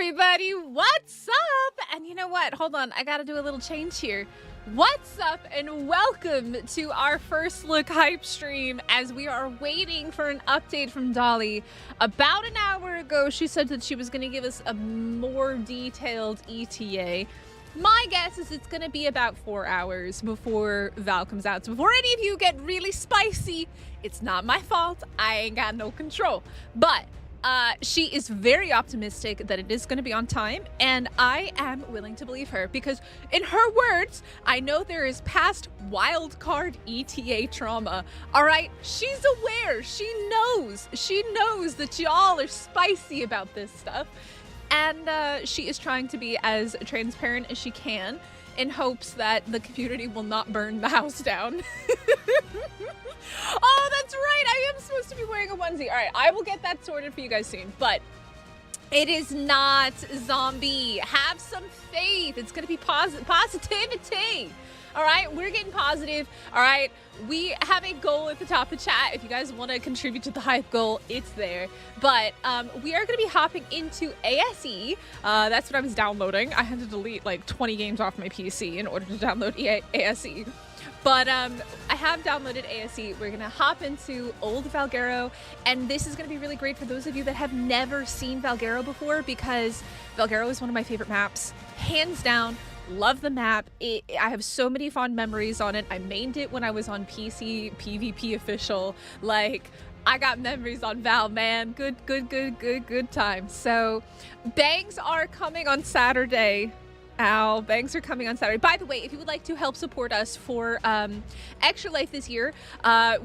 everybody, what's up? And you know what? Hold on, I gotta do a little change here. What's up and welcome to our first look hype stream as we are waiting for an update from Dolly. About an hour ago, she said that she was gonna give us a more detailed ETA. My guess is it's gonna be about 4 hours before Val comes out. So before any of you get really spicy, it's not my fault. I ain't got no control. But she is very optimistic that it is going to be on time, and I am willing to believe her because, in her words, I know there is past wildcard ETA trauma. All right, she's aware. She knows that y'all are spicy about this stuff, and she is trying to be as transparent as she can in hopes that the community will not burn the house down. Oh, that's right. I am supposed to be wearing a onesie. All right, I will get that sorted for you guys soon, but it is not zombie. Have some faith. It's going to be positivity. All right, we're getting positive. All right, we have a goal at the top of the chat. If you guys want to contribute to the hype goal, it's there. But we are going to be hopping into ASE. That's what I was downloading. I had to delete like 20 games off my PC in order to download ASE. But I have downloaded ASE. We're going to hop into old Valguero, and this is going to be really great for those of you that have never seen Valguero before, because Valguero is one of my favorite maps. Hands down, love the map. I have so many fond memories on it. I mained it when I was on PC, PvP official. Like, I got memories on Val, man. Good time. So, bangs are coming on Saturday. Ow, bangs are coming on Saturday. By the way, if you would like to help support us for Extra Life this year,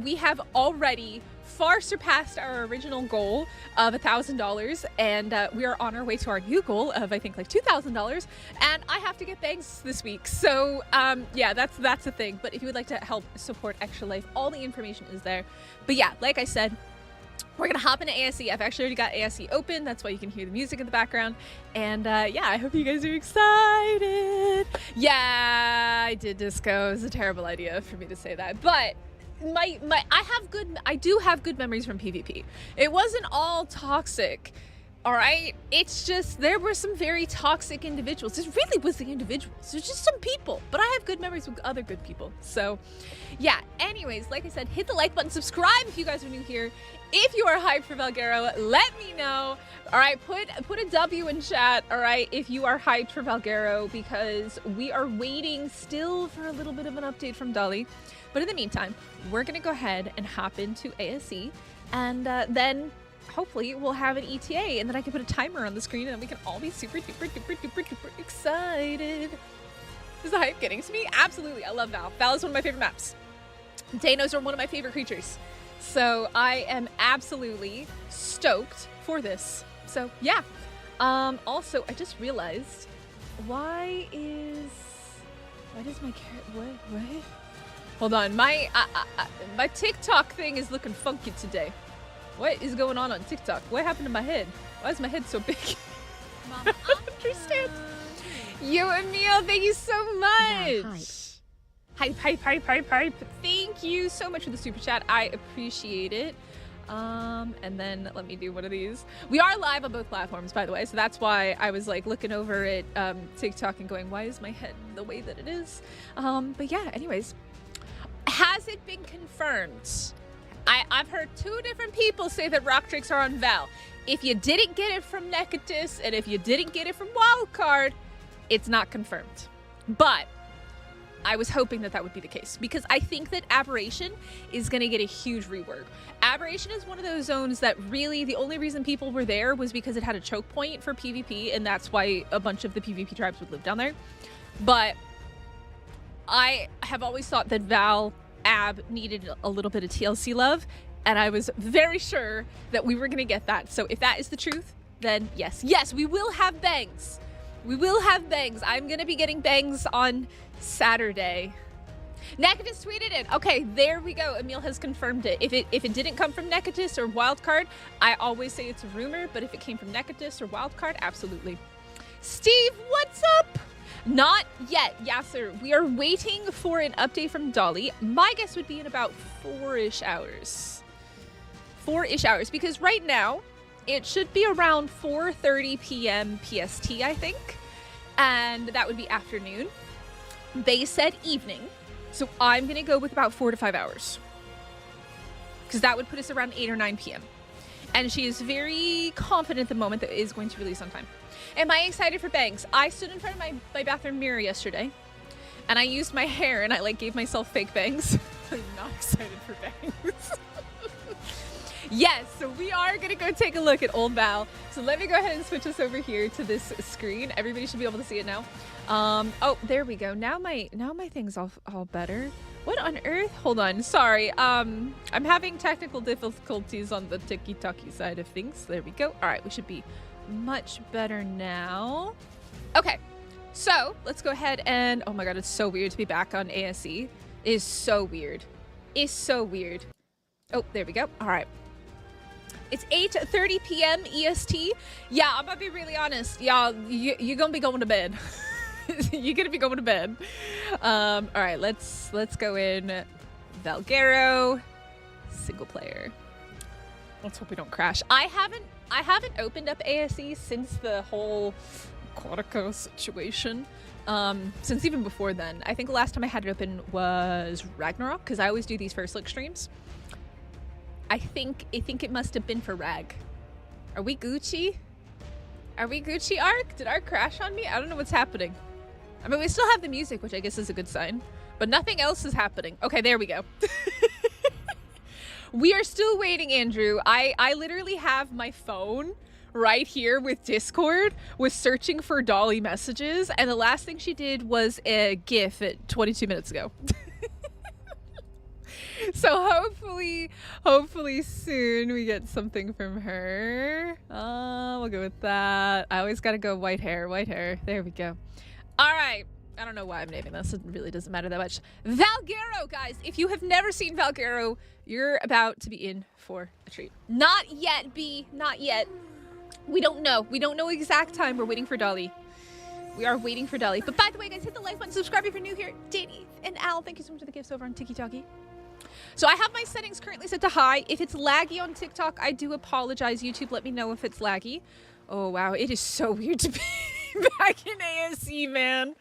we have already far surpassed our original goal of $1,000, and we are on our way to our new goal of, I think, like $2,000, and I have to get bangs this week. So, yeah, that's a thing. But if you would like to help support Extra Life, all the information is there. But yeah, like I said, we're gonna hop into ASE. I've actually already got ASE open. That's why you can hear the music in the background. And yeah, I hope you guys are excited. Yeah, I did disco. It was a terrible idea for me to say that. But I do have good memories from PvP. It wasn't all toxic. All right, it's just there were some very toxic individuals. It really was the individuals. There's just some people, but I have good memories with other good people. So, yeah. Anyways, like I said, hit the like button, subscribe if you guys are new here. If you are hyped for Valguero, let me know. All right, put a W in chat. All right, if you are hyped for Valguero, because we are waiting still for a little bit of an update from Dolly. But in the meantime, we're gonna go ahead and hop into ASE, and then hopefully we'll have an ETA, and then I can put a timer on the screen, and then we can all be super duper excited. Is the hype getting to me? Absolutely. I love Val. Val is one of my favorite maps. Deinos are one of my favorite creatures. So I am absolutely stoked for this. So yeah. Also, I just realized, why does my carrot, what? Hold on, my TikTok thing is looking funky today. What is going on TikTok? What happened to my head? Why is my head so big? I don't understand. Yo, Emil, thank you so much. Hype. Thank you so much for the super chat. I appreciate it. And then let me do one of these. We are live on both platforms, by the way, so that's why I was like looking over at TikTok and going, why is my head the way that it is? But yeah, anyways. Has it been confirmed? I've heard 2 different people say that rock tricks are on Val. If you didn't get it from Donicus, and if you didn't get it from Wildcard, it's not confirmed. But I was hoping that would be the case, because I think that Aberration is going to get a huge rework. Aberration is one of those zones that really the only reason people were there was because it had a choke point for PvP, and that's why a bunch of the PvP tribes would live down there. But I have always thought that Val Ab needed a little bit of TLC love, and I was very sure that we were going to get that. So if that is the truth, then yes, we will have bangs. We will have bangs. I'm going to be getting bangs on Saturday. Donicus tweeted it. Okay, there we go. Emil has confirmed it. If it didn't come from Donicus or Wildcard, I always say it's a rumor, but if it came from Donicus or Wildcard, absolutely. Steve, what's up? Not yet, Yasser. We are waiting for an update from Dolly. My guess would be in about 4-ish hours. 4-ish hours, because right now it should be around 4:30 p.m. PST, I think. And that would be afternoon. They said evening. So I'm going to go with about 4 to 5 hours. Because that would put us around 8 or 9 p.m. And she is very confident at the moment that it is going to release on time. Am I excited for bangs? I stood in front of my bathroom mirror yesterday. And I used my hair and I like gave myself fake bangs. I'm not excited for bangs. Yes, so we are going to go take a look at Old Val. So let me go ahead and switch us over here to this screen. Everybody should be able to see it now. Oh, there we go. Now my thing's all better. What on earth? Hold on. Sorry. I'm having technical difficulties on the tiki-taki side of things. There we go. All right, we should be much better now. Okay. So, let's go ahead and oh my god, it's so weird to be back on ASE. It is so weird. It's so weird. Oh, there we go. All right. It's 8:30 p.m. EST. Yeah, I'm gonna be really honest. Y'all, you're gonna be going to bed. You're gonna be going to bed. All right, let's go in. Valguero, single player. Let's hope we don't crash. I haven't opened up ASE since the whole Quantico situation. Since even before then. I think the last time I had it open was Ragnarok, because I always do these first look streams. I think it must have been for Rag. Are we Gucci? Are we Gucci, Ark? Did Ark crash on me? I don't know what's happening. I mean, we still have the music, which I guess is a good sign. But nothing else is happening. Okay, there we go. We are still waiting, Andrew. I literally have my phone right here with Discord, was searching for Dolly messages, and the last thing she did was a GIF at 22 minutes ago. So hopefully soon we get something from her. We'll go with that. I always gotta go white hair. There we go. All right. I don't know why I'm naming this. It really doesn't matter that much. Valguero, guys. If you have never seen Valguero, you're about to be in for a treat. Not yet, B. Not yet. We don't know. We don't know exact time. We're waiting for Dolly. We are waiting for Dolly. But by the way, guys, hit the like button. Subscribe if you're new here. Danny and Al, thank you so much for the gifts over on TikTok. So I have my settings currently set to high. If it's laggy on TikTok, I do apologize. YouTube, let me know if it's laggy. Oh, wow. It is so weird to be back in ASE, man.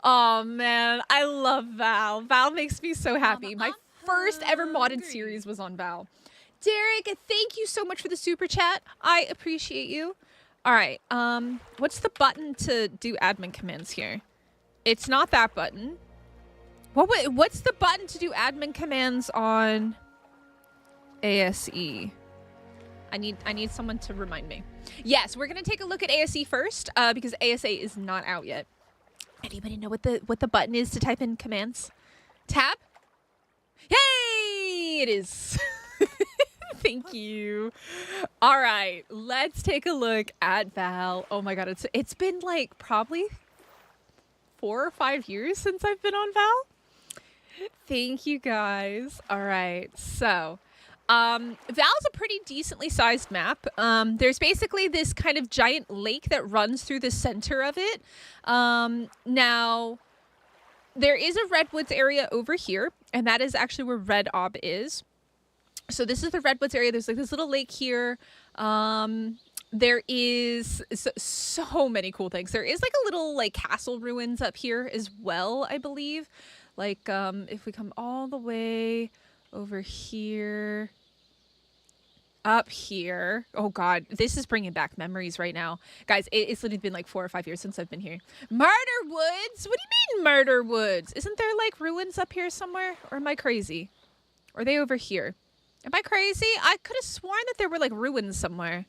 Oh, man. I love Val. Val makes me so happy. My first ever modded series was on Val. Derek, thank you so much for the super chat. I appreciate you. All right. What's the button to do admin commands here? It's not that button. What's the button to do admin commands on ASE? I need someone to remind me. Yes, we're gonna take a look at ASE first, because ASA is not out yet. Anybody know what the button is to type in commands? Tab? Yay! It is. Thank you. All right, let's take a look at Val. Oh my god, it's been like probably 4 or 5 years since I've been on Val. Thank you, guys. All right, so Val's a pretty decently sized map. There's basically this kind of giant lake that runs through the center of it. Now, there is a redwoods area over here, and that is actually where Red Ob is. So this is the redwoods area. There's like this little lake here. There is so many cool things. There is like a little like castle ruins up here as well, I believe. Like if we come all the way over here, up here. Oh god, this is bringing back memories right now. Guys, it's literally been like 4 or 5 years since I've been here. Murder Woods? What do you mean Murder Woods? Isn't there like ruins up here somewhere? Or am I crazy? Or are they over here? Am I crazy? I could have sworn that there were like ruins somewhere.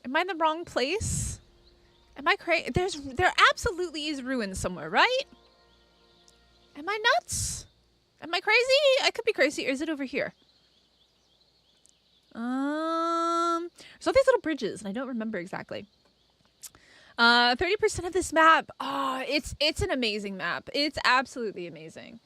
Am I in the wrong place? Am I crazy? There absolutely is ruins somewhere, right? Am I nuts? Am I crazy? I could be crazy. Or is it over here? There's all these little bridges, and I don't remember exactly. 30% of this map. Oh, it's an amazing map. It's absolutely amazing.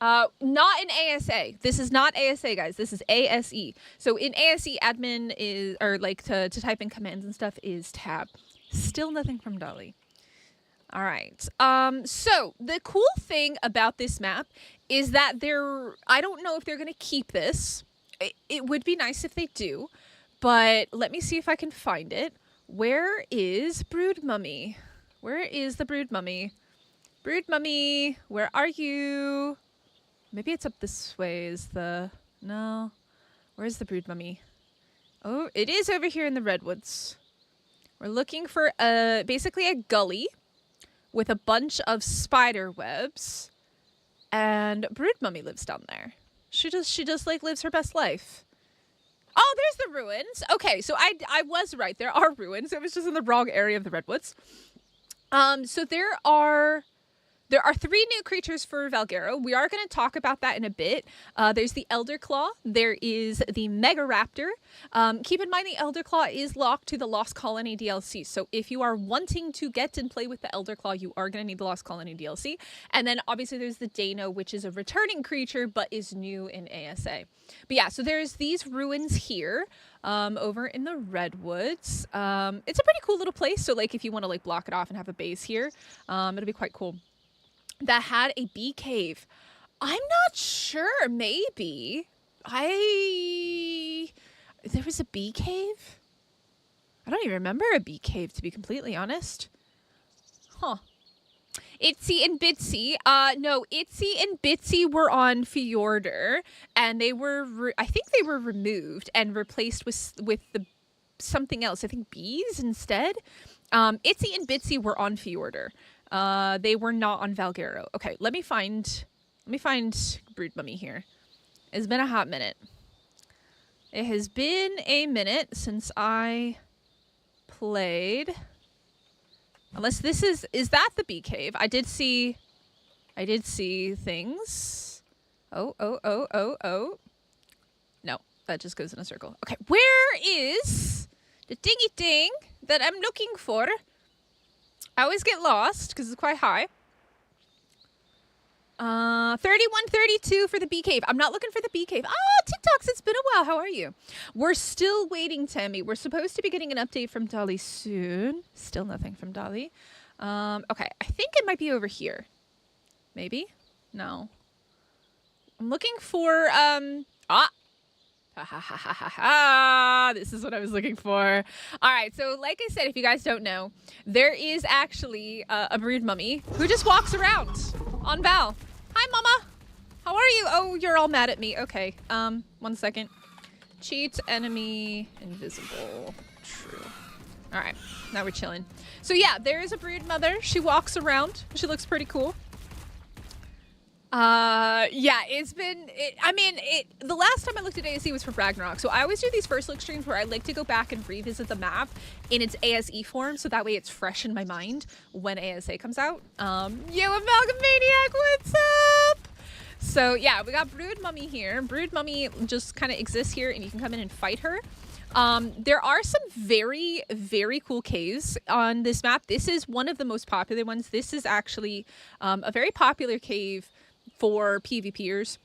Not in ASA. This is not ASA, guys. This is ASE. So in ASE, admin is, or like to type in commands and stuff is tab. Still nothing from Dolly. All right. So the cool thing about this map is that I don't know if they're going to keep this. It would be nice if they do, But let me see if I can find it. Where is Brood Mummy? Where is the Brood Mummy? Brood Mummy, where are you? Maybe it's up this way. No. Where's the Brood Mummy? Oh, it is over here in the redwoods. We're looking for basically a gully with a bunch of spider webs, and Brood Mummy lives down there. She just like lives her best life. Oh, there's the ruins. Okay, so I was right. There are ruins. It was just in the wrong area of the redwoods. So there are 3 new creatures for Valguero. We are going to talk about that in a bit. There's the Elderclaw. There is the Megaraptor. Keep in mind the Elderclaw is locked to the Lost Colony DLC. So if you are wanting to get and play with the Elderclaw, you are going to need the Lost Colony DLC. And then obviously there's the Dano, which is a returning creature, but is new in ASA. But yeah, so there's these ruins here. Over in the redwoods. It's a pretty cool little place. So like if you want to like block it off and have a base here, it'll be quite cool. That had a bee cave. I'm not sure. Maybe. There was a bee cave? I don't even remember a bee cave, to be completely honest. Huh. Itsy and Bitsy. No, Itsy and Bitsy were on Fjordur, and they were, I think they were removed and replaced with something else. I think bees instead. Itsy and Bitsy were on Fjordur. They were not on Valguero. Okay, let me find Brood Mummy here. It's been a hot minute. It has been a minute since I played. Unless this is that the bee cave? I did see things. Oh. No, that just goes in a circle. Okay, where is the dingy thing that I'm looking for? I always get lost because it's quite high. 3132 for the bee cave. I'm not looking for the bee cave. TikToks, it's been a while. How are you? We're still waiting, Tammy. We're supposed to be getting an update from Dolly soon. Still nothing from Dolly. Okay, I think it might be over here. Maybe? No. I'm looking for, this is what I was looking for. All right, so like I said, if you guys don't know, there is actually a Brood Mummy who just walks around on Val. Hi, Mama. How are you? Oh, you're all mad at me. Okay, 1 second. Cheat, enemy, invisible, true. All right, now we're chilling. So yeah, there is a Brood Mother. She walks around. She looks pretty cool. Yeah, the last time I looked at ASE was for Ragnarok, so I always do these first look streams where I like to go back and revisit the map in its ASE form, so that way it's fresh in my mind when ASA comes out. Yo, Amalgamaniac, what's up? So yeah, we got Brood Mummy here. Brood Mummy just kind of exists here, and you can come in and fight her. There are some very, very cool caves on this map. This is one of the most popular ones. This is actually a very popular cave for PvPers.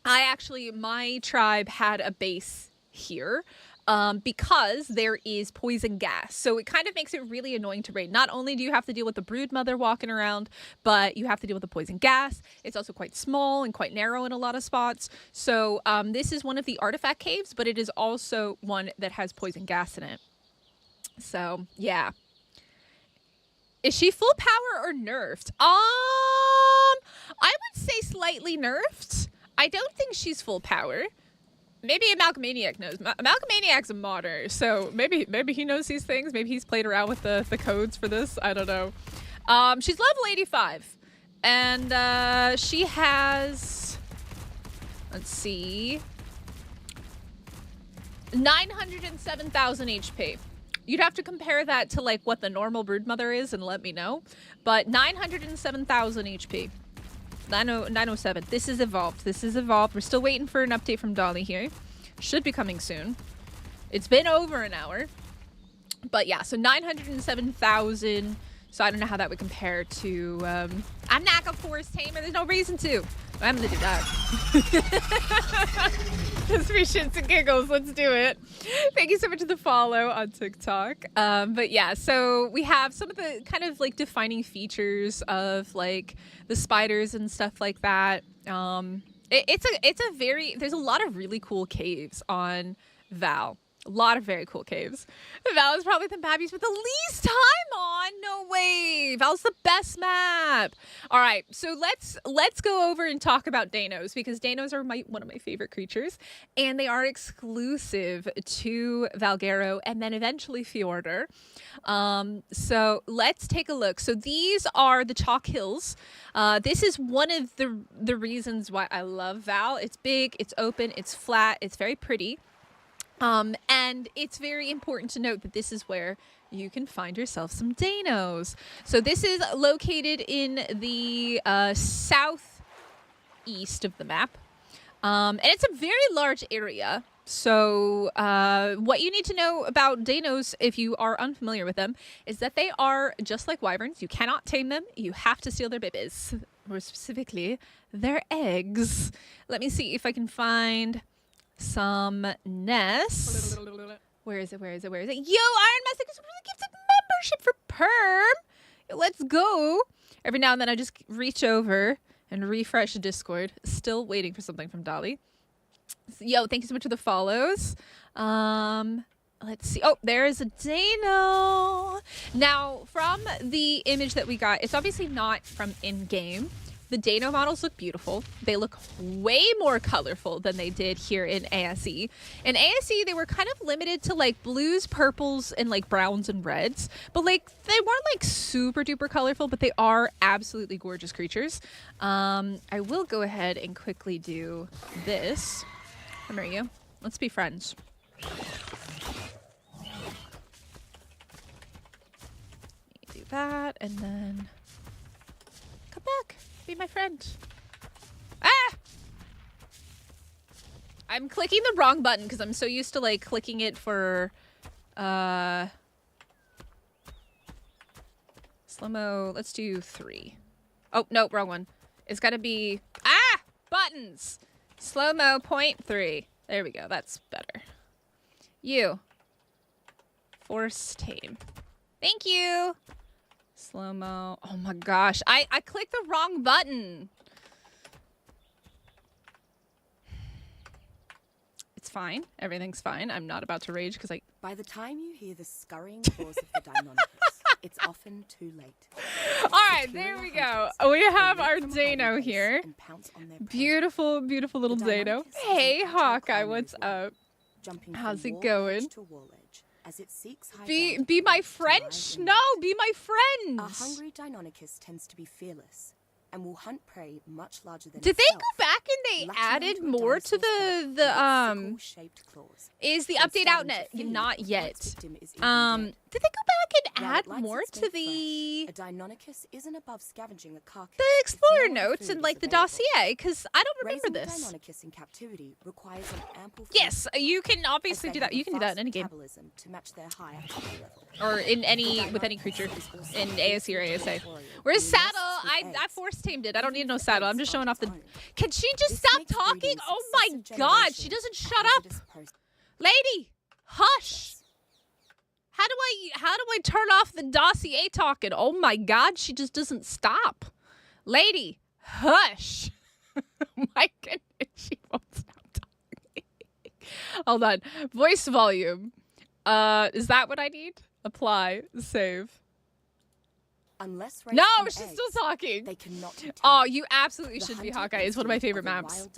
My tribe had a base here because there is poison gas. So it kind of makes it really annoying to raid. Not only do you have to deal with the Brood Mother walking around, but you have to deal with the poison gas. It's also quite small and quite narrow in a lot of spots. So this is one of the artifact caves, but it is also one that has poison gas in it. So yeah. Is she full power or nerfed? I would say slightly nerfed. I don't think she's full power. Maybe Amalgamaniac knows. Amalgamaniac's a modder, so maybe he knows these things. Maybe he's played around with the codes for this. I don't know. She's level 85. And she has... Let's see... 907,000 HP. You'd have to compare that to like what the normal Brood Mother is and let me know. But 907,000 HP. 907. This is evolved. We're still waiting for an update from Dolly here. Should be coming soon. It's been over an hour. But yeah, so 907,000. So I don't know how that would compare to... I'm not a forest tamer. There's no reason to. I'm gonna do that. Just for shits and giggles. Let's do it. Thank you so much for the follow on TikTok. But yeah, so we have some of the kind of like defining features of like the spiders and stuff like that. There's a lot of really cool caves on Val. A lot of very cool caves. Val is probably the map you spent the least time on. No way. Val's the best map. All right, so let's go over and talk about Deinos, because Deinos are one of my favorite creatures, and they are exclusive to Valguero and then eventually Fjordur. So let's take a look. So these are the Chalk Hills. This is one of the reasons why I love Val. It's big, it's open, it's flat, it's very pretty. And it's very important to note that this is where you can find yourself some Deinos. So this is located in the southeast of the map. And it's a very large area. So what you need to know about Deinos, if you are unfamiliar with them, is that they are just like wyverns. You cannot tame them. You have to steal their babies, more specifically, their eggs. Let me see if I can find some nests. Where is it? Yo, Iron Mask, thank you so much for the gifted membership for Perm. Let's go. Every now and then I just reach over and refresh Discord. Still waiting for something from Dolly. Yo, thank you so much for the follows. Let's see. Oh, there is a Deino. Now, from the image that we got, it's obviously not from in-game. The Deino models look beautiful. They look way more colorful than they did here in ASE. In ASE, they were kind of limited to like blues, purples, and like browns and reds. But like they weren't like super duper colorful, but they are absolutely gorgeous creatures. I will go ahead and quickly do this. Come here, you. Let's be friends. Do that, and then come back. Be my friend. Ah! I'm clicking the wrong button because I'm so used to like clicking it for slow-mo. Let's do 3. Oh, no, wrong one. It's gotta be buttons. Slow-mo 0.3. There we go. That's better. You. Force tame. Thank you. Slow-mo. Oh my gosh. I clicked the wrong button. It's fine. Everything's fine. I'm not about to rage because I... By the time you hear the scurrying claws of the Deinonychus, it's often too late. All right, there we go. We have our Deino here. Beautiful, beautiful little Deino. Hey, Hawkeye, what's up? How's it going? As it seeks be my friend? No, be my friend. A hungry Deinonychus tends to be fearless and will hunt prey much larger than Did itself. they go back and they added more to the is the update out not yet? Did they go back and add more to the a Deinonychus isn't above scavenging a carcass. The explorer notes and like the dossier? Because I don't remember this. Deinonychus in captivity requires an ample yes, you can obviously do that. You can do that in any game. To match their higher level. Or in any with any creature in ASE or ASA. Where's Saddle? I force tamed it. I don't need no saddle. I'm just showing off the. Can she just stop talking? Oh my god, she doesn't shut up. Lady, hush. How do I turn off the dossier talking? Oh my god, she just doesn't stop. Lady, hush. Oh my goodness, she won't stop talking. Hold on. Voice volume. Is that what I need? Apply. Save. Unless no, she's still talking. They cannot oh, you absolutely should be Hawkeye. It's one of my favorite maps.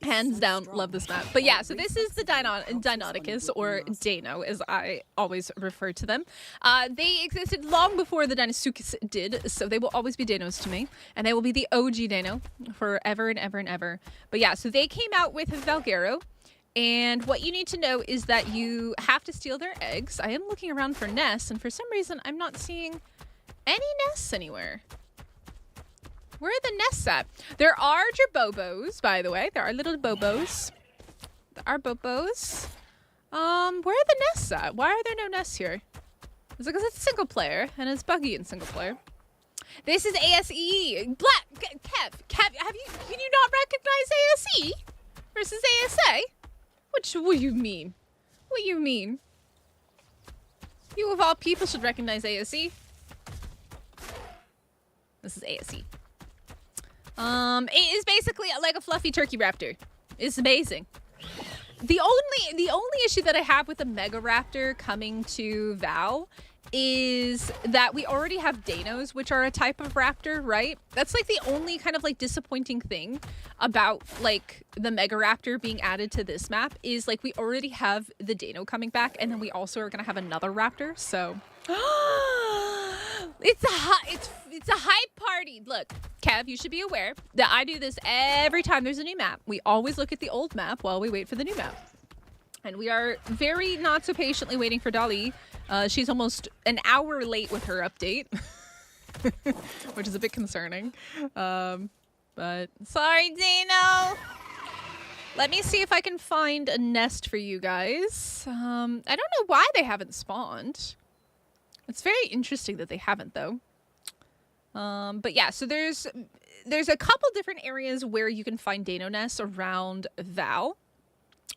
Hands down, love this map. But yeah, so this is the Deinonychus, or Deino, as I always refer to them. They existed long before the Deinonychus did, so they will always be Deinos to me. And they will be the OG Deino forever and ever and ever. But yeah, so they came out with Valguero. And what you need to know is that you have to steal their eggs. I am looking around for nests, and for some reason, I'm not seeing any nests anywhere. Where are the nests at? There are Gerbobos, by the way. There are little Bobos. There are Bobos. Where are the nests at? Why are there no nests here? Is it because it's single player and it's buggy in single player? This is ASE. Black Kev, can you not recognize ASE versus ASA? What do you mean? What do you mean? You of all people should recognize ASE. This is ASE. It is basically like a fluffy turkey raptor. It's amazing. The only issue that I have with the Megaraptor coming to Val is that we already have Deinos, which are a type of raptor, right? That's like the only kind of like disappointing thing about like the Megaraptor being added to this map is like we already have the Deino coming back, and then we also are gonna have another raptor. So it's a hype party. Look, Kev, you should be aware that I do this every time there's a new map. We always look at the old map while we wait for the new map. And we are very not so patiently waiting for Dolly. She's almost an hour late with her update, which is a bit concerning. But sorry, Dino. Let me see if I can find a nest for you guys. I don't know why they haven't spawned. It's very interesting that they haven't, though. But yeah, so there's a couple different areas where you can find Dino nests around Val.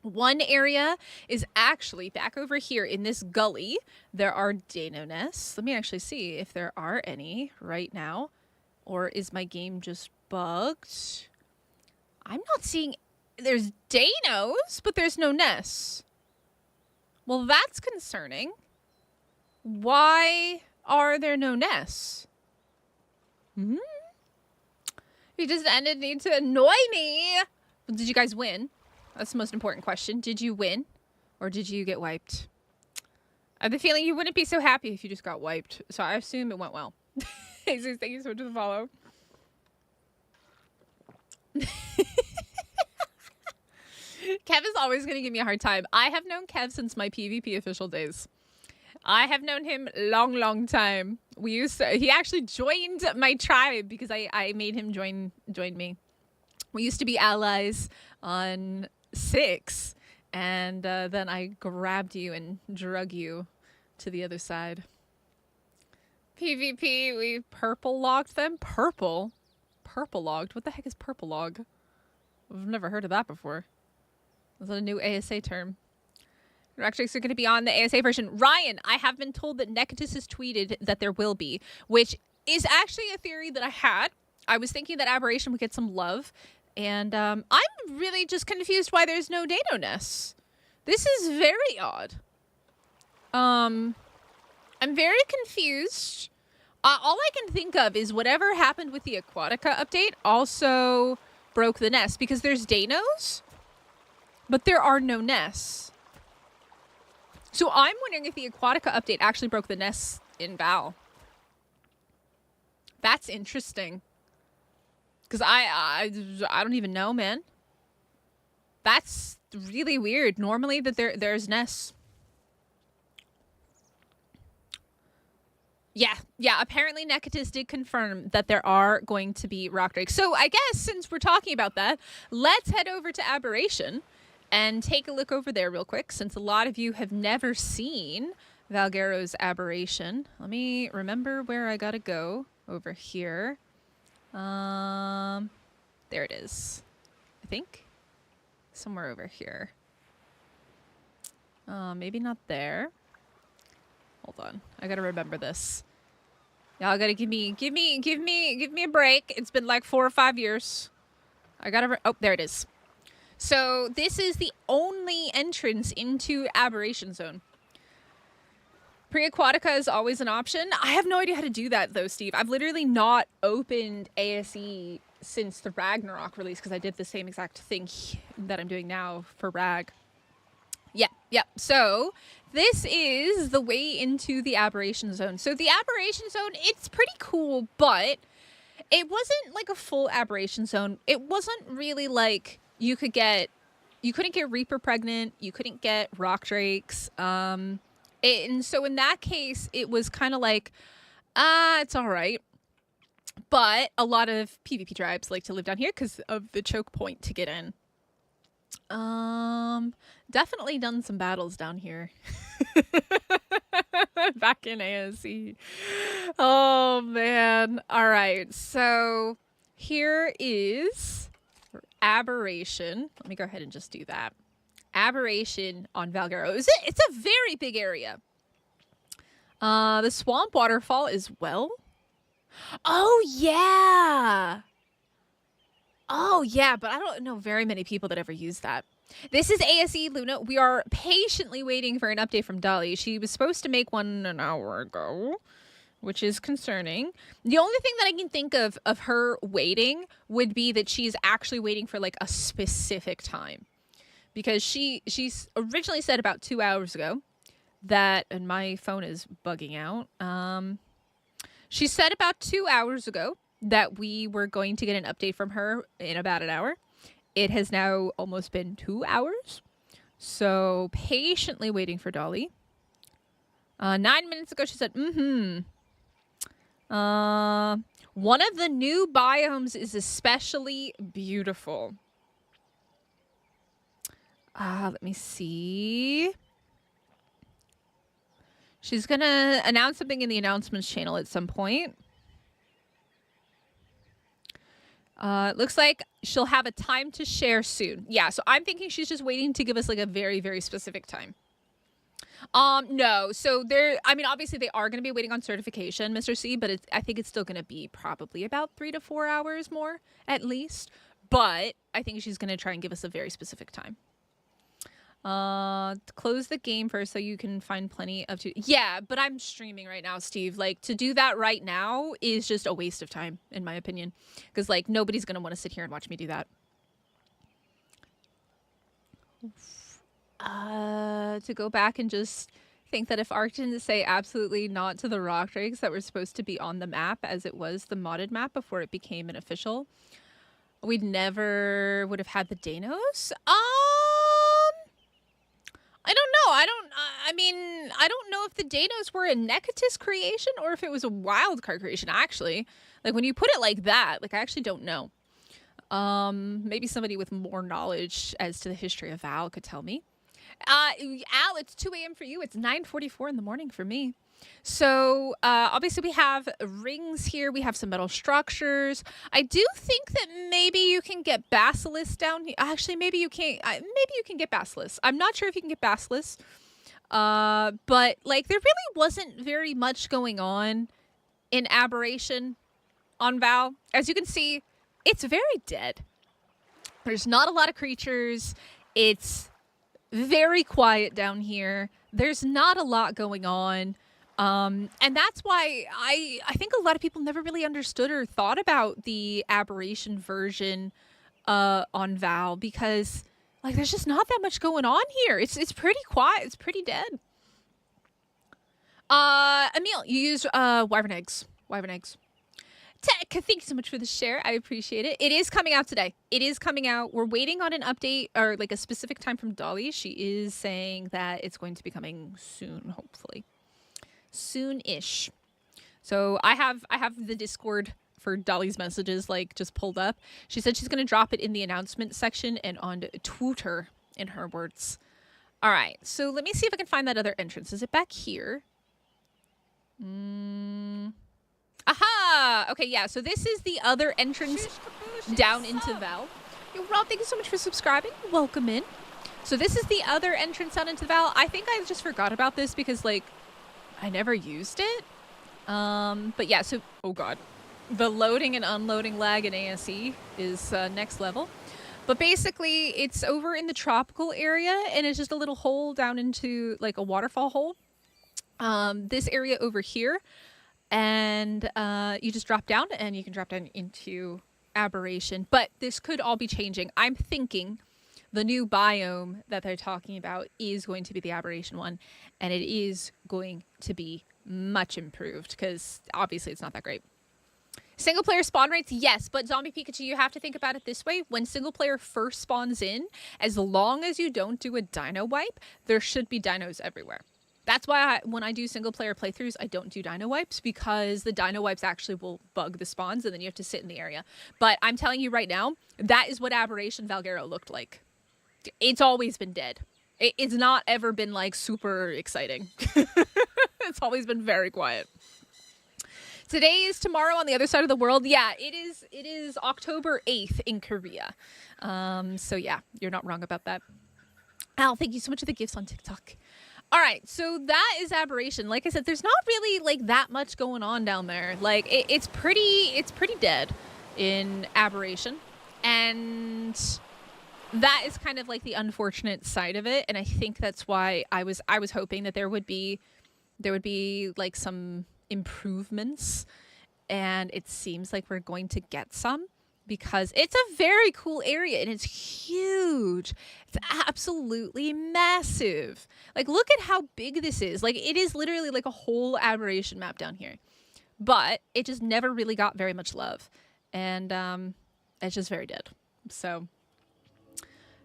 One area is actually back over here in this gully. There are Dino nests. Let me actually see if there are any right now. Or is my game just bugged? I'm not seeing... There's Dinos, but there's no nests. Well, that's concerning. Why are there no nests? If you just ended, need to annoy me. Well, did you guys win? That's the most important question. Did you win? Or did you get wiped? I have the feeling you wouldn't be so happy if you just got wiped. So I assume it went well. Jesus, thank you so much for the follow. Kev is always going to give me a hard time. I have known Kev since my PvP official days. I have known him long time. He actually joined my tribe because I made him join me. We used to be allies on 6, and then I grabbed you and drug you to the other side. PvP, we purple logged them? Purple logged? What the heck is purple log? I've never heard of that before. Is that a new ASA term? Raptors are going to be on the ASA version. Ryan, I have been told that Donicus has tweeted that there will be, which is actually a theory that I had. I was thinking that Aberration would get some love, and I'm really just confused why there's no Dino nests. This is very odd. I'm very confused. All I can think of is whatever happened with the Aquatica update also broke the nest, because there's Dinos, but there are no nests. So I'm wondering if the Aquatica update actually broke the nests in Val. That's interesting. Because I don't even know, man. That's really weird. Normally that there's nests. Yeah. Apparently Donicus did confirm that there are going to be rock drakes. So I guess since we're talking about that, let's head over to Aberration and take a look over there real quick, since a lot of you have never seen Valguero's Aberration. Let me remember where I gotta go. Over here. There it is. I think. Somewhere over here. Maybe not there. Hold on. I gotta remember this. Y'all gotta give me a break. It's been like 4 or 5 years. I gotta oh, there it is. So this is the only entrance into Aberration Zone. Pre-Aquatica is always an option. I have no idea how to do that though, Steve. I've literally not opened ASE since the Ragnarok release, because I did the same exact thing that I'm doing now for Rag. Yeah. So this is the way into the Aberration Zone. So the Aberration Zone, it's pretty cool, but it wasn't like a full Aberration Zone. It wasn't really like you couldn't get Reaper pregnant, you couldn't get rock drakes. And so in that case, it was kind of like, it's all right. But a lot of PvP tribes like to live down here because of the choke point to get in. Definitely done some battles down here. Back in ASE. Oh, man. All right. So here is Aberration. Let me go ahead and just do that. Aberration on Valguero. It's a very big area. The swamp waterfall as well. Oh, yeah. Oh, Oh, yeah, but I don't know very many people that ever use that. This is ASE Luna. We are patiently waiting for an update from Dolly. She was supposed to make one an hour ago, which is concerning. The only thing that I can think of her waiting would be that she's actually waiting for like a specific time. Because she's originally said about 2 hours ago that, and my phone is bugging out. She said about 2 hours ago that we were going to get an update from her in about an hour. It has now almost been 2 hours. So patiently waiting for Dolly. 9 minutes ago she said, one of the new biomes is especially beautiful. Let me see. She's going to announce something in the announcements channel at some point. It looks like she'll have a time to share soon. Yeah, so I'm thinking she's just waiting to give us like a very, very specific time. No. So I mean, obviously they are going to be waiting on certification, Mr. C, but I think it's still going to be probably about 3 to 4 hours more at least. But I think she's going to try and give us a very specific time. Close the game first so you can find plenty of... Yeah, but I'm streaming right now, Steve. Like, to do that right now is just a waste of time, in my opinion. Because, like, nobody's going to want to sit here and watch me do that. To go back and just think that if Ark didn't say absolutely not to the rock drakes that were supposed to be on the map as it was the modded map before it became an official, we never would have had the Deinonychus. I don't know. I don't know if the Deinonychus were a Necatus creation or if it was a wildcard creation, actually. Like, when you put it like that, like, I actually don't know. Maybe somebody with more knowledge as to the history of Val could tell me. Al, it's 2 a.m. for you. It's 9:44 in the morning for me. So, obviously we have rings here. We have some metal structures. I do think that maybe you can get Basilisk down here. Actually, maybe you can't. Maybe you can get Basilisk. I'm not sure if you can get Basilisk. But, like, there really wasn't very much going on in Aberration on Val. As you can see, it's very dead. There's not a lot of creatures. It's very quiet down here. There's not a lot going on. And that's why I think a lot of people never really understood or thought about the Aberration version on Val, because, like, there's just not that much going on here. It's pretty quiet. It's pretty dead. Emil, you used Wyvern eggs. Wyvern eggs. Tech, thank you so much for the share. I appreciate it. It is coming out today. It is coming out. We're waiting on an update or like a specific time from Dolly. She is saying that it's going to be coming soon, hopefully. Soon-ish. So I have the Discord for Dolly's messages like just pulled up. She said she's going to drop it in the announcement section and on Twitter, in her words. All right. So let me see if I can find that other entrance. Is it back here? Aha! Okay, yeah, so this is the other entrance down into Val. Yo, Rob, thank you so much for subscribing. Welcome in. So this is the other entrance down into Val. I think I just forgot about this because, like, I never used it. But yeah, so, oh god. The loading and unloading lag in ASE is next level. But basically, it's over in the tropical area, and it's just a little hole down into, like, a waterfall hole. This area over here. And you just drop down, and you can drop down into Aberration. But this could all be changing. I'm thinking the new biome that they're talking about is going to be the Aberration one. And it is going to be much improved, because obviously it's not that great. Single player spawn rates, yes. But Zombie Pikachu, you have to think about it this way. When single player first spawns in, as long as you don't do a dino wipe, there should be dinos everywhere. That's why when I do single-player playthroughs, I don't do dino wipes, because the dino wipes actually will bug the spawns, and then you have to sit in the area. But I'm telling you right now, that is what Aberration Valguero looked like. It's always been dead. It's not ever been, like, super exciting. It's always been very quiet. Today is tomorrow on the other side of the world. Yeah, it is October 8th in Korea. So, yeah, you're not wrong about that. Al, thank you so much for the gifts on TikTok. All right, so that is Aberration. Like I said, there's not really like that much going on down there. Like it's pretty dead in Aberration. And that is kind of like the unfortunate side of it. And I think that's why I was hoping that there would be like some improvements, and it seems like we're going to get some, because it's a very cool area and it's huge. It's absolutely massive. Like, look at how big this is. Like, it is literally like a whole Aberration map down here, but it just never really got very much love, and it's just very dead. So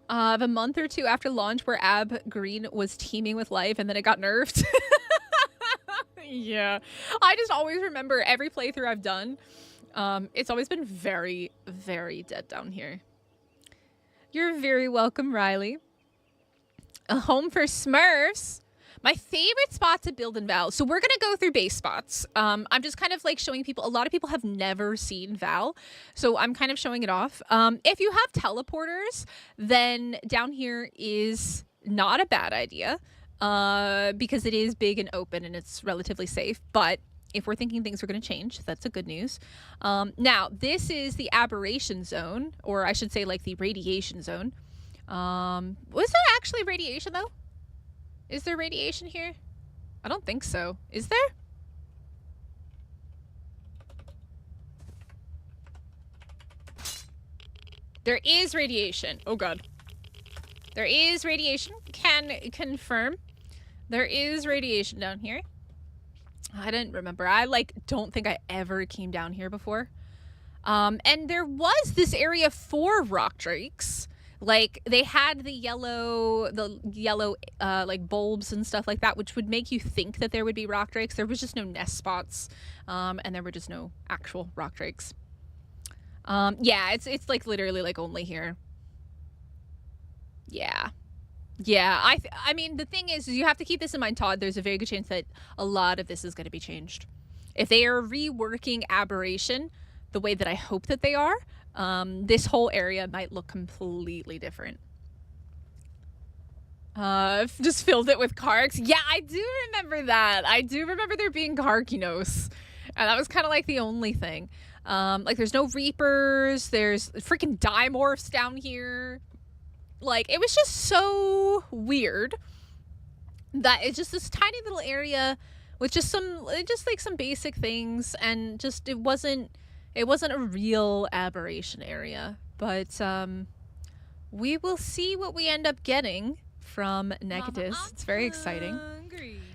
a month or two after launch, where Ab Green was teeming with life, and then it got nerfed. Yeah, I just always remember every playthrough I've done, it's always been very, very dead down here. You're very welcome, Riley. A home for Smurfs. My favorite spot to build in Val. So we're going to go through base spots. I'm just kind of like showing people. A lot of people have never seen Val, so I'm kind of showing it off. If you have teleporters, then down here is not a bad idea, because it is big and open and it's relatively safe. But if we're thinking things are going to change, that's a good news. Now, this is the Aberration zone, or I should say like the radiation zone. Was there actually radiation though? Is there radiation here? I don't think so. Is there? There is radiation. Oh god. There is radiation. Can confirm. There is radiation down here. I didn't remember. I don't think I ever came down here before. And there was this area for rock drakes. Like, they had the yellow like bulbs and stuff like that, which would make you think that there would be rock drakes. There was just no nest spots, and there were just no actual rock drakes. Yeah, it's like literally like only here. Yeah. Yeah, I mean, the thing is you have to keep this in mind, Todd. There's a very good chance that a lot of this is going to be changed. If they are reworking Aberration the way that I hope that they are, this whole area might look completely different. Just filled it with Karks. Yeah, I do remember that. I do remember there being Karkinos. And that was kind of like the only thing. Like, there's no Reapers. There's freaking Dimorphs down here. Like, it was just so weird that it's just this tiny little area with just some basic things, and just it wasn't a real Aberration area. But we will see what we end up getting from Negatus. It's very exciting.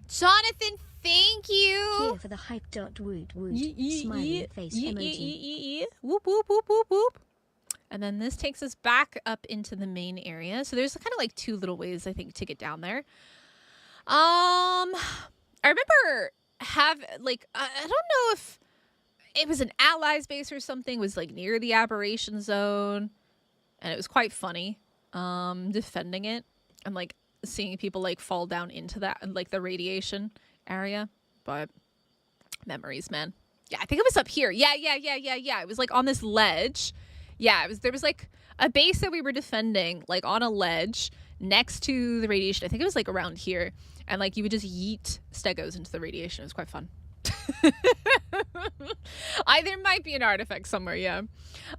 Jonathan, thank you. Here for the hype dot woot woot smiling face emoji. Whoop whoop whoop whoop whoop. And then this takes us back up into the main area. So there's kind of like two little ways, I think, to get down there. I remember I don't know if it was an allies base or something, was like near the Aberration zone. And it was quite funny, defending it and like seeing people like fall down into that and like the radiation area. But memories, man. Yeah, I think it was up here. Yeah. It was like on this ledge. Yeah, there was like a base that we were defending, like on a ledge next to the radiation. I think it was like around here. And like you would just yeet stegos into the radiation. It was quite fun. There might be an artifact somewhere, yeah.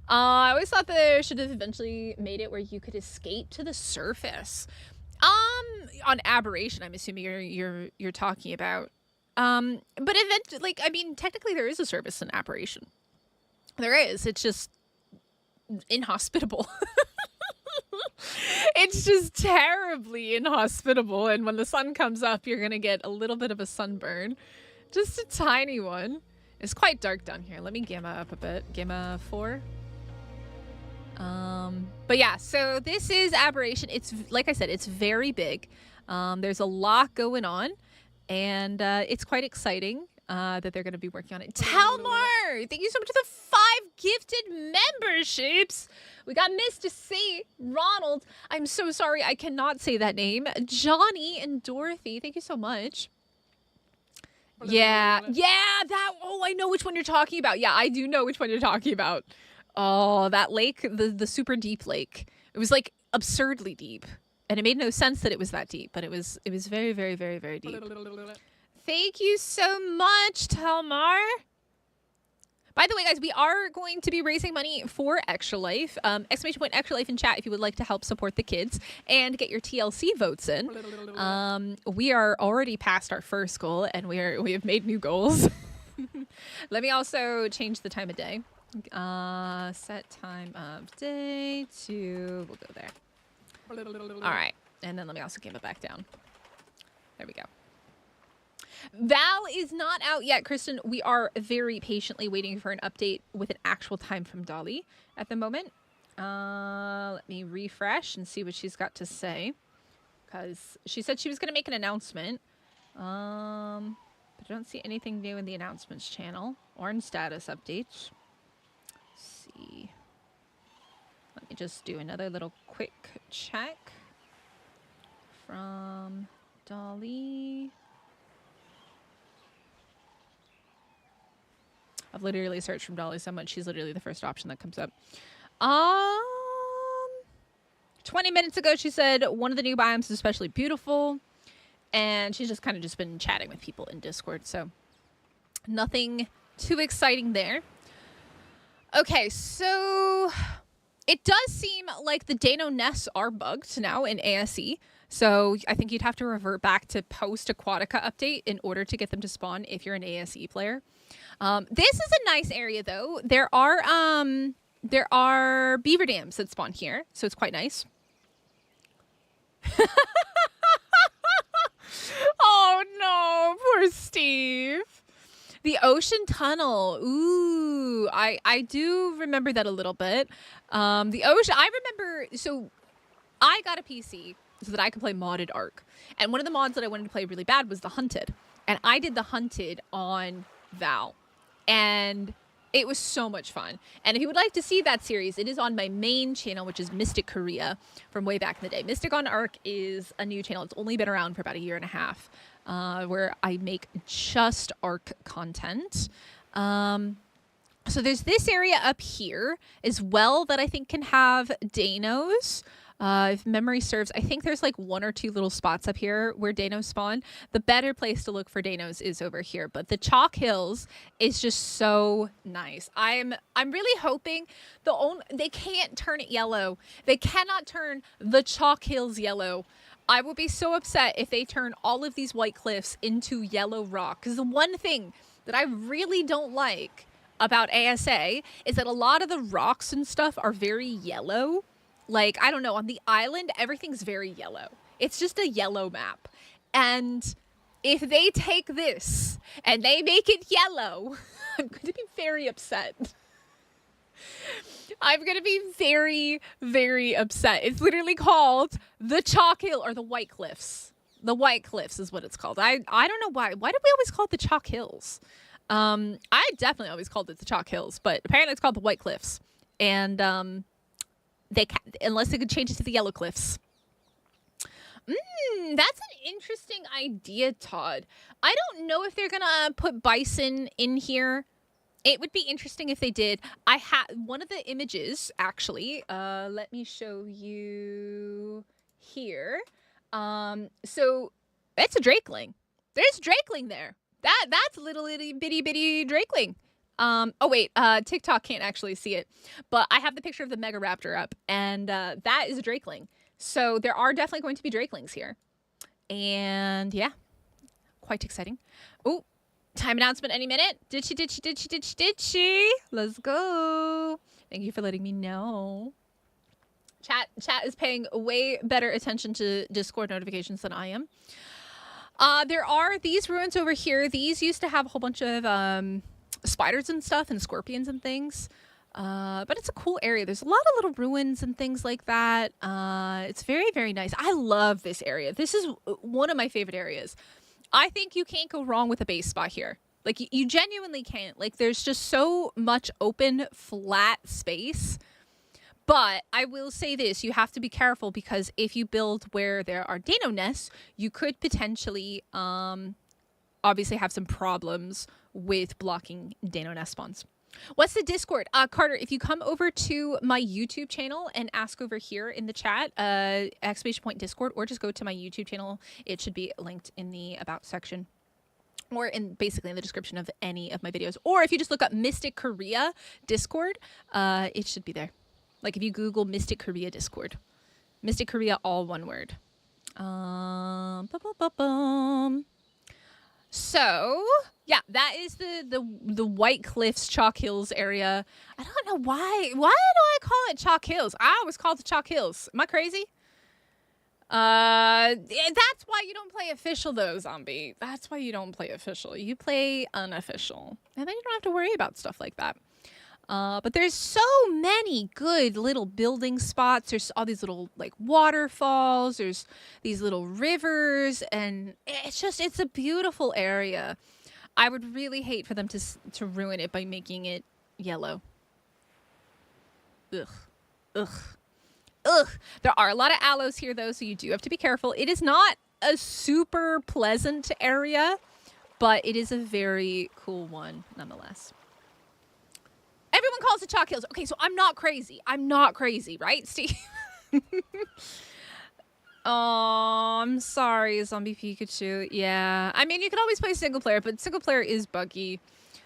I always thought they should have eventually made it where you could escape to the surface. On Aberration, I'm assuming you're talking about. But eventually, like, I mean, technically there is a service in Aberration. There is. It's just inhospitable. It's just terribly inhospitable, and when the sun comes up you're gonna get a little bit of a sunburn, just a tiny one. It's quite dark down here. Let me gamma up a bit. Gamma 4. But yeah, so this is Aberration. It's like I said, it's very big. There's a lot going on, and it's quite exciting that they're going to be working on it. Talmar, thank you so much for the 5 gifted memberships. We got Mr. C, Ronald. I'm so sorry I cannot say that name. Johnny and Dorothy, thank you so much. Yeah, that. Oh, I know which one you're talking about. Yeah, I do know which one you're talking about. Oh, that lake, the super deep lake. It was like absurdly deep, and it made no sense that it was that deep, but it was very, very, very, very deep. Thank you so much, Talmar. By the way, guys, we are going to be raising money for Extra Life. Exclamation point Extra Life in chat if you would like to help support the kids and get your TLC votes in. We are already past our first goal, and we have made new goals. Let me also change the time of day. Set time of day to, we'll go there. All right, and then let me also game it back down. There we go. Val is not out yet, Kristen. We are very patiently waiting for an update with an actual time from Dolly at the moment. Let me refresh and see what she's got to say, because she said she was going to make an announcement. But I don't see anything new in the announcements channel or in status updates. Let's see. Let me just do another little quick check from Dolly. I've literally searched from Dolly so much. She's literally the first option that comes up. 20 minutes ago, she said one of the new biomes is especially beautiful. And she's just kind of just been chatting with people in Discord. So nothing too exciting there. Okay, so it does seem like the Dino nests are bugged now in ASE. So I think you'd have to revert back to post-Aquatica update in order to get them to spawn if you're an ASE player. This is a nice area, though. There are beaver dams that spawn here, so it's quite nice. Oh no, poor Steve. The ocean tunnel. Ooh, I do remember that a little bit. The ocean, I remember, so I got a PC so that I could play modded Ark. And one of the mods that I wanted to play really bad was the Hunted. And I did the Hunted on Val. And it was so much fun. And if you would like to see that series, it is on my main channel, which is Mystic Korea from way back in the day. Mystic on Ark is a new channel. It's only been around for about a year and a half, where I make just Ark content. So there's this area up here as well that I think can have Danos. If memory serves, I think there's like one or two little spots up here where Danos spawn. The better place to look for Danos is over here, but the Chalk Hills is just so nice. I'm really hoping they can't turn it yellow. They cannot turn the Chalk Hills yellow. I will be so upset if they turn all of these white cliffs into yellow rock, because the one thing that I really don't like about ASA is that a lot of the rocks and stuff are very yellow. Like, I don't know, on the island, everything's very yellow. It's just a yellow map. And if they take this and they make it yellow, I'm going to be very upset. I'm going to be very, very upset. It's literally called the Chalk Hill, or the White Cliffs. The White Cliffs is what it's called. I don't know why. Why did we always call it the Chalk Hills? I definitely always called it the Chalk Hills, but apparently it's called the White Cliffs. And, they can't, unless they could change it to the Yellow Cliffs. That's an interesting idea, Todd. I don't know if they're gonna put bison in here. It would be interesting if they did. I had one of the images, actually. Let me show you here. So that's a drakeling. There's drakeling there. That's a little itty bitty drakeling. Oh wait, TikTok can't actually see it, but I have the picture of the Megaraptor up, and that is a drakeling. So there are definitely going to be drakelings here, and yeah, quite exciting. Oh, time announcement any minute. Did she? Let's go. Thank you for letting me know. Chat is paying way better attention to Discord notifications than I am. There are these ruins over here. These used to have a whole bunch of spiders and stuff and scorpions and things, but it's a cool area. There's a lot of little ruins and things like that. It's very, very nice. I love this area. This is one of my favorite areas. I think you can't go wrong with a base spot here. Like, you genuinely can't. Like, there's just so much open, flat space. But I will say this, you have to be careful, because if you build where there are Dino nests, you could potentially obviously have some problems with blocking Dino nest spawns. What's the Discord? Carter, if you come over to my YouTube channel and ask over here in the chat, !Discord, or just go to my YouTube channel. It should be linked in the About section. or basically in the description of any of my videos. Or if you just look up Mystic Korea Discord, it should be there. Like if you Google Mystic Korea Discord. Mystic Korea, all one word. So, yeah, that is the White Cliffs Chalk Hills area. I don't know why. Why do I call it Chalk Hills? I always call it the Chalk Hills. Am I crazy? That's why you don't play official though, Zombie. That's why you don't play official. You play unofficial. And then you don't have to worry about stuff like that. But there's so many good little building spots. There's all these little like waterfalls. There's these little rivers, and it's a beautiful area. I would really hate for them to ruin it by making it yellow. Ugh. Ugh. Ugh. There are a lot of aloes here though, so you do have to be careful. It is not a super pleasant area, but it is a very cool one nonetheless. Everyone calls it Chalk Hills. Okay, so I'm not crazy. I'm not crazy, right, Steve? Oh, I'm sorry, Zombie Pikachu. Yeah, I mean, you can always play single player, but single player is buggy.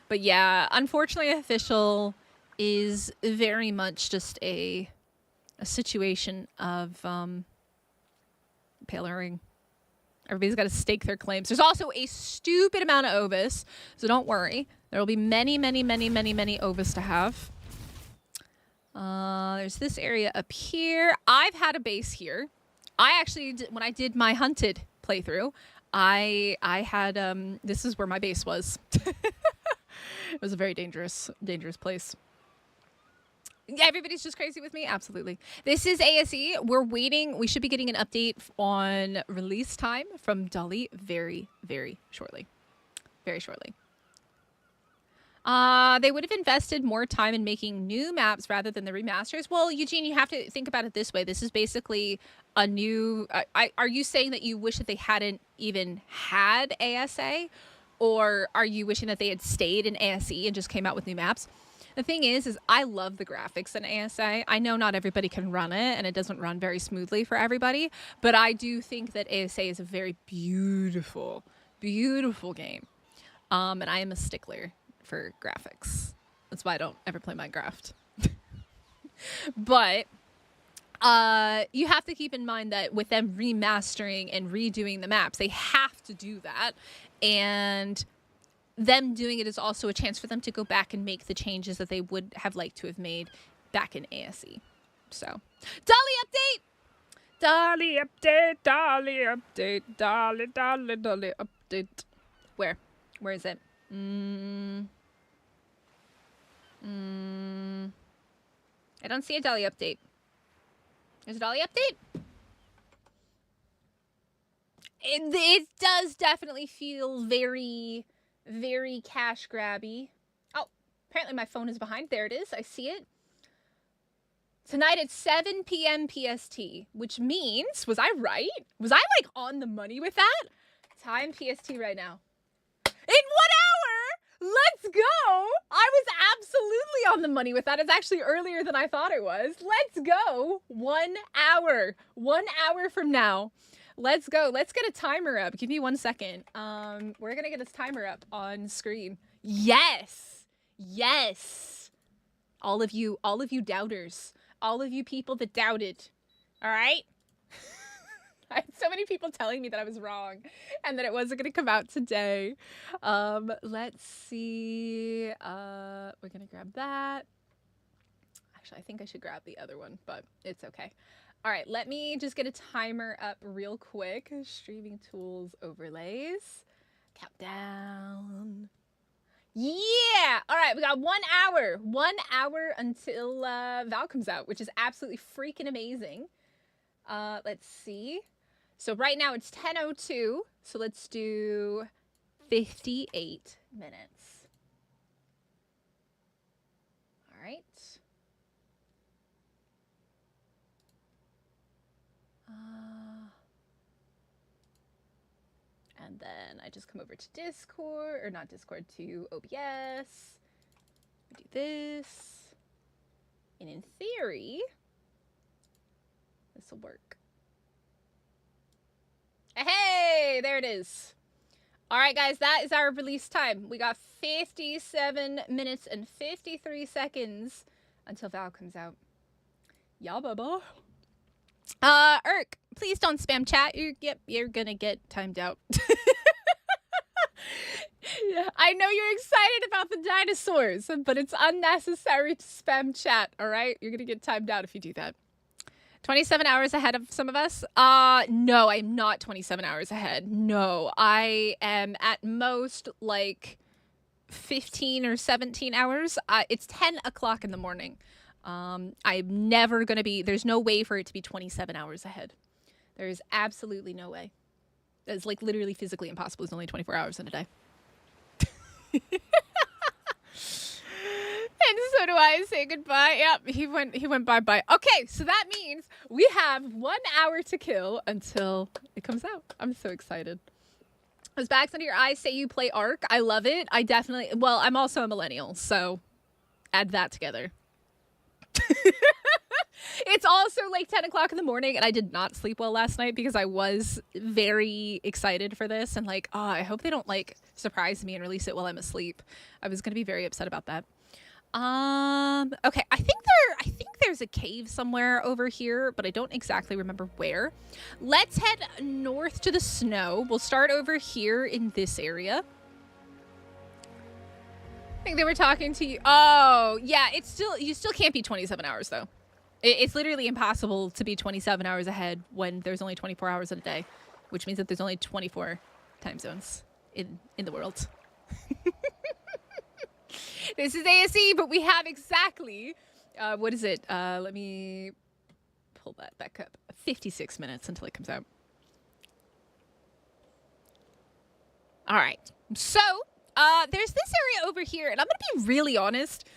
But yeah, unfortunately, official is very much just a situation of pailoring. Everybody's got to stake their claims. There's also a stupid amount of Ovis, so don't worry. There will be many, many, many, many, many Ovis to have. There's this area up here. I've had a base here. I actually, when I did my hunted playthrough, I had, this is where my base was. It was a very dangerous place. Everybody's just crazy with me? Absolutely. This is ASE. We're waiting. We should be getting an update on release time from Dolly very, very shortly. Very shortly. They would have invested more time in making new maps rather than the remasters. Well, Eugene, you have to think about it this way. This is basically a new... are you saying that you wish that they hadn't even had ASA? Or are you wishing that they had stayed in ASE and just came out with new maps? The thing is I love the graphics in ASA. I know not everybody can run it, and it doesn't run very smoothly for everybody, but I do think that ASA is a very beautiful, beautiful game. And I am a stickler for graphics. That's why I don't ever play Minecraft. But you have to keep in mind that with them remastering and redoing the maps, they have to do that. And them doing it is also a chance for them to go back and make the changes that they would have liked to have made back in ASE. So, Dolly update! Dolly update, Dolly update, Dolly, Dolly, Dolly update. Where? Where is it? I don't see a Dolly update. There's a Dolly update? It does definitely feel very... very cash grabby. Oh, apparently my phone is behind. There it is. I see it. Tonight at 7 p.m. PST, which means, was I right? Was I like on the money with that? Time PST right now. In 1 hour! Let's go! I was absolutely on the money with that. It's actually earlier than I thought it was. Let's go. 1 hour. 1 hour from now. Let's go. Let's get a timer up. Give me 1 second. We're going to get this timer up on screen. Yes. Yes. All of you doubters. All of you people that doubted. All right? I had so many people telling me that I was wrong and that it wasn't going to come out today. Let's see. We're going to grab that. Actually, I think I should grab the other one, but it's okay. All right, let me just get a timer up real quick. Streaming tools, overlays, countdown. Yeah! All right, we got 1 hour. 1 hour until Val comes out, which is absolutely freaking amazing. Let's see. So right now it's 10:02, so let's do 58 minutes. All right. And then I just come over to Discord, or not Discord, to OBS. We do this. And in theory, this will work. Hey, there it is. All right, guys, that is our release time. We got 57 minutes and 53 seconds until Val comes out. Yeah, baba. Urk, please don't spam chat. You're gonna get timed out. Yeah, I know you're excited about the dinosaurs, but it's unnecessary to spam chat, all right? You're gonna get timed out if you do that. 27 hours ahead of some of us? No, I'm not 27 hours ahead. No, I am at most like 15 or 17 hours. It's 10 o'clock in the morning. I'm never going to be, there's no way for it to be 27 hours ahead. There is absolutely no way. It's like literally physically impossible. It's only 24 hours in a day. And so do I say goodbye. Yep, he went bye-bye. Okay, so that means we have 1 hour to kill until it comes out. I'm so excited. Those bags under your eyes say you play Ark. I love it. I definitely, well, I'm also a millennial, so add that together. It's also like 10 o'clock in the morning, and I did not sleep well last night because I was very excited for this. And like, oh, I hope they don't like surprise me and release it while I'm asleep. I was going to be very upset about that. Okay, I think there's a cave somewhere over here, but I don't exactly remember where. Let's head north to the snow. We'll start over here in this area. I think they were talking to you. Oh, yeah, you still can't be 27 hours though. It's literally impossible to be 27 hours ahead when there's only 24 hours in a day, which means that there's only 24 time zones in the world. This is ASE, but we have exactly, what is it? Let me pull that back up. 56 minutes until it comes out. All right. So, there's this area over here, and I'm going to be really honest.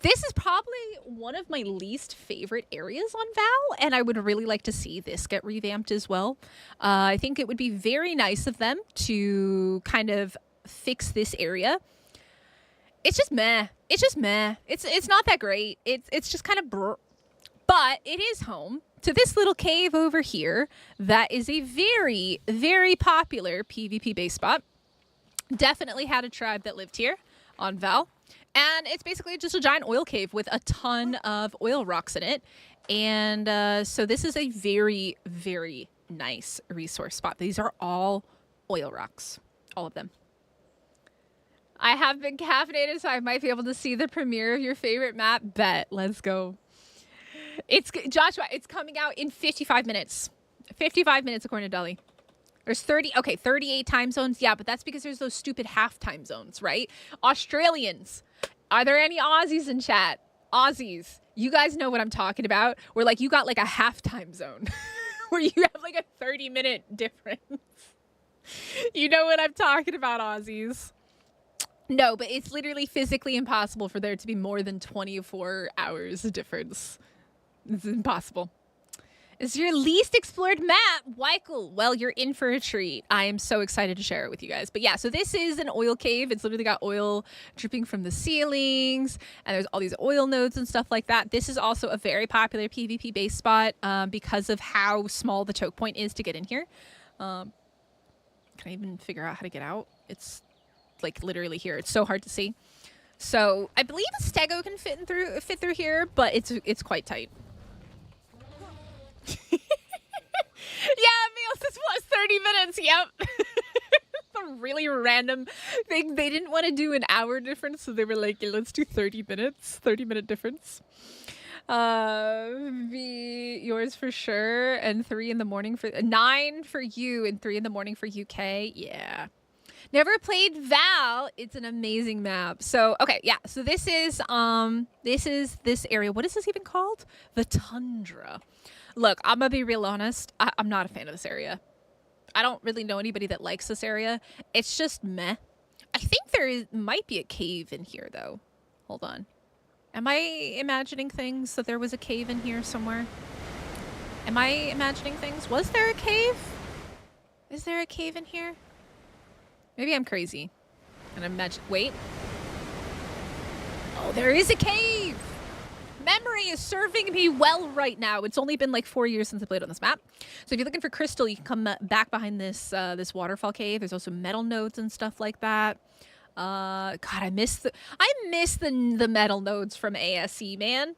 This is probably one of my least favorite areas on Val, and I would really like to see this get revamped as well. I think it would be very nice of them to kind of fix this area. It's just meh. It's just meh. It's not that great. It's just kind of brr. But it is home to this little cave over here that is a very, very popular PvP base spot. Definitely had a tribe that lived here on Val. And it's basically just a giant oil cave with a ton of oil rocks in it. And so this is a very, very nice resource spot. These are all oil rocks. All of them. I have been caffeinated, so I might be able to see the premiere of your favorite map. Bet. Let's go. It's Joshua, it's coming out in 55 minutes. 55 minutes according to Dolly. There's 38 time zones. Yeah, but that's because there's those stupid half time zones, right? Australians. Are there any Aussies in chat? Aussies. You guys know what I'm talking about. Where like you got like a half time zone where you have like a 30-minute difference. You know what I'm talking about, Aussies. No, but it's literally physically impossible for there to be more than 24 hours difference. It's impossible. It's your least explored map, Weichel. Well, you're in for a treat. I am so excited to share it with you guys. But yeah, so this is an oil cave. It's literally got oil dripping from the ceilings, and there's all these oil nodes and stuff like that. This is also a very popular PvP base spot because of how small the choke point is to get in here. Can I even figure out how to get out? It's like literally here. It's so hard to see. So I believe a stego can fit through here, but it's quite tight. Yeah, Meals, this was 30 minutes. Yep. A really random thing. They didn't want to do an hour difference, so they were like, let's do 30 minutes. 30-minute difference. Yours for sure, and 3 in the morning for 9 for you, and 3 in the morning for UK. Yeah. Never played Val. It's an amazing map. So, okay, yeah. So this is this area. What is this even called? The Tundra. Look, I'm gonna be real honest. I'm not a fan of this area. I don't really know anybody that likes this area. It's just meh. I think might be a cave in here, though. Hold on. Am I imagining things that there was a cave in here somewhere? Am I imagining things? Was there a cave? Is there a cave in here? Maybe I'm crazy. And imagine. Wait. Oh, there is a cave! memory is serving me well right now. It's only been like 4 years since I played on this map. So if you're looking for crystal, you can come back behind this this waterfall cave. There's also metal nodes and stuff like that. God, I miss the metal nodes from ASE, man.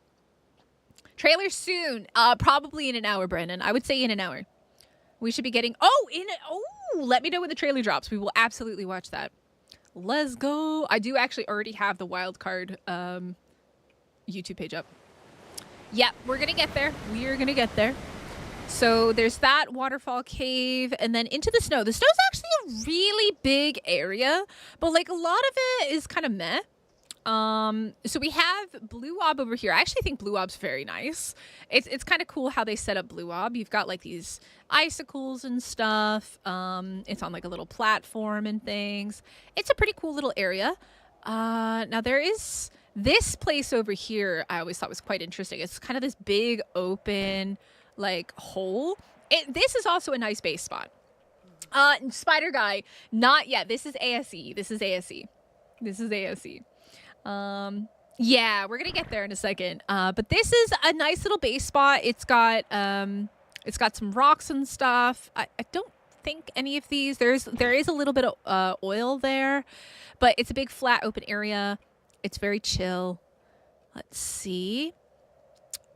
Trailer soon. Probably in an hour, Brandon. I would say in an hour. We should be getting... let me know when the trailer drops. We will absolutely watch that. Let's go. I do actually already have the wildcard YouTube page up. Yep, we're going to get there. We are going to get there. So there's that waterfall cave and then into the snow. The snow's actually a really big area, but like a lot of it is kind of meh. So we have Blue Ob over here. I actually think Blue Ob's very nice. It's kind of cool how they set up Blue Ob. You've got like these icicles and stuff. It's on like a little platform and things. It's a pretty cool little area. Now there is this place over here I always thought was quite interesting. It's kind of this big open like hole. This is also a nice base spot. Spider Guy, not yet. This is ASE. This is ASE. This is ASE. Yeah, we're gonna get there in a second. But this is a nice little base spot. It's got some rocks and stuff. I don't think any of these. There is a little bit of oil there, but it's a big flat open area. It's very chill. Let's see.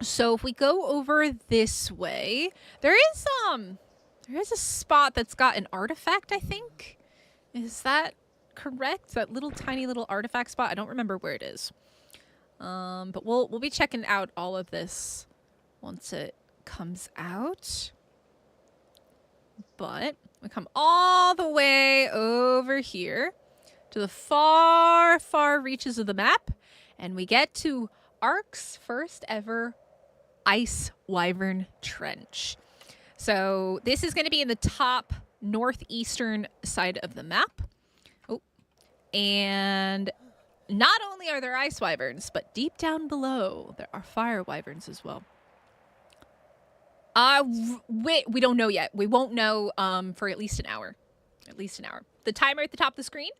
So if we go over this way, there is a spot that's got an artifact, I think. Is that correct? That little tiny little artifact spot. I don't remember where it is. But we'll be checking out all of this once it comes out. But we come all the way over here to the far, far reaches of the map, and we get to Ark's first ever Ice Wyvern Trench. So this is going to be in the top northeastern side of the map. Oh, and not only are there ice wyverns, but deep down below there are fire wyverns as well. We don't know yet. We won't know for at least an hour. At least an hour. The timer at the top of the screen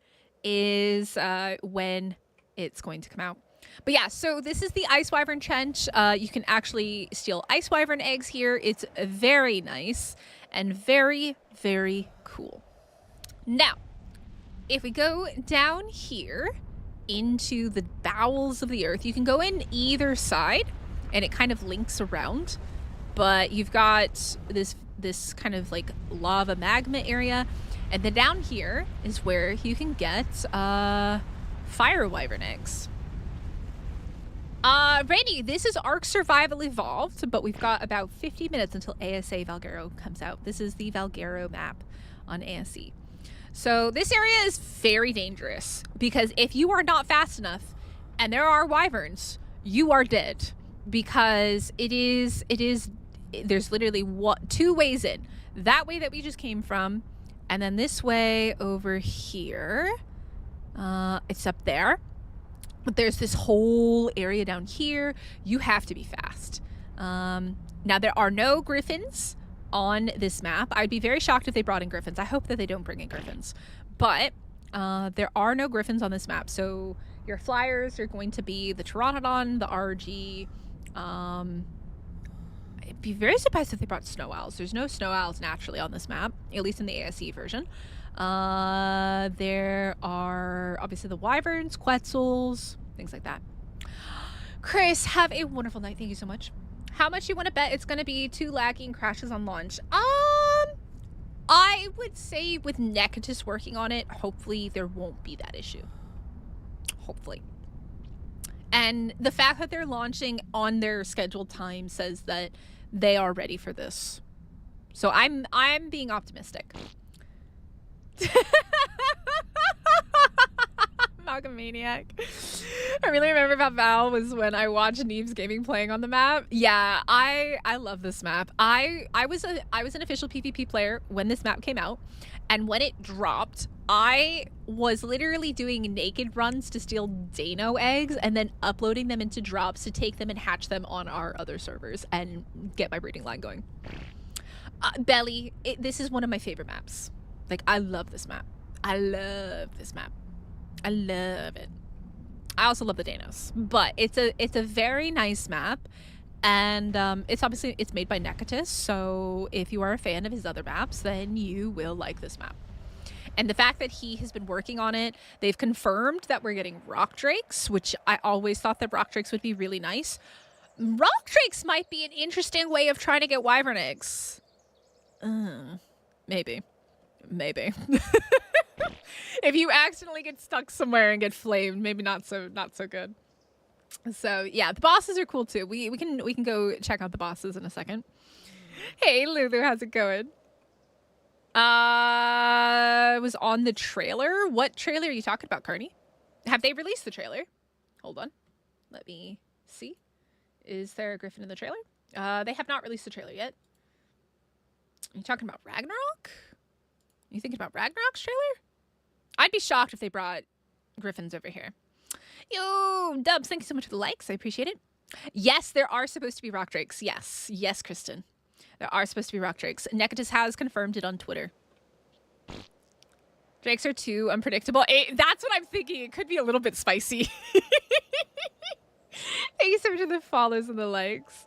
is when it's going to come out. But yeah, so this is the Ice Wyvern Trench. You can actually steal Ice Wyvern eggs here. It's very nice and very, very cool. Now, if we go down here into the bowels of the earth, you can go in either side and it kind of links around. But you've got this kind of like lava magma area. And then down here is where you can get fire wyvern eggs. Rainy, this is Ark Survival Evolved, but we've got about 50 minutes until ASA Valguero comes out. This is the Valguero map on ASE. So this area is very dangerous because if you are not fast enough and there are wyverns, you are dead because there's literally two ways in. That way that we just came from, and then this way over here. It's up there. But there's this whole area down here. You have to be fast. Now, there are no griffins on this map. I'd be very shocked if they brought in griffins. I hope that they don't bring in griffins. But there are no griffins on this map. So your flyers are going to be the Pteranodon, the RG. I'd be very surprised if they brought snow owls. There's no snow owls naturally on this map, at least in the ASE version. There are obviously the wyverns, quetzals, things like that. Chris, have a wonderful night. Thank you so much. How much you want to bet it's going to be 2 lagging crashes on launch? I would say with Necatus working on it, hopefully there won't be that issue. Hopefully. And the fact that they're launching on their scheduled time says that they are ready for this. So I'm being optimistic. Malcolmaniac. I really remember about Val was when I watched Neve's Gaming playing on the map. Yeah, I love this map. I was an official PvP player when this map came out, and when it dropped, I was literally doing naked runs to steal Dano eggs and then uploading them into drops to take them and hatch them on our other servers and get my breeding line going. Belly, this is one of my favorite maps. Like, I love this map. I love this map. I love it. I also love the Deinos, but it's a very nice map. And it's made by Donicus, so if you are a fan of his other maps, then you will like this map. And the fact that he has been working on it, they've confirmed that we're getting rock drakes, which I always thought that rock drakes would be really nice. Rock drakes might be an interesting way of trying to get wyvern eggs. Maybe. If you accidentally get stuck somewhere and get flamed, maybe not so good. So yeah, the bosses are cool too. We can go check out the bosses in a second. Hey Lulu, how's it going? It was on the trailer. What trailer are you talking about, Carney? Have they released the trailer? Hold on. Let me see. Is there a griffin in the trailer? They have not released the trailer yet. Are you talking about Ragnarok? Are you thinking about Ragnarok's trailer? I'd be shocked if they brought griffins over here. Yo, Dubs, thank you so much for the likes. I appreciate it. Yes, there are supposed to be rock drakes. Yes, Kristen. There are supposed to be rock drakes. Donicus has confirmed it on Twitter. Drakes are too unpredictable. That's what I'm thinking. It could be a little bit spicy. Thank you so much for the follows and the likes.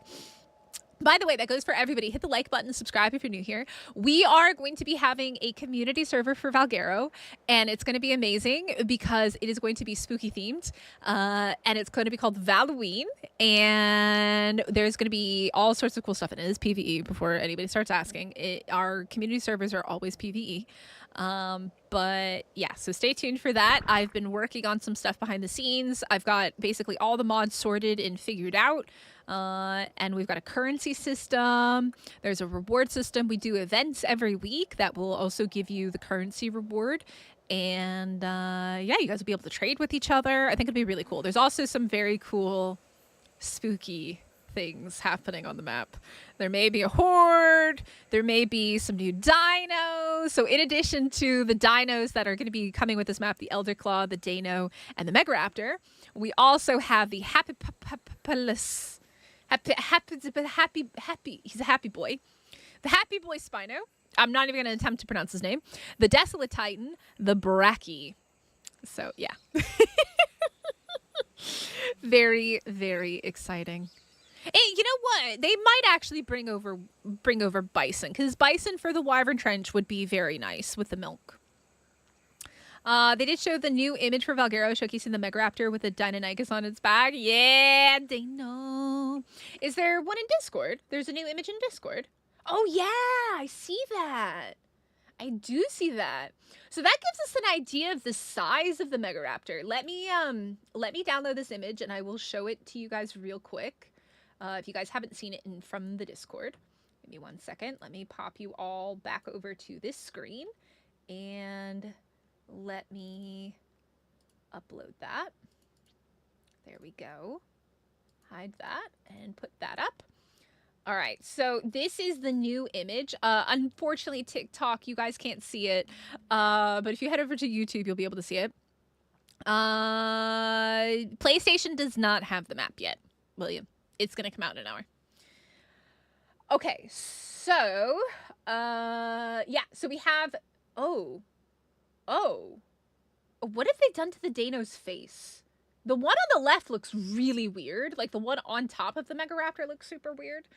By the way, that goes for everybody. Hit the like button, subscribe if you're new here. We are going to be having a community server for Valguero, and it's going to be amazing because it is going to be spooky themed, and it's going to be called Halloween, and there's going to be all sorts of cool stuff. And it is PvE before anybody starts asking. Our community servers are always PvE. But yeah, so stay tuned for that. I've been working on some stuff behind the scenes. I've got basically all the mods sorted and figured out. And we've got a currency system. There's a reward system. We do events every week that will also give you the currency reward. And yeah, you guys will be able to trade with each other. I think it'll be really cool. There's also some very cool spooky things happening on the map. There may be a horde. There may be some new dinos. So in addition to the dinos that are going to be coming with this map, the Elderclaw, the Dano, and the Megaraptor, we also have the happy. He's a happy boy. The happy boy Spino. I'm not even going to attempt to pronounce his name. The Desolate Titan, the Brachy. So yeah. Very, very exciting. Hey, you know what? They might actually bring over bison, because bison for the Wyvern Trench would be very nice with the milk. They did show the new image for Valguero showcasing the Megaraptor with the Deinonychus on its back. Yeah, they know. Is there one in Discord? There's a new image in Discord. Oh yeah, I see that. I do see that. So that gives us an idea of the size of the Megaraptor. Let me download this image and I will show it to you guys real quick. If you guys haven't seen it from the Discord. Give me 1 second. Let me pop you all back over to this screen and let me upload that. There we go. Hide that and put that up. All right, so this is the new image. Unfortunately, TikTok, you guys can't see it. But if you head over to YouTube, you'll be able to see it. PlayStation does not have the map yet, William. It's going to come out in an hour. Okay, so, yeah, so we have, oh, what have they done to the Dano's face? The one on the left looks really weird. Like, the one on top of the Megaraptor looks super weird.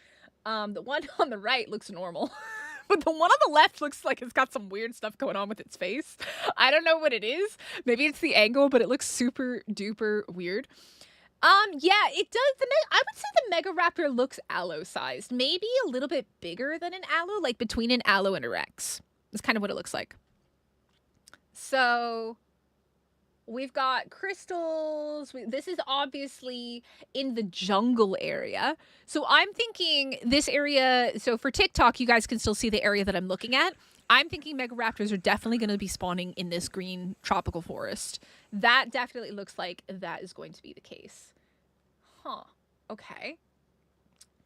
The one on the right looks normal. But the one on the left looks like it's got some weird stuff going on with its face. I don't know what it is. Maybe it's the angle, but it looks super duper weird. Yeah, it does. I would say the Megaraptor looks Allo-sized. Maybe a little bit bigger than an Allo, like between an Allo and a Rex. That's kind of what it looks like. So we've got crystals. This is obviously in the jungle area. So I'm thinking this area, so for TikTok, you guys can still see the area that I'm looking at. I'm thinking Megaraptors are definitely going to be spawning in this green tropical forest. That definitely looks like that is going to be the case. Huh. Okay.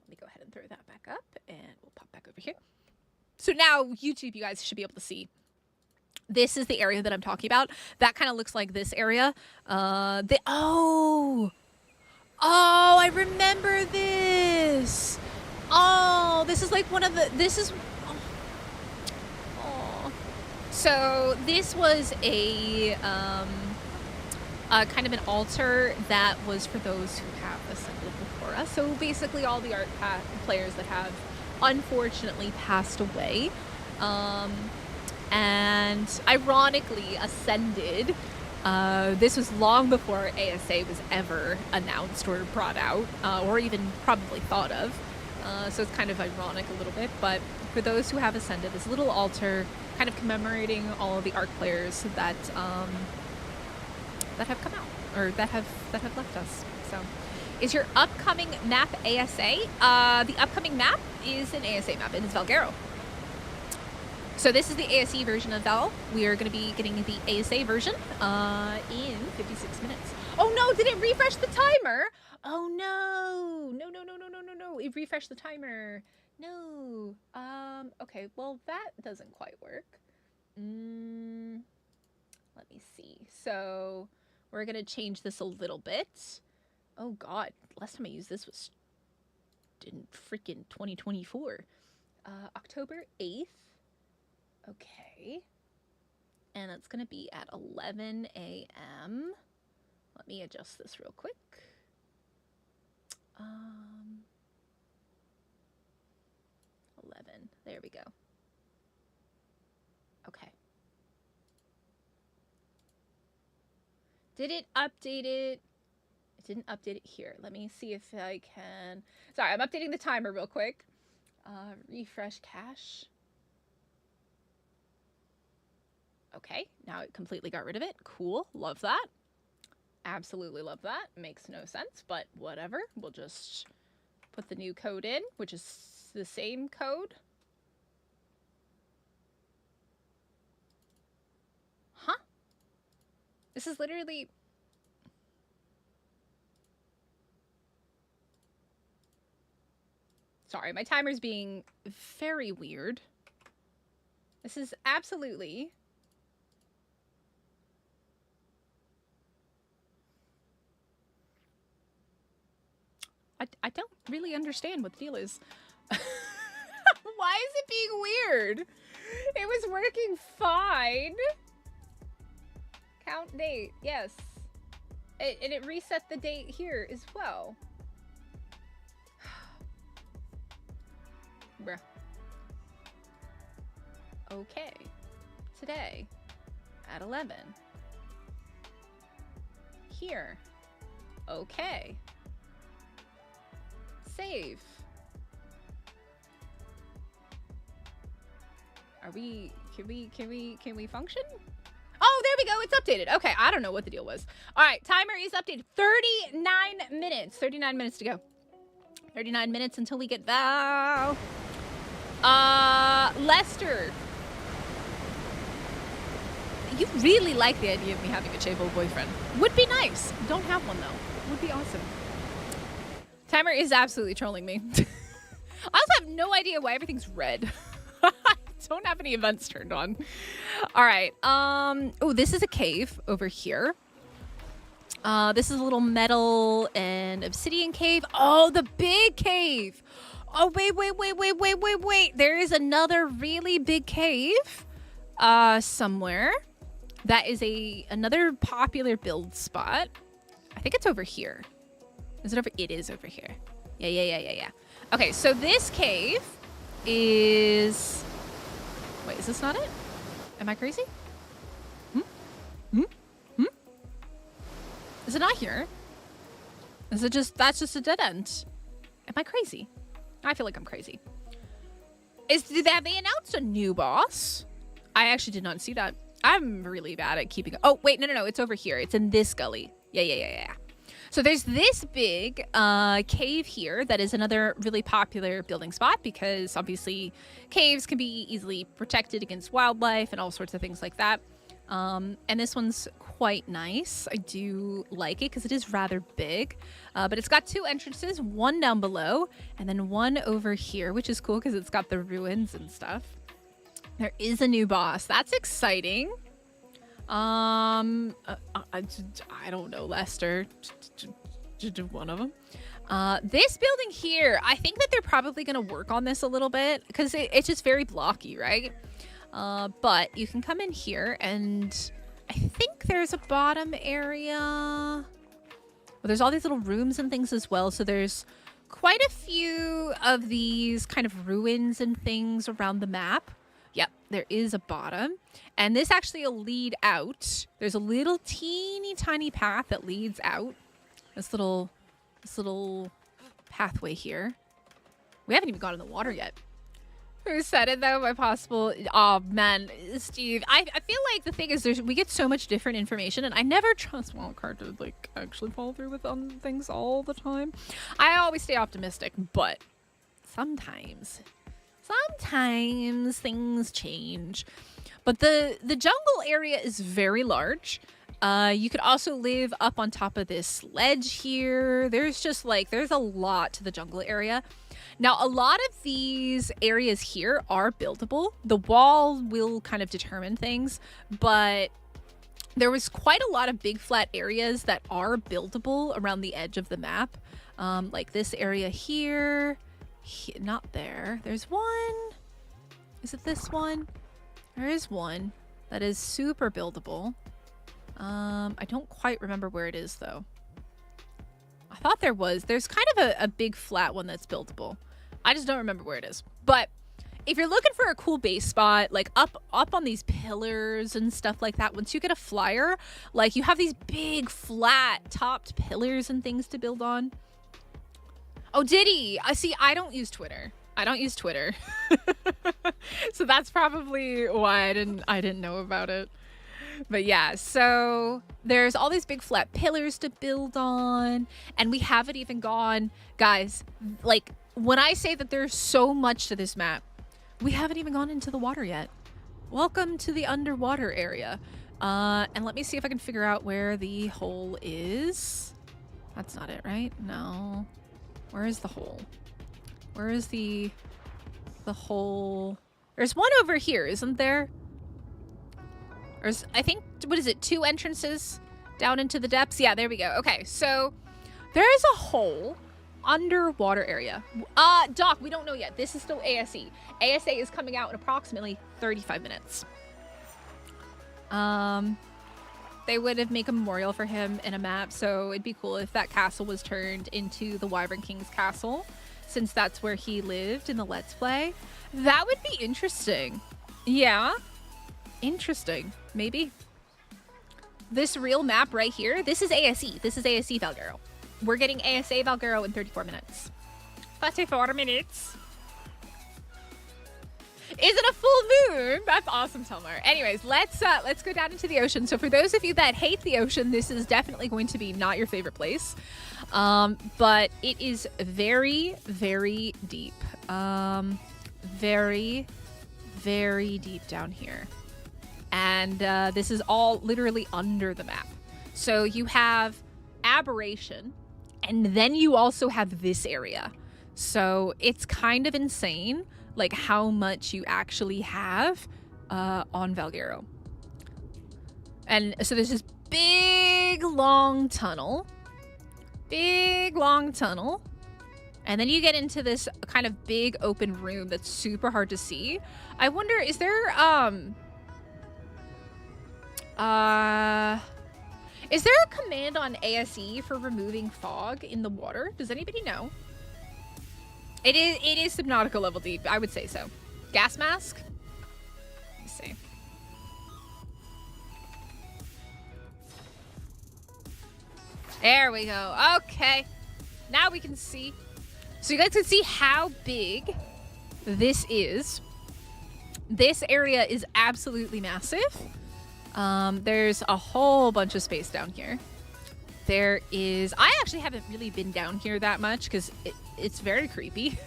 Let me go ahead and throw that back up and we'll pop back over here. So now YouTube, you guys should be able to see. This is the area that I'm talking about. That kind of looks like this area. Oh, I remember this. Oh, this is like one of the, this is, so this was a kind of an altar that was for those who have ascended before us. So basically all the art players that have unfortunately passed away. And ironically ascended. This was long before ASA was ever announced or brought out, or even probably thought of. So it's kind of ironic a little bit, but for those who have ascended, this little altar kind of commemorating all of the ARC players that have come out, or that have left us. So, is your upcoming map ASA? The upcoming map is an ASA map. It is Valguero. So this is the ASE version of Val. We are going to be getting the ASA version in 56 minutes. Oh no, did it refresh the timer? Oh no. No. It refreshed the timer. No. Okay, well that doesn't quite work. Let me see. So we're going to change this a little bit. Oh god, last time I used this was in freaking 2024. October 8th. Okay, and it's going to be at 11 a.m. Let me adjust this real quick. 11, there we go. Okay. Did it update it? It didn't update it here. Let me see if I can. Sorry, I'm updating the timer real quick. Refresh cache. Okay, now it completely got rid of it. Cool, love that. Absolutely love that. Makes no sense, but whatever. We'll just put the new code in, which is the same code. Huh? This is literally... Sorry, my timer's being very weird. This is absolutely... I don't really understand what the deal is. Why is it being weird? It was working fine. Count date, yes. And it reset the date here as well. Bruh. Okay. Today at 11. Here. Okay. Save. Are we, can we function? Oh, there we go. It's updated. Okay. I don't know what the deal was. All right. Timer is updated. 39 minutes. 39 minutes to go. 39 minutes until we get Val. Lester. You really like the idea of me having a Chable boyfriend. Would be nice. Don't have one though. Would be awesome. Timer is absolutely trolling me. I also have no idea why everything's red. I don't have any events turned on. All right. Oh, this is a cave over here. This is a little metal and obsidian cave. Oh, the big cave. Oh, wait. There is another really big cave somewhere. That is another popular build spot. I think it's over here. Is it over? It is over here. Yeah. Okay, so this cave is... Wait, is this not it? Am I crazy? Is it not here? Is it just... That's just a dead end. Am I crazy? I feel like I'm crazy. Have they announced a new boss? I actually did not see that. I'm really bad at keeping... Oh, wait, no. It's over here. It's in this gully. Yeah. So there's this big cave here that is another really popular building spot because obviously caves can be easily protected against wildlife and all sorts of things like that. And this one's quite nice. I do like it because it is rather big. But it's got two entrances, one down below and then one over here, which is cool because it's got the ruins and stuff. There is a new boss. That's exciting. I don't know, Lester. One of them. This building here, I think that they're probably going to work on this a little bit because it's just very blocky, right? But you can come in here and I think there's a bottom area. Well, there's all these little rooms and things as well. So there's quite a few of these kind of ruins and things around the map. Yep, there is a bottom. And this actually will lead out. There's a little teeny tiny path that leads out. This little pathway here. We haven't even gone in the water yet. Who said it though by possible? Oh man, Steve. I feel like the thing is we get so much different information and I never trust Wildcard to like actually follow through with things all the time. I always stay optimistic, but sometimes things change. But the jungle area is very large. You could also live up on top of this ledge here. There's a lot to the jungle area. Now, a lot of these areas here are buildable. The wall will kind of determine things, but there was quite a lot of big flat areas that are buildable around the edge of the map. Like this area here. Not there. There's one. Is it this one? There is one that is super buildable. I don't quite remember where it is though. I thought there was. There's kind of a big flat one that's buildable. I just don't remember where it is. But if you're looking for a cool base spot, like up on these pillars and stuff like that, once you get a flyer, like you have these big flat topped pillars and things to build on. Oh, did he? See, I don't use Twitter. So that's probably why I didn't know about it. But yeah, so there's all these big flat pillars to build on, and we haven't even gone, guys, like when I say that there's so much to this map, we haven't even gone into the water yet. Welcome to the underwater area. And let me see if I can figure out where the hole is. That's not it, right? No. Where is the hole? Where is the hole? There's one over here, isn't there? There's, I think, what is it? 2 entrances down into the depths? Yeah, there we go. Okay, so there is a hole underwater area. Doc, we don't know yet. This is still ASE. ASA is coming out in approximately 35 minutes. They would have made a memorial for him in a map, so it'd be cool if that castle was turned into the Wyvern King's castle, since that's where he lived in the Let's Play. That would be interesting. Yeah. Interesting. Maybe. This real map right here, this is ASE. This is ASE Valguero. We're getting ASA Valguero in 34 minutes. 34 minutes. Is it a full moon? That's awesome, Telmar. Anyways, let's go down into the ocean. So for those of you that hate the ocean, this is definitely going to be not your favorite place. But it is very, very deep. Very, very deep down here. And this is all literally under the map. So you have Aberration, and then you also have this area. So it's kind of insane, like how much you actually have on Valguero. And so there's this big long tunnel. And then you get into this kind of big open room that's super hard to see. I wonder, is there a command on ASE for removing fog in the water? Does anybody know? It is Subnautica level deep. I would say so. Gas mask? Let me see. There we go. Okay. Now we can see. So you guys can see how big this is. This area is absolutely massive. There's a whole bunch of space down here. There is... I actually haven't really been down here that much because it's very creepy.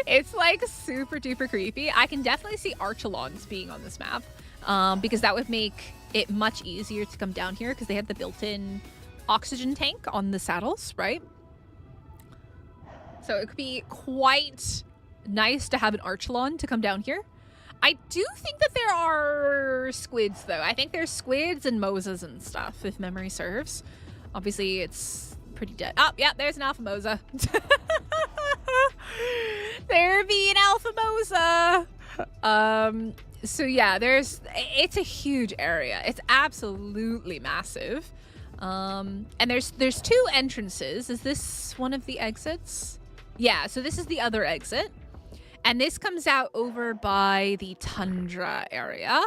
It's like super duper creepy. I can definitely see Archelons being on this map because that would make it much easier to come down here because they have the built-in oxygen tank on the saddles, right? So it could be quite nice to have an Archelon to come down here. I do think that there are squids, though. I think there's squids and mosas and stuff, if memory serves. Obviously, it's pretty dead. Oh, yeah, there's an alpha mosa. There be an alpha mosa. So yeah, it's a huge area. It's absolutely massive. And there's 2 entrances. Is this one of the exits? Yeah, so this is the other exit. And this comes out over by the tundra area.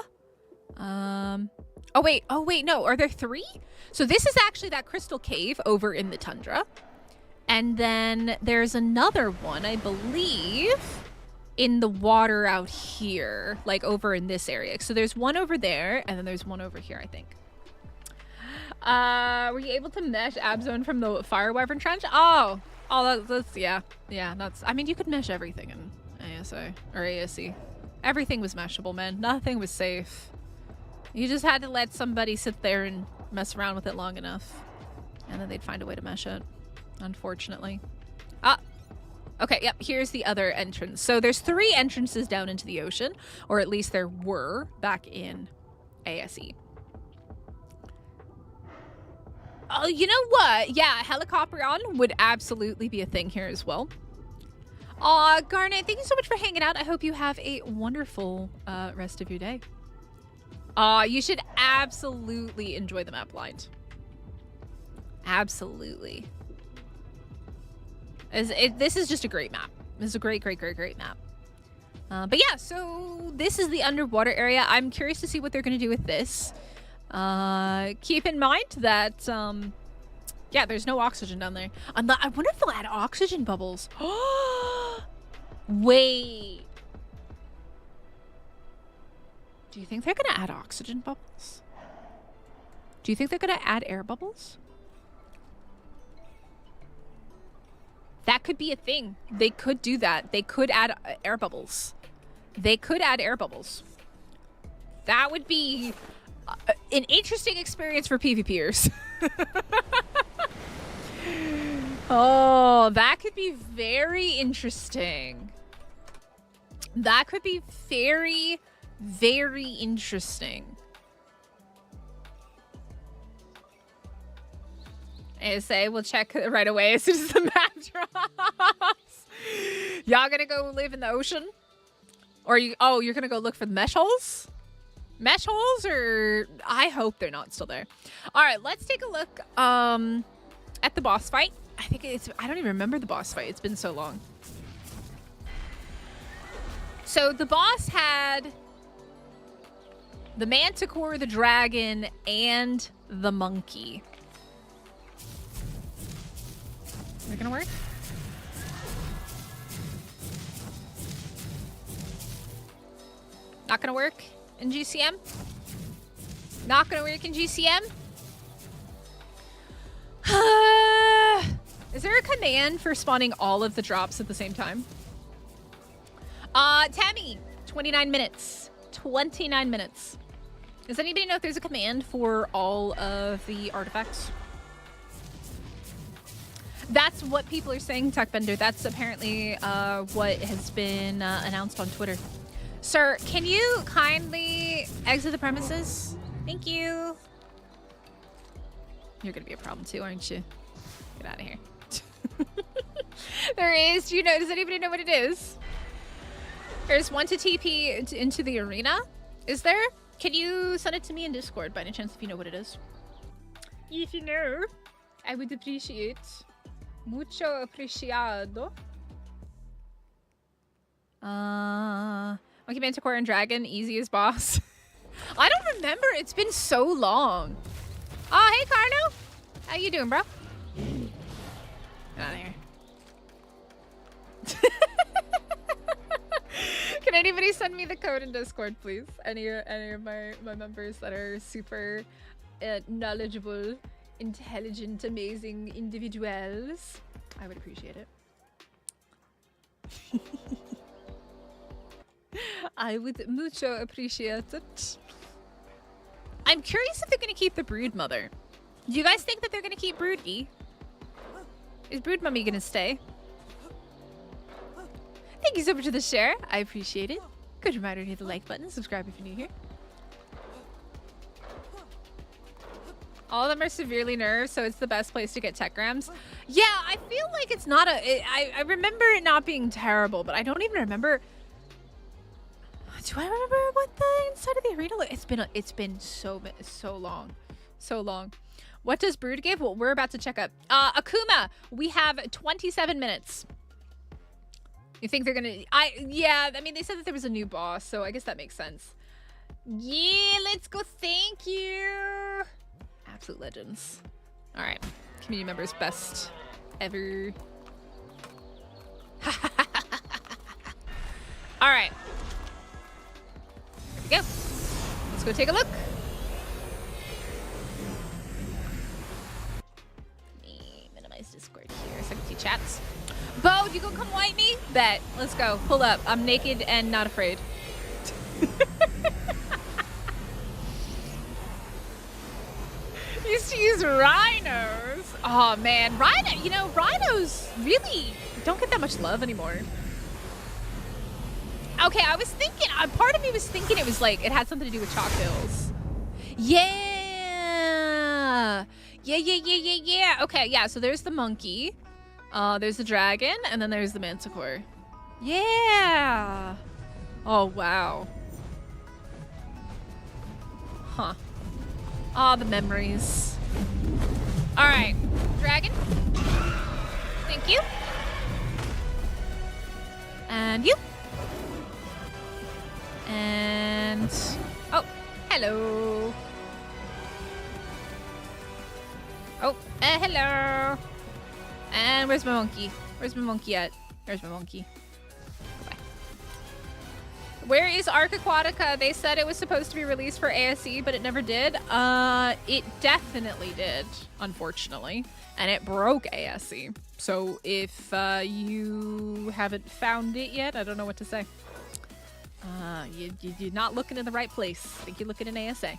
Oh wait, no, are there 3? So this is actually that crystal cave over in the tundra. And then there's another one, I believe, in the water out here, like over in this area. So there's one over there, and then there's one over here, I think. Were you able to mesh Abzone from the Fire Wyvern trench? Oh, that's yeah. That's. I mean, you could mesh everything in ASA or ASC. Everything was meshable, man. Nothing was safe. You just had to let somebody sit there and mess around with it long enough, and then they'd find a way to mesh it. Unfortunately. Okay, yep, here's the other entrance. So there's 3 entrances down into the ocean, or at least there were back in ASE. Oh, you know what? Yeah, Helicopterion would absolutely be a thing here as well. Aw, Garnet, thank you so much for hanging out. I hope you have a wonderful rest of your day. You should absolutely enjoy the map blind. Absolutely. This is just a great map. This is a great map. But yeah, so this is the underwater area. I'm curious to see what they're going to do with this. Keep in mind that, yeah, there's no oxygen down there. I wonder if they'll add oxygen bubbles. Wait. Do you think they're going to add oxygen bubbles? Do you think they're going to add air bubbles? That could be a thing. They could do that. They could add air bubbles. They could add air bubbles. That would be an interesting experience for PvPers. Oh, that could be very interesting. That could be very, very interesting. ASA will check right away as soon as the map drops. Y'all gonna go live in the ocean? Or you're gonna go look for the mesh holes? Mesh holes, or I hope they're not still there. All right, let's take a look at the boss fight. I don't even remember the boss fight. It's been so long. So the boss had the manticore, the dragon, and the monkey. Is it gonna work? Not gonna work in GCM? Not gonna work in GCM? Is there a command for spawning all of the drops at the same time? Tammy, 29 minutes. 29 minutes. Does anybody know if there's a command for all of the artifacts? That's what people are saying, Tuckbender. That's apparently what has been announced on Twitter. Sir, can you kindly exit the premises? Thank you. You're gonna be a problem too, aren't you? Get out of here. There is. Does anybody know what it is? There's one to TP into the arena. Is there? Can you send it to me in Discord by any chance if you know what it is? If you know, I would appreciate. Mucho apreciado. Monkey Manticore and Dragon, easy as boss. I don't remember. It's been so long. Oh, hey, Carlo. How you doing, bro? Get out of here. Can anybody send me the code in Discord, please? Any of my members that are super knowledgeable, intelligent, amazing individuals. I would appreciate it. I would mucho appreciate it. I'm curious if they're going to keep the brood mother. Do you guys think that they're going to keep Broody? Is Brood Mummy going to stay? Thank you so much for the share. I appreciate it. Good reminder to hit the like button. Subscribe if you're new here. All of them are severely nerfed, so it's the best place to get techgrams. Yeah, I feel like it's not I remember it not being terrible, but I don't even remember. Do I remember what the inside of the arena look? It's been so long. So long. What does Brood give? Well, we're about to check up. Akuma, we have 27 minutes. You think they're gonna... Yeah, I mean, they said that there was a new boss, so I guess that makes sense. Yeah, let's go. Thank you. Absolute legends. All right. Community members best ever. All right. Here we go. Let's go take a look. Let me minimize Discord here so I can see chats. Bo, you go come white me? Bet. Let's go. Pull up. I'm naked and not afraid. Used to use rhinos. Oh man, rhinos really don't get that much love anymore. Okay, I was thinking, part of me was thinking it was like, it had something to do with chalk hills. Yeah. Okay, yeah, so there's the monkey. There's the dragon, and then there's the manticore. Yeah. Oh, wow. Huh. Ah, the memories. All right, dragon. Thank you. And you. And oh, hello. Oh, hello. And where's my monkey? Where's my monkey at? There's my monkey. Bye. Where is Arc Aquatica? They said it was supposed to be released for ASE, but it never did. It definitely did, unfortunately. And it broke ASE. So if you haven't found it yet, I don't know what to say. You're not looking in the right place. I think you're looking in ASA.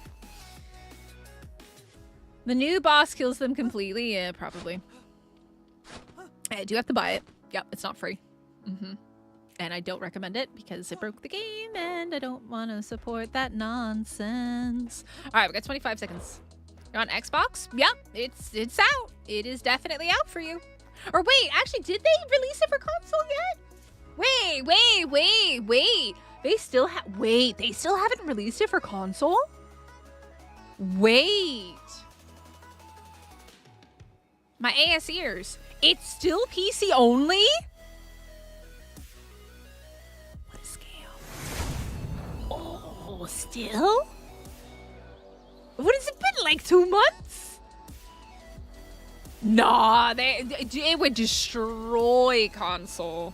The new boss kills them completely. Yeah, probably. I do have to buy it. Yep, it's not free. And I don't recommend it because it broke the game and I don't want to support that nonsense. All right, we got 25 seconds. You're on Xbox? Yep, it's out. It is definitely out for you. Or wait, actually, did they release it for console yet? Wait. They still haven't released it for console? Wait. My AS ears. It's still PC only? What a scale. Oh, still? What has it been, like 2 months? Nah, it would destroy console.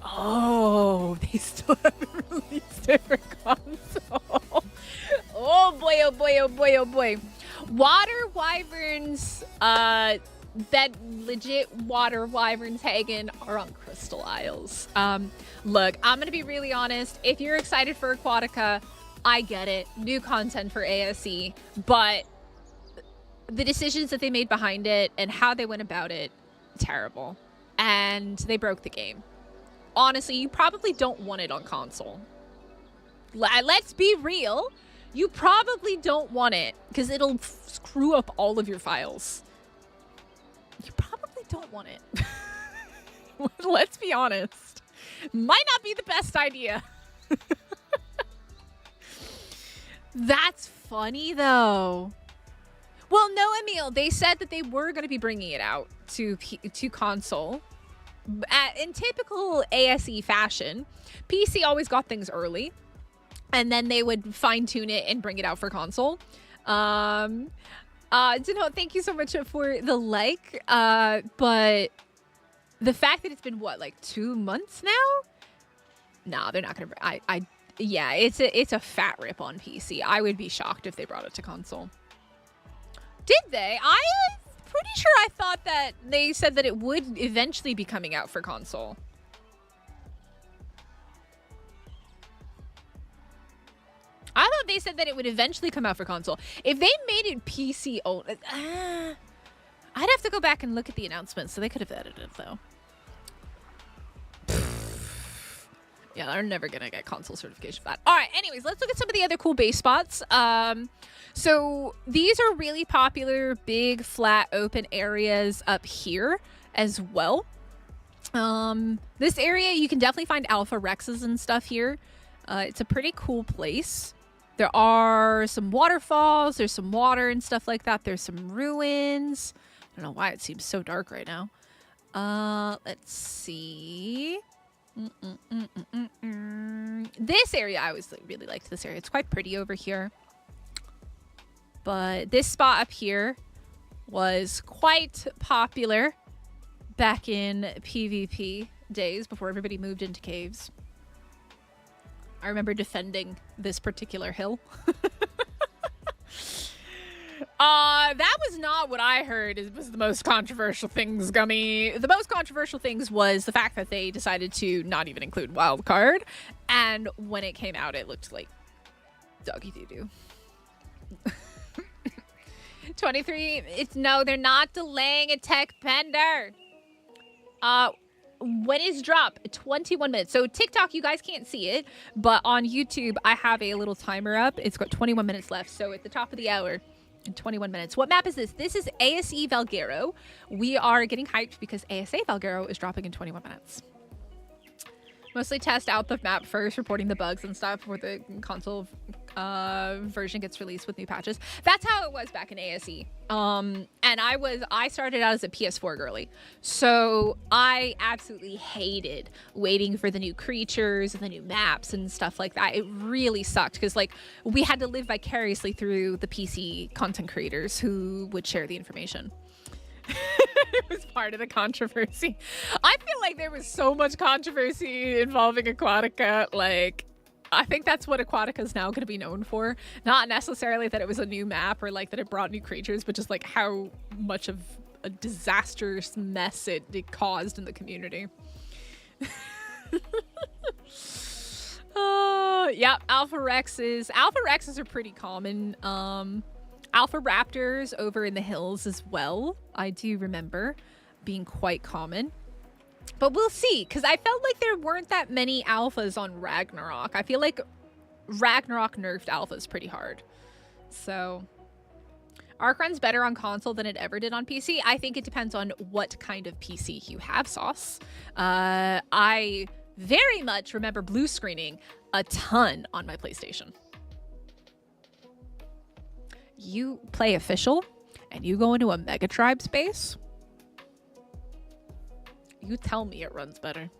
Oh, they still haven't released it for console. Oh boy. Water wyverns, that legit water wyverns Hagen are on Crystal Isles. Look, I'm gonna be really honest. If you're excited for Aquatica, I get it. New content for ASE, but the decisions that they made behind it and how they went about it, terrible. And they broke the game. Honestly, you probably don't want it on console. Let's be real. You probably don't want it because it'll screw up all of your files. You probably don't want it. Let's be honest. Might not be the best idea. That's funny, though. Well, no, Emil. They said that they were going to be bringing it out to console. In typical ASE fashion, PC always got things early, and then they would fine-tune it and bring it out for console. Thank you so much for the like, but the fact that it's been, what, like 2 months now? Nah, they're not gonna, yeah, it's a fat rip on PC. I would be shocked if they brought it to console. Did they? I'm pretty sure I thought that they said that it would eventually be coming out for console. I thought they said that it would eventually come out for console. If they made it PC only, I'd have to go back and look at the announcements, so they could have edited it, though. Yeah, they're never gonna get console certification for that. All right, anyways, let's look at some of the other cool base spots. So these are really popular, big, flat, open areas up here as well. This area, you can definitely find alpha rexes and stuff here. It's a pretty cool place. There are some waterfalls, there's some water and stuff like that. There's some ruins. I don't know why it seems so dark right now. Let's see. This area, I always really liked this area. It's quite pretty over here. But this spot up here was quite popular back in PvP days before everybody moved into caves. I remember defending this particular hill. That was not what I heard was the most controversial things, Gummy. The most controversial things was the fact that they decided to not even include wildcard. And when it came out, it looked like doggy doo-doo. 23, no, they're not delaying a tech bender. When is drop? 21 minutes. So TikTok, you guys can't see it, but on YouTube, I have a little timer up. It's got 21 minutes left. So at the top of the hour, in 21 minutes. What map is this? This is ASE Valguero. We are getting hyped because ASA Valguero is dropping in 21 minutes. Mostly test out the map first, reporting the bugs and stuff before the console version gets released with new patches. That's how it was back in ASE. And I started out as a PS4 girly. So I absolutely hated waiting for the new creatures and the new maps and stuff like that. It really sucked because like we had to live vicariously through the PC content creators who would share the information. It was part of the controversy. I feel like there was so much controversy involving Aquatica. Like, I think that's what Aquatica is now going to be known for. Not necessarily that it was a new map or like that it brought new creatures, but just like how much of a disastrous mess it caused in the community. Yeah, Alpha Rexes. Alpha Rexes are pretty common. Alpha Raptors over in the hills as well. I do remember being quite common. But we'll see, because I felt like there weren't that many alphas on Ragnarok. I feel like Ragnarok nerfed alphas pretty hard. So, Arc runs better on console than it ever did on PC. I think it depends on what kind of PC you have, Sauce. I very much remember blue screening a ton on my PlayStation. You play official and you go into a mega tribe space, you tell me it runs better.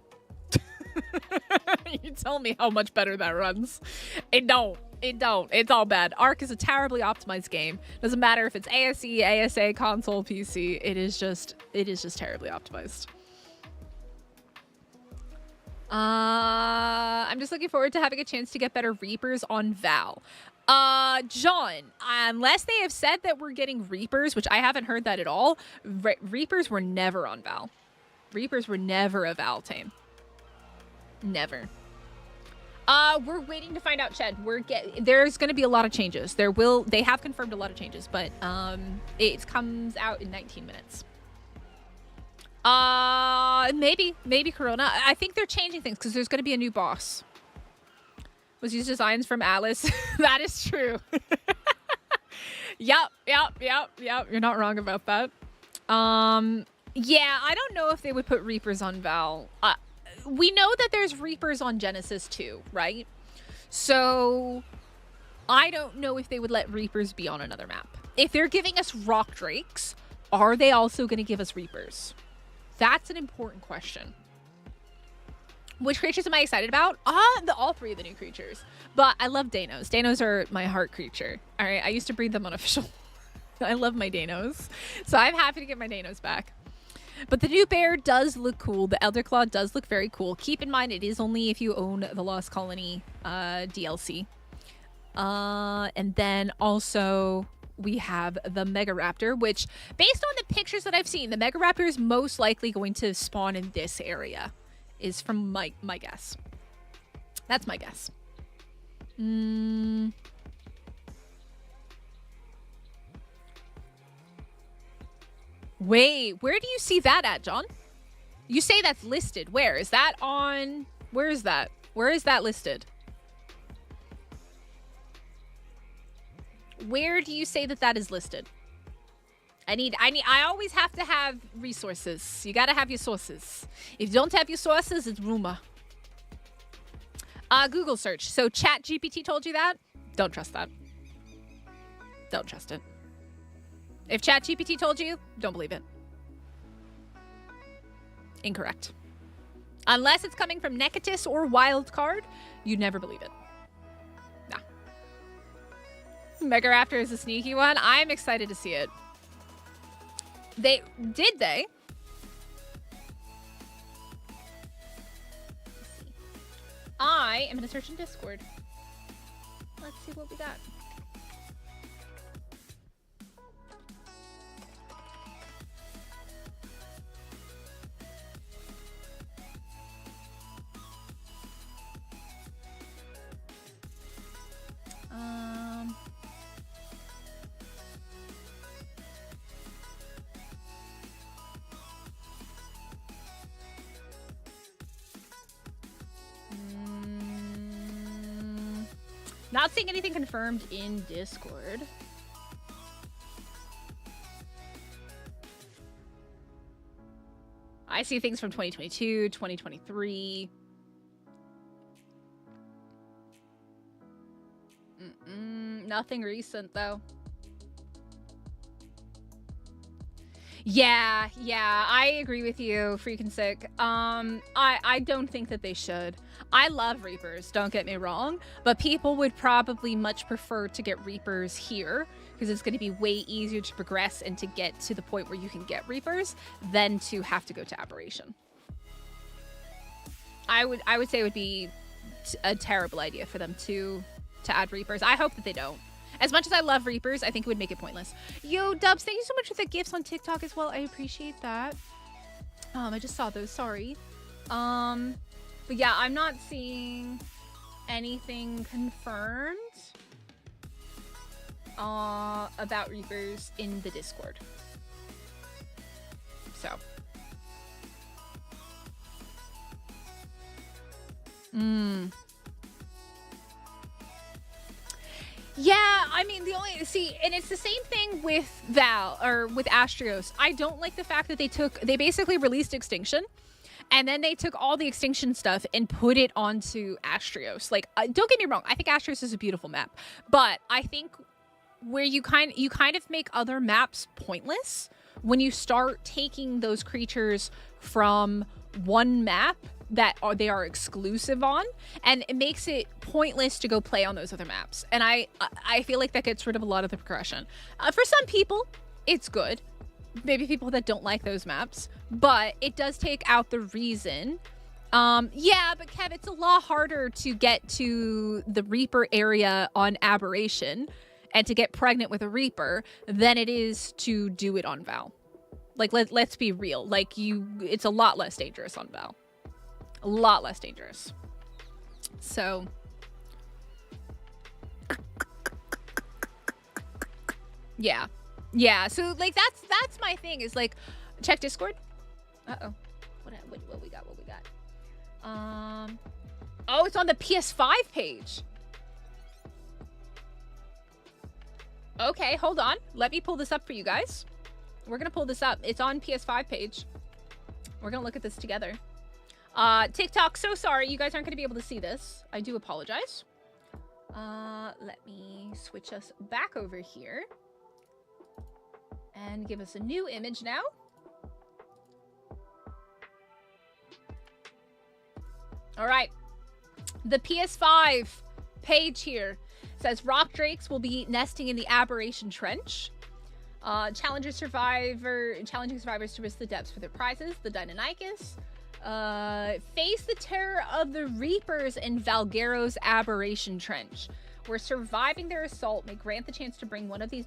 You tell me how much better that runs. It don't. It's all bad. Arc is a terribly optimized game. Doesn't matter if it's ASE, ASA, console, PC. It is just terribly optimized. I'm just looking forward to having a chance to get better Reapers on Val. John, unless they have said that we're getting Reapers, which I haven't heard that at all, Reapers were never on Val. Reapers were never a Val tame. Never. We're waiting to find out, Ched. There's going to be a lot of changes. They have confirmed a lot of changes, but it comes out in 19 minutes. Maybe Corona. I think they're changing things because there's going to be a new boss. Was used designs from Alice. That is true. Yep. You're not wrong about that. Yeah, I don't know if they would put Reapers on Val. We know that there's Reapers on Genesis too, right? So I don't know if they would let Reapers be on another map. If they're giving us Rock Drakes, are they also going to give us Reapers? That's an important question. Which creatures am I excited about? All three of the new creatures. But I love Deinos. Deinos are my heart creature. All right, I used to breed them unofficial. I love my Deinos. So I'm happy to get my Deinos back. But the new bear does look cool. The Elderclaw does look very cool. Keep in mind, it is only if you own the Lost Colony DLC. And then also we have the Megaraptor, which based on the pictures that I've seen, the Megaraptor is most likely going to spawn in this area, is from my guess. That's my guess. Wait, where do you see that at, John? You say that's listed. Where? Is that on... Where is that? Where is that listed? Where do you say that that is listed? I always have to have resources. You gotta have your sources. If you don't have your sources, it's rumor. Google search. So ChatGPT told you that? Don't trust that. Don't trust it. If ChatGPT told you, don't believe it. Incorrect. Unless it's coming from Necatus or Wildcard, you'd never believe it. Nah. Megaraptor is a sneaky one. I'm excited to see it. They... I am going to search in Discord. Let's see what we got. Not seeing anything confirmed in Discord. I see things from 2022, 2023. Nothing recent, though. Yeah, I agree with you, freaking sick. I don't think that they should. I love Reapers, don't get me wrong, but people would probably much prefer to get Reapers here because it's going to be way easier to progress and to get to the point where you can get Reapers than to have to go to Aberration. I would say it would be a terrible idea for them to add Reapers. I hope that they don't. As much as I love Reapers, I think it would make it pointless. Yo, Dubs, thank you so much for the gifts on TikTok as well. I appreciate that. I just saw those, sorry. But yeah, I'm not seeing anything confirmed about Reapers in the Discord. So. Yeah, I mean, and it's the same thing with with Astrios. I don't like the fact that they basically released Extinction, and then they took all the Extinction stuff and put it onto Astrios. Like, don't get me wrong, I think Astrios is a beautiful map, but I think where you kind of make other maps pointless when you start taking those creatures from one map that they are exclusive on, and it makes it pointless to go play on those other maps. And I feel like that gets rid of a lot of the progression. For some people, it's good. Maybe people that don't like those maps, but it does take out the reason. Yeah, but Kev, it's a lot harder to get to the Reaper area on Aberration and to get pregnant with a Reaper than it is to do it on Val. Like, let's be real. Like, it's a lot less dangerous on Val. A lot less dangerous. So yeah, so like that's my thing, is like, check Discord. What we got? Oh, it's on the PS5 page. Okay, hold on, let me pull this up for you guys. We're gonna pull this up. It's on PS5 page. We're gonna look at this together. TikTok, so sorry, you guys aren't going to be able to see this. I do apologize. Let me switch us back over here and give us a new image now. All right. The PS5 page here says rock drakes will be nesting in the Aberration Trench. Challenging survivors to risk the depths for their prizes. The Deinonychus. Face the terror of the Reapers in Valguero's Aberration Trench, where surviving their assault may grant the chance to bring one of these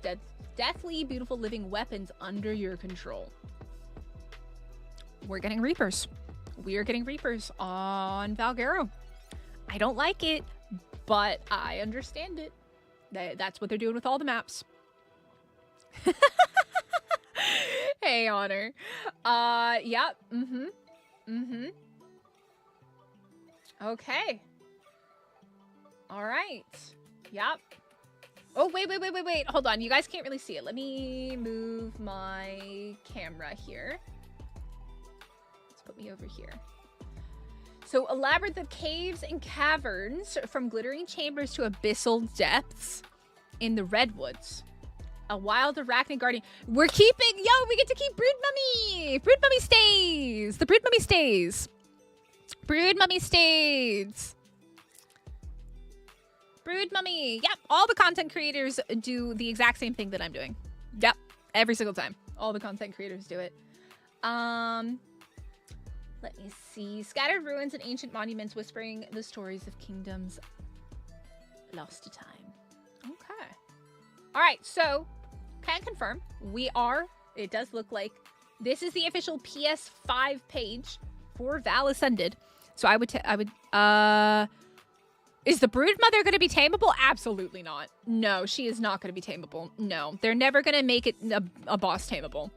deathly beautiful living weapons under your control. We're getting Reapers. We are getting Reapers on Valguero. I don't like it, but I understand it. That's what they're doing with all the maps. Hey, Honor. Yep. Okay. All right. Yep. Oh, wait. Hold on. You guys can't really see it. Let me move my camera here. Let's put me over here. So, a labyrinth of caves and caverns, from glittering chambers to abyssal depths in the redwoods. A wild arachnid guardian. We're keeping... Yo, we get to keep Brood Mummy! Brood Mummy stays! The Brood Mummy stays! Brood Mummy stays! Brood Mummy. Yep, all the content creators do the exact same thing that I'm doing. Yep, every single time. All the content creators do it. Let me see. Scattered ruins and ancient monuments whispering the stories of kingdoms lost to time. Okay. All right, so can confirm we are, it does look like this is the official PS5 page for Val Ascended. So I would, is the Brood Mother going to be tameable? Absolutely not. No, she is not going to be tameable. No, they're never going to make it a boss tameable.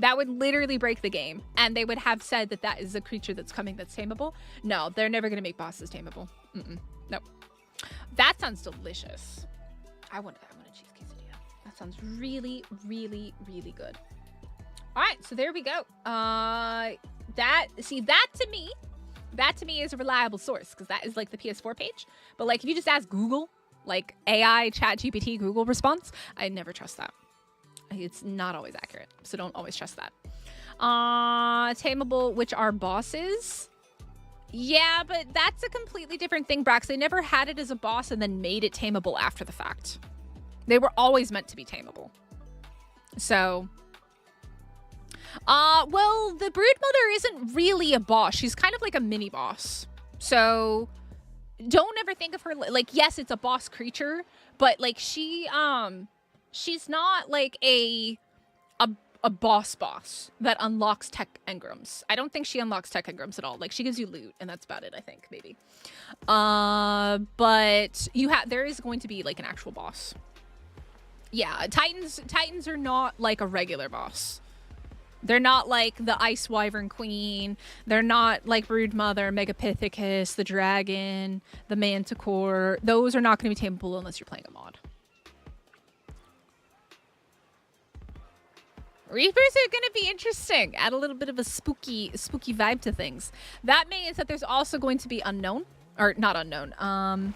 That would literally break the game. And they would have said that that is a creature that's coming that's tameable. No, they're never going to make bosses tameable. Nope. That sounds delicious. I want a cheese quesadilla. That sounds really, really, really good. All right, so there we go. That to me is a reliable source because that is like the PS4 page. But like if you just ask Google, like AI, Chat GPT, Google response, I never trust that. It's not always accurate, so don't always trust that. Tameable, which are bosses. Yeah, but that's a completely different thing, Brax. They never had it as a boss and then made it tameable after the fact. They were always meant to be tameable. So, well, the Brood Mother isn't really a boss. She's kind of like a mini boss. So, don't ever think of her like, yes, it's a boss creature, but like she's not like a boss that unlocks tech engrams. I don't think she unlocks tech engrams at all. Like she gives you loot and that's about it, I think, maybe. But there is going to be like an actual boss. Yeah, Titans are not like a regular boss. They're not like the Ice Wyvern Queen. They're not like Brood Mother, Megapithecus, the Dragon, the Manticore. Those are not going to be tameable unless you're playing a mod. Reapers are going to be interesting. Add a little bit of a spooky vibe to things. That means that there's also going to be unknown. Or not unknown. Oh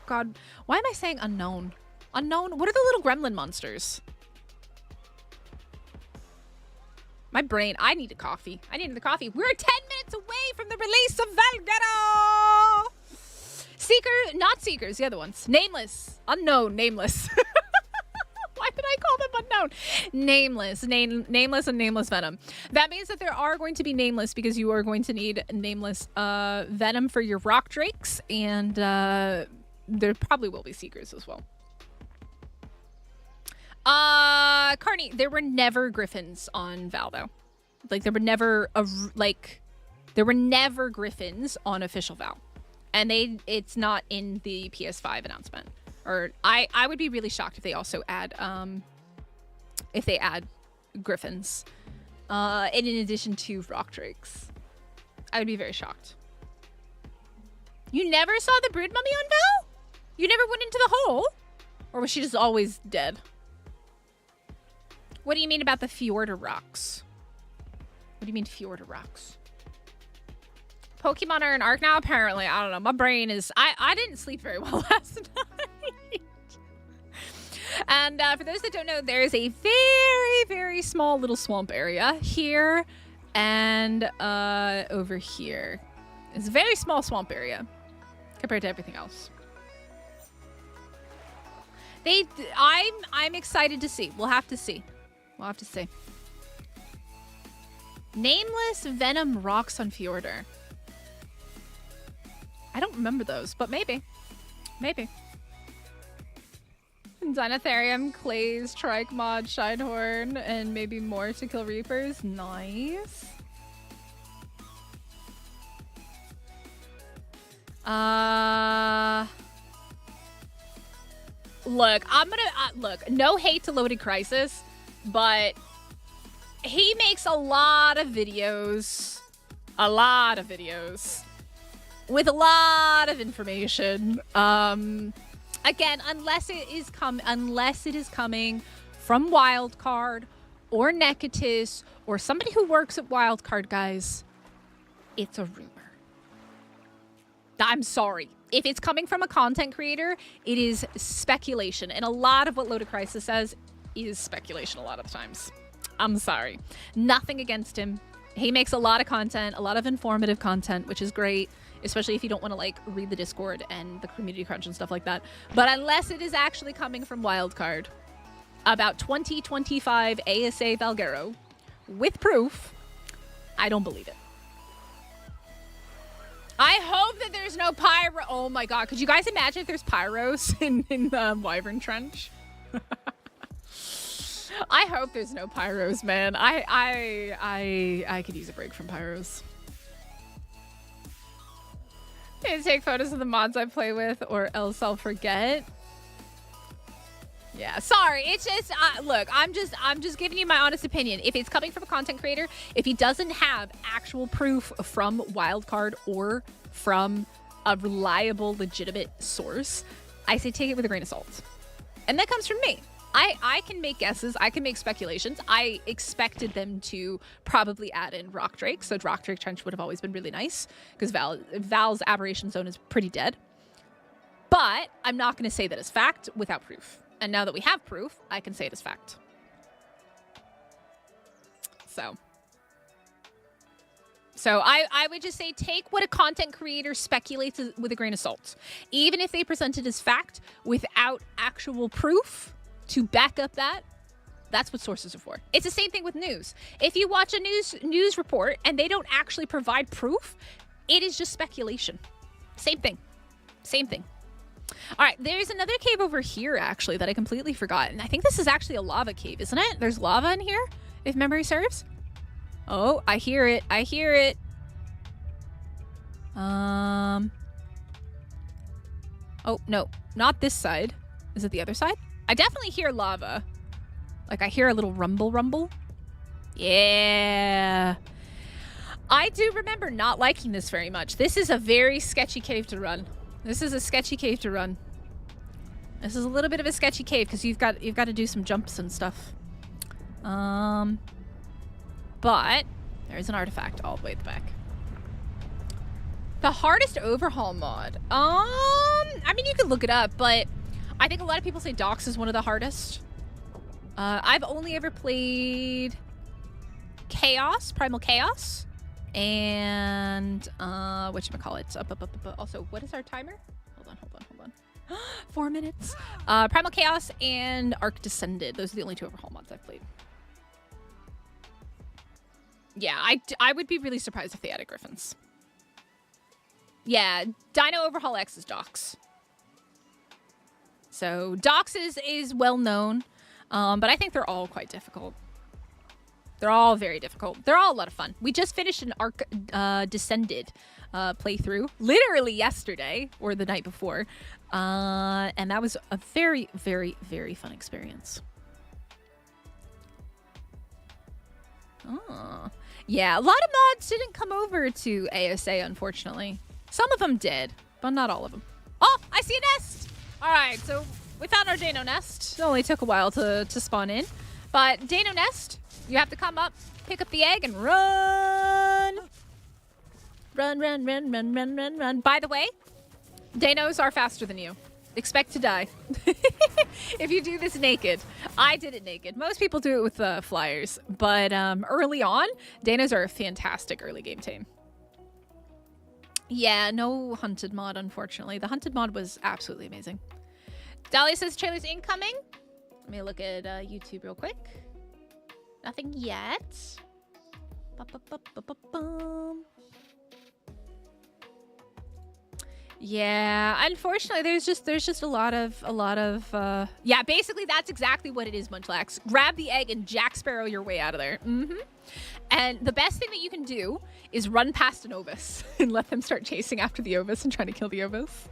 god. Why am I saying unknown? Unknown? What are the little gremlin monsters? My brain. I need a coffee. We're 10 minutes away from the release of Valguero! Not Seekers, the other ones. Nameless. Unknown. Nameless. Why did I call them unknown? Nameless. Nameless and Nameless Venom. That means that there are going to be Nameless because you are going to need Nameless Venom for your Rock Drakes. And there probably will be Seekers as well. Carney, there were never Griffins on Val, though. Like, there were never, Griffins on official Val. And it's not in the PS5 announcement. Or I would be really shocked if they also add Griffins in addition to Rock Drakes. I would be very shocked. You never saw the Brood Mummy on Val? You never went into the hole? Or was she just always dead? What do you mean about the Fjorda rocks? What do you mean Fjorda rocks? Pokemon are an arc now? Apparently. I don't know. My brain is... I didn't sleep very well last night. And for those that don't know, there is a very, very small little swamp area here and over here. It's a very small swamp area compared to everything else. I'm excited to see. We'll have to see. Nameless Venom rocks on Fjorder. I don't remember those, but maybe. Dinotherium, Clays, Trike Mod, Shinehorn, and maybe more to kill Reapers. Nice. Look, I'm gonna look. No hate to Loaded Crisis, but he makes a lot of videos with a lot of information. Again, unless it is coming from Wildcard or Necatus or somebody who works at Wildcard, guys, it's a rumor. I'm sorry. If it's coming from a content creator, it is speculation. And a lot of what Load of Crisis says is speculation a lot of the times. I'm sorry. Nothing against him. He makes a lot of content, a lot of informative content, which is great, especially if you don't want to like read the Discord and the community crunch and stuff like that. But unless it is actually coming from Wildcard about 2025 ASA Valguero with proof, I don't believe it. I hope that there's no pyro. Oh my god, could you guys imagine if there's pyros in the Wyvern Trench? I hope there's no pyros, man. I could use a break from pyros. Can take photos of the mods I play with, or else I'll forget. Yeah, sorry. It's just look. I'm just giving you my honest opinion. If it's coming from a content creator, if he doesn't have actual proof from Wildcard or from a reliable, legitimate source, I say take it with a grain of salt. And that comes from me. I can make guesses. I can make speculations. I expected them to probably add in Rock Drake, so Rock Drake Trench would have always been really nice because Val's Aberration Zone is pretty dead. But I'm not going to say that as fact without proof. And now that we have proof, I can say it as fact. So I would just say take what a content creator speculates with a grain of salt. Even if they present it as fact without actual proof to back up that, that's what sources are for. It's the same thing with news. If you watch a news report and they don't actually provide proof, it is just speculation. Same thing. Same thing. All right, there's another cave over here, actually, that I completely forgot. And I think this is actually a lava cave, isn't it? There's lava in here, if memory serves. Oh, I hear it. I hear it. Oh, no, not this side. Is it the other side? I definitely hear lava. Like, I hear a little rumble. Yeah. I do remember not liking this very much. This is a very sketchy cave to run. This is a sketchy cave to run. This is a little bit of a sketchy cave because you've got to do some jumps and stuff. But there's an artifact all the way at the back. The hardest overhaul mod. I mean, you could look it up, but I think a lot of people say Dox is one of the hardest. I've only ever played Chaos, Primal Chaos, and whatchamacallit. Also, what is our timer? Hold on. 4 minutes. Primal Chaos and Arc Descended. Those are the only two overhaul mods I've played. Yeah, I would be really surprised if they added Griffins. Yeah, Dino Overhaul X is Dox. So Dox is well known, but I think they're all quite difficult. They're all very difficult. They're all a lot of fun. We just finished an Arc Descended playthrough literally yesterday or the night before, and that was a very, very, very fun experience. Oh. Yeah, a lot of mods didn't come over to ASA, unfortunately. Some of them did, but not all of them. Oh, I see a nest! All right, so we found our Dano nest. It only took a while to spawn in. But Dano nest, you have to come up, pick up the egg, and run! Run. By the way, Danos are faster than you. Expect to die if you do this naked. I did it naked. Most people do it with flyers, but early on, Danos are a fantastic early game tame. Yeah, no hunted mod, unfortunately. The hunted mod was absolutely amazing. Dahlia says trailers incoming. Let me look at YouTube real quick. Nothing yet. Yeah, unfortunately, there's just a lot of yeah, basically that's exactly what it is, Munchlax. Grab the egg and Jack Sparrow your way out of there. And the best thing that you can do is run past an Ovis and let them start chasing after the Ovis and trying to kill the Ovis.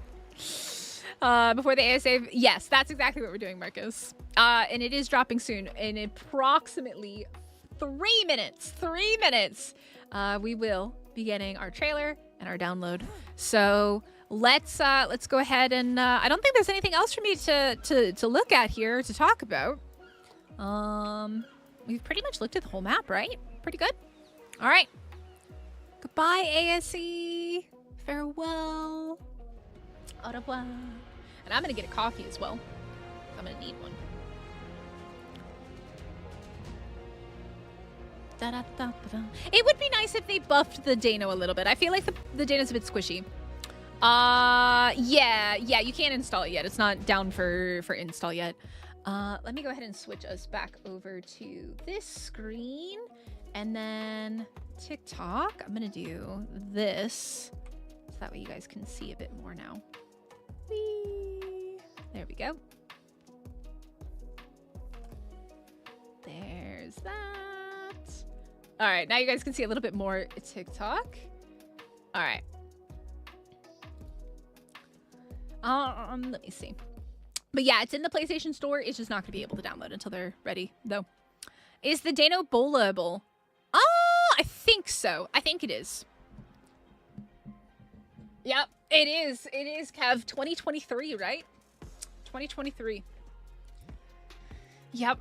Before the ASA, yes, that's exactly what we're doing, Marcus. And it is dropping soon. In approximately 3 minutes, we will be getting our trailer and our download. So let's go ahead and I don't think there's anything else for me to look at here to talk about. We've pretty much looked at the whole map, right? Pretty good. All right. Goodbye, ASE. Farewell. Au revoir. And I'm gonna get a coffee as well. I'm gonna need one. It would be nice if they buffed the Dano a little bit. I feel like the Dano's a bit squishy. Yeah, you can't install it yet. It's not down for install yet. Let me go ahead and switch us back over to this screen. And then TikTok, I'm gonna do this. So that way you guys can see a bit more now. Whee! There we go. There's that. All right, now you guys can see a little bit more TikTok. All right. Let me see. But yeah, it's in the PlayStation Store. It's just not going to be able to download until they're ready, though. Is the Dano bowlable? I think so. I think it is. Yep, it is. It is, Kev. 2023, right? 2023. Yep.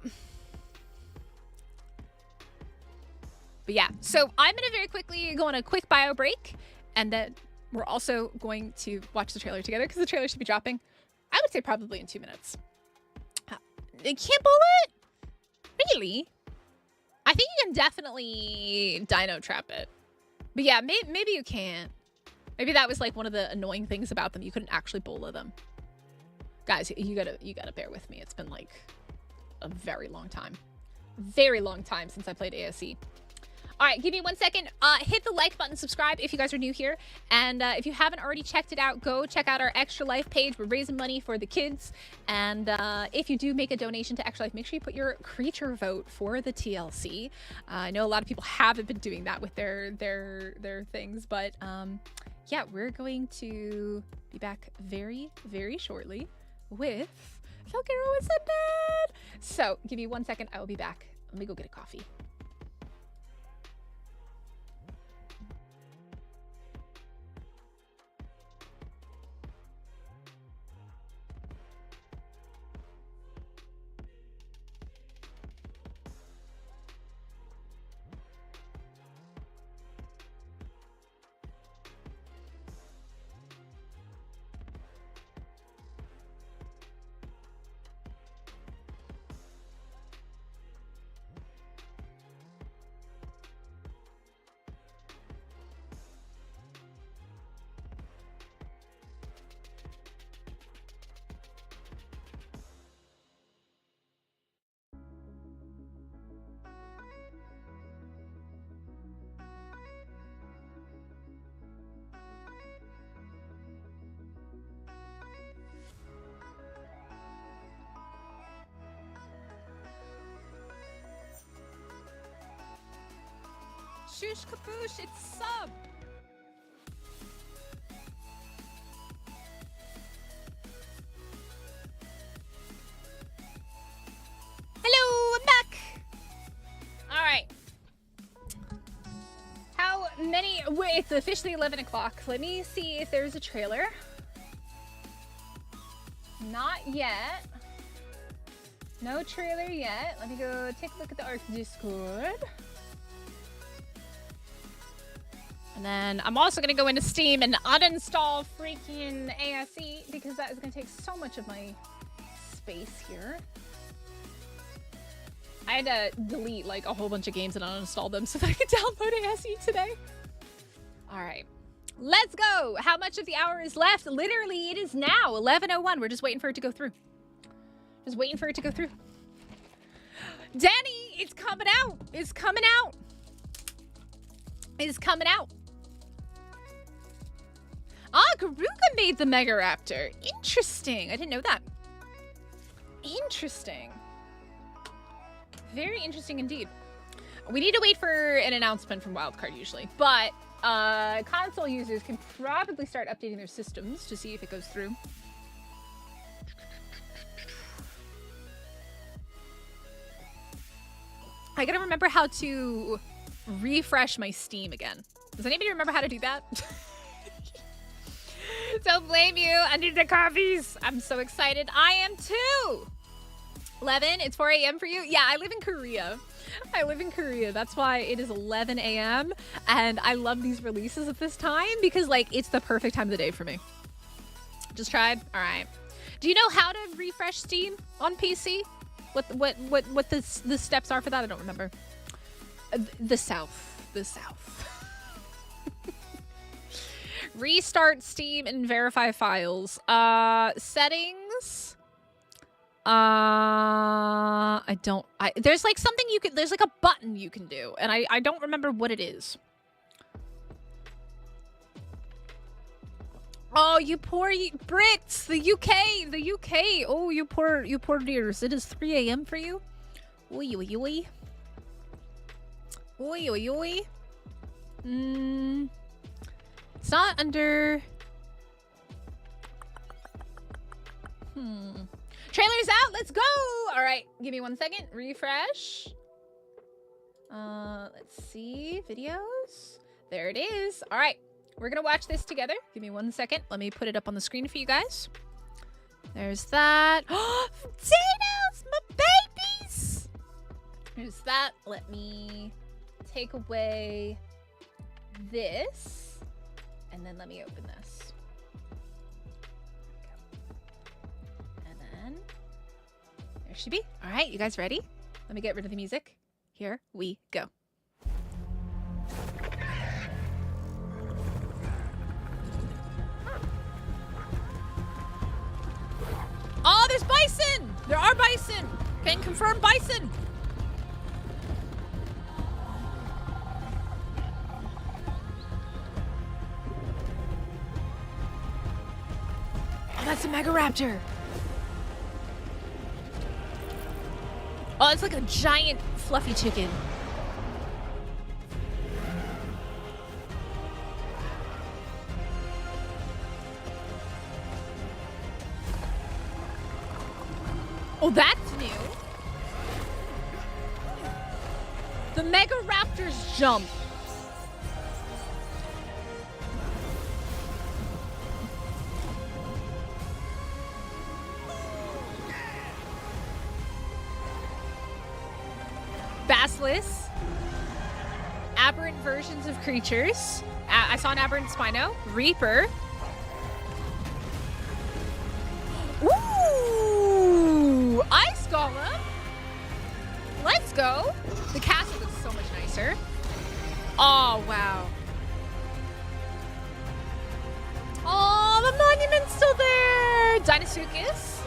But yeah, so I'm going to very quickly go on a quick bio break, and then we're also going to watch the trailer together because the trailer should be dropping, I would say, probably in 2 minutes. You can't bowl it? Really? I think you can definitely dino trap it. But yeah, maybe you can't. Maybe that was like one of the annoying things about them. You couldn't actually bowler them. Guys, you gotta bear with me. It's been like a very long time. Very long time since I played ASE. All right, give me 1 second. Hit the like button, subscribe if you guys are new here. And if you haven't already checked it out, go check out our Extra Life page. We're raising money for the kids. And if you do make a donation to Extra Life, make sure you put your creature vote for the TLC. I know a lot of people haven't been doing that with their things. But yeah, we're going to be back very, very shortly with Valguero Ascended. So give me 1 second. I will be back. Let me go get a coffee. Shush Kaboosh, it's sub! Hello, I'm back! Alright. How many... Wait, it's officially 11 o'clock. Let me see if there's a trailer. Not yet. No trailer yet. Let me go take a look at the ARC Discord. And then I'm also going to go into Steam and uninstall freaking ASE because that is going to take so much of my space here. I had to delete like a whole bunch of games and uninstall them so that I could download ASE today. All right, let's go. How much of the hour is left? Literally, it is now 11:01. We're just waiting for it to go through. Just waiting for it to go through. Danny, it's coming out. It's coming out. It's coming out. Ah, Garuga made the Megaraptor. Interesting. I didn't know that. Interesting. Very interesting indeed. We need to wait for an announcement from Wildcard usually, but console users can probably start updating their systems to see if it goes through. I gotta remember how to refresh my Steam again. Does anybody remember how to do that? Don't blame you. Under the coffees. I'm so excited. I am too. 11, it's 4 a.m. for you? Yeah, I live in Korea. I live in Korea. That's why it is 11 a.m. And I love these releases at this time because, like, it's the perfect time of the day for me. Just tried? All right. Do you know how to refresh Steam on PC? What the steps are for that? I don't remember. The South. The South. Restart Steam and verify files. Settings. There's like something you could, there's like a button you can do, and I don't remember what it is. Oh, you poor Brits, the UK. Oh, you poor dears. It is 3 a.m. for you. Oi, oi, oi. Oi, oi, oi. It's not under... Trailer's out. Let's go. All right. Give me 1 second. Refresh. Let's see. Videos. There it is. All right. We're going to watch this together. Give me 1 second. Let me put it up on the screen for you guys. There's that. Oh, potatoes, my babies. There's that. Let me take away this. And then let me open this. And then there she be. All right, you guys ready? Let me get rid of the music. Here we go. Oh, there's bison! There are bison! Can confirm bison! Oh, that's a Megaraptor! Oh, it's like a giant fluffy chicken. Oh, that's new. The Megaraptors jump. Basilisk. Aberrant versions of creatures. I saw an aberrant Spino. Reaper. Ooh! Ice Golem. Let's go. The castle looks so much nicer. Oh, wow. Oh, the monument's still there. Deinonychus.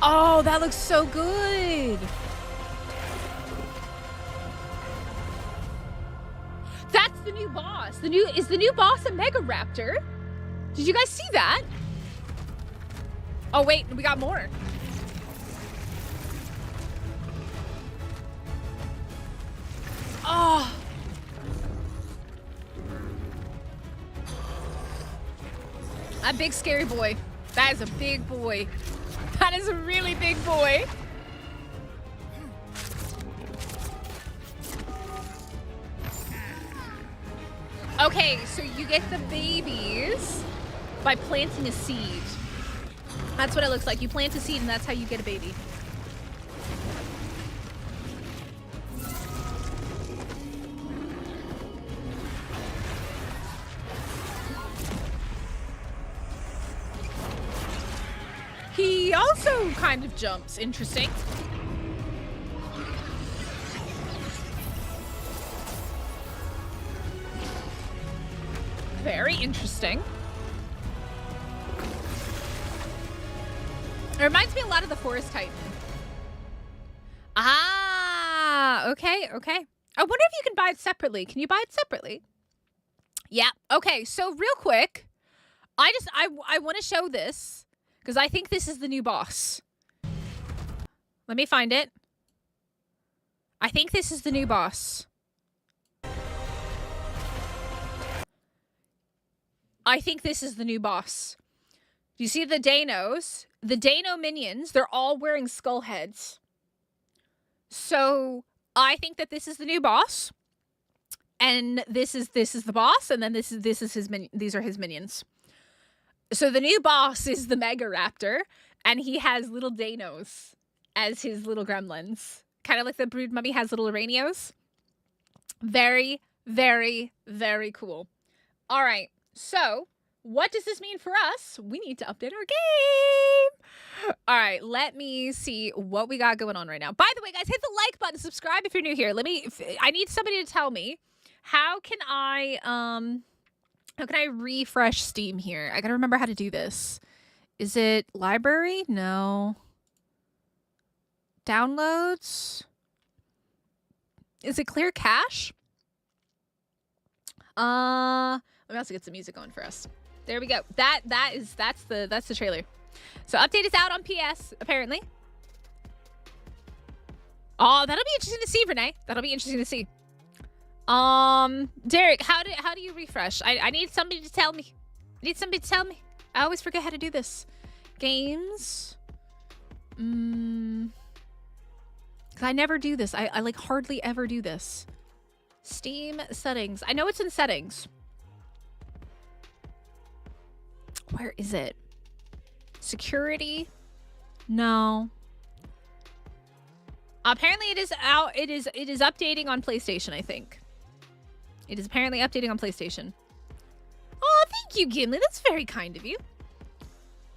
Oh, that looks so good. That's the new boss. Is the new boss a Megaraptor? Did you guys see that? Oh wait, we got more. Oh. A big scary boy. That is a big boy. That is a really big boy. Okay, so you get the babies by planting a seed. That's what it looks like. You plant a seed and that's how you get a baby. He also kind of jumps. Interesting. Very interesting. It reminds me a lot of the Forest Titan. Ah, okay, okay. I wonder if you can buy it separately. Can you buy it separately? Yeah, okay, so real quick, I want to show this because I think this is the new boss. Let me find it. I think this is the new boss. I think this is the new boss. You see the Deinos? The Deino minions, they're all wearing skull heads. So I think that this is the new boss. And this is the boss, and then this is his these are his minions. So the new boss is the Megaraptor, and he has little Deinos as his little gremlins. Kind of like the Brood Mummy has little Aranios. Very, very, very cool. All right, so what does this mean for us? We need to update our game. All right, let me see what we got going on right now. By the way, guys, hit the like button, subscribe if you're new here. I need somebody to tell me how can I refresh Steam here? I gotta remember how to do this. Is it library? No. Downloads? Is it clear cache? Let me also get some music going for us. There we go. That's the trailer. So update is out on PS, apparently. Oh, that'll be interesting to see, Renee. That'll be interesting to see. Derek, how do you refresh? I need somebody to tell me. I always forget how to do this. Games. 'Cause I never do this. I like hardly ever do this. Steam settings. I know it's in settings. Where is it? Security? No. Apparently it is out. It is updating on PlayStation, I think. It is apparently updating on PlayStation. Oh, thank you, Gimli. That's very kind of you.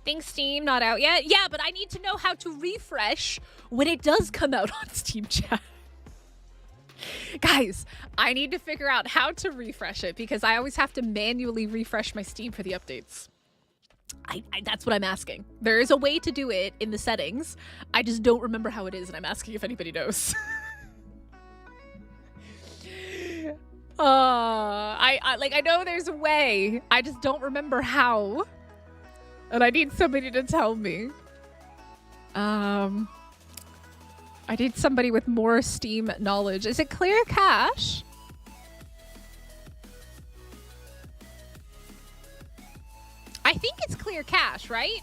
Thanks, Steam. Not out yet. Yeah, but I need to know how to refresh when it does come out on Steam Chat. Guys, I need to figure out how to refresh it because I always have to manually refresh my Steam for the updates. That's what I'm asking. There is a way to do it in the settings. I just don't remember how it is, and I'm asking if anybody knows. I know there's a way. I just don't remember how. And I need somebody to tell me. I need somebody with more Steam knowledge. Is it clear cache? I think it's clear cache, right?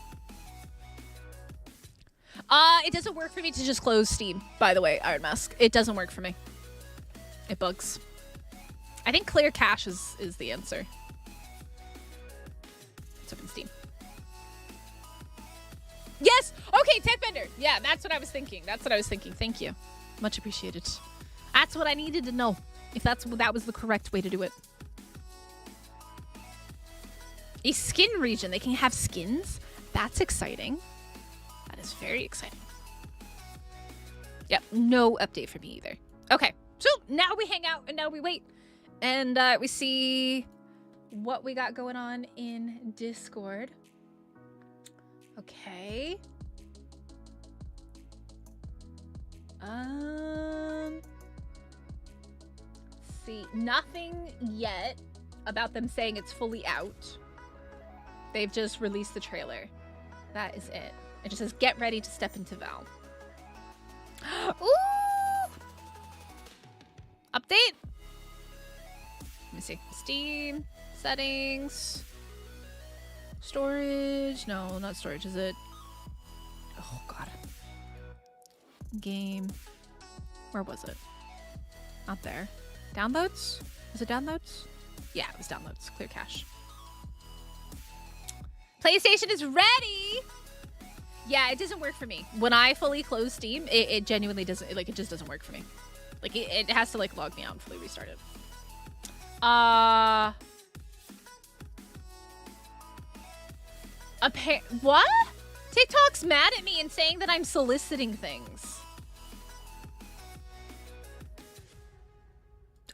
It doesn't work for me to just close Steam, by the way, Iron Mask. It doesn't work for me. It bugs. I think clear cache is the answer. Let's open Steam. Yes! Okay, Tech Bender. Yeah, that's what I was thinking. Thank you. Much appreciated. That's what I needed to know. If that was the correct way to do it. A skin region. They can have skins. That's exciting. That is very exciting. Yep, no update for me either. Okay, so now we hang out and now we wait. And we see what we got going on in Discord. Okay. See, nothing yet about them saying it's fully out. They've just released the trailer. That is it. It just says, get ready to step into Val. Ooh! Update? Let me see. Steam. Settings. Storage. No, not storage, is it? Oh, God. Game. Where was it? Not there. Downloads? Was it downloads? Yeah, it was downloads. Clear cache. PlayStation is ready! Yeah, it doesn't work for me. When I fully close Steam, it genuinely doesn't, like, it just doesn't work for me. Like, it has to, like, log me out and fully restart it. What? TikTok's mad at me and saying that I'm soliciting things.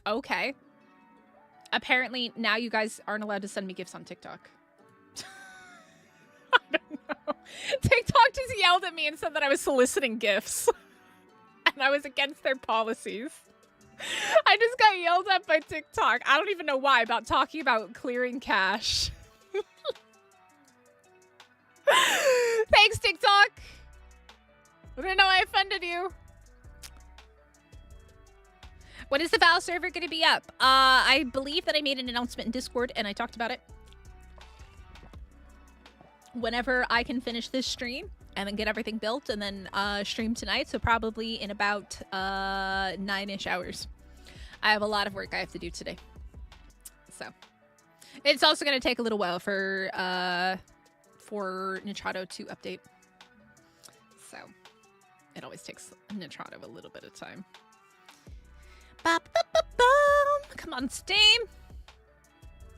Okay. Apparently, now you guys aren't allowed to send me gifts on TikTok. I don't know. TikTok just yelled at me and said that I was soliciting gifts. And I was against their policies. I just got yelled at by TikTok. I don't even know why, about talking about clearing cache. Thanks, TikTok. I don't know I offended you. When is the Val server going to be up? I believe that I made an announcement in Discord and I talked about it. Whenever I can finish this stream and then get everything built and then stream tonight. So probably in about 9-ish hours. I have a lot of work I have to do today. So it's also going to take a little while for Nitrado to update. So it always takes Nitrado a little bit of time. Ba, ba, ba, ba. Come on, Steam.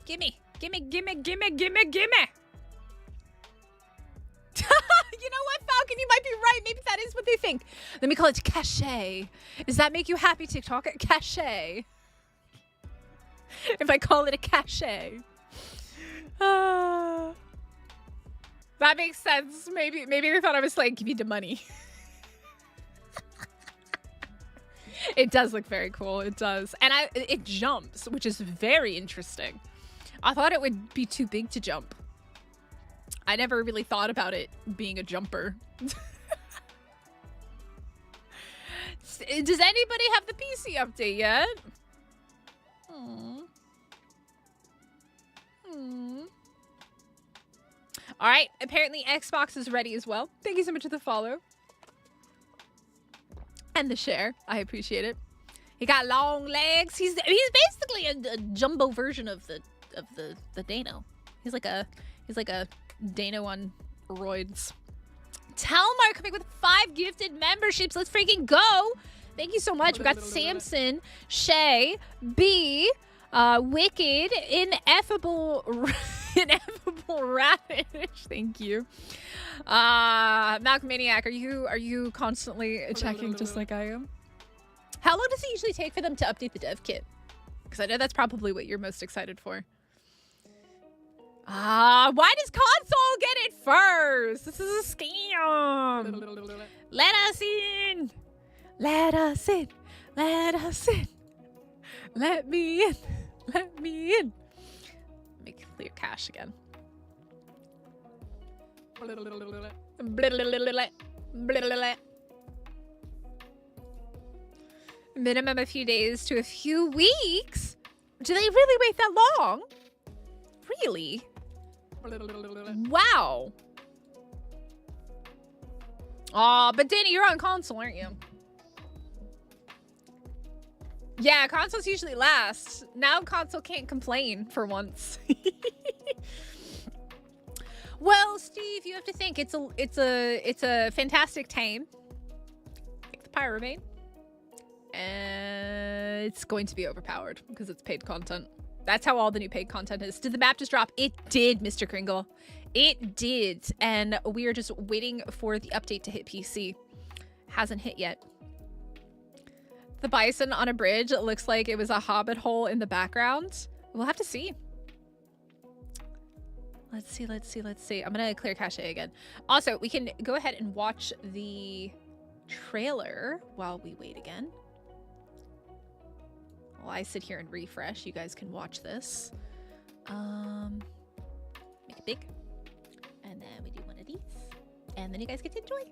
Gimme, gimme, gimme, gimme, gimme, gimme. You know what, Falcon? You might be right. Maybe that is what they think. Let me call it cachet. Does that make you happy, TikTok? Cachet. If I call it a cachet. That makes sense. Maybe they thought I was like, give me the money. It does look very cool. It does. And it jumps, which is very interesting. I thought it would be too big to jump. I never really thought about it being a jumper. Does anybody have the PC update yet? All right. Apparently Xbox is ready as well. Thank you so much for the follow. And the share. I appreciate it. He got long legs. He's basically a jumbo version of the Dano. He's like a Dano on roids. Telmar coming with 5 gifted memberships. Let's freaking go. Thank you so much. We got Samson, Shay, B, Wicked, Ineffable Radish. Thank you. Malcolm Maniac, are you constantly checking just like I am? How long does it usually take for them to update the dev kit? Because I know that's probably what you're most excited for. Why does console get it first? This is a scam. Let us in. Let us in. Let us in. Let me in. Let me in. Make clear cache again. Minimum a few days to a few weeks? Do they really wait that long? Really? Wow. Aw, but Danny, you're on console, aren't you? Yeah, consoles usually last. Now console can't complain for once. Well, Steve, you have to think it's a fantastic tame. Take the Pyromane. And it's going to be overpowered because it's paid content. That's how all the new paid content is. Did the map just drop? It did, Mr. Kringle. It did. And we are just waiting for the update to hit PC. Hasn't hit yet. The bison on a bridge, it looks like it was a hobbit hole in the background. We'll have to see. Let's see, let's see, let's see. I'm gonna clear cache again. Also, we can go ahead and watch the trailer while we wait again. While I sit here and refresh, you guys can watch this. Make it big. And then we do one of these. And then you guys get to enjoy.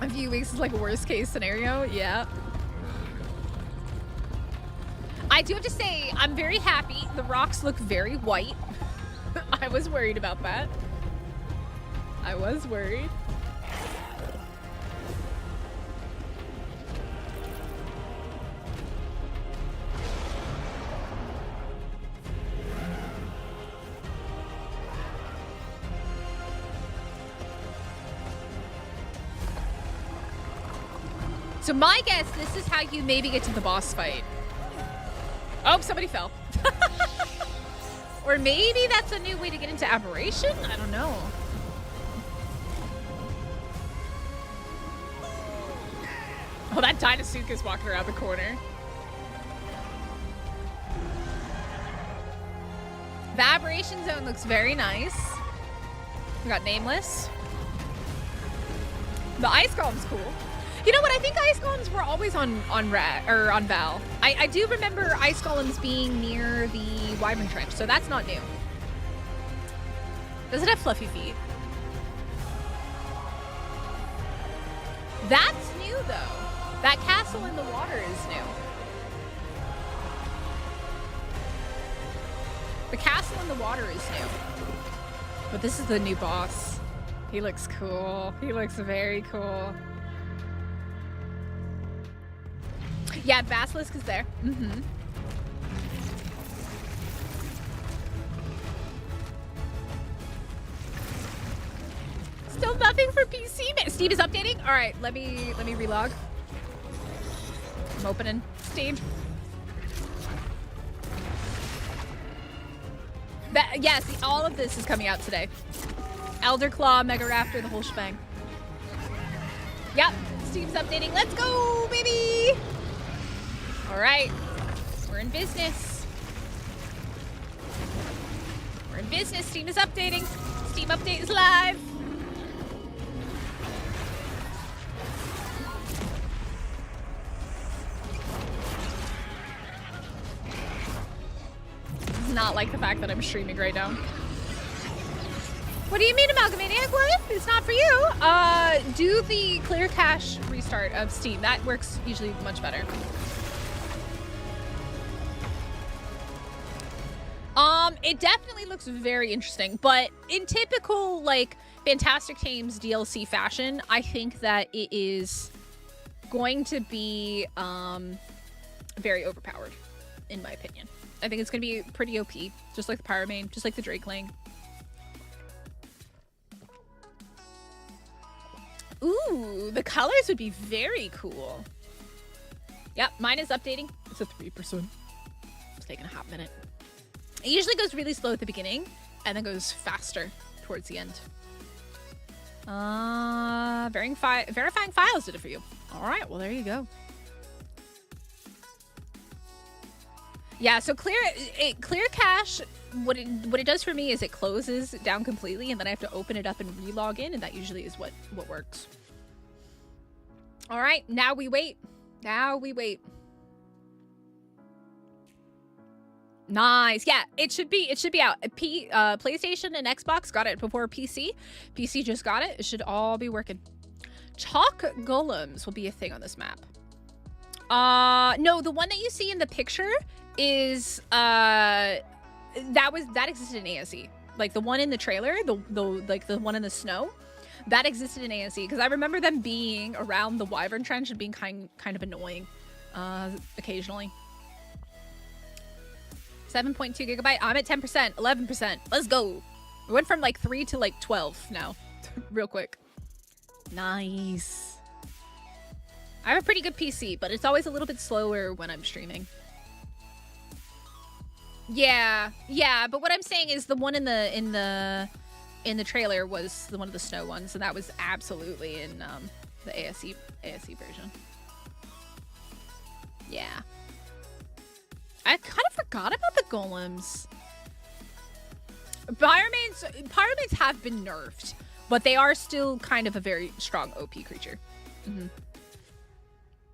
A few weeks is like a worst case scenario. Yeah. I do have to say, I'm very happy. The rocks look very white. I was worried about that. I was worried. So my guess, this is how you maybe get to the boss fight. Oh, somebody fell. Or maybe that's a new way to get into Aberration? I don't know. Oh, that Deinonychus walking around the corner. The Aberration zone looks very nice. We got Nameless. The ice golem's cool. You know what? I think ice golems were always on Val. I do remember ice golems being near the Wyvern trench, so that's not new. Does it have fluffy feet? That's new though. That castle in the water is new. The castle in the water is new. But this is the new boss. He looks cool. He looks very cool. Yeah, Basilisk is there. Mm-hmm. Still nothing for PC. Steam is updating. All right, let me relog. I'm opening Steam. Yes, all of this is coming out today. Elderclaw, Megaraptor, the whole shebang. Yep, Steam's updating. Let's go, baby! All right, we're in business. We're in business. Steam is updating. Steam update is live. Does not like the fact that I'm streaming right now. What do you mean, Amalgamaniac? What? It's not for you. Do the clear cache restart of Steam. That works usually much better. It definitely looks very interesting, but in typical, like, Fantastic Tames DLC fashion, I think that it is going to be, very overpowered, in my opinion. I think it's going to be pretty OP, just like the Pyromane, just like the Drakeling. Ooh, the colors would be very cool. Yep, mine is updating. It's a 3%. It's taking a hot minute. It usually goes really slow at the beginning and then goes faster towards the end. Verifying files did it for you. All right, well, there you go. Yeah, so clear cache, what it does for me is it closes down completely and then I have to open it up and re-log in, and that usually is what works. All right, now we wait. Now we wait. Nice. Yeah, it should be out. PlayStation and Xbox got it before PC. PC just got it. It should all be working. Chalk golems will be a thing on this map. No, the one that you see in the picture is that existed in ASE. Like the one in the trailer, the one in the snow, that existed in ASE because I remember them being around the Wyvern trench and being kind of annoying occasionally. 7.2 gigabyte. I'm at 10%, 11%. Let's go. We went from like 3 to like 12 now. Real quick. Nice. I have a pretty good PC, but it's always a little bit slower when I'm streaming. Yeah, but what I'm saying is the one in the trailer was the one of the snow ones, and that was absolutely in the ASE version. Yeah. I kind of forgot about the golems. Pyromanes have been nerfed, but they are still kind of a very strong OP creature. Mm-hmm.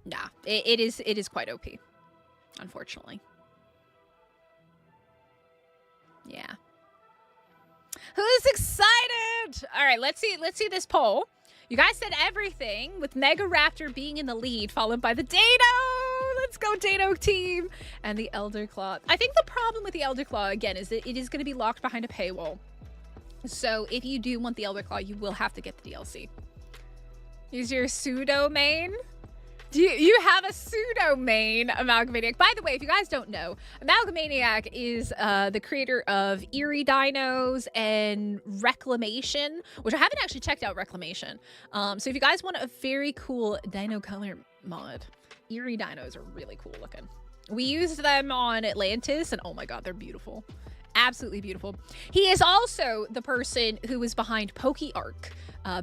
Nah, it is quite OP, unfortunately. Yeah. Who's excited? All right, let's see this poll. You guys said everything with Megaraptor being in the lead, followed by the Dano. Let's go, Dano team. And the Elderclaw. I think the problem with the Elderclaw, again, is that it is going to be locked behind a paywall. So if you do want the Elderclaw, you will have to get the DLC. Use your pseudo main. You have a pseudo main, Amalgamaniac. By the way, if you guys don't know, Amalgamaniac is the creator of Eerie Dinos and Reclamation, which I haven't actually checked out Reclamation. So if you guys want a very cool dino color mod, Eerie Dinos are really cool looking. We used them on Atlantis, and oh my god, they're beautiful. Absolutely beautiful. He is also the person who was behind PokeArc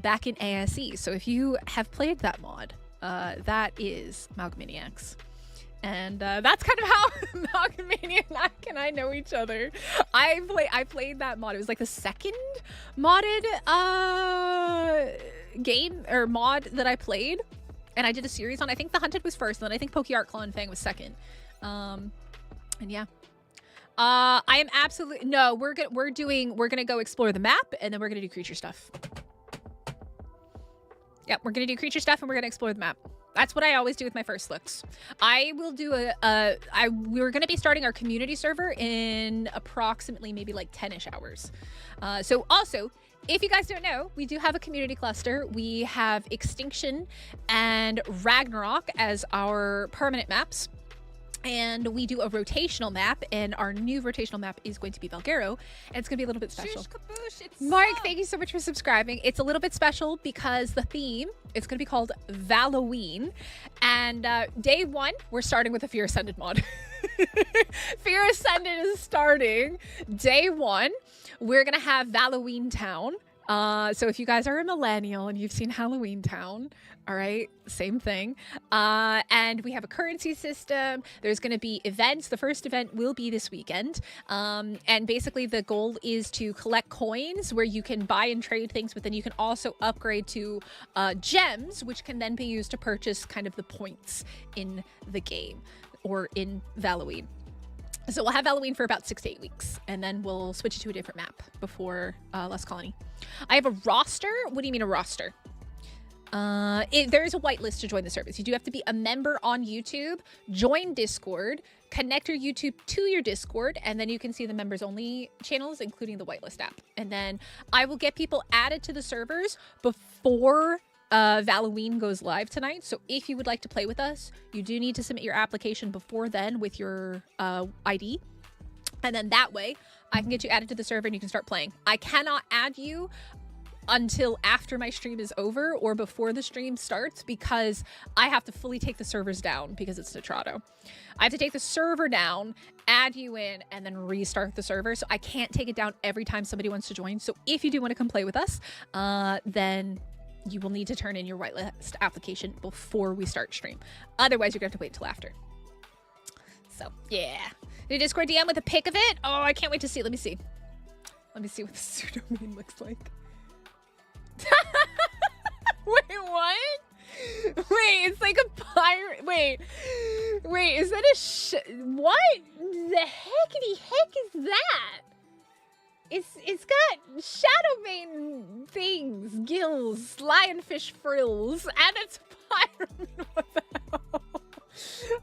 back in ASE. So if you have played that mod, that is Amalgamaniacs. And that's kind of how Amalgamaniac and I know each other. I played that mod. It was like the second modded game or mod that I played. And I did a series on, I think the Hunted was first, and then I think PokeArc Claw and Fang was second. And yeah. I am absolutely, no, we're gonna go explore the map, and then we're gonna do creature stuff. Yep, we're gonna do creature stuff and we're gonna explore the map. That's what I always do with my first looks. I will do we're going to be starting our community server in approximately maybe like 10-ish hours. So also, if you guys don't know, we do have a community cluster. We have Extinction and Ragnarok as our permanent maps. And we do a rotational map, and our new rotational map is going to be Valguero, and it's going to be a little bit special. Mark, thank you so much for subscribing. It's a little bit special because the theme, it's going to be called Halloween. And day one, we're starting with a Fear Ascended mod. Fear Ascended is starting. Day one, we're going to have Halloween Town. So if you guys are a millennial and you've seen Halloween Town, all right, same thing. And we have a currency system. There's going to be events. The first event will be this weekend. And basically the goal is to collect coins where you can buy and trade things, but then you can also upgrade to gems, which can then be used to purchase kind of the points in the game or in Halloween. So we'll have Halloween for about 6 to 8 weeks, and then we'll switch it to a different map before Lost Colony. I have a roster. What do you mean a roster? There is a whitelist to join the service. You do have to be a member on YouTube, join Discord, connect your YouTube to your Discord, and then you can see the members only channels, including the whitelist app. And then I will get people added to the servers before Halloween goes live tonight. So if you would like to play with us, you do need to submit your application before then with your ID. And then that way I can get you added to the server and you can start playing. I cannot add you until after my stream is over or before the stream starts, because I have to fully take the servers down because it's Nitrado. I have to take the server down, add you in, and then restart the server. So I can't take it down every time somebody wants to join. So if you do want to come play with us, then you will need to turn in your whitelist application before we start stream. Otherwise, you're going to have to wait till after. So, yeah. The Discord DM with a pic of it. Oh, I can't wait to see it. Let me see. Let me see what the pseudonym looks like. Wait, what? Wait, it's like a pirate. Wait, is that a what the heckity heck is that? It's got shadowbane things, gills, lionfish frills, and it's a pyramid. What the hell?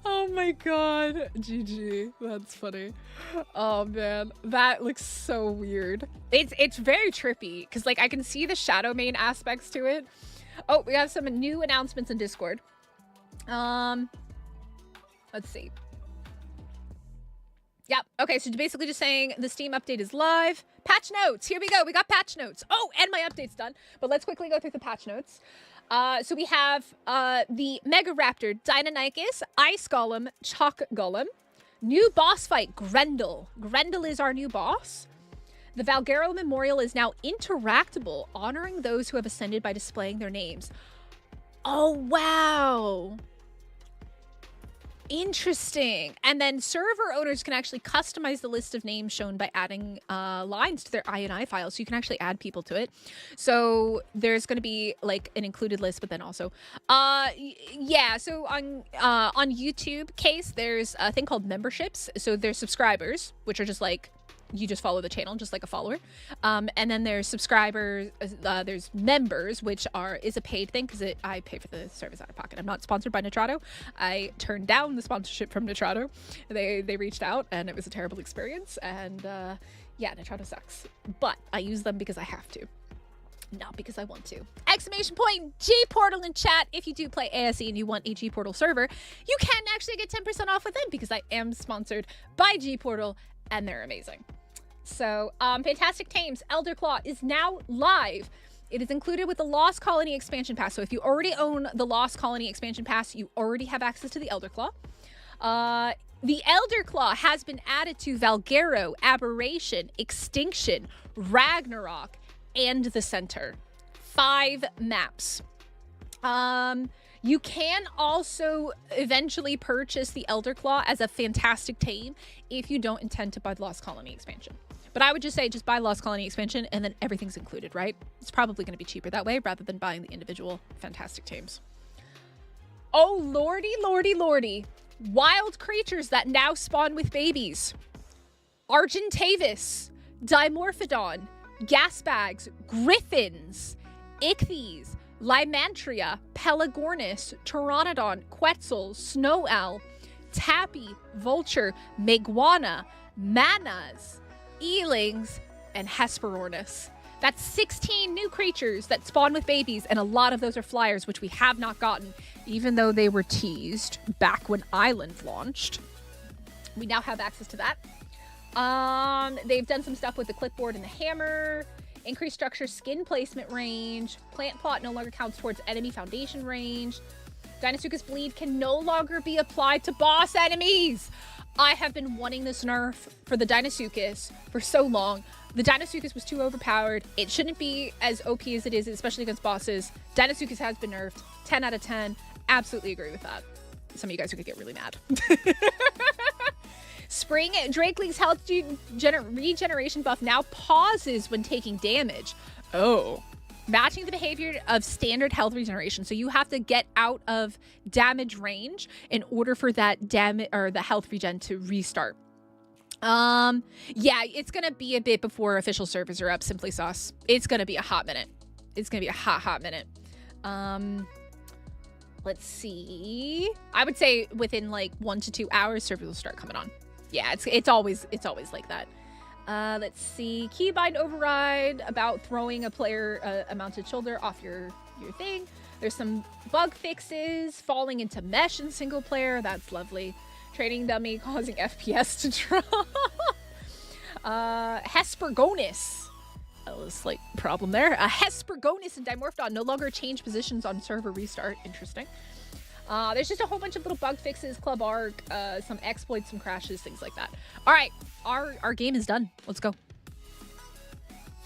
Oh my god. GG. That's funny. Oh man. That looks so weird. It's very trippy because like I can see the shadowbane aspects to it. Oh, we have some new announcements in Discord. Let's see. Yep. Okay, so basically just saying the Steam update is live. Patch notes. Here we go. We got patch notes. Oh, and my update's done. But let's quickly go through the patch notes. So we have the Megaraptor, Deinonychus, Ice Golem, Chalk Golem. New boss fight, Grendel. Grendel is our new boss. The Valguero Memorial is now interactable, honoring those who have ascended by displaying their names. Oh, wow. Interesting. And then server owners can actually customize the list of names shown by adding lines to their INI file. So you can actually add people to it. So there's going to be like an included list, but then also, yeah. So on YouTube case, there's a thing called memberships. So there's subscribers, which are just like, you just follow the channel just like a follower, and then there's subscribers, there's members, which is a paid thing because I pay for the service out of pocket. I'm not sponsored by Nitrado. I turned down the sponsorship from Nitrado. They reached out and it was a terrible experience, and yeah, Nitrado sucks, but I use them because I have to, not because I want to. Exclamation point G Portal in chat. If you do play ASE and you want a G Portal server, you can actually get 10% off with them because I am sponsored by G Portal and they're amazing. So, Fantastic Tames, Elderclaw is now live. It is included with the Lost Colony expansion pass. So if you already own the Lost Colony expansion pass, you already have access to the Elderclaw. The Elderclaw has been added to Valguero, Aberration, Extinction, Ragnarok, and the Center. 5 maps. You can also eventually purchase the Elderclaw as a Fantastic Tame if you don't intend to buy the Lost Colony expansion. But I would just say just buy Lost Colony expansion and then everything's included, right? It's probably going to be cheaper that way rather than buying the individual Fantastic Tames. Oh, lordy, lordy, lordy. Wild creatures that now spawn with babies. Argentavis, Dimorphodon, Gasbags, Griffins, Ichthyes, Lymantria, Pelagornis, Pteranodon, Quetzal, Snow Owl, Tappy, Vulture, Meguana, Manas, Eelings, and Hesperornis. That's 16 new creatures that spawn with babies, and a lot of those are flyers, which we have not gotten, even though they were teased back when Island launched. We now have access to that. They've done some stuff with the clipboard and the hammer. Increased structure, skin placement range. Plant plot no longer counts towards enemy foundation range. Deinonychus bleed can no longer be applied to boss enemies. I have been wanting this nerf for the Deinonychus for so long. The Deinonychus was too overpowered. It shouldn't be as OP as it is, especially against bosses. Deinonychus has been nerfed. 10 out of 10. Absolutely agree with that. Some of you guys are gonna get really mad. Spring Drakeling's health regeneration buff now pauses when taking damage. Oh. Matching the behavior of standard health regeneration. So you have to get out of damage range in order for that damage or the health regen to restart. Yeah, it's gonna be a bit before official servers are up, Simply Sauce. It's gonna be a hot minute. It's gonna be a hot minute. Let's see. I would say within like 1 to 2 hours, servers will start coming on. Yeah, it's always like that. Let's see. Keybind override about throwing a player a mounted shoulder off your thing. There's some bug fixes. Falling into mesh in single player. That's lovely. Training dummy causing FPS to drop. Hesperornis. That was a slight problem there. Hesperornis and Dimorphodon no longer change positions on server restart. Interesting. There's just a whole bunch of little bug fixes, club arc, some exploits, some crashes, things like that. All right, our game is done. Let's go.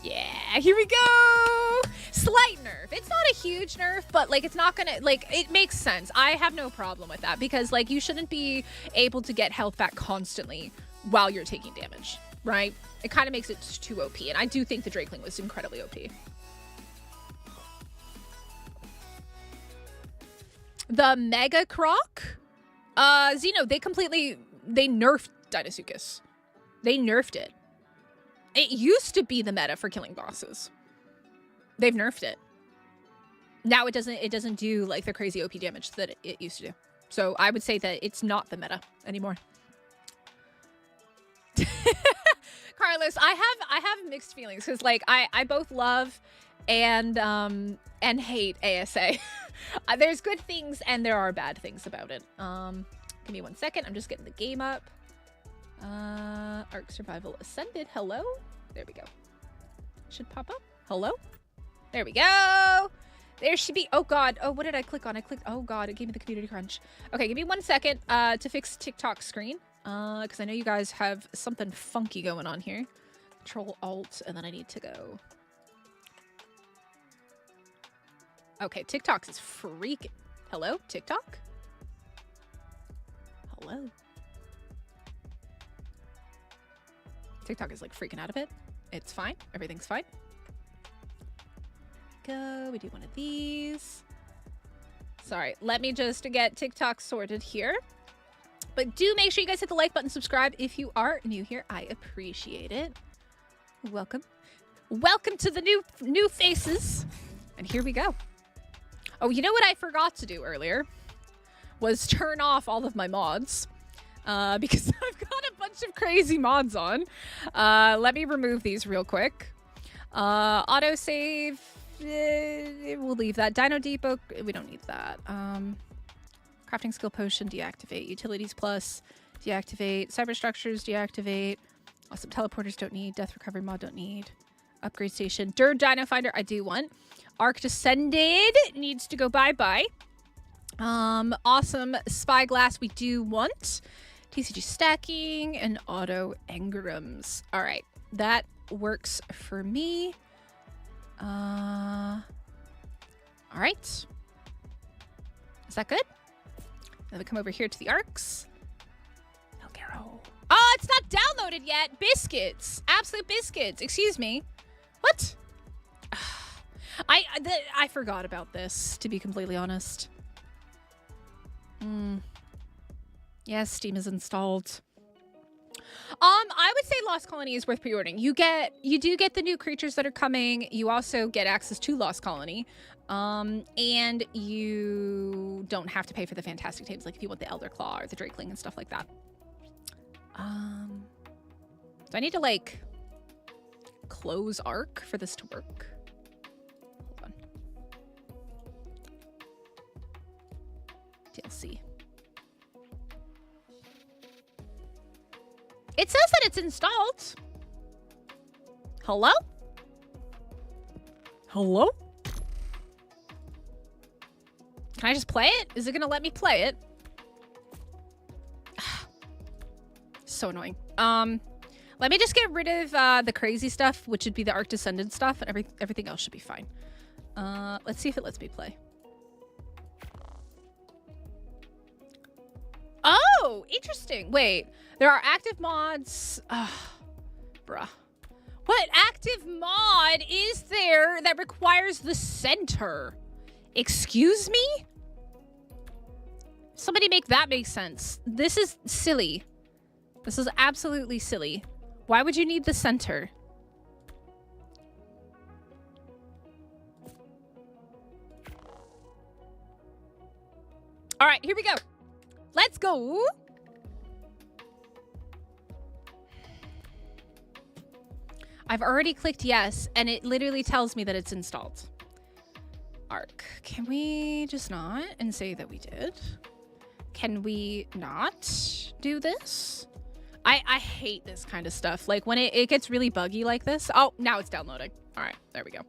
Yeah, here we go. Slight nerf. It's not a huge nerf, but like it's not gonna like it makes sense. I have no problem with that because like you shouldn't be able to get health back constantly while you're taking damage, right? It kind of makes it too OP, and I do think the Drakeling was incredibly OP. The Mega Croc? Xeno, they nerfed Deinonychus. They nerfed it. It used to be the meta for killing bosses. They've nerfed it. Now it doesn't do like the crazy OP damage that it used to do. So I would say that it's not the meta anymore. Carlos, I have mixed feelings because like I both love and hate ASA. There's good things and there are bad things about it. Give me 1 second. I'm just getting the game up. Ark Survival Ascended. Hello. There we go. Should pop up. Hello. There we go. There should be. Oh God. Oh, what did I click on? Oh God. It gave me the community crunch. Okay, give me 1 second to fix TikTok screen. Because I know you guys have something funky going on here. Control Alt, and then I need to go. Okay, TikTok is freaking. Hello, TikTok? Hello. TikTok is like freaking out of it. It's fine. Everything's fine. Go. We do one of these. Sorry. Let me just get TikTok sorted here. But do make sure you guys hit the like button, subscribe if you are new here. I appreciate it. Welcome. Welcome to the new faces. And here we go. Oh, you know what I forgot to do earlier was turn off all of my mods because I've got a bunch of crazy mods on. Let me remove these real quick. Autosave, we'll leave that. Dino Depot, we don't need that. Crafting skill potion, deactivate. Utilities plus, deactivate. Cyberstructures, deactivate. Awesome teleporters, don't need. Death recovery mod, don't need. Upgrade station. Dirt Dino Finder, I do want. Arc Descended needs to go bye-bye. Awesome Spyglass, we do want. TCG stacking and auto engrams. All right, that works for me. All right. Is that good? Then we come over here to the arcs. Valguero. Oh, it's not downloaded yet. Biscuits. Absolute biscuits. Excuse me. What? I forgot about this, to be completely honest. Yes, Steam is installed. I would say Lost Colony is worth pre-ordering. You do get the new creatures that are coming. You also get access to Lost Colony. And you don't have to pay for the fantastic tames, like if you want the Elderclaw or the Drakeling and stuff like that. Do I need to like close Arc for this to work? Hold on. DLC. It says that it's installed. Hello? Hello? Can I just play it? Is it gonna let me play it? So annoying. Let me just get rid of the crazy stuff, which would be the Arc Descendant stuff, and everything else should be fine. Let's see if it lets me play. Oh, interesting. Wait, there are active mods. Bruh. What active mod is there that requires the center? Excuse me? Somebody make that make sense. This is silly. This is absolutely silly. Why would you need the center? All right, here we go. Let's go. I've already clicked yes, and it literally tells me that it's installed. Arc. Can we just not and say that we did? Can we not do this? I hate this kind of stuff. Like when it gets really buggy like this. Oh, now it's downloading. All right, there we go.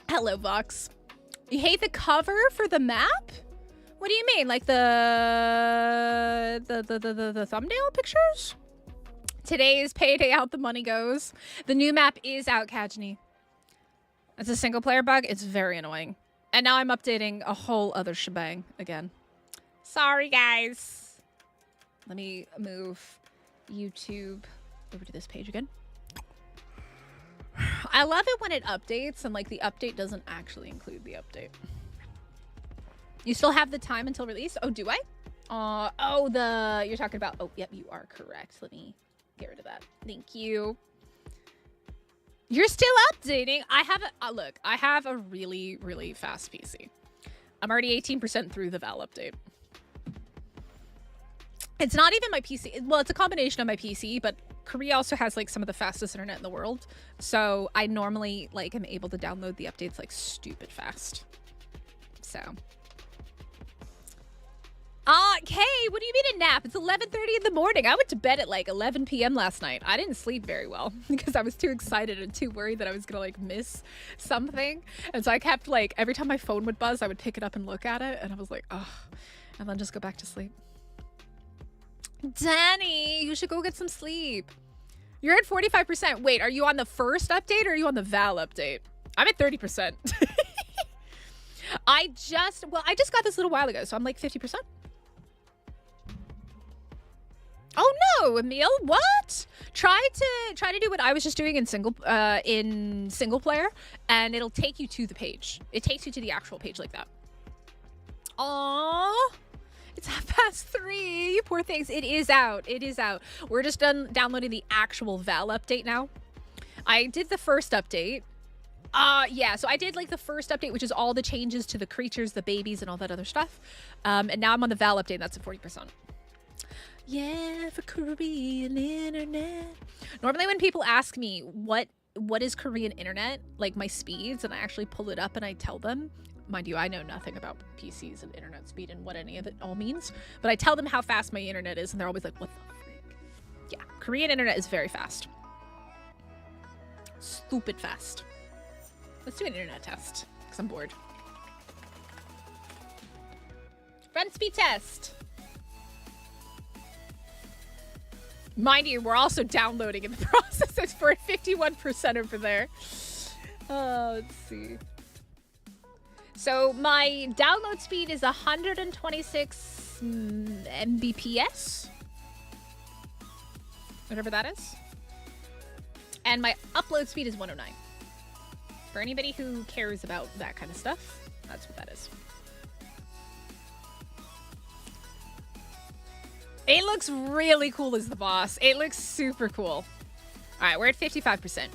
Hello, Vox. You hate the cover for the map? What do you mean? Like the thumbnail pictures? Today is payday, out the money goes. The new map is out, Kajni. It's a single player bug. It's very annoying. And now I'm updating a whole other shebang again. Sorry, guys. Let me move YouTube over to this page again. I love it when it updates and like the update doesn't actually include the update. You still have the time until release? Oh, do I? Oh, you're talking about, oh, yep, you are correct. Let me get rid of that. Thank you. You're still updating. I have a really, really fast PC. I'm already 18% through the Val update. It's not even my PC. Well, it's a combination of my PC, but Korea also has like some of the fastest internet in the world. So I normally like am able to download the updates like stupid fast. So. Kay, what do you mean a nap? It's 11:30 in the morning. I went to bed at like 11 p.m. last night. I didn't sleep very well because I was too excited and too worried that I was gonna like miss something. And so I kept like, every time my phone would buzz, I would pick it up and look at it. And I was like, oh, and then just go back to sleep. Danny, you should go get some sleep. You're at 45%. Wait, are you on the first update or are you on the Val update? I'm at 30%. I just got this a little while ago, so I'm like 50%. Oh no, Emil, what? Try to do what I was just doing in single player, and it'll take you to the page. It takes you to the actual page like that. Aww. It's 3:30. You poor things. It is out. It is out. We're just done downloading the actual Val update now. I did the first update. Yeah, so I did like the first update, which is all the changes to the creatures, the babies, and all that other stuff. And now I'm on the Val update, and that's at 40%. Yeah, for Korean internet. Normally when people ask me what is Korean internet, like my speeds, and I actually pull it up and I tell them, mind you, I know nothing about PCs and internet speed and what any of it all means, but I tell them how fast my internet is, and they're always like, what the frick? Yeah, Korean internet is very fast. Stupid fast. Let's do an internet test, because I'm bored. Friend speed test. Mind you, we're also downloading in the process. It's for 51% over there. Let's see. So my download speed is 126 Mbps. Whatever that is. And my upload speed is 109. For anybody who cares about that kind of stuff, that's what that is. It looks really cool as the boss. It looks super cool. All right, we're at 55%.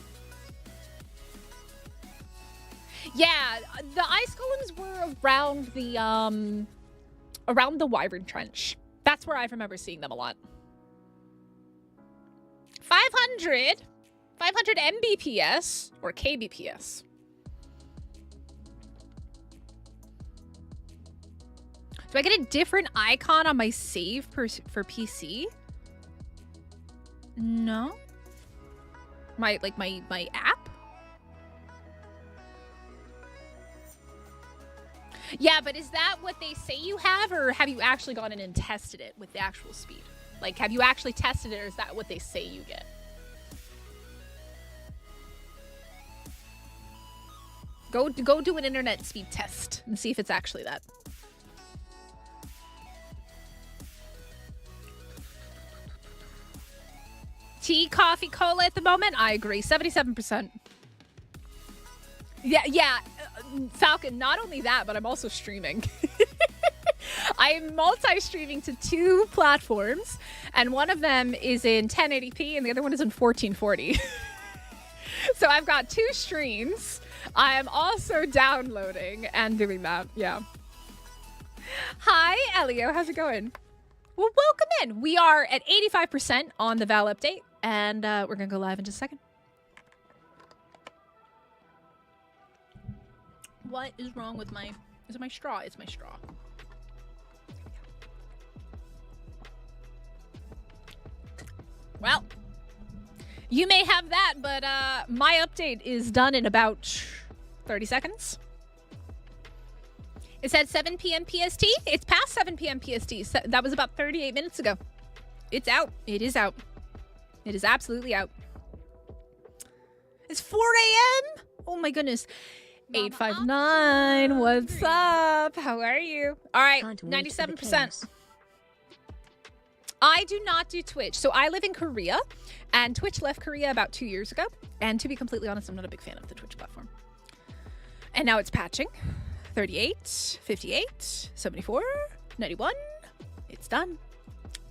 Yeah, the ice golems were around the Wyvern Trench. That's where I remember seeing them a lot. 500 Mbps or kbps. Do I get a different icon on my save for PC? No. My app? Yeah, but is that what they say you have, or have you actually gone in and tested it with the actual speed? Like, have you actually tested it, or is that what they say you get? Go do an internet speed test and see if it's actually that. Tea, coffee, cola at the moment? I agree. 77%. Yeah. Falcon, not only that, but I'm also streaming. I'm multi-streaming to 2 platforms, and one of them is in 1080p and the other one is in 1440. So I've got 2 streams. I am also downloading and doing that. Yeah. Hi, Elio. How's it going? Well, welcome in. We are at 85% on the Val update, and we're going to go live in just a second. What is wrong with my... Is it my straw? It's my straw. Well, you may have that, but my update is done in about 30 seconds. It's at 7 p.m. PST. It's past 7 p.m. PST. So that was about 38 minutes ago. It's out. It is out. It is absolutely out. It's 4 a.m.? Oh my goodness. 859, what's up? How are you? All right, 97%. I do not do Twitch. So I live in Korea, and Twitch left Korea about 2 years ago. And to be completely honest, I'm not a big fan of the Twitch platform. And now it's patching. 38, 58, 74, 91. It's done.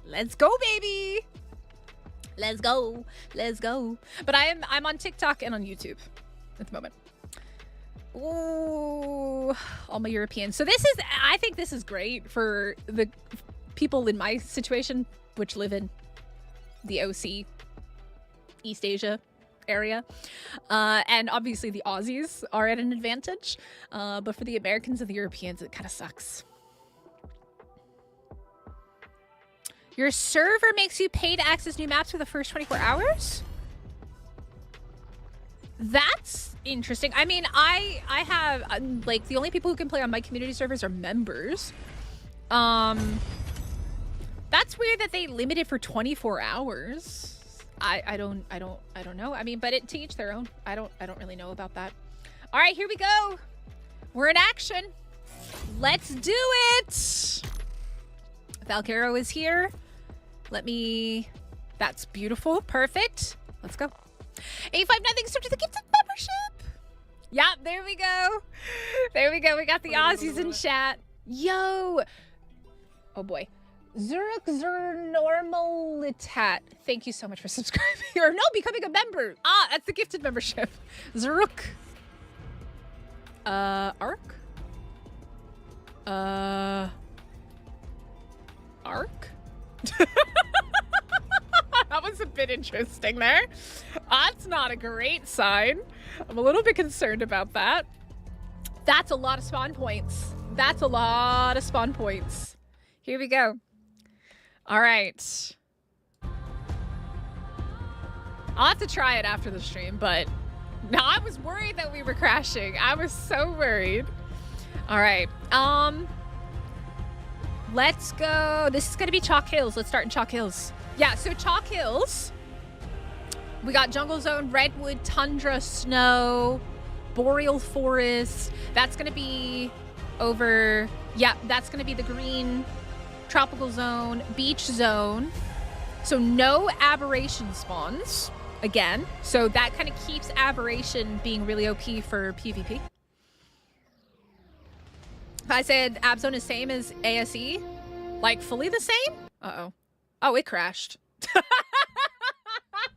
Let's go, baby. Let's go. Let's go. But I'm on TikTok and on YouTube at the moment. Ooh, all my Europeans. So I think this is great for the people in my situation, which live in the OC, East Asia area. And obviously the Aussies are at an advantage. But for the Americans and the Europeans, it kind of sucks. Your server makes you pay to access new maps for the first 24 hours? That's interesting. I mean, I have, like, the only people who can play on my community servers are members. That's weird that they limit it for 24 hours. I don't know. I mean, but to each their own. I don't really know about that. All right, here we go. We're in action. Let's do it. Valguero is here. That's beautiful. Perfect. Let's go. 859, thanks to the gifted membership. Yeah, there we go. There we go. We got the Aussies in chat. Yo. Oh boy. Zurich Normalitat. Thank you so much for subscribing. Or no, becoming a member. Ah, that's the gifted membership. Zurich. Arc? Arc? That was a bit interesting there. That's not a great sign. I'm a little bit concerned about that. That's a lot of spawn points. That's a lot of spawn points. Here we go. All right. I'll have to try it after the stream, but no, I was worried that we were crashing. I was so worried. All right. Let's go. This is going to be Chalk Hills. Let's start in Chalk Hills. Yeah, so Chalk Hills. We got Jungle Zone, Redwood, Tundra, Snow, Boreal Forest. That's going to be over. Yeah, that's going to be the green Tropical Zone, Beach Zone. So no Aberration spawns again. So that kind of keeps Aberration being really OP for PvP. If I said Ab Zone is same as ASE, like fully the same? Uh-oh. Oh, it crashed.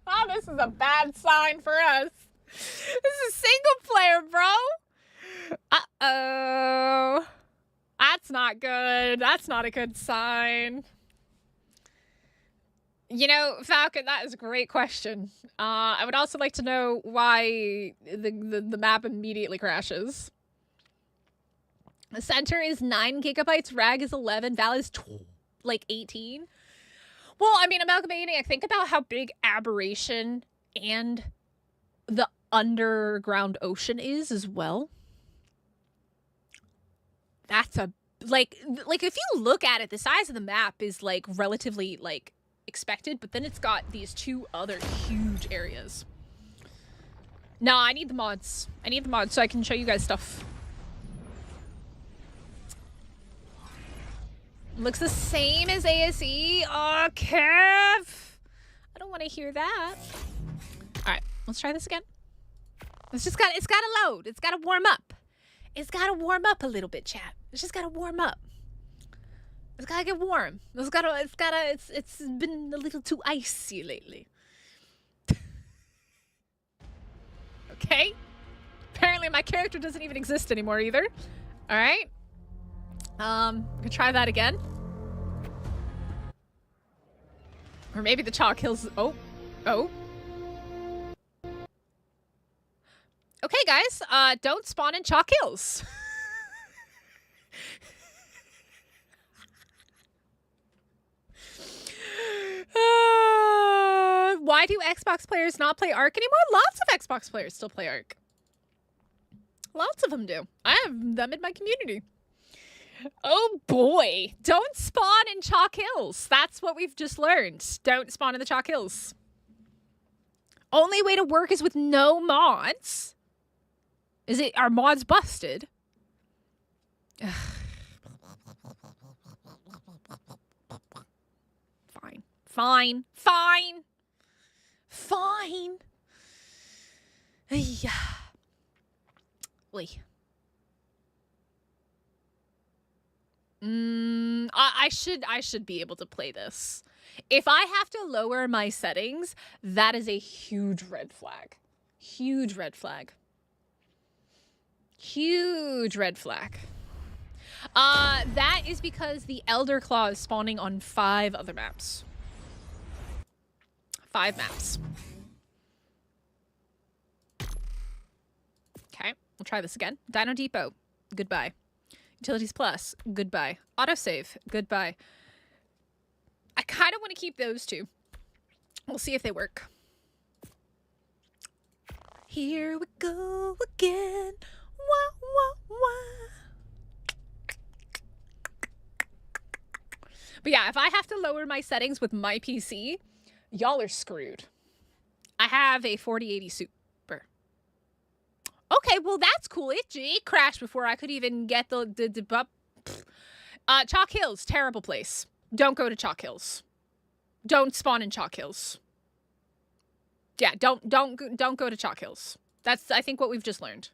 Oh, this is a bad sign for us. This is single player, bro. Uh-oh. That's not good. That's not a good sign. You know, Falcon, that is a great question. I would also like to know why the map immediately crashes. The center is 9 gigabytes, rag is 11, val is like 18. Well, I mean, amalgamating, I think about how big Aberration and the underground ocean is as well. That's a, like if you look at it, the size of the map is like relatively like expected, but then it's got these 2 other huge areas. No, I need the mods. I need the mods so I can show you guys stuff. Looks the same as ASE. Oh, Kev. I don't want to hear that. All right, let's try this again. It's gotta load. It's gotta warm up. It's gotta warm up a little bit, chat. It's just gotta warm up. It's gotta get warm. It's been a little too icy lately. Okay. Apparently my character doesn't even exist anymore either. All right. I'm gonna try that again. Or maybe the chalk hills. Oh. Okay, guys. Don't spawn in chalk hills. Why do Xbox players not play Ark anymore? Lots of Xbox players still play Ark. Lots of them do. I have them in my community. Oh boy, don't spawn in chalk hills. That's what we've just learned. Don't spawn in the chalk hills. Only way to work is with no mods. Are mods busted? Fine. Yeah. Wait. I should be able to play this. If I have to lower my settings, that is a huge red flag. Huge red flag. Huge red flag. That is because the Elderclaw is spawning on 5 other maps. 5 maps. Okay, we'll try this again. Dino Depot, goodbye. Utilities Plus, goodbye. Autosave, goodbye. I kind of want to keep those 2. We'll see if they work. Here we go again. Wah, wah, wah. But yeah, if I have to lower my settings with my PC, y'all are screwed. I have a 4080 Super. Okay, well that's cool. It crashed before I could even get the Chalk Hills, terrible place. Don't go to Chalk Hills. Don't spawn in Chalk Hills. Yeah, don't go to Chalk Hills. That's, I think, what we've just learned.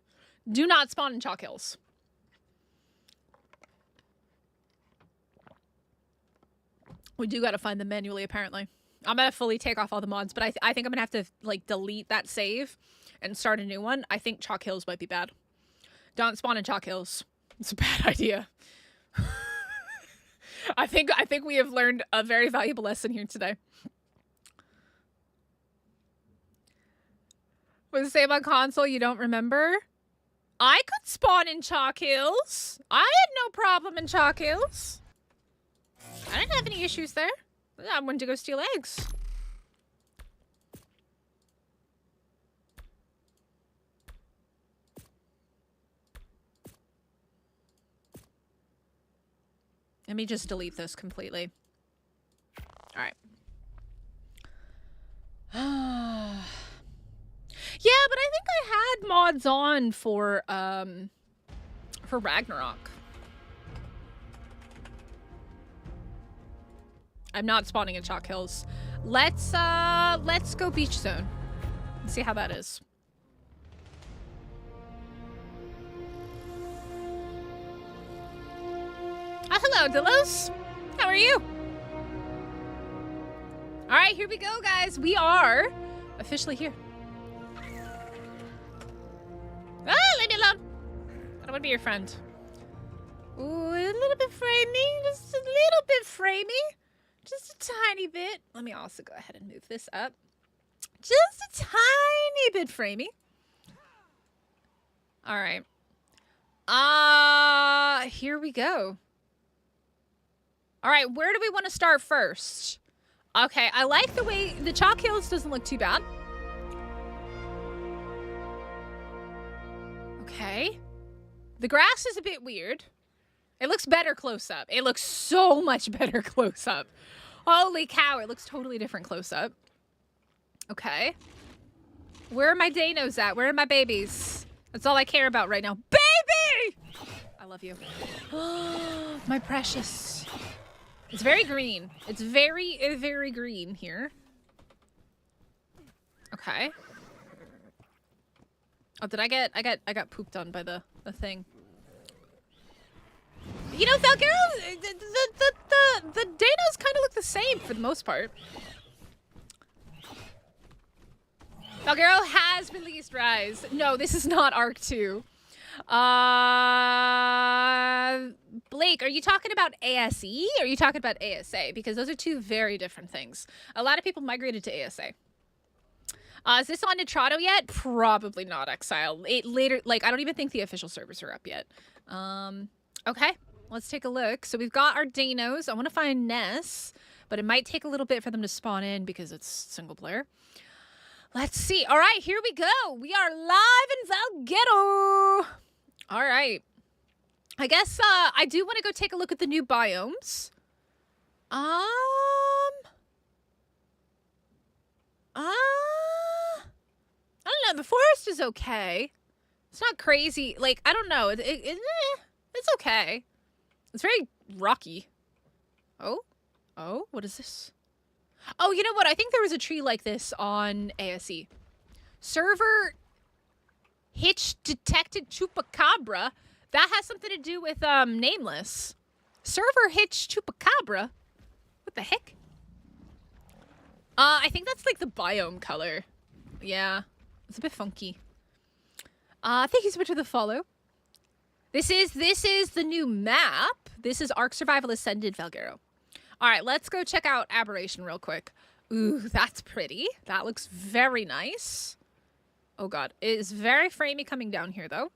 Do not spawn in Chalk Hills. We do got to find them manually, apparently. I'm going to fully take off all the mods, but I think I'm going to have to, like, delete that save and start a new one. I think Chalk Hills might be bad. Don't spawn in Chalk Hills. It's a bad idea. I think we have learned a very valuable lesson here today. What does it say about console you don't remember? I could spawn in Chalk Hills. I had no problem in Chalk Hills. I didn't have any issues there. I went to go steal eggs. Let me just delete this completely. All right. Yeah, but I think I had mods on for Ragnarok. I'm not spawning in Chalk Hills. Let's go Beach Zone. Let's see how that is. Hello, Delos. How are you? All right, here we go, guys. We are officially here. Ah, leave me alone. I don't want to be your friend. Ooh, a little bit framey. Just a little bit framey. Just a tiny bit. Let me also go ahead and move this up. Just a tiny bit framey. All right. Here we go. All right, where do we want to start first? Okay, I like the way the chalk hills doesn't look too bad. Okay. The grass is a bit weird. It looks better close up. It looks so much better close up. Holy cow, it looks totally different close up. Okay. Where are my Dinos at? Where are my babies? That's all I care about right now. Baby! I love you. My precious. It's very green. It's very, very green here. Okay. Oh, did I got pooped on by the thing. You know, Valguero, the Dinos kind of look the same for the most part. Valguero has released Rise. No, this is not Arc 2. Blake, are you talking about ASE or are you talking about ASA? Because those are two very different things. A lot of people migrated to ASA. Is this on Nitrato yet? Probably not, Exile. It later, like, I don't even think the official servers are up yet. Okay, let's take a look. So we've got our Dinos. I want to find Ness, but it might take a little bit for them to spawn in because it's single player. Let's see. All right, here we go. We are live in Valguero. All right. I guess I do want to go take a look at the new biomes. I don't know. The forest is okay. It's not crazy. Like, I don't know. It's okay. It's very rocky. Oh, what is this? Oh, you know what? I think there was a tree like this on ASE. Server hitch detected chupacabra. That has something to do with nameless. Server hitch chupacabra. What the heck? I think that's like the biome color. Yeah, it's a bit funky. Thank you so much for the follow. This is the new map. This is Ark Survival Ascended Valguero. All right, let's go check out Aberration real quick. Ooh, that's pretty. That looks very nice. Oh god, it is very framey coming down here though.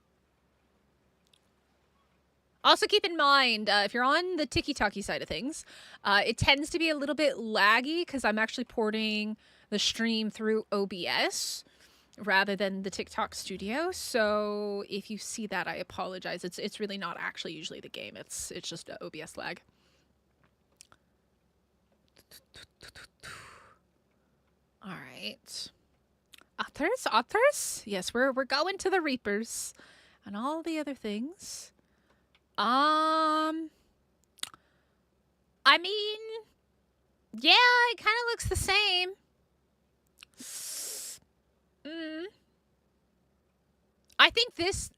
Also keep in mind, if you're on the tiki-taki side of things, it tends to be a little bit laggy because I'm actually porting the stream through OBS rather than the TikTok studio. So if you see that, I apologize. It's really not actually usually the game. It's just a OBS lag. All right. Otters? Yes, we're going to the Reapers and all the other things. I mean, yeah, it kind of looks the same. I think this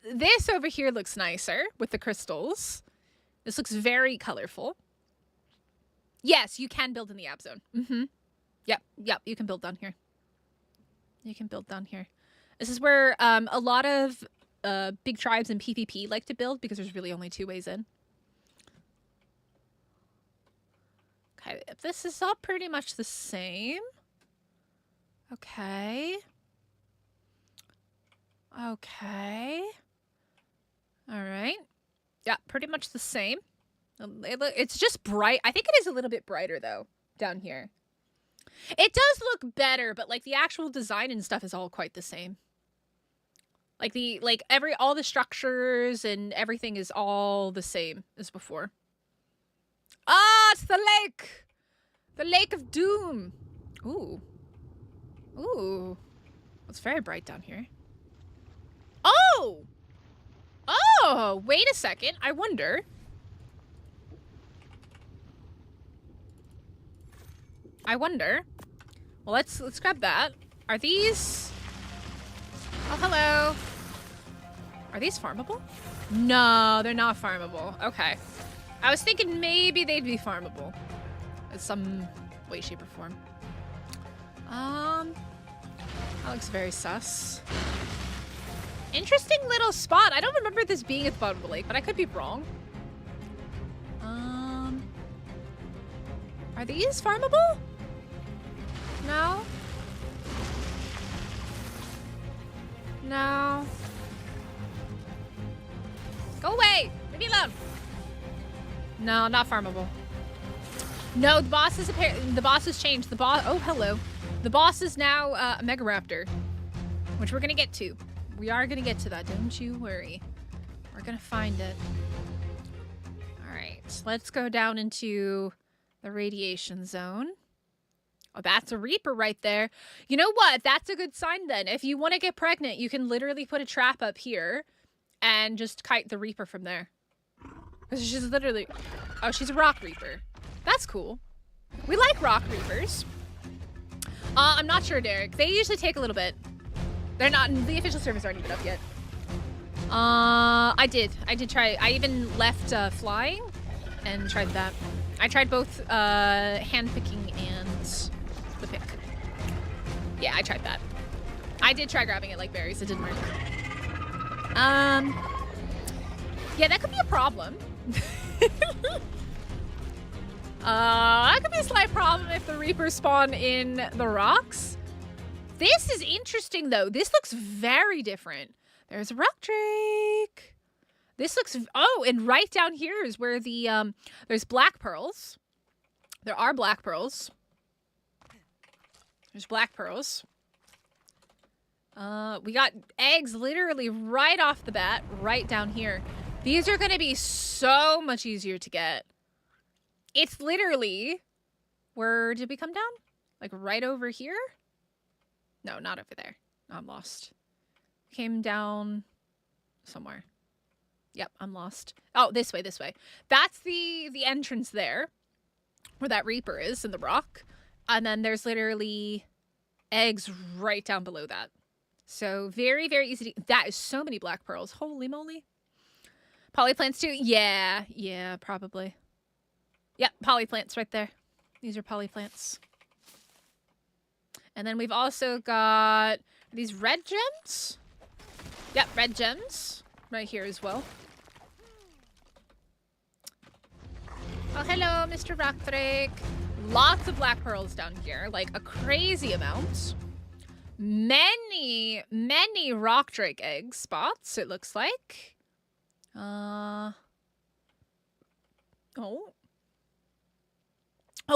over here looks nicer with the crystals. This looks very colorful. Yes, you can build in the Ab Zone. Yep, you can build down here. You can build down here. This is where a lot of big tribes in PvP like to build because there's really only 2 ways in. Okay, this is all pretty much the same. Okay. Okay. All right. Yeah, pretty much the same. It's just bright. I think it is a little bit brighter though down here. It does look better, but like the actual design and stuff is all quite the same. Like all the structures and everything is all the same as before. Ah, it's the lake. The Lake of Doom. Ooh. Ooh. It's very bright down here. Oh! Oh, wait a second. I wonder. Well, let's grab that. Are these... Oh, hello. Are these farmable? No, they're not farmable. Okay. I was thinking maybe they'd be farmable. In some way, shape, or form. That looks very sus. Interesting little spot. I don't remember this being at the bottom of the lake, but I could be wrong. Are these farmable? No? No. Go away! Leave me alone! No, not farmable. No, the boss has changed. The boss, oh, hello. The boss is now a Megaraptor, which we're gonna get to. We are gonna get to that, don't you worry. We're gonna find it. All right, let's go down into the radiation zone. Oh, that's a Reaper right there. You know what? That's a good sign then. If you want to get pregnant, you can literally put a trap up here and just kite the Reaper from there. Because she's literally... Oh, she's a Rock Reaper. That's cool. We like Rock Reapers. I'm not sure, Derek. They usually take a little bit. They're not... The official servers aren't even up yet. I did try... I even left flying and tried that. I tried both hand picking and the pick. Yeah, I tried that. I did try grabbing it like berries. It didn't work. Yeah, that could be a problem. That could be a slight problem if the Reapers spawn in the rocks. This is interesting, though. This looks very different. There's a rock drake. This looks... Oh, and right down here is where the... there's black pearls. There are black pearls. There's black pearls. We got eggs literally right off the bat, right down here. These are going to be so much easier to get. It's literally... Where did we come down? Like right over here? No, not over there. I'm lost. Came down somewhere. Yep, I'm lost. Oh, this way, this way. That's the entrance there, where that Reaper is in the rock. And then there's literally eggs right down below that. So very, very easy to... That is so many black pearls. Holy moly. Polyplants too? Yeah, probably. Yep, polyplants right there. These are polyplants. And then we've also got these red gems. Yep, red gems right here as well. Oh, hello, Mr. Rock Drake. Lots of black pearls down here, like a crazy amount. Many rock drake egg spots, it looks like. Oh,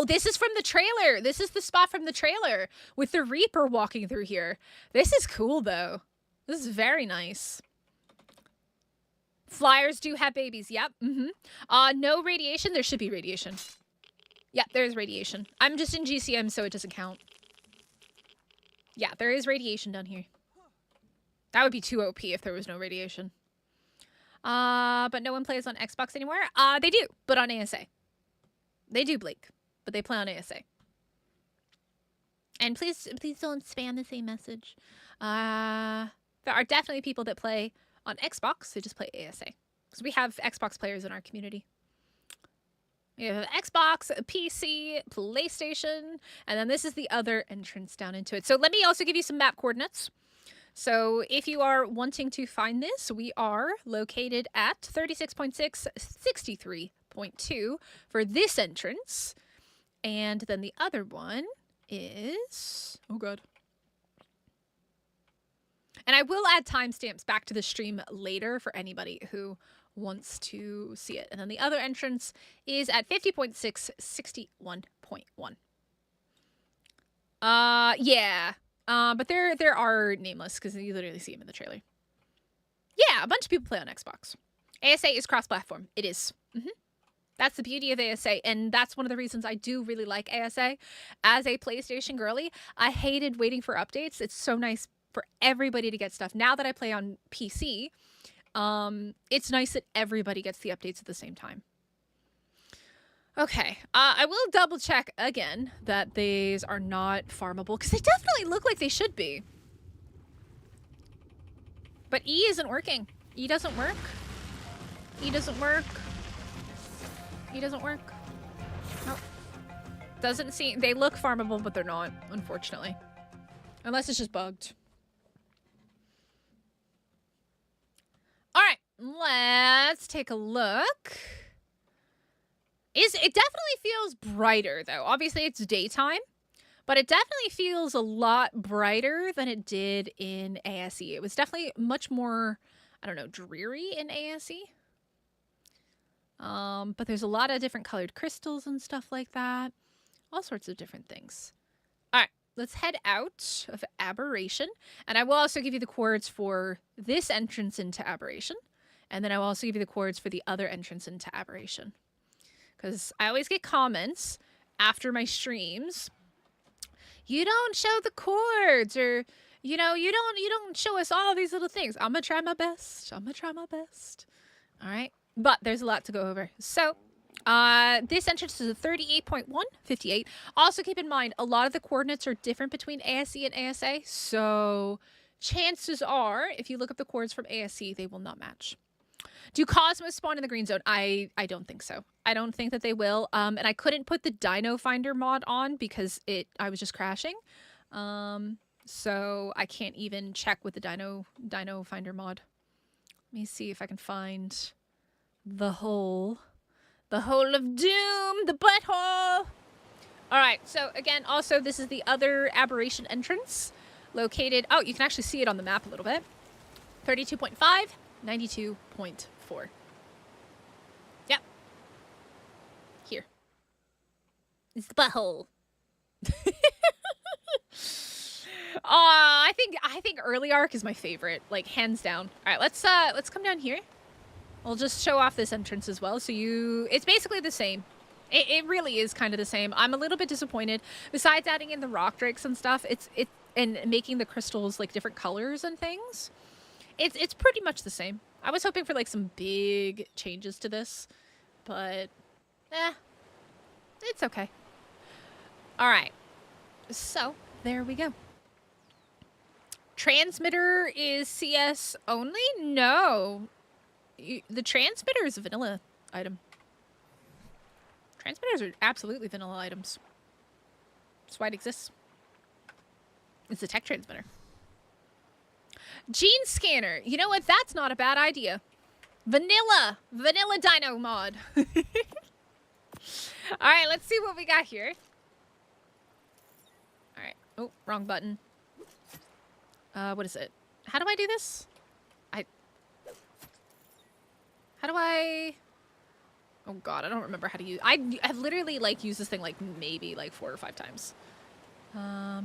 this is from the trailer. This is the spot from the trailer with the Reaper walking through here. This is cool, though. This is very nice. Flyers do have babies. Yep. No radiation. There should be radiation. Yeah, there's radiation. I'm just in GCM, so it doesn't count. Yeah, there is radiation down here. That would be too OP if there was no radiation. But no one plays on Xbox anymore? They do, but on ASA. They do blink, but they play on ASA. And please don't spam the same message. There are definitely people that play on Xbox who just play ASA. Because we have Xbox players in our community. We have Xbox, PC, PlayStation, and then this is the other entrance down into it. So let me also give you some map coordinates. So if you are wanting to find this, we are located at 36.6, 63.2 for this entrance. And then the other one is... Oh, God. And I will add timestamps back to the stream later for anybody who wants to see it. And then the other entrance is at 50.6, 61.1. Yeah. But there are nameless because you literally see them in the trailer. Yeah, a bunch of people play on Xbox. ASA is cross-platform. It is. That's the beauty of ASA, and that's one of the reasons I do really like ASA. As a PlayStation girly, I hated waiting for updates. It's so nice for everybody to get stuff. Now that I play on PC, it's nice that everybody gets the updates at the same time. Okay, I will double check again that these are not farmable, because they definitely look like they should be. But E isn't working. E doesn't work. E doesn't work. E doesn't work. Oh. Doesn't seem... They look farmable, but they're not, unfortunately. Unless it's just bugged. Alright, let's take a look. It definitely feels brighter, though. Obviously, it's daytime. But it definitely feels a lot brighter than it did in ASE. It was definitely much more, I don't know, dreary in ASE. But there's a lot of different colored crystals and stuff like that. All sorts of different things. All right, let's head out of Aberration. And I will also give you the coords for this entrance into Aberration. And then I will also give you the coords for the other entrance into Aberration. Because I always get comments after my streams. You don't show the chords, or you know, you don't show us all these little things. I'm gonna try my best. I'm gonna try my best. All right, but there's a lot to go over. So, this entrance is a 38.158. Also, keep in mind a lot of the coordinates are different between ASE and ASA. So, chances are, if you look up the coords from ASE, they will not match. Do Cosmos spawn in the green zone? I don't think so. I don't think that they will. And I couldn't put the Dino Finder mod on because I was just crashing. So I can't even check with the Dino Finder mod. Let me see if I can find the hole. The hole of doom, the butthole. All right. So again, also this is the other Aberration entrance located. Oh, you can actually see it on the map a little bit. 32.5, 92.4. Yep. Here. It's the butthole. I think early arc is my favorite, like hands down. All right, let's come down here. I'll just show off this entrance as well. So it's basically the same. It really is kind of the same. I'm a little bit disappointed. Besides adding in the rock drakes and stuff, and making the crystals like different colors and things. It's pretty much the same. I was hoping for like some big changes to this, but it's okay. All right, so there we go. Transmitter is CS only? No, the transmitter is a vanilla item. Transmitters are absolutely vanilla items. That's why it exists. It's a tech transmitter. Gene scanner. You know what? That's not a bad idea. Vanilla dino mod. All right, let's see what we got here. All right. Oh, wrong button. What is it? How do I do this? How do I... Oh god, I don't remember how to use... I've literally like used this thing like maybe like 4 or 5 times. How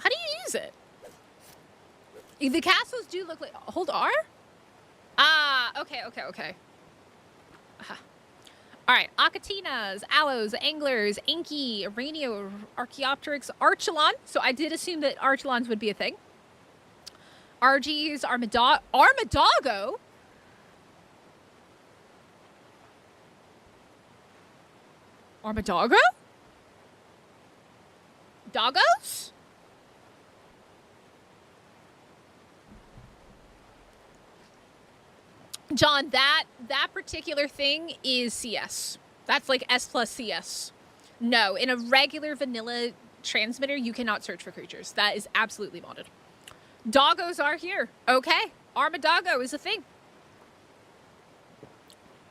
do you use it? The castles do look like... Hold R? Ah, okay. Alright, Acatinas, Aloes, Anglers, Inky, Aranio, Archaeopteryx, Archelon. So I did assume that Archelons would be a thing. RGs, Armadago? Armadago? Doggos? John, that particular thing is CS. That's like S plus CS. No, in a regular vanilla transmitter, you cannot search for creatures. That is absolutely modded. Doggos are here. Okay. Armadago is a thing.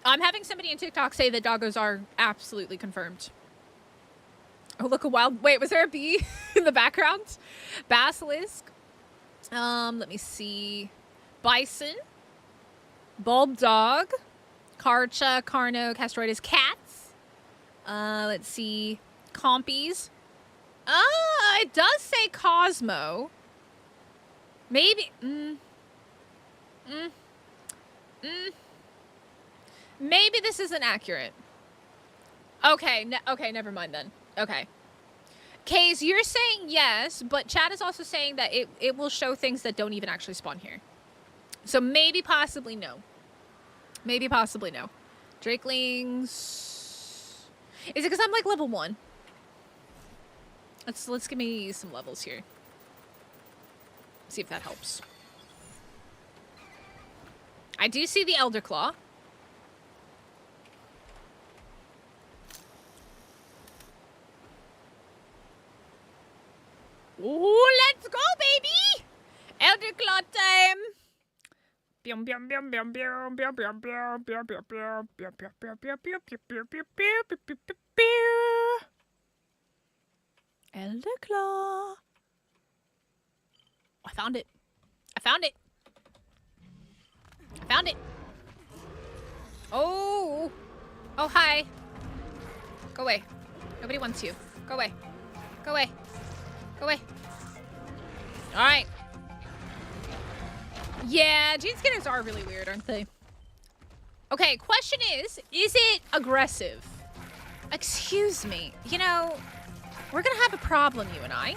I'm having somebody in TikTok say that doggos are absolutely confirmed. Oh, look, a wild... Wait, was there a bee in the background? Basilisk. Let me see. Bison. Bulb dog. Karcha, Carno, Castroides, cats. Let's see. Compies. It does say Cosmo. Maybe. Maybe this isn't accurate. Okay, okay, never mind then. Okay. Case, you're saying yes, but chat is also saying that it will show things that don't even actually spawn here. So maybe, possibly, no. Maybe, possibly, no. Drakelings. Is it because I'm like level 1? Let's give me some levels here. See if that helps. I do see the Elderclaw. Ooh, let's go, baby! Elderclaw time! Elderclaw. I found it. I found it. I found it. Oh. Oh, hi. Go away. Nobody wants you. Go away. Go away. Go away. All right. Yeah, gene skinners are really weird, aren't they? Okay, question is it aggressive? Excuse me. You know, we're gonna have a problem, you and I.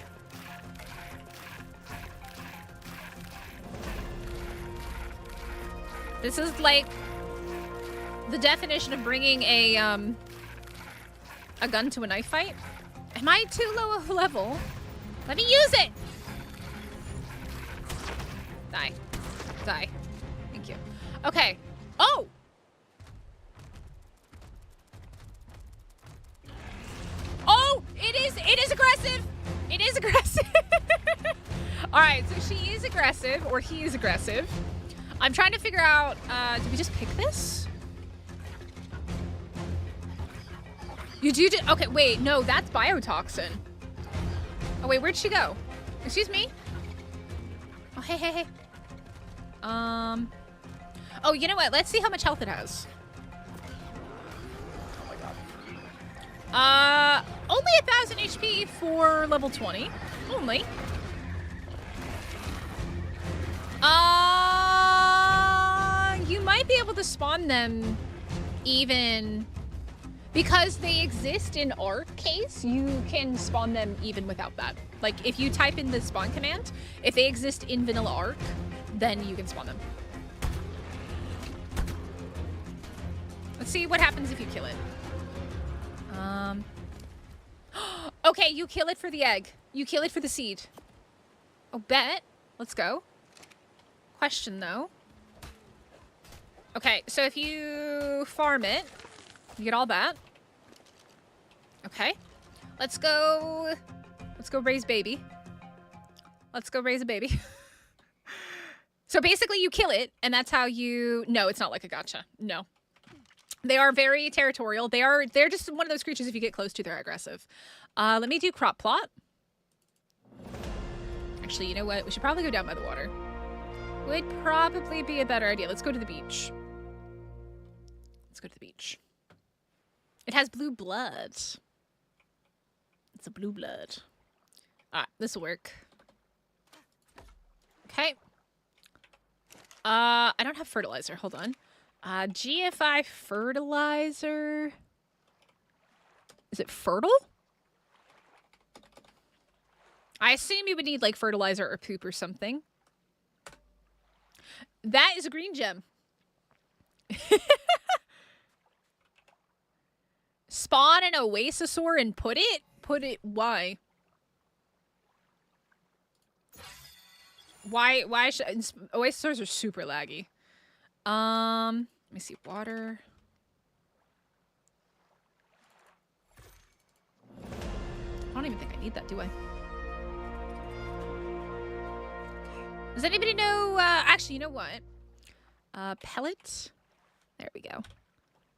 This is like the definition of bringing a gun to a knife fight. Am I too low of a level? Let me use it! Die. Die. Thank you. Okay. Oh! Oh! It is aggressive! It is aggressive! Alright, so she is aggressive, or he is aggressive. I'm trying to figure out, did we just pick this? You do, okay, wait, no, that's biotoxin. Oh, wait, where'd she go? Excuse me? Oh, hey, hey, hey. Oh, you know what? Let's see how much health it has. Oh my god. Only 1,000 HP for level 20. Only. You might be able to spawn them even because they exist in Arc case. You can spawn them even without that. Like if you type in the spawn command, if they exist in vanilla Arc, then you can spawn them. Let's see what happens if you kill it. Okay, you kill it for the egg. You kill it for the seed. Oh, bet. Let's go. Question though. Okay, so if you farm it, you get all that. Okay. Let's go raise baby. Let's go raise a baby. So basically you kill it, and that's how you... No, it's not like a gacha. No. They are very territorial. They're just one of those creatures, if you get close to, they're aggressive. Let me do crop plot. Actually, you know what? We should probably go down by the water. Would probably be a better idea. Let's go to the beach. Let's go to the beach. It has blue blood. It's a blue blood. Alright, this will work. Okay. I don't have fertilizer. Hold on. GFI fertilizer. Is it fertile? I assume you would need like fertilizer or poop or something. That is a green gem. Spawn an oasisaur and put it? Put it, why? Why should, oasisaurs are super laggy. Let me see, water. I don't even think I need that, do I? Does anybody know, actually, you know what? Pellets? There we go.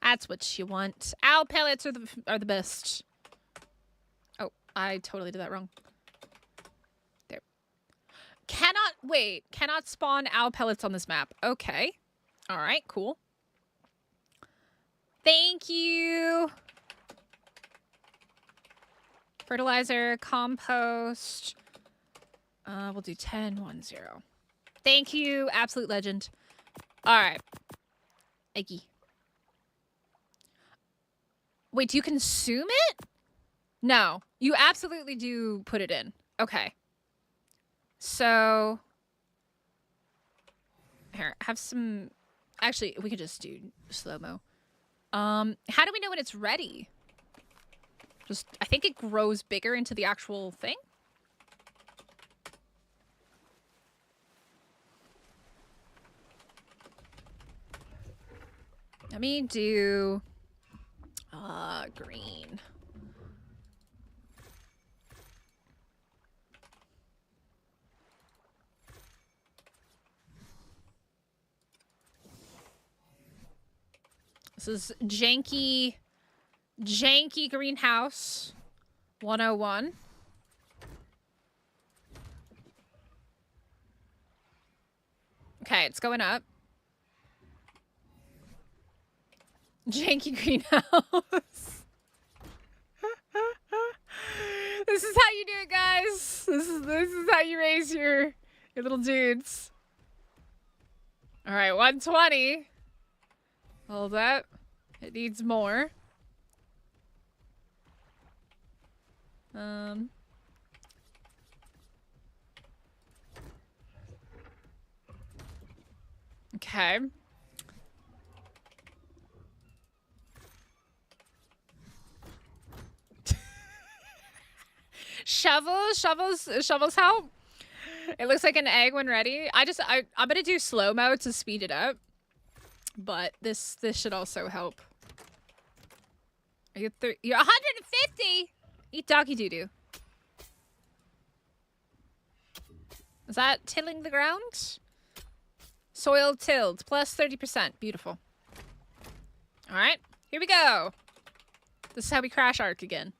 That's what you want. Owl pellets are the best. Oh, I totally did that wrong. There. Cannot spawn owl pellets on this map. Okay. All right, cool. Thank you. Fertilizer, compost. We'll do 10, 1, 0. Thank you, absolute legend. All right. Eggy. Wait, do you consume it? No, you absolutely do put it in. Okay. So, here, have some, actually, we could just do slow-mo. How do we know when it's ready? Just, I think it grows bigger into the actual thing. Let me do green. This is janky greenhouse 101. Okay, it's going up. Janky greenhouse. This is how you do it, guys. This is how you raise your little dudes. All right, 120. Hold up. It needs more. Okay. Shovels help. It looks like an egg when ready. I'm gonna do slow-mo to speed it up. But this should also help. You're 150! Eat doggy doo-doo. Is that tilling the ground? Soil tilled, plus 30%. Beautiful. Alright, here we go. This is how we crash Ark again.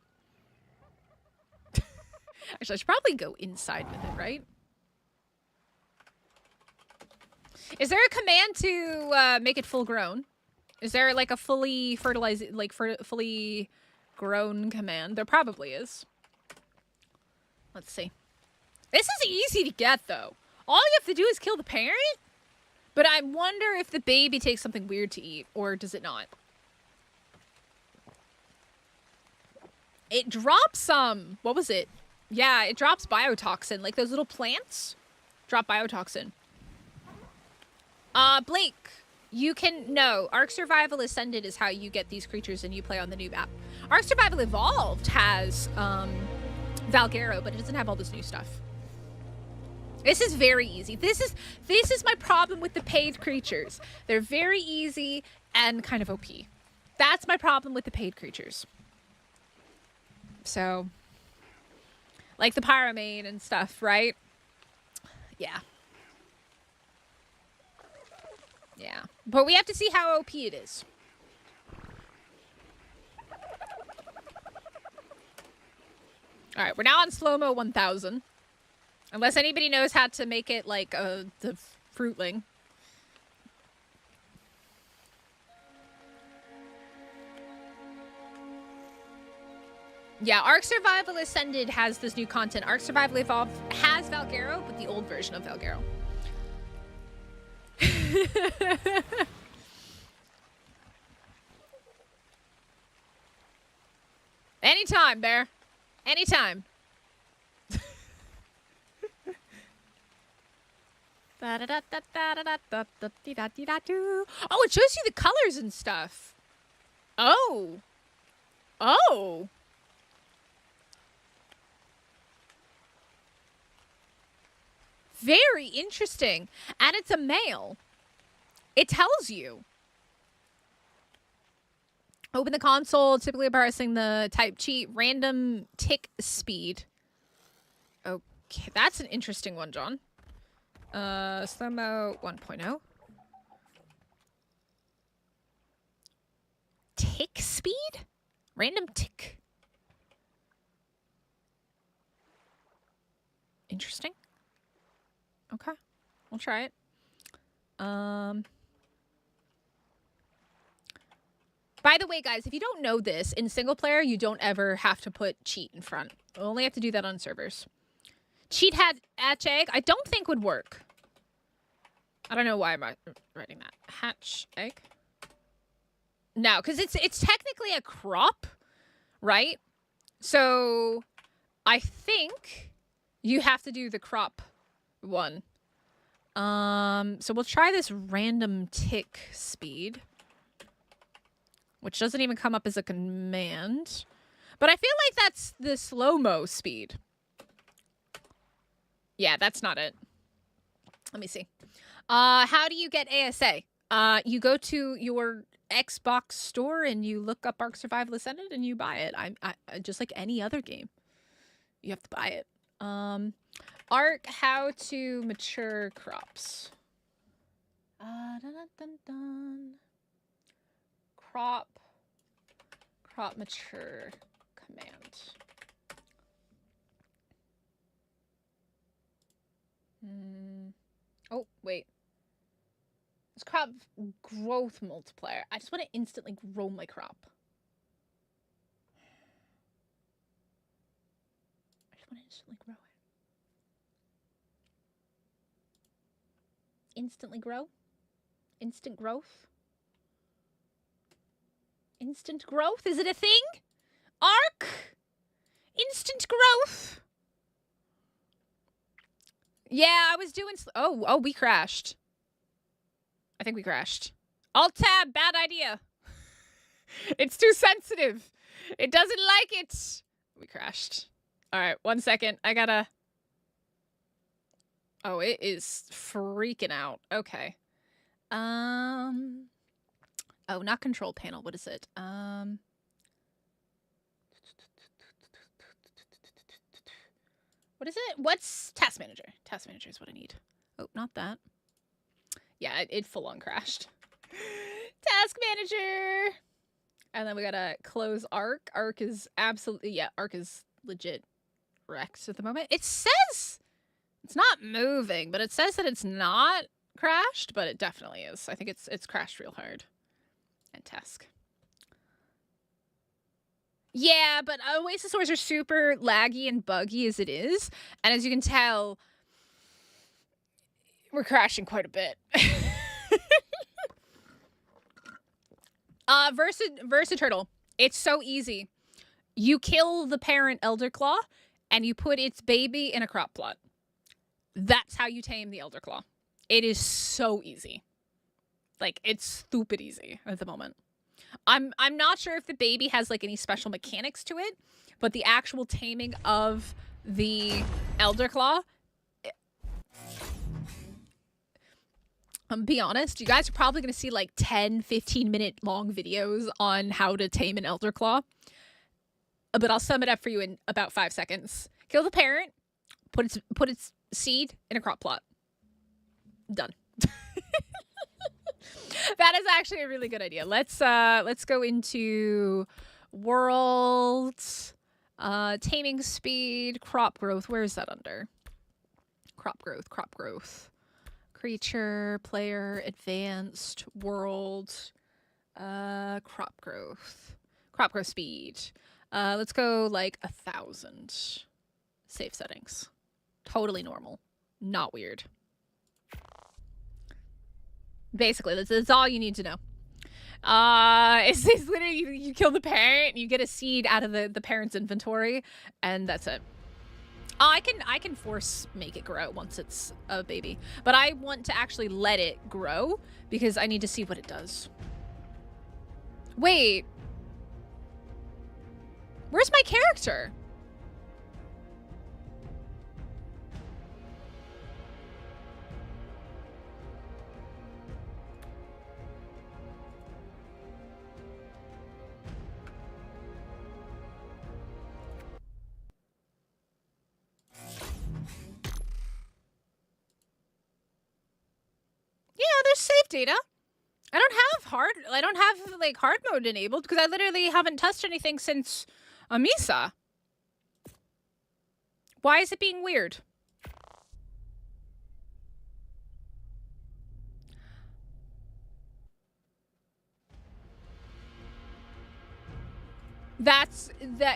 Actually, I should probably go inside with it, right? Is there a command to make it full grown? Is there like a fully fertilized, like fully grown command? There probably is. Let's see. This is easy to get though. All you have to do is kill the parent. But I wonder if the baby takes something weird to eat, or does it not? It drops some. What was it? Yeah, it drops biotoxin. Like those little plants drop biotoxin. Blake, you can... No, Ark Survival Ascended is how you get these creatures and you play on the new map. Ark Survival Evolved has, Valguero, but it doesn't have all this new stuff. This is very easy. This is my problem with the paid creatures. They're very easy and kind of OP. That's my problem with the paid creatures. So, like the Pyromane and stuff, right? Yeah. Yeah. But we have to see how OP it is. Alright, we're now on slow-mo 1000. Unless anybody knows how to make it like the fruitling. Yeah, Ark Survival Ascended has this new content. Ark Survival Evolved has Valguero, but the old version of Valguero. Anytime, Bear. Anytime. Oh, it shows you the colors and stuff. Oh. Oh. Very interesting. And it's a male. It tells you. Open the console, typically parsing the type cheat, random tick speed. Okay, that's an interesting one, John. Slow-mo 1.0. Tick speed? Random tick. Interesting. Okay, we'll try it. By the way, guys, if you don't know this, in single player, you don't ever have to put cheat in front. You only have to do that on servers. Cheat hatch egg, I don't think would work. I don't know why I'm writing that. Hatch egg? No, because it's technically a crop, right? So I think you have to do the crop one. So we'll try this random tick speed, which doesn't even come up as a command. But I feel like that's the slow-mo speed. Yeah, that's not it. Let me see. How do you get ASA? You go to your Xbox store and you look up Ark Survival Ascended and you buy it. I just like any other game. You have to buy it. Ark, how to mature crops. Dun, dun, dun, dun. crop mature command. Oh, wait. It's crop growth multiplier. I just want to instantly grow my crop. I just want to instantly grow it. Instantly grow? Instant growth? Instant growth? Is it a thing? Arc? Instant growth? Yeah, I was doing... Oh, we crashed. I think we crashed. Alt-tab, bad idea. It's too sensitive. It doesn't like it. We crashed. All right, 1 second. I gotta... Oh, it is freaking out. Okay. Oh, not control panel. What is it? What is it? What's task manager? Task manager is what I need. Oh, not that. Yeah, it full on crashed. Task manager. And then we gotta close Arc. Arc is absolutely, yeah, Arc is legit wrecked at the moment. It says it's not moving, but it says that it's not crashed, but it definitely is. I think it's crashed real hard. And task. Yeah, but Oasis are super laggy and buggy as it is. And as you can tell, we're crashing quite a bit. Versa Turtle. It's so easy. You kill the parent Elderclaw, and you put its baby in a crop plot. That's how you tame the Elderclaw. It is so easy. Like, it's stupid easy at the moment. I'm not sure if the baby has like any special mechanics to it, but the actual taming of the Elderclaw, be honest, you guys are probably going to see like 10-15 minute long videos on how to tame an Elderclaw, but I'll sum it up for you in about 5 seconds. Kill the parent, put its seed in a crop plot. Done. That is actually a really good idea. Let's go into world, taming speed, crop growth. Where is that under? Crop growth. Creature, player, advanced, world, crop growth speed. Let's go like 1,000. Safe settings. Totally normal. Not weird. Basically, that's all you need to know. It's literally you kill the parent, you get a seed out of the parent's inventory, and that's it. I can force make it grow once it's a baby, but I want to actually let it grow because I need to see what it does. Wait, where's my character? There's save data. I don't have like hard mode enabled because I literally haven't touched anything since Amisa. Why is it being weird?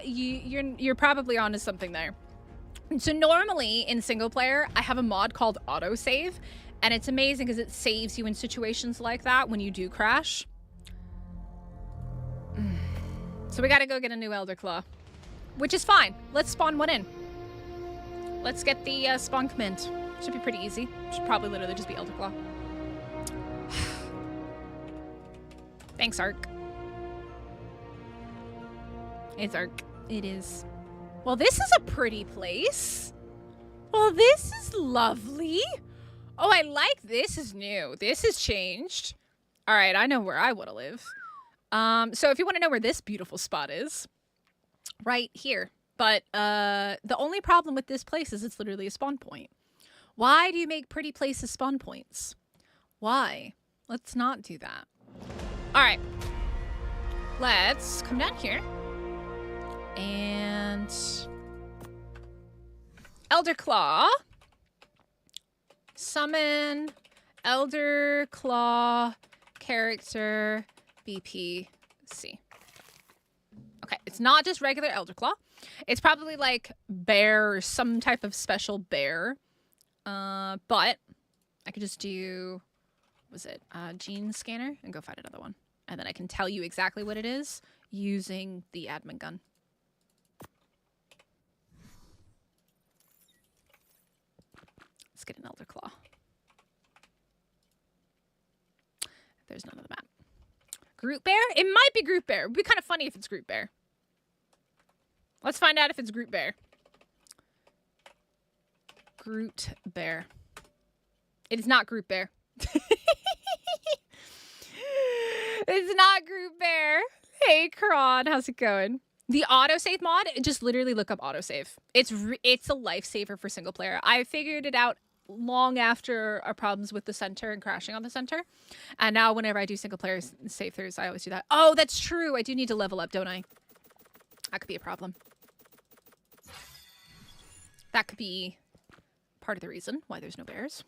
You're probably onto something there. So normally in single player, I have a mod called autosave. And it's amazing because it saves you in situations like that when you do crash. So we gotta go get a new Elderclaw. Which is fine. Let's spawn one in. Let's get the spawn command. Should be pretty easy. Should probably literally just be Elderclaw. Thanks, Arc. It's Arc. It is. Well, this is a pretty place. Well, this is lovely. Oh, I like this is new. This has changed. All right, I know where I want to live. So if you want to know where this beautiful spot is, right here. But the only problem with this place is it's literally a spawn point. Why do you make pretty places spawn points? Why? Let's not do that. All right. let's come down here. And Elderclaw. Summon Elderclaw character BPC. Okay, it's not just regular Elderclaw. It's probably like bear or some type of special bear. But I could just do, what was it, gene scanner and go find another one. And then I can tell you exactly what it is using the admin gun. Let's get an Elderclaw. There's none of the map. Groot bear? It might be Groot bear. It would be kind of funny if it's Groot bear. Let's find out if it's Groot bear. Groot bear. It is not Groot bear. It's not Groot bear. Hey, Kron, how's it going? The autosave mod, just literally look up autosave. It's a lifesaver for single player. I figured it out long after our problems with the center and crashing on the center. And now whenever I do single player save throughs, I always do that. Oh, that's true. I do need to level up, don't I? That could be a problem. That could be part of the reason why there's no bears.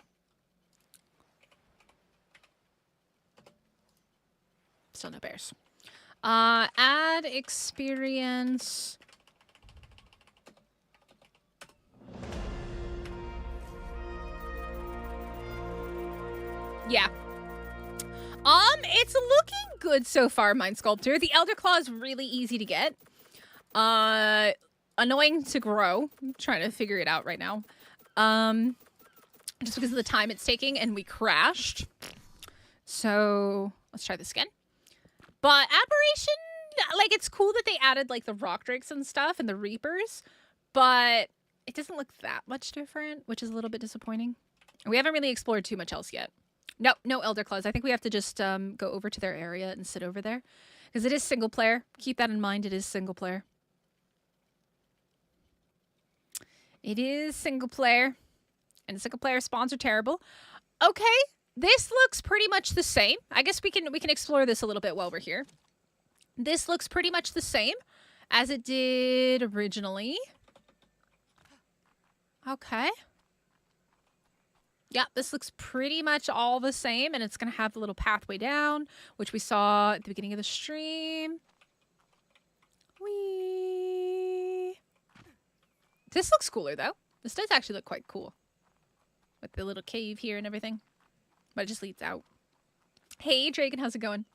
Still no bears. Add experience. Yeah. It's looking good so far, Mind Sculptor. The Elderclaw is really easy to get. Annoying to grow. I'm trying to figure it out right now. Just because of the time it's taking, and we crashed. So let's try this again. But Aberration, like, it's cool that they added, like, the rock drakes and stuff and the reapers, but it doesn't look that much different, which is a little bit disappointing. We haven't really explored too much else yet. No Elderclaws. I think we have to just go over to their area and sit over there, because it is single player. Keep that in mind. It is single player. It is single player, and single player spawns are terrible. Okay. This looks pretty much the same. I guess we can explore this a little bit while we're here. This looks pretty much the same as it did originally. Okay. Yeah, this looks pretty much all the same, and it's going to have the little pathway down, which we saw at the beginning of the stream. Whee! This looks cooler, though. This does actually look quite cool. With the little cave here and everything. But it just leads out. Hey, Dragon, how's it going?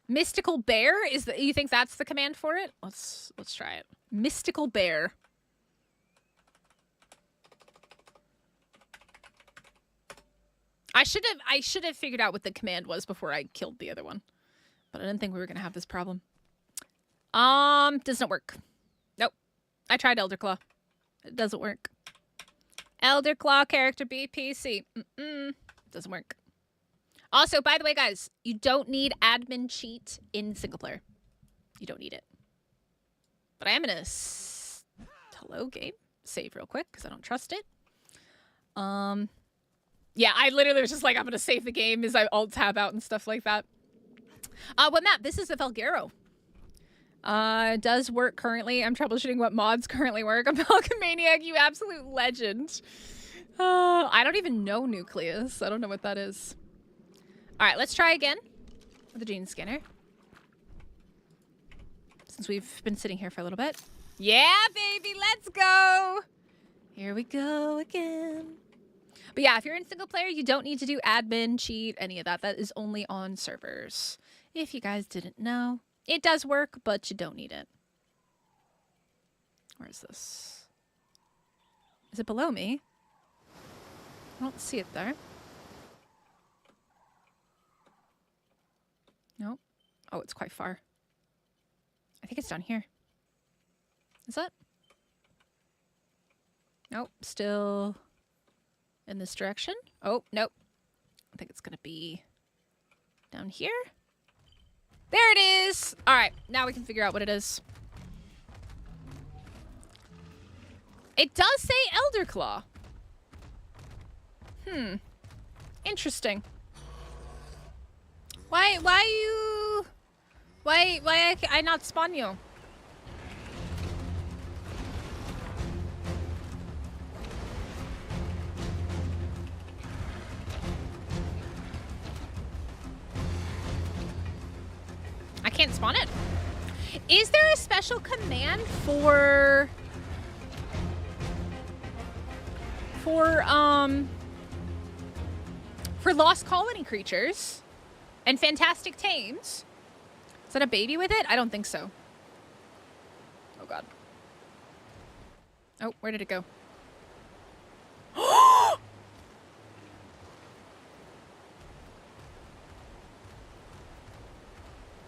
Mystical bear is the, you think that's the command for it? Let's try it. Mystical bear. I should have figured out what the command was before I killed the other one. But I didn't think we were gonna have this problem. Does not work. Nope. I tried Elderclaw. It doesn't work. Elderclaw character BPC. Doesn't work. Also, by the way, guys, you don't need admin cheat in single player. You don't need it. But I am gonna hello game save real quick because I don't trust it. Yeah, I literally was just like, I'm gonna save the game as I alt tab out and stuff like that. What map? This is the Valguero. Does work currently. I'm troubleshooting what mods currently work. Maniac, you absolute legend. I don't even know Nucleus. I don't know what that is. All right, let's try again with the gene scanner. Since we've been sitting here for a little bit. Yeah, baby, let's go. Here we go again. But yeah, if you're in single player, you don't need to do admin, cheat, any of that. That is only on servers. If you guys didn't know, it does work, but you don't need it. Where is this? Is it below me? I don't see it there. Nope. Oh, it's quite far. I think it's down here. Is that? Nope. Still in this direction. Oh, nope. I think it's going to be down here. There it is. All right. Now we can figure out what it is. It does say Elderclaw. Interesting. Why Why I not spawn you? I can't spawn it. Is there a special command for lost colony creatures and fantastic tames? Is that a baby with it? I don't think so. Oh god. Oh, where did it go? Oh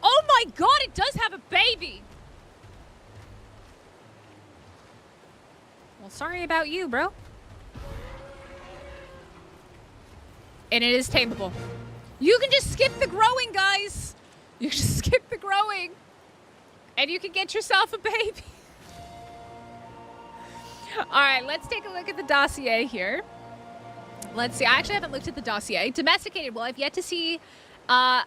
my god, it does have a baby! Well, sorry about you, bro. And it is tameable. You can just skip the growing, guys! You can just skip the growing. And you can get yourself a baby. Alright, let's take a look at the dossier here. Let's see. I actually haven't looked at the dossier. Domesticated. Well, I've yet to see... oh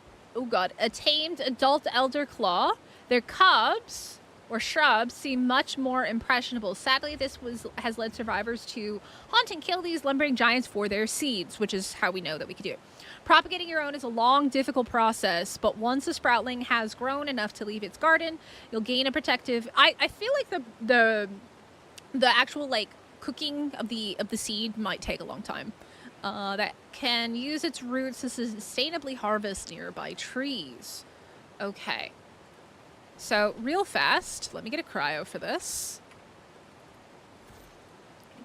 god, a tamed adult Elderclaw. Their cubs or shrubs seem much more impressionable. Sadly, this has led survivors to hunt and kill these lumbering giants for their seeds, which is how we know that we could do it. Propagating your own is a long, difficult process, but once a sproutling has grown enough to leave its garden, you'll gain a protective... I feel like the actual like cooking of the seed might take a long time. That can use its roots to sustainably harvest nearby trees. Okay. So, real fast, let me get a cryo for this.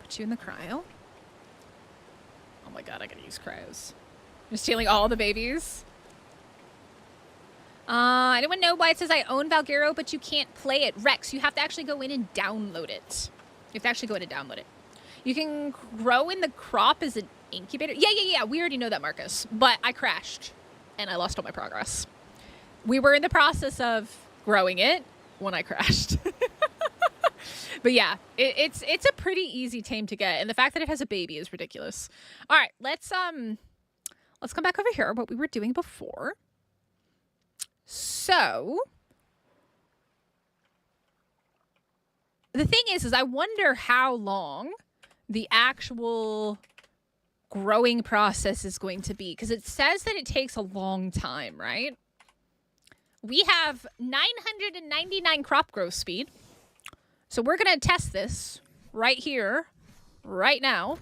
Put you in the cryo. Oh my god, I gotta use cryos. I'm stealing all the babies. Anyone know why it says I own Valguero, but you can't play it? Rex, you have to actually go in and download it. You have to actually go in and download it. You can grow in the crop as an incubator. Yeah. We already know that, Marcus. But I crashed, and I lost all my progress. We were in the process of growing it when I crashed. But yeah, it's a pretty easy tame to get, and the fact that it has a baby is ridiculous. All right, let's come back over here. What we were doing before. So the thing is I wonder how long the actual growing process is going to be, because it says that it takes a long time, right? We have 999 crop growth speed. So we're going to test this right here, right now,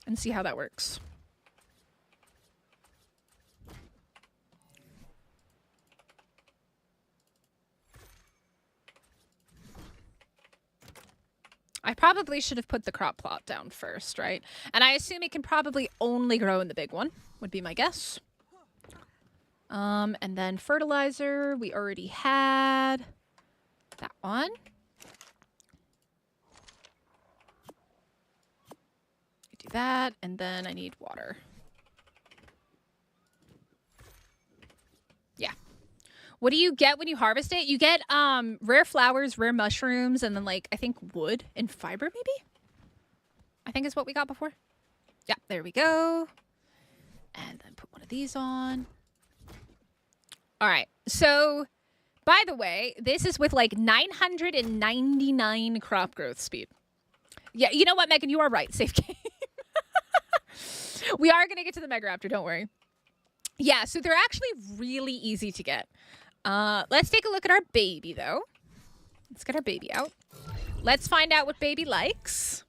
and see how that works. I probably should have put the crop plot down first, right? And I assume it can probably only grow in the big one, would be my guess. And then fertilizer, we already had that one. Do that, and then I need water. Yeah. What do you get when you harvest it? You get rare flowers, rare mushrooms, and then like I think wood and fiber maybe? I think is what we got before. Yeah, there we go. And then put one of these on. All right. So, by the way, this is with like 999 crop growth speed. Yeah, you know what, Megan? You are right. Safe game. We are going to get to the Megaraptor. Don't worry. Yeah, so they're actually really easy to get. Let's take a look at our baby, though. Let's get our baby out. Let's find out what baby likes.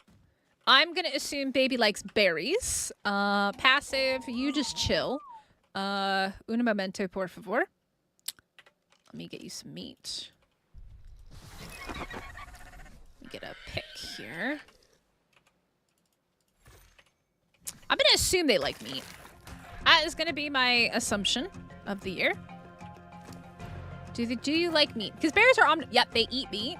I'm going to assume baby likes berries. Passive, you just chill. Un momento, por favor. Let me get you some meat. Let me get a pick here. I'm going to assume they like meat. That is going to be my assumption of the year. Do you like meat? Because bears are yep, they eat meat.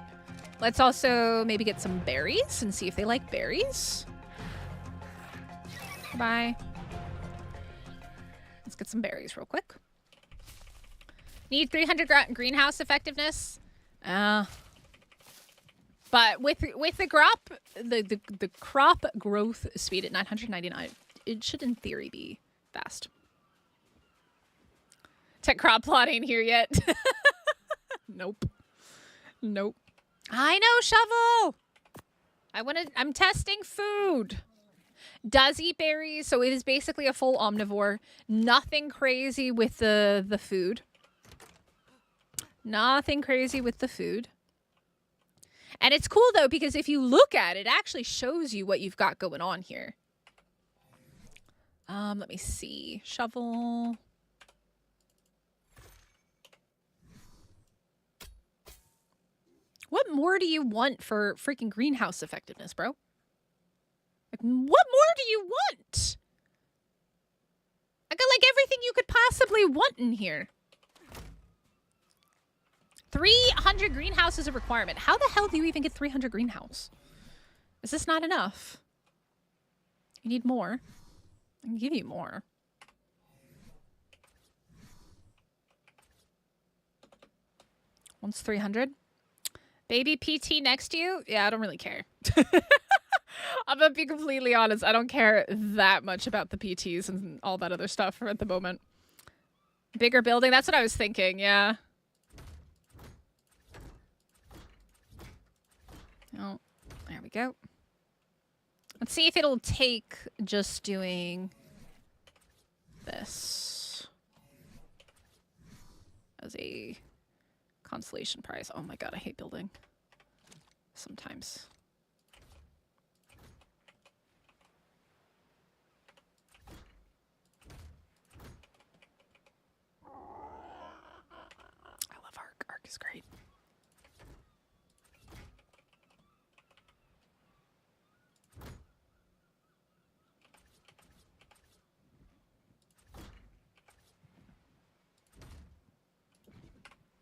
Let's also maybe get some berries and see if they like berries. Bye. Let's get some berries real quick. Need 300 greenhouse effectiveness. But with the crop, the crop growth speed at 999, it should in theory be fast. Tech crop plot ain't here yet. Nope. Nope. I know, Shovel! I'm testing food. Does eat berries, so it is basically a full omnivore. Nothing crazy with the food. Nothing crazy with the food. And it's cool, though, because if you look at it, it actually shows you what you've got going on here. Let me see. Shovel. What more do you want for freaking greenhouse effectiveness, bro? Like, what more do you want? I got, like, everything you could possibly want in here. 300 greenhouse is a requirement. How the hell do you even get 300 greenhouse? Is this not enough? You need more. I can give you more. One's 300. Baby PT next to you? Yeah, I don't really care. I'm gonna be completely honest. I don't care that much about the PTs and all that other stuff at the moment. Bigger building? That's what I was thinking, yeah. Oh, there we go. Let's see if it'll take just doing this as a consolation prize. Oh my god, I hate building. Sometimes. I love Ark. Ark is great.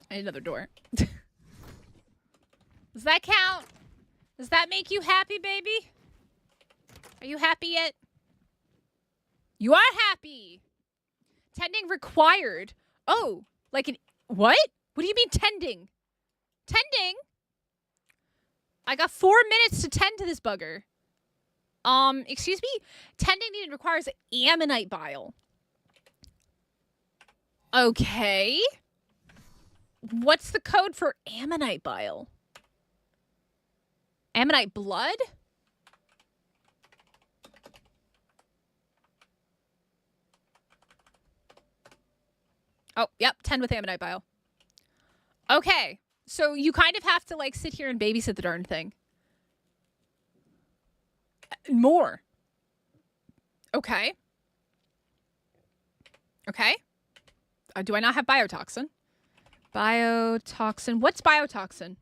I need another door. Does that count? Does that make you happy, baby? Are you happy yet? You are happy. Tending required. Oh, like an... What? What do you mean tending? Tending? I got 4 minutes to tend to this bugger. Excuse me? Tending needed requires ammonite bile. Okay. What's the code for ammonite bile? Ammonite blood? Oh, yep, 10 with ammonite bile. Okay, so you kind of have to, like, sit here and babysit the darn thing. More. Okay. Okay. Do I not have biotoxin? Biotoxin. What's biotoxin?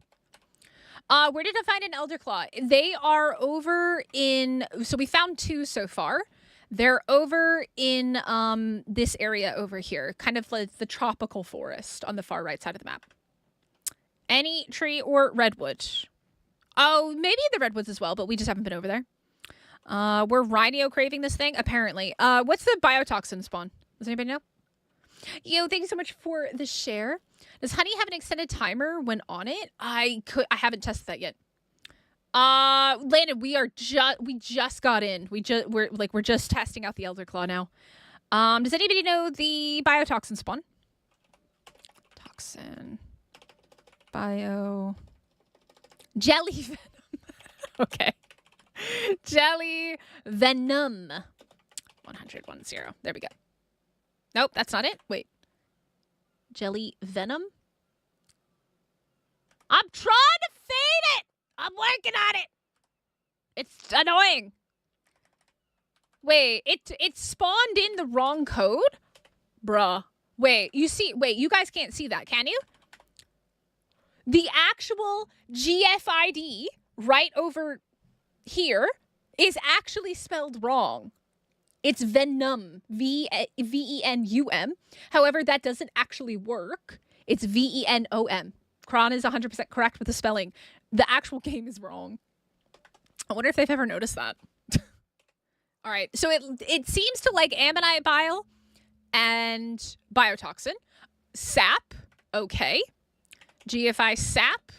Where did I find an Elderclaw? They are over in... So we found 2 so far. They're over in this area over here. Kind of like the tropical forest on the far right side of the map. Any tree or redwood? Oh, maybe the redwoods as well, but we just haven't been over there. We're rhino craving this thing, apparently. What's the biotoxin spawn? Does anybody know? Yo, thank you so much for the share. Does honey have an extended timer when on it? I haven't tested that yet. Landon, we just got in. We're just testing out the Elderclaw now. Does anybody know the biotoxin spawn? Toxin. Bio. Jelly venom. Okay. Jelly venom. 10010. There we go. Nope, that's not it. Wait. Jelly venom? I'm trying to feed it! I'm working on it! It's annoying. Wait, it spawned in the wrong code? Bruh. Wait, you guys can't see that, can you? The actual GFID right over here is actually spelled wrong. It's Venom, V-E-N-U-M. However, that doesn't actually work. It's V-E-N-O-M. Kron is 100% correct with the spelling. The actual game is wrong. I wonder if they've ever noticed that. All right, so it seems to like ammonite bile and biotoxin. Sap, okay. GFI sap.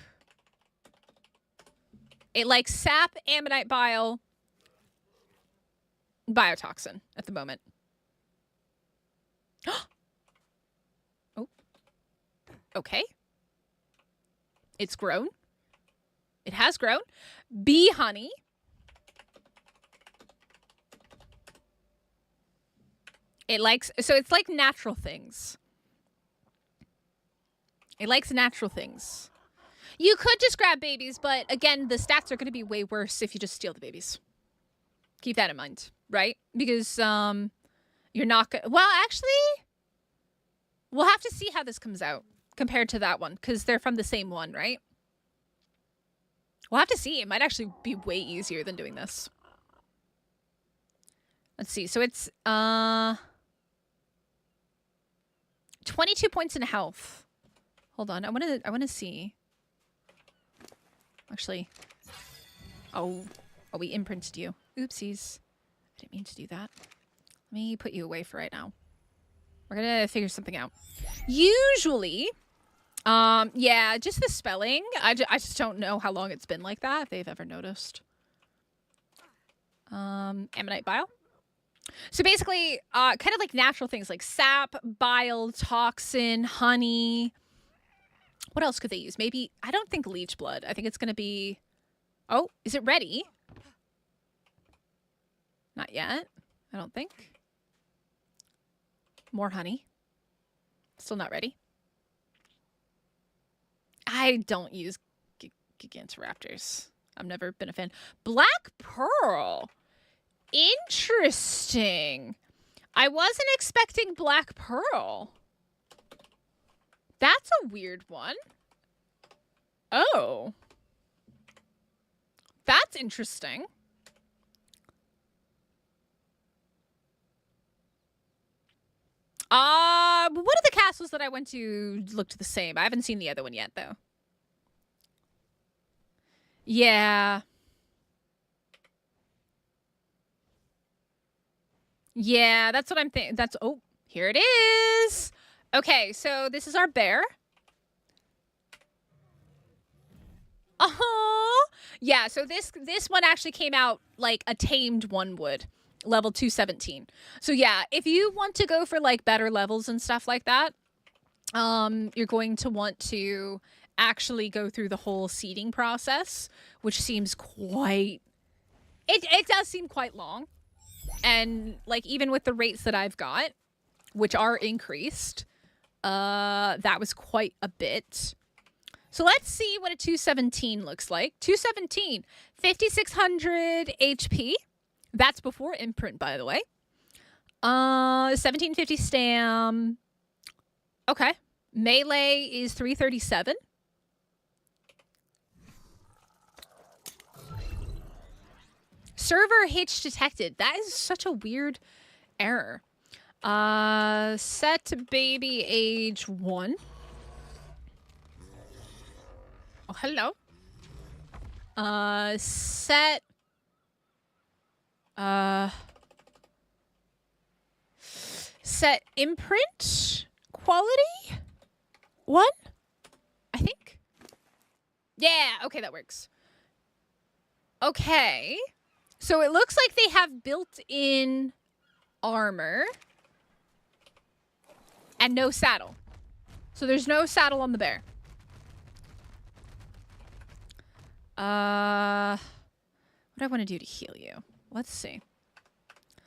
It likes sap, ammonite bile, biotoxin at the moment. Oh. Okay. It's grown. It has grown. Bee honey. It likes, so it's like natural things. It likes natural things. You could just grab babies, but again, the stats are going to be way worse if you just steal the babies. Keep that in mind, right? Because you're not going to... Well, actually, we'll have to see how this comes out compared to that one, because they're from the same one, right? We'll have to see. It might actually be way easier than doing this. Let's see. So it's 22 points in health. Hold on. I want to see. Actually. Oh, we imprinted you. Oopsies. I didn't mean to do that. Let me put you away for right now. We're going to figure something out. Usually, yeah, just the spelling. I just don't know how long it's been like that, if they've ever noticed. Ammonite bile. So basically, kind of like natural things like sap, bile, toxin, honey. What else could they use? Maybe, I don't think leech blood. I think it's going to be... Oh, is it ready? Not yet. I don't think. More honey. Still not ready. I don't use Gigantoraptors. I've never been a fan. Black Pearl. Interesting. I wasn't expecting Black Pearl. That's a weird one. Oh. That's interesting. One of the castles that I went to looked the same. I haven't seen the other one yet, though. Yeah. Yeah, that's what I'm thinking. That's, oh, here it is. Okay, so this is our bear. Oh, yeah, so this one actually came out like a tamed one would. Level 217. So yeah, if you want to go for like better levels and stuff like that, you're going to want to actually go through the whole seeding process, which seems quite... It does seem quite long. And like even with the rates that I've got, which are increased, that was quite a bit. So let's see what a 217 looks like. 217, 5,600 HP. That's before imprint, by the way. 1750 stam. Okay. Melee is 337. Server hitch detected. That is such a weird error. Set baby age 1. Oh, hello. Set imprint quality 1, I think. Yeah, okay, that works. Okay, so it looks like they have built-in armor and no saddle. So there's no saddle on the bear. What do I want to do to heal you? Let's see.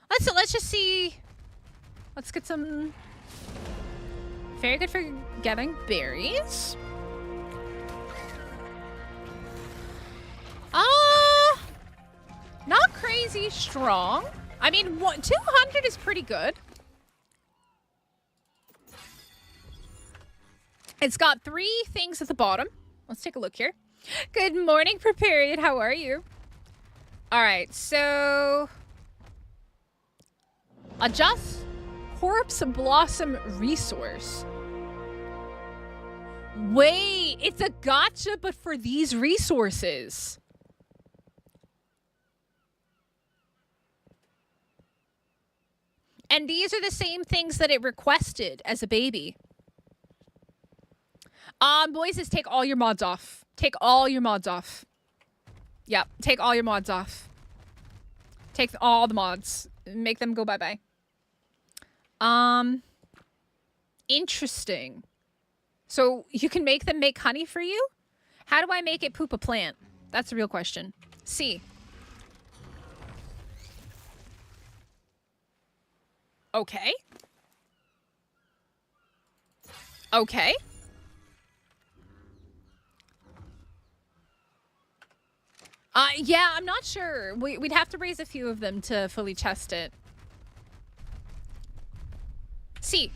Let's just see. Let's get some. Very good for getting berries. Not crazy strong. I mean, 200 is pretty good. It's got 3 things at the bottom. Let's take a look here. Good morning, Prepariat. How are you? All right, so adjust corpse blossom resource. Wait, it's a gotcha, but for these resources. And these are the same things that it requested as a baby. Boys, take all your mods off. Take all your mods off. Yep, take all your mods off. Take all the mods. Make them go bye-bye. Interesting. So you can make them make honey for you? How do I make it poop a plant? That's the real question. C. Okay. Okay. Yeah, I'm not sure. We'd have to raise a few of them to fully test it. C.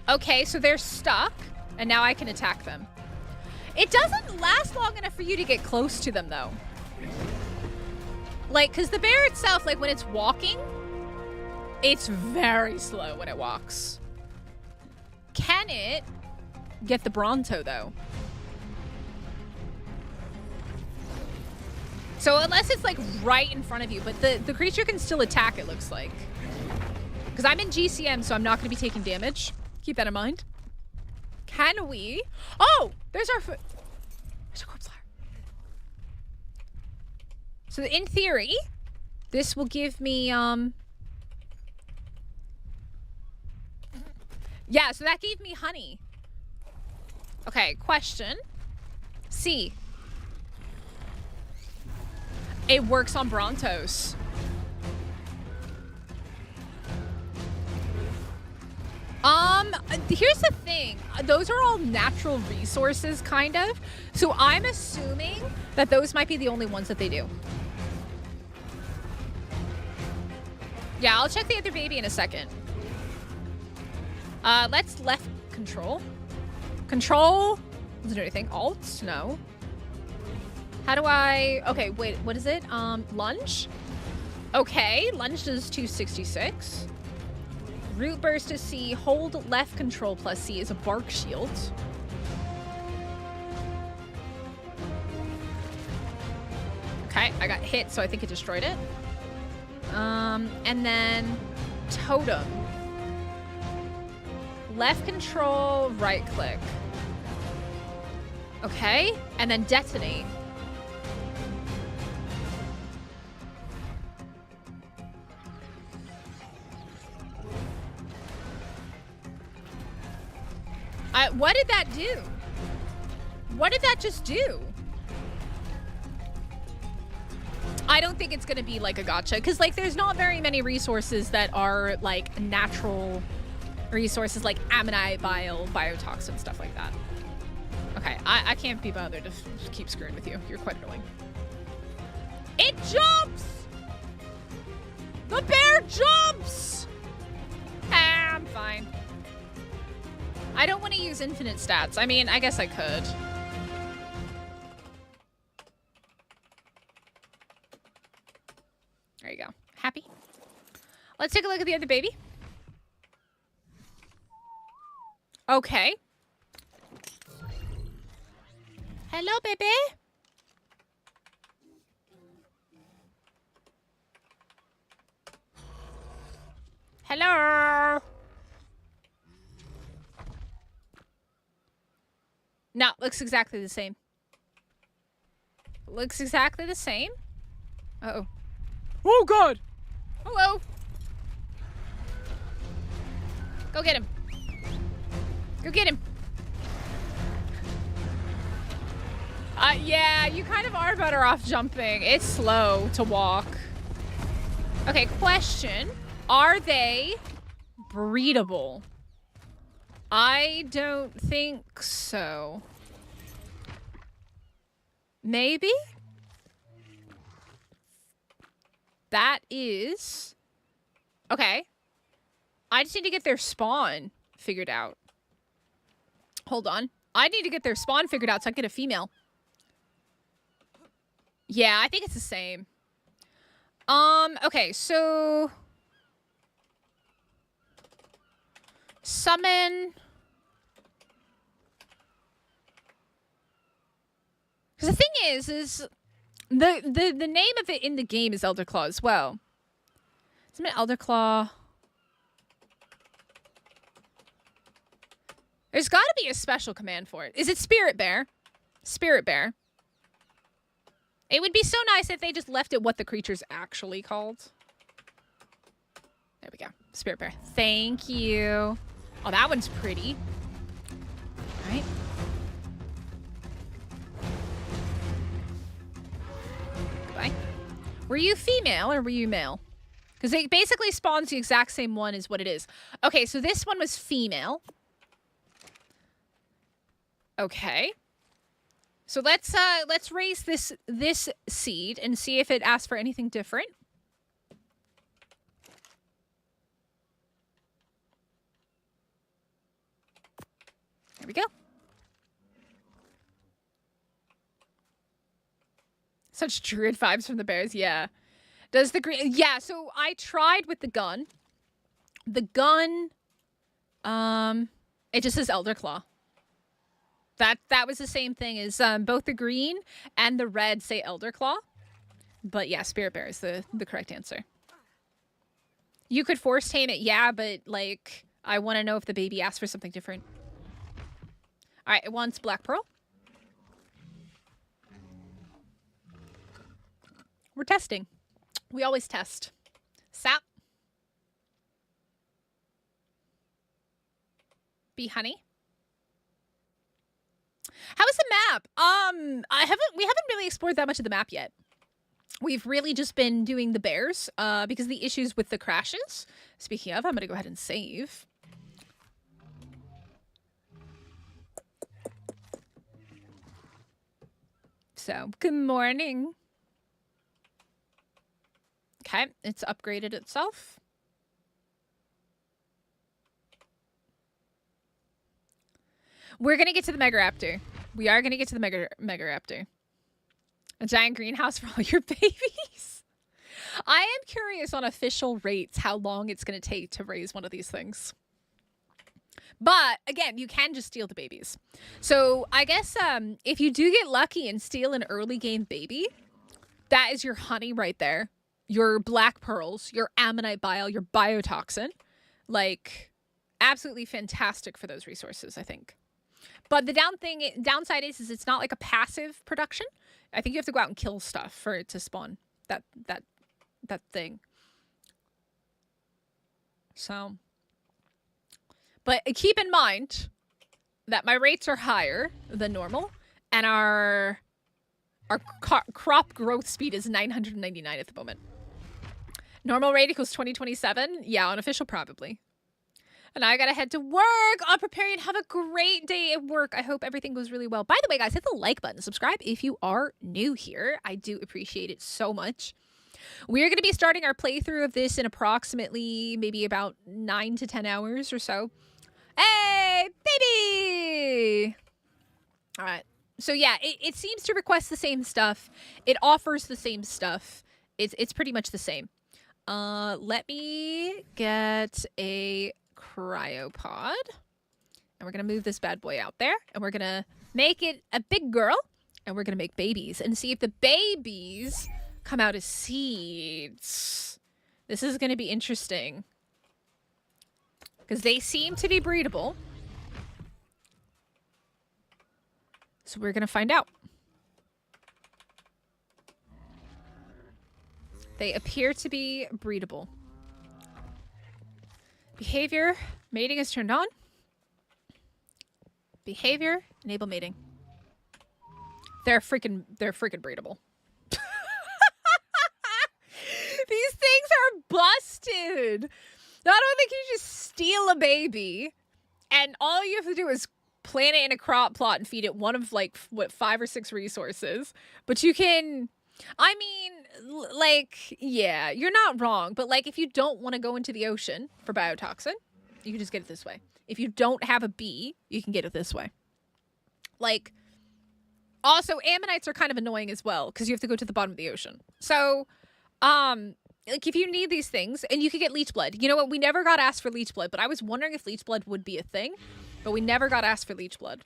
Okay, so they're stuck, and now I can attack them. It doesn't last long enough for you to get close to them, though. Like, because the bear itself, like, when it's walking, it's very slow when it walks. Can it get the Bronto, though? So unless it's, like, right in front of you, but the creature can still attack, it looks like. Because I'm in GCM, so I'm not going to be taking damage. Keep that in mind. Can we? Oh! There's our foot. There's a corpse flyer. So in theory, this will give me, yeah, so that gave me honey. Okay, question. C. It works on Brontos. Here's the thing. Those are all natural resources, kind of. So I'm assuming that those might be the only ones that they do. Yeah, I'll check the other baby in a second. Let's left control. Control. Doesn't do anything. Alt? No. How do I... Okay, wait. What is it? Lunge? Okay. Lunge does 266. Root burst is C. Hold left control plus C is a bark shield. Okay, I got hit, so I think it destroyed it. And then totem. Left control, right click. Okay, and then detonate. What did that do? What did that just do? I don't think it's gonna be like a gotcha, because like there's not very many resources that are like natural resources like ammonite, bile, biotoxin, stuff like that. Okay, I can't be bothered to keep screwing with you. You're quite annoying. It jumps! The bear jumps! Ah, I'm fine. I don't want to use infinite stats. I mean, I guess I could. There you go. Happy? Let's take a look at the other baby. Okay. Hello, baby. Hello. No, looks exactly the same. Looks exactly the same. Uh-oh. Oh, God. Hello. Go get him. Go get him. Yeah, you kind of are better off jumping. It's slow to walk. Okay, question. Are they breedable? I don't think so. Maybe? That is... Okay. I just need to get their spawn figured out. Hold on. I need to get their spawn figured out so I can get a female. Yeah, I think it's the same. Okay, so... Summon... Because the thing is the name of it in the game is Elderclaw as well. Summon Elderclaw. There's got to be a special command for it. Is it Spirit Bear? Spirit Bear. It would be so nice if they just left it what the creature's actually called. There we go. Spirit Bear. Thank you. Oh, that one's pretty. right. Goodbye. Were you female or were you male? Because it basically spawns the exact same one as what it is. Okay, so this one was female. Okay. So let's raise this seed and see if it asks for anything different. There we go. Such druid vibes from the bears, yeah. Does the green... Yeah, so I tried with the gun. The gun, it just says Elderclaw. That was the same thing as both the green and the red say Elderclaw. But yeah, Spirit Bear is the correct answer. You could force tame it, yeah, but like, I want to know if the baby asks for something different. All right, it wants Black Pearl. We're testing. We always test. Sap. Bee honey. How is the map? We haven't really explored that much of the map yet. We've really just been doing the bears because of the issues with the crashes. Speaking of, I'm going to go ahead and save. So, good morning. Okay, it's upgraded itself. We're going to get to the Megaraptor. We are going to get to the Megaraptor. A giant greenhouse for all your babies. I am curious on official rates how long it's going to take to raise one of these things. But, again, you can just steal the babies. So, I guess if you do get lucky and steal an early game baby, that is your honey right there. Your black pearls, your ammonite bile, your biotoxin. Like, absolutely fantastic for those resources, I think. But the downside is it's not like a passive production. I think you have to go out and kill stuff for it to spawn that thing. So, but keep in mind that my rates are higher than normal, and our crop growth speed is 999 at the moment. Normal rate equals 2027. Yeah, unofficial probably. And I gotta head to work. I'll prepare you and have a great day at work. I hope everything goes really well. By the way, guys, hit the like button. Subscribe if you are new here. I do appreciate it so much. We're going to be starting our playthrough of this in approximately maybe about 9 to 10 hours or so. Hey, baby! All right. So yeah, it seems to request the same stuff. It offers the same stuff. It's pretty much the same. Let me get a cryopod, and we're gonna move this bad boy out there, and we're gonna make it a big girl, and we're gonna make babies and see if the babies come out as seeds. This is gonna be interesting because they seem to be breedable, so we're gonna find out. They appear to be breedable. Behavior, mating is turned on. Behavior, enable mating. They're freaking breedable. These things are busted. Not only can you just steal a baby, and all you have to do is plant it in a crop plot and feed it one of like, what, 5 or 6 resources, but you can... I mean, like, yeah, you're not wrong. But, like, if you don't want to go into the ocean for biotoxin, you can just get it this way. If you don't have a bee, you can get it this way. Like, also, ammonites are kind of annoying as well because you have to go to the bottom of the ocean. So, like, if you need these things, and you could get leech blood. You know what? We never got asked for leech blood, but I was wondering if leech blood would be a thing. But we never got asked for leech blood.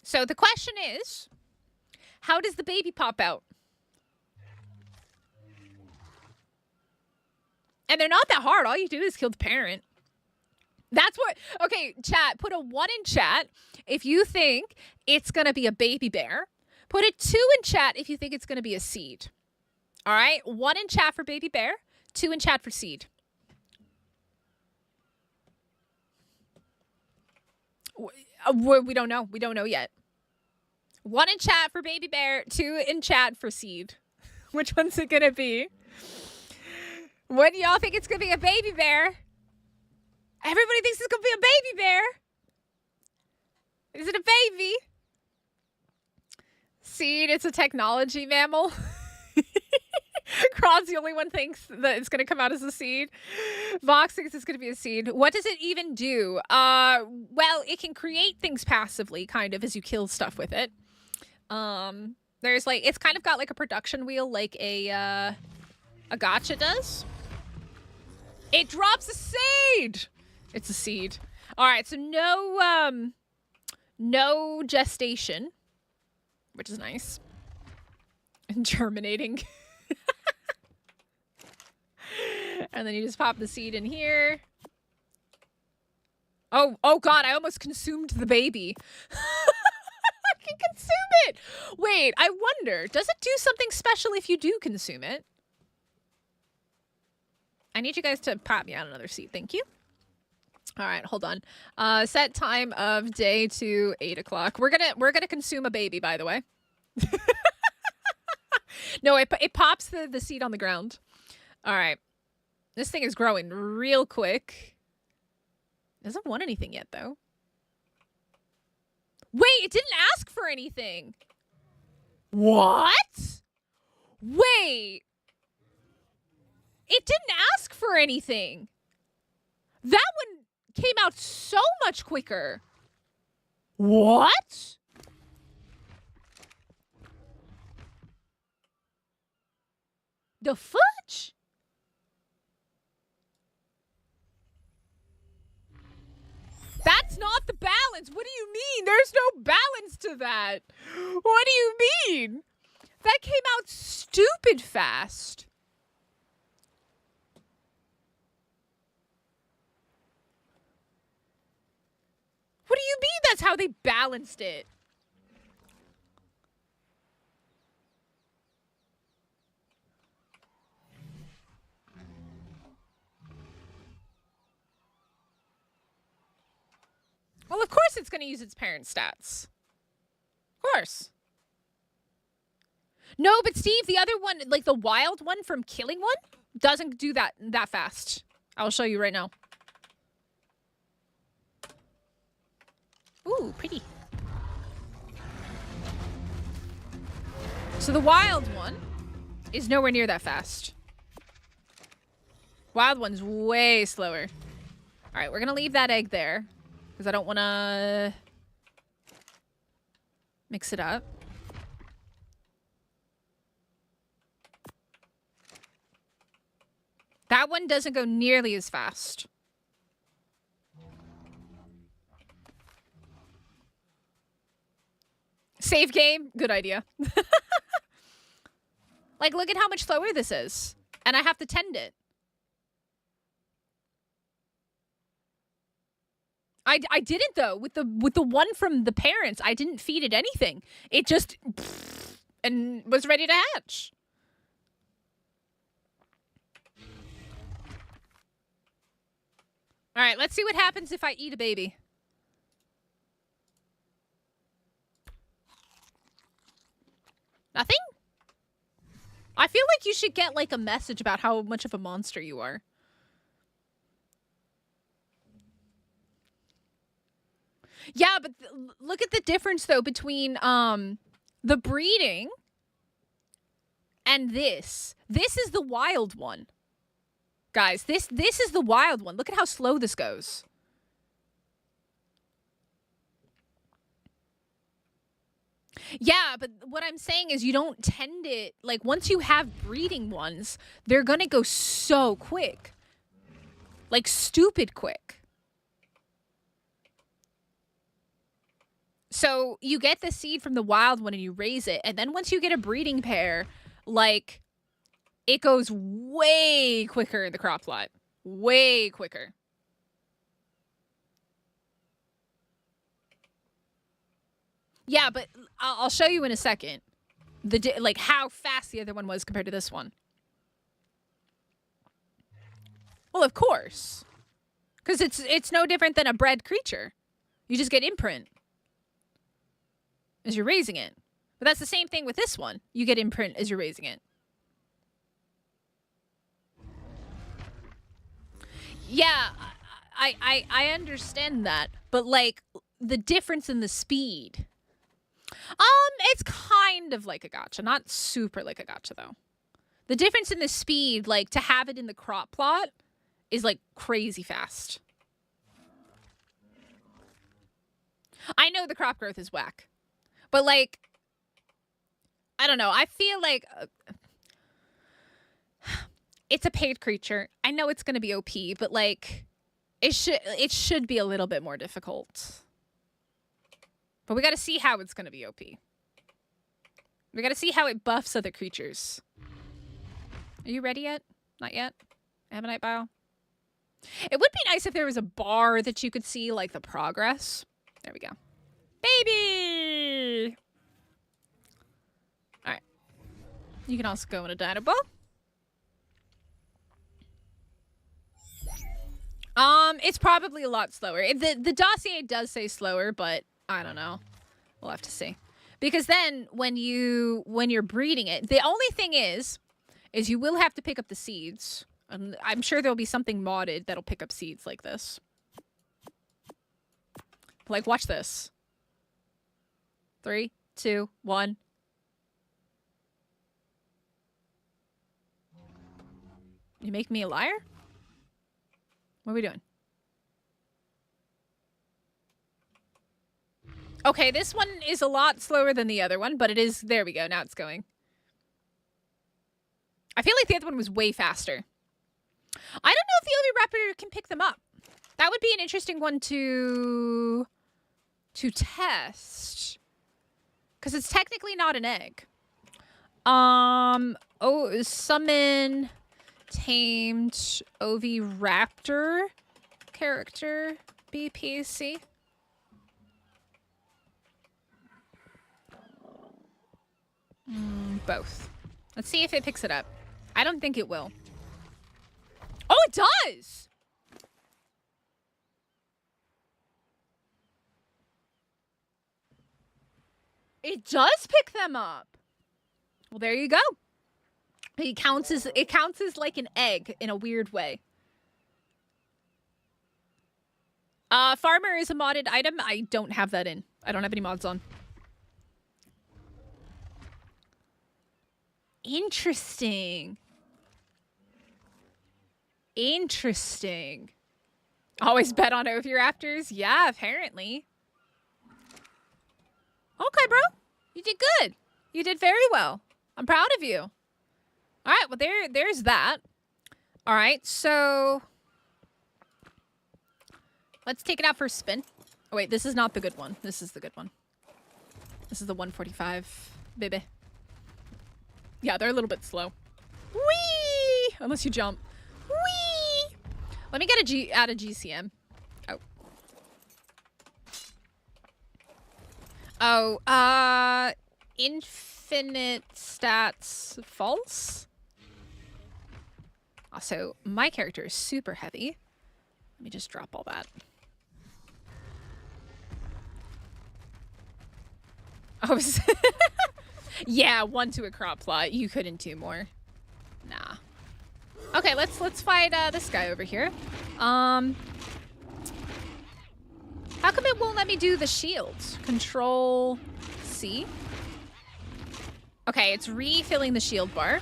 So the question is, how does the baby pop out? And they're not that hard. All you do is kill the parent. That's what... Okay, chat, put a 1 in chat if you think it's going to be a baby bear. Put a 2 in chat if you think it's going to be a seed. All right, 1 in chat for baby bear, 2 in chat for seed. We don't know. We don't know yet. 1 in chat for baby bear, 2 in chat for seed. Which one's it gonna be? What do y'all think it's gonna be? A baby bear? Everybody thinks it's gonna be a baby bear. Is it a baby? Seed, it's a technology mammal. Kron's the only one thinks that it's going to come out as a seed. Vox thinks it's going to be a seed. What does it even do? Well, it can create things passively, kind of, as you kill stuff with it. There's like, it's kind of got like a production wheel, like a gacha does. It drops a seed. It's a seed. All right, so no gestation, which is nice. And germinating. And then you just pop the seed in here. Oh God, I almost consumed the baby. I can consume it. Wait, I wonder, does it do something special if you do consume it? I need you guys to pop me out another seed. Thank you. All right, hold on. Set time of day to 8 o'clock. We're gonna consume a baby, by the way. No, it pops the seed on the ground. All right. This thing is growing real quick. Doesn't want anything yet, though. Wait, it didn't ask for anything. What? Wait. It didn't ask for anything. That one came out so much quicker. What? The fudge? That's not the balance. What do you mean? There's no balance to that. What do you mean? That came out stupid fast. What do you mean that's how they balanced it? Well, of course it's going to use its parent stats. Of course. No, but Steve, the other one, like the wild one from killing one, doesn't do that fast. I'll show you right now. Ooh, pretty. So the wild one is nowhere near that fast. Wild one's way slower. All right, we're going to leave that egg there. Because I don't want to mix it up. That one doesn't go nearly as fast. Save game? Good idea. Like, look at how much slower this is. And I have to tend it. I didn't though with the one from the parents. I didn't feed it anything. It just and was ready to hatch. All right, let's see what happens if I eat a baby. Nothing? I feel like you should get like a message about how much of a monster you are. Yeah, but look at the difference, though, between the breeding and this. This is the wild one. Guys, this is the wild one. Look at how slow this goes. Yeah, but what I'm saying is you don't tend it. Like, once you have breeding ones, they're going to go so quick. Like, stupid quick. So you get the seed from the wild one and you raise it. And then once you get a breeding pair, like, it goes way quicker in the crop plot. Way quicker. Yeah, but I'll show you in a second. like how fast the other one was compared to this one. Well, of course. Because it's no different than a bred creature. You just get imprint as you're raising it. But that's the same thing with this one. You get imprint as you're raising it. Yeah, I understand that. But, like, the difference in the speed. It's kind of like a gacha. Not super like a gacha, though. The difference in the speed, like, to have it in the crop plot is, like, crazy fast. I know the crop growth is whack. But, like, I don't know. I feel like it's a paid creature. I know it's going to be OP, but, like, it should be a little bit more difficult. But we got to see how it's going to be OP. We got to see how it buffs other creatures. Are you ready yet? Not yet? Ammonite bio? It would be nice if there was a bar that you could see, like, the progress. There we go. Baby! Alright. You can also go in a dino ball. It's probably a lot slower. The dossier does say slower, but I don't know. We'll have to see. Because then when you're breeding it, the only thing is you will have to pick up the seeds. And I'm sure there'll be something modded that'll pick up seeds like this. Like, watch this. 3, 2, 1. You make me a liar? What are we doing? Okay, this one is a lot slower than the other one, but it is... There we go. Now it's going. I feel like the other one was way faster. I don't know if the Oviraptor can pick them up. That would be an interesting one to test. Because it's technically not an egg. Oh, summon tamed Oviraptor character BPC. Both. Let's see if it picks it up. I don't think it will. Oh, it does! It does pick them up. Well, there you go. It counts as like an egg in a weird way. Farmer is a modded item. I don't have that in. I don't have any mods on. Interesting. Interesting. Always bet on Oviraptors? Yeah, apparently. Okay, bro. You did good. You did very well. I'm proud of you. All right, well, there's that. All right, so... Let's take it out for a spin. Oh, wait, this is not the good one. This is the good one. This is the 145, baby. Yeah, they're a little bit slow. Whee! Unless you jump. Whee! Let me get add a GCM. Oh, infinite stats false. Also, my character is super heavy. Let me just drop all that. Oh, yeah, 1 to a crop plot. You couldn't do more. Nah. Okay, let's fight this guy over here. How come it won't let me do the shield? Control C. Okay, it's refilling the shield bar.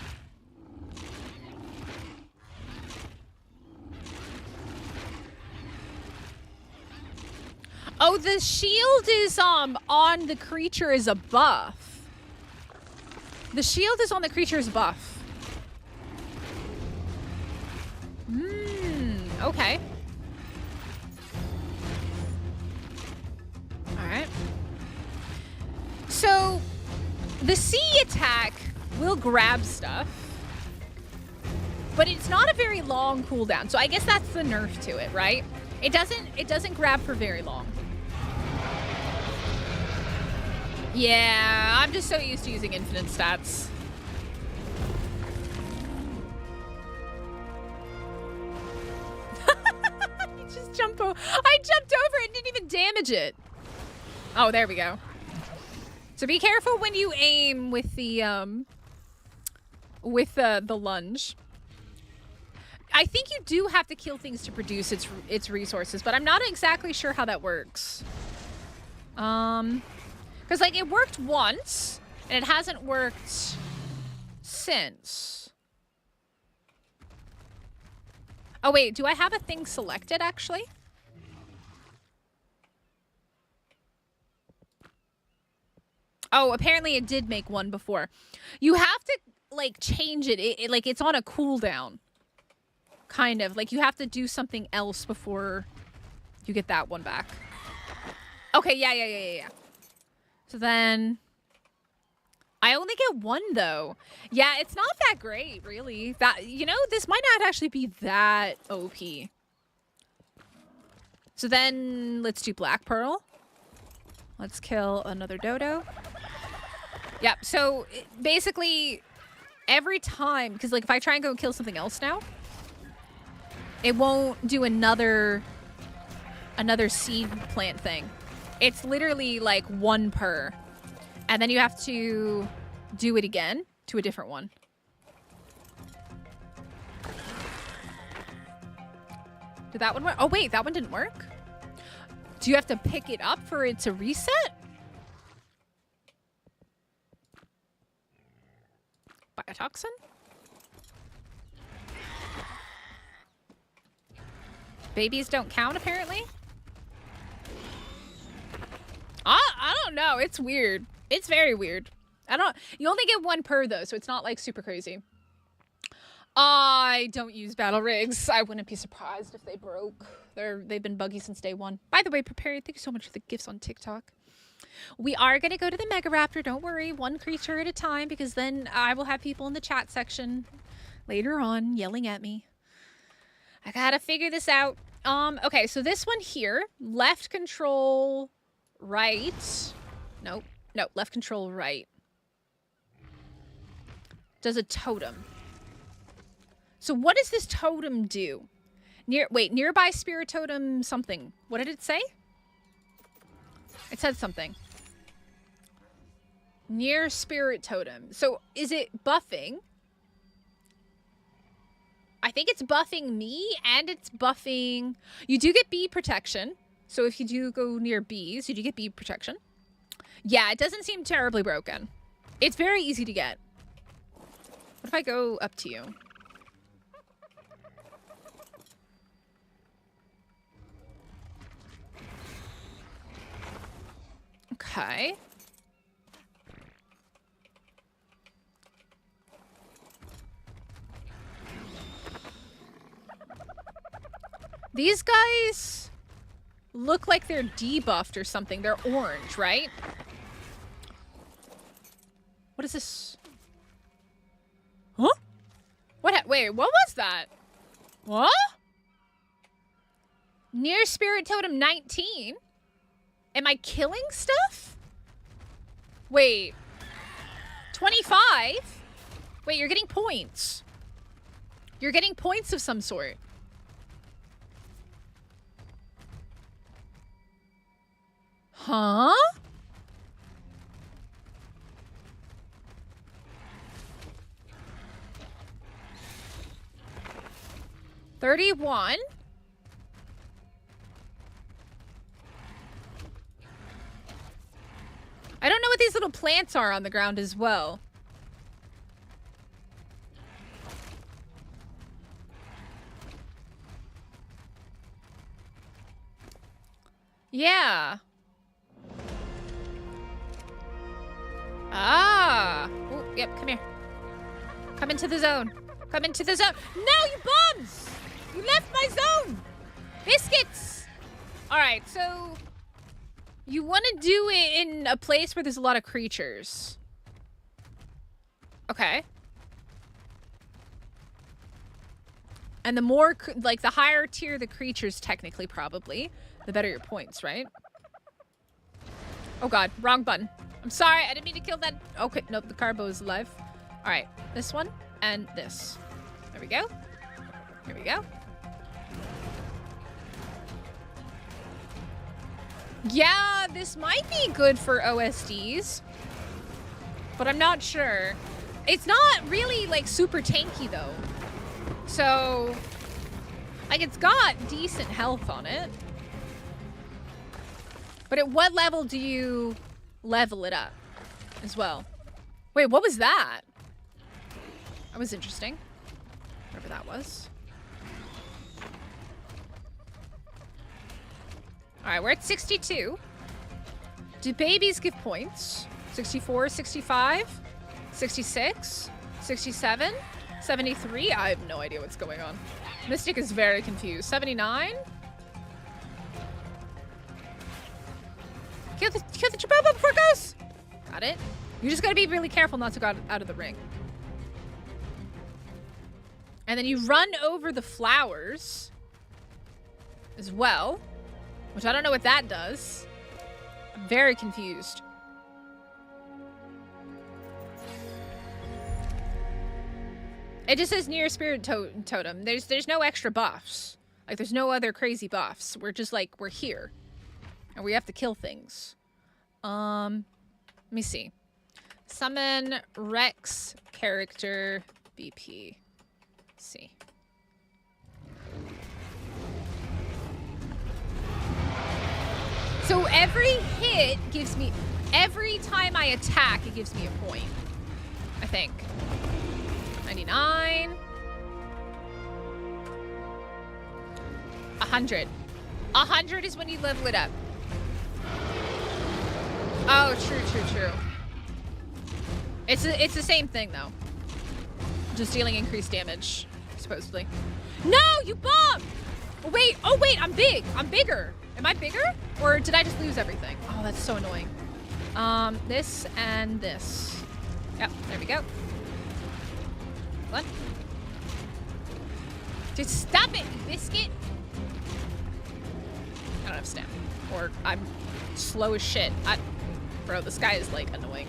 Oh, the shield is on the creature as a buff. The shield is on the creature's buff. Okay. Alright. So, the C attack will grab stuff, but it's not a very long cooldown. So I guess that's the nerf to it, right? It doesn't grab for very long. Yeah, I'm just so used to using infinite stats. You just jump over. I jumped over it and didn't even damage it. Oh, there we go. So be careful when you aim with the lunge. I think you do have to kill things to produce its resources, but I'm not exactly sure how that works. Because, like, it worked once, and it hasn't worked since. Oh, wait, do I have a thing selected, actually? Oh, apparently it did make one before. You have to, like, change it. Like, it's on a cooldown. Kind of. Like, you have to do something else before you get that one back. Okay, yeah. So then... I only get one, though. Yeah, it's not that great, really. You know, this might not actually be that OP. So then, let's do Black Pearl. Let's kill another dodo. Yep, so basically, every time... Because, like, if I try and go kill something else now, it won't do another seed plant thing. It's literally like one per. And then you have to do it again to a different one. Did that one work? Oh, wait, that one didn't work? Do you have to pick it up for it to reset? Biotoxin? Babies don't count, apparently? I don't know. It's weird. It's very weird. You only get one per, though, so it's not, like, super crazy. I don't use battle rigs. I wouldn't be surprised if they broke. They've been buggy since day one. By the way, Prepare, thank you so much for the gifts on TikTok. We are going to go to the Megaraptor. Don't worry. One creature at a time, because then I will have people in the chat section later on yelling at me. I gotta figure this out. Okay, so this one here, left control right. No, left control right. Does a totem. So what does this totem do? Nearby spirit totem something. What did it say? It said something. Near spirit totem. So is it buffing? I think it's buffing me, and it's buffing... You do get bee protection. So if you do go near bees, you do get bee protection. Yeah, it doesn't seem terribly broken. It's very easy to get. What if I go up to you? Okay. These guys look like they're debuffed or something. They're orange, right? What is this? Huh? Wait, what was that? What? Near Spirit Totem 19? Am I killing stuff? Wait. 25? Wait, you're getting points. You're getting points of some sort. Huh? $31? I don't know what these little plants are on the ground as well. Yeah. Ah. Oh, yep, come here. Come into the zone. Come into the zone. No, you bums! You left my zone! Biscuits! Alright, so... You want to do it in a place where there's a lot of creatures. Okay. And the more, like, the higher tier the creatures, technically, probably, the better your points, right? Oh god, wrong button. I'm sorry, I didn't mean to kill that. Okay, nope, the carbo is alive. All right, this one and this. There we go. Here we go. Yeah, this might be good for OSDs, but I'm not sure. It's not really like super tanky though. So, like it's got decent health on it. But at what level do you level it up as well? Wait, what was that? That was interesting. Whatever that was. All right, we're at 62. Do babies give points? 64, 65, 66, 67, 73. I have no idea what's going on. Mystic is very confused. 79. Kill the Chibobo before it goes. Got it. You just gotta be really careful not to go out of the ring. And then you run over the flowers as well, which I don't know what that does. I'm very confused. It just says near spirit totem. There's no extra buffs. Like there's no other crazy buffs. We're just like, we're here. And we have to kill things. Let me see. Summon Rex character BP. Let's see. So every hit gives me, every time I attack, it gives me a point. I think. 99. 100. 100 is when you level it up. Oh, true. It's the same thing though. Just dealing increased damage, supposedly. No, you bombed! Oh wait, I'm big. I'm bigger. Am I bigger? Or did I just lose everything? Oh, that's so annoying. This and this. Yep, there we go. What? Just stop it, you biscuit. I don't have stamina. Or I'm slow as shit. Bro, this guy is like annoying.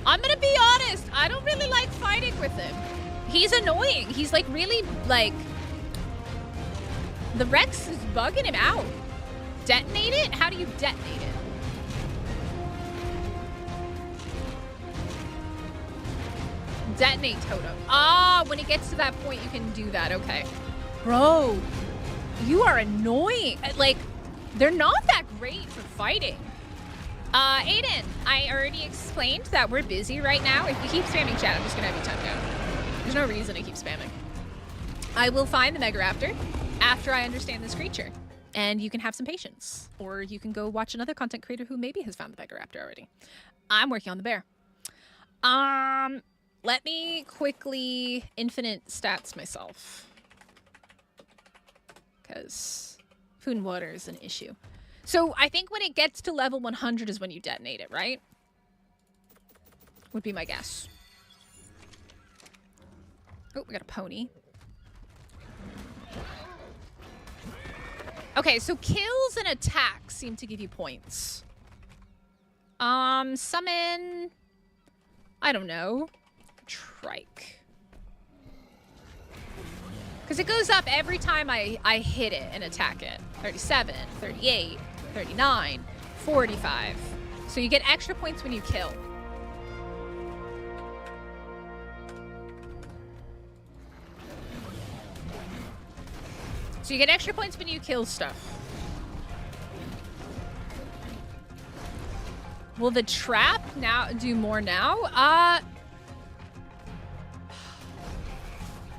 I'm gonna be honest, I don't really like fighting with him. He's annoying. He's like really like, the Rex is bugging him out. Detonate it? How do you detonate it? Detonate totem. Ah, when it gets to that point, you can do that. Okay. Bro, you are annoying. Like, they're not that great for fighting. Aiden, I already explained that we're busy right now. If you keep spamming chat, I'm just gonna have you timed out. There's no reason to keep spamming. I will find the Megaraptor after I understand this creature. And you can have some patience. Or you can go watch another content creator who maybe has found the Megaraptor already. I'm working on the bear. Let me quickly infinite stats myself. Because food and water is an issue. So I think when it gets to level 100 is when you detonate it, right? Would be my guess. Oh, we got a pony. Okay, so kills and attacks seem to give you points. Summon... I don't know. Trike. Because it goes up every time I hit it and attack it. 37, 38, 39, 45. So you get extra points when you kill. So you get extra points when you kill stuff. Will the trap now do more now?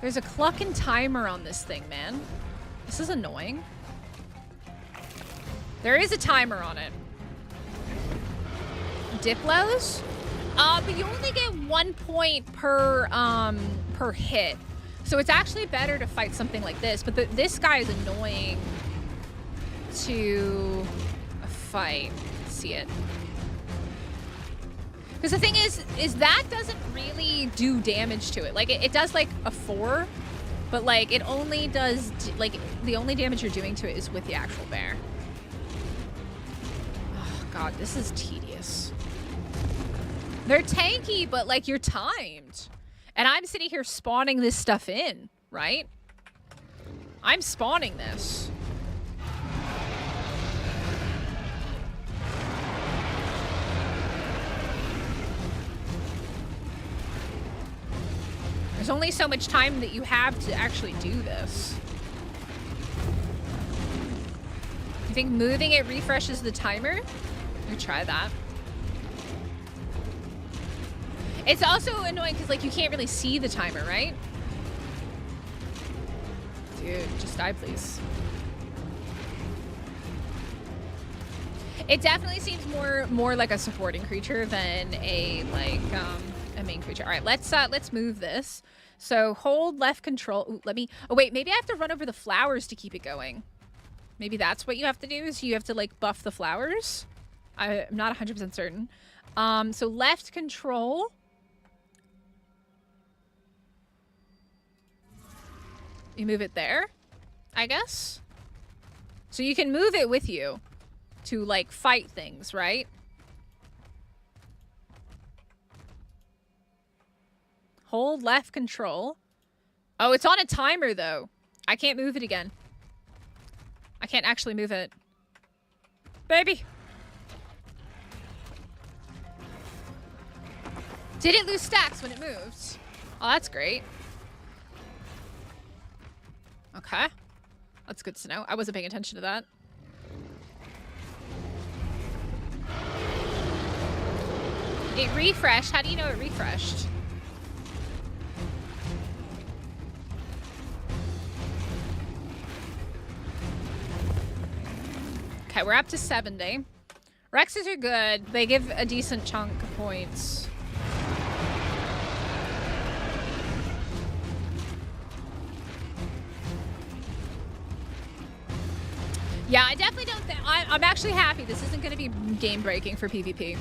There's a clucking timer on this thing, man. This is annoying. There is a timer on it. Diplos? But you only get 1 point per hit. So it's actually better to fight something like this. But this guy is annoying to fight. See it. Because the thing is that doesn't really do damage to it. Like, it does, like, a 4, but, like, it only does, like, the only damage you're doing to it is with the actual bear. Oh, God, this is tedious. They're tanky, but like you're timed. And I'm sitting here spawning this stuff in, right? I'm spawning this. There's only so much time that you have to actually do this. You think moving it refreshes the timer? Let me try that. It's also annoying because like you can't really see the timer, right? Dude, just die, please. It definitely seems more like a supporting creature than a like a main creature. All right, let's move this. So hold left control. Ooh, let me. Oh wait, maybe I have to run over the flowers to keep it going. Maybe that's what you have to do. Is you have to like buff the flowers. I'm not 100% certain. So left control. You move it there, I guess. So you can move it with you to like fight things, right? Hold left control. Oh, it's on a timer though. I can't move it again. I can't actually move it. Baby. Did it lose stacks when it moved? Oh, that's great. Okay. That's good to know. I wasn't paying attention to that. It refreshed. How do you know it refreshed? Okay, we're up to 70. Rexes are good. They give a decent chunk of points. Yeah, I definitely don't think... I'm actually happy. This isn't going to be game-breaking for PvP.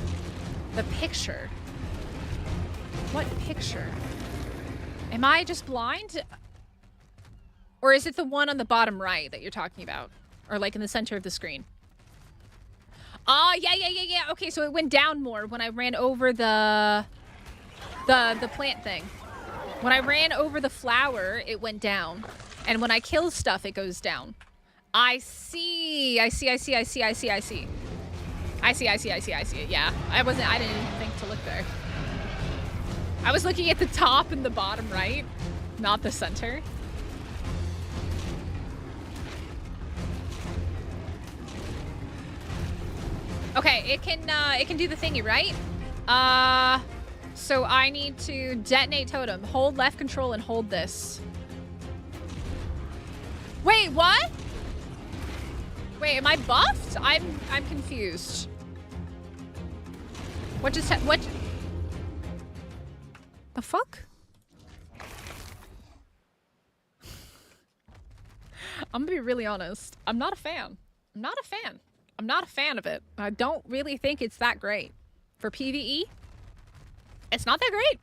The picture. What picture? Am I just blind? Or is it the one on the bottom right that you're talking about? Or like in the center of the screen? Oh, yeah. Okay, so it went down more when I ran over the plant thing. When I ran over the flower, it went down. And when I kill stuff, it goes down. I see. Yeah, I didn't even think to look there. I was looking at the top and the bottom right, not the center. Okay, it can do the thingy, right? So I need to detonate totem. Hold left control and hold this. Wait, what? Wait, am I buffed? I'm confused. What just what? The fuck? I'm gonna be really honest. I'm not a fan. I'm not a fan of it. I don't really think it's that great. For PvE, it's not that great.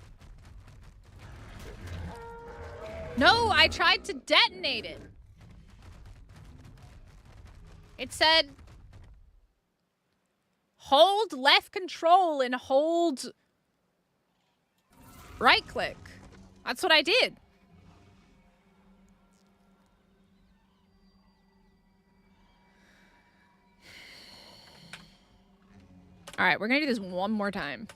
No, I tried to detonate it. It said, hold left control and hold right click. That's what I did. All right, we're gonna do this one more time.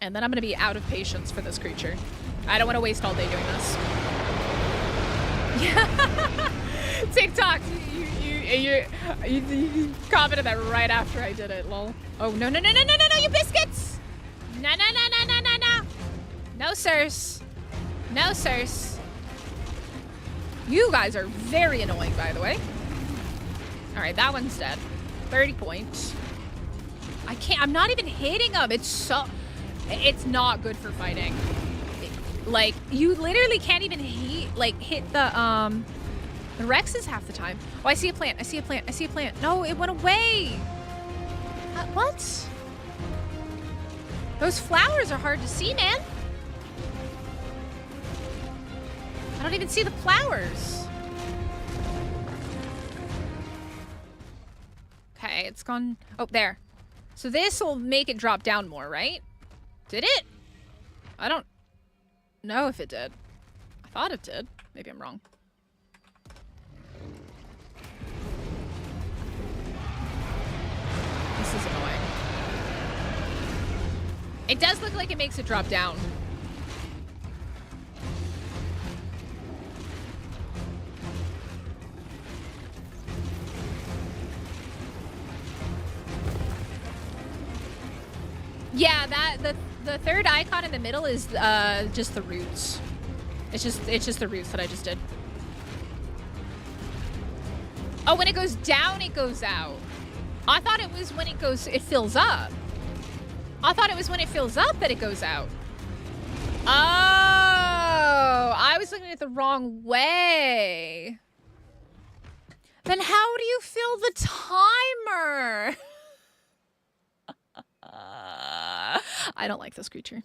And then I'm gonna be out of patience for this creature. I don't wanna waste all day doing this. Yeah. TikTok, you commented that right after I did it, lol. Oh, no, you biscuits! No. No, sirs. No, sirs. You guys are very annoying, by the way. All right, that one's dead. 30 points. I'm not even hitting them. It's not good for fighting. Like, you literally can't even hit the Rexes half the time. Oh, I see a plant. No, it went away. What? Those flowers are hard to see, man. I don't even see the flowers. Okay, it's gone. Oh, there. So this will make it drop down more, right? Did it? I don't know if it did. I thought it did. Maybe I'm wrong. This is annoying. It does look like it makes it drop down. Yeah, the third icon in the middle is just the roots. It's just the roots that I just did. Oh, when it goes down, it goes out. I thought it was when it fills up. I thought it was when it fills up that it goes out. Oh, I was looking at it the wrong way. Then how do you fill the timer? I don't like this creature.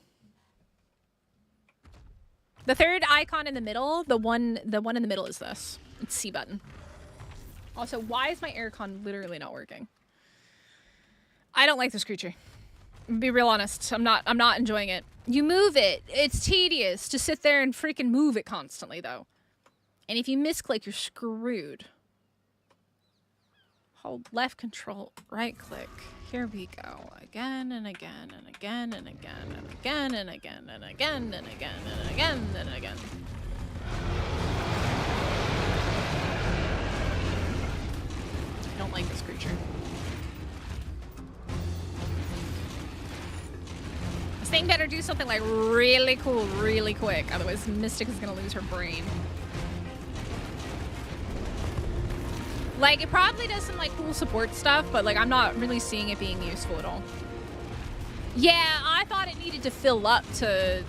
The third icon in the middle, the one in the middle is this. It's C button. Also, why is my aircon literally not working? I don't like this creature. Be real honest. I'm not enjoying it. You move it. It's tedious to sit there and freaking move it constantly though. And if you misclick, you're screwed. Hold left control, right click. Here we go. Again and again and again and again and again and again and again and again and again and again. I don't like this creature. This thing better do something like really cool, really quick. Otherwise, Mystic is gonna lose her brain. Like, it probably does some, like, cool support stuff, but, like, I'm not really seeing it being useful at all. Yeah, I thought it needed to fill up to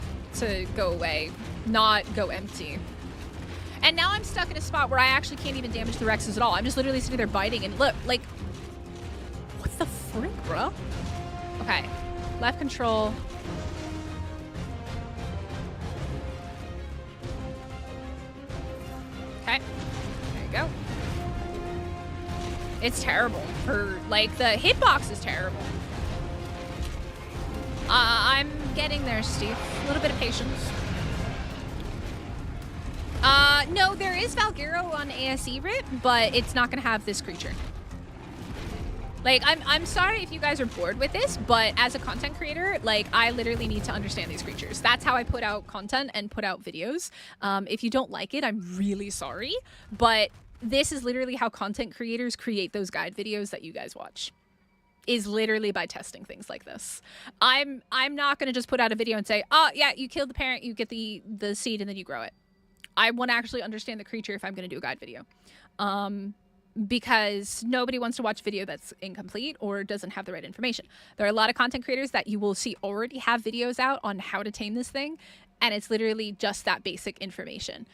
go away, not go empty. And now I'm stuck in a spot where I actually can't even damage the Rexes at all. I'm just literally sitting there biting, and look, like, what the frick, bro? Okay, left control. Okay, there you go. It's terrible. Like, the hitbox is terrible. I'm getting there, Steve. A little bit of patience. No, there is Valguero on ASE RIP, but it's not gonna have this creature. Like, I'm sorry if you guys are bored with this, but as a content creator, like, I literally need to understand these creatures. That's how I put out content and put out videos. If you don't like it, I'm really sorry, but this is literally how content creators create those guide videos that you guys watch. Is literally by testing things like this. I'm not gonna just put out a video and say, oh yeah, you killed the parent, you get the seed, and then you grow it. I want to actually understand the creature if I'm gonna do a guide video. Because nobody wants to watch video that's incomplete or doesn't have the right information. There are a lot of content creators that you will see already have videos out on how to tame this thing, and it's literally just that basic information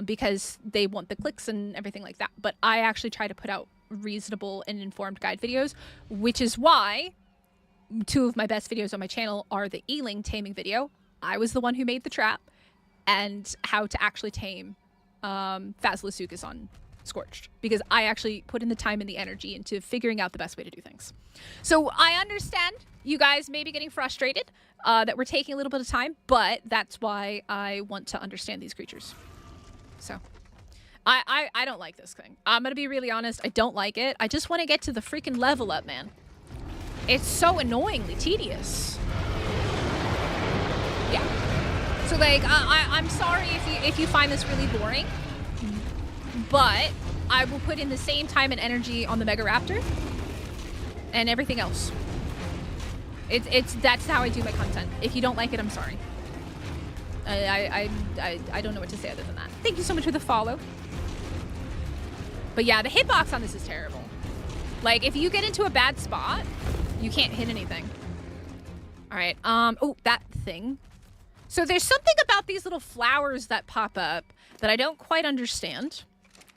because they want the clicks and everything like that. But I actually try to put out reasonable and informed guide videos, which is why 2 of my best videos on my channel are the Eling taming video. I was the one who made the trap, and how to actually tame Phaslusuchus on Scorched, because I actually put in the time and the energy into figuring out the best way to do things. So I understand you guys may be getting frustrated that we're taking a little bit of time, but that's why I want to understand these creatures. So I don't like this thing. I'm gonna be really honest, I don't like it. I just want to get to the freaking level up, man. It's so annoyingly tedious. Yeah. So like I'm sorry if you find this really boring, but I will put in the same time and energy on the Megaraptor and everything else. That's how I do my content. If you don't like it, I'm sorry. I don't know what to say other than that. Thank you so much for the follow. But yeah, the hitbox on this is terrible. Like, if you get into a bad spot, you can't hit anything. All right. Oh, that thing. So there's something about these little flowers that pop up that I don't quite understand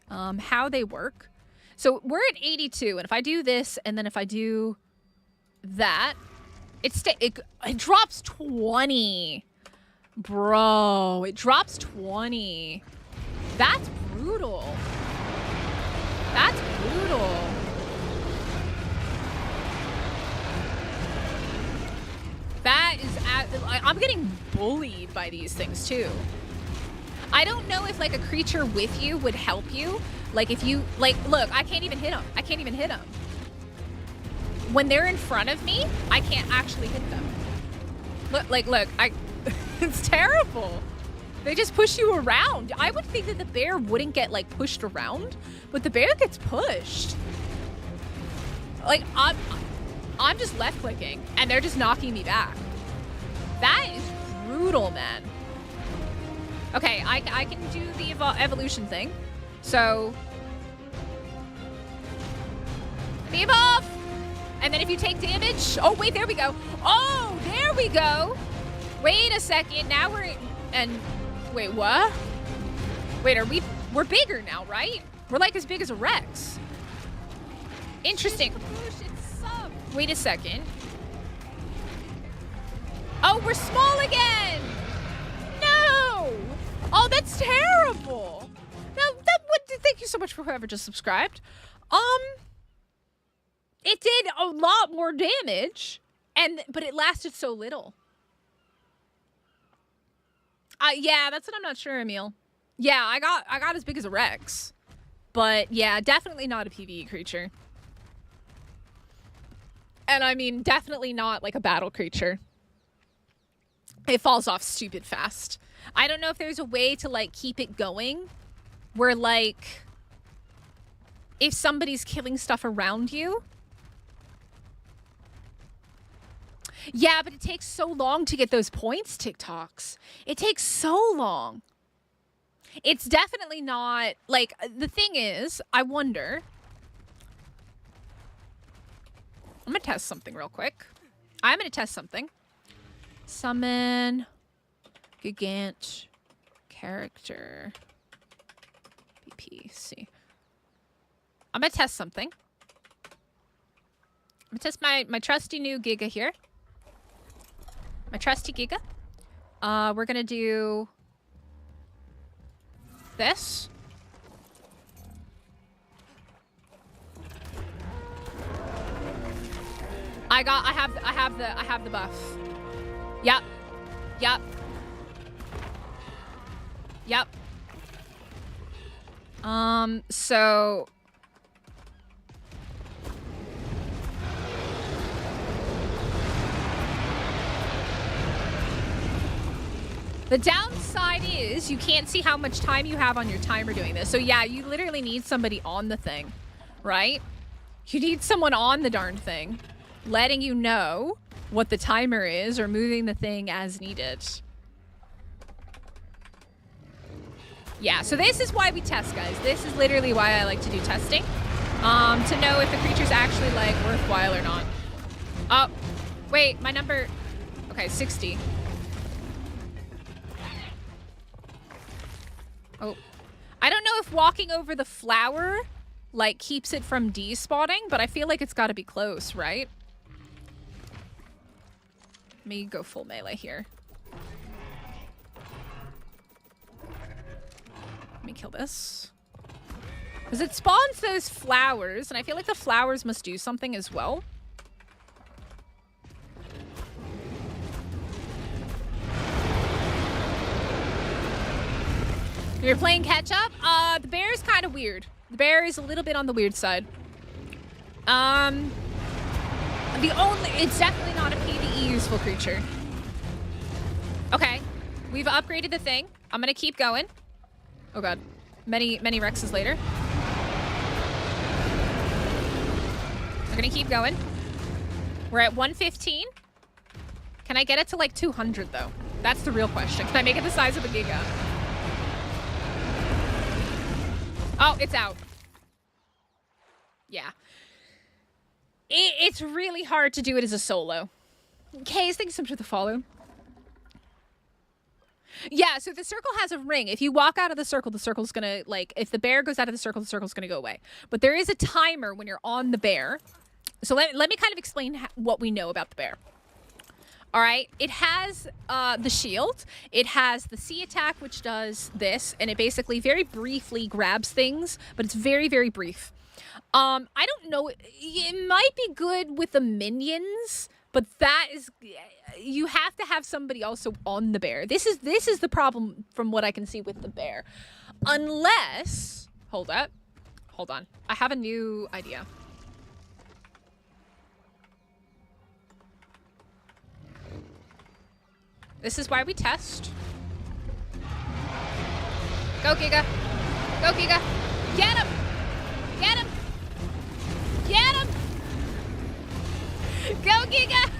how they work. So we're at 82, and if I do this, and then if I do that, it drops 20. Bro, it drops 20. That's brutal. That's brutal. I'm getting bullied by these things too. I don't know if like a creature with you would help you. Like if you, like, look, I can't even hit them. I can't even hit them. When they're in front of me, I can't actually hit them. Look, it's terrible. They just push you around. I would think that the bear wouldn't get like pushed around, but the bear gets pushed. Like I'm just left clicking and they're just knocking me back. That is brutal, man. Okay, I can do the evolution thing. So evolve. And then if you take damage, oh wait, there we go. Oh, there we go. Wait a second. Now wait, what? Wait, we're bigger now, right? We're like as big as a Rex. Interesting. Wait a second. Oh, we're small again. No. Oh, that's terrible. Now thank you so much for whoever just subscribed. It did a lot more damage, but it lasted so little. Yeah, that's what I'm not sure, Emil. Yeah, I got as big as a Rex. But yeah, definitely not a PvE creature. And I mean, definitely not like a battle creature. It falls off stupid fast. I don't know if there's a way to like keep it going where like if somebody's killing stuff around you. Yeah, but it takes so long to get those points, TikToks. It takes so long. It's definitely not, like, the thing is, I wonder. I'm going to test something real quick. I'm going to test something. Summon. Gigant. Character. BPC. I'm going to test something. I'm going to test my trusty new Giga here. My trusty Giga. We're gonna do this. I have the buff. Yep. So the downside is you can't see how much time you have on your timer doing this. So yeah, you literally need somebody on the thing, right? You need someone on the darn thing, letting you know what the timer is or moving the thing as needed. Yeah, so this is why we test, guys. This is literally why I like to do testing. To know if the creature's actually like worthwhile or not. Oh, wait, my number, okay, 60. Oh, I don't know if walking over the flower, like, keeps it from despawning, but I feel like it's got to be close, right? Let me go full melee here. Let me kill this. Because it spawns those flowers, and I feel like the flowers must do something as well. You're playing catch up? The bear is kind of weird. The bear is a little bit on the weird side. It's definitely not a PvE useful creature. Okay, we've upgraded the thing. I'm gonna keep going. Oh god, many Rexes later. We're gonna keep going. We're at 115. Can I get it to like 200 though? That's the real question. Can I make it the size of a Giga? Oh, it's out. Yeah. It's really hard to do it as a solo. Kays, thanks so much for the follow. Yeah, so the circle has a ring. If you walk out of the circle's gonna, like, if the bear goes out of the circle's gonna go away. But there is a timer when you're on the bear. So let me kind of explain what we know about the bear. All right, it has the shield. It has the C attack, which does this, and it basically very briefly grabs things, but it's very, very brief. I don't know. It might be good with the minions, but that is you have to have somebody also on the bear. This is the problem from what I can see with the bear. Unless, hold on. I have a new idea. This is why we test. Go, Giga. Go, Giga. Get him! Get him! Get him! Go, Giga!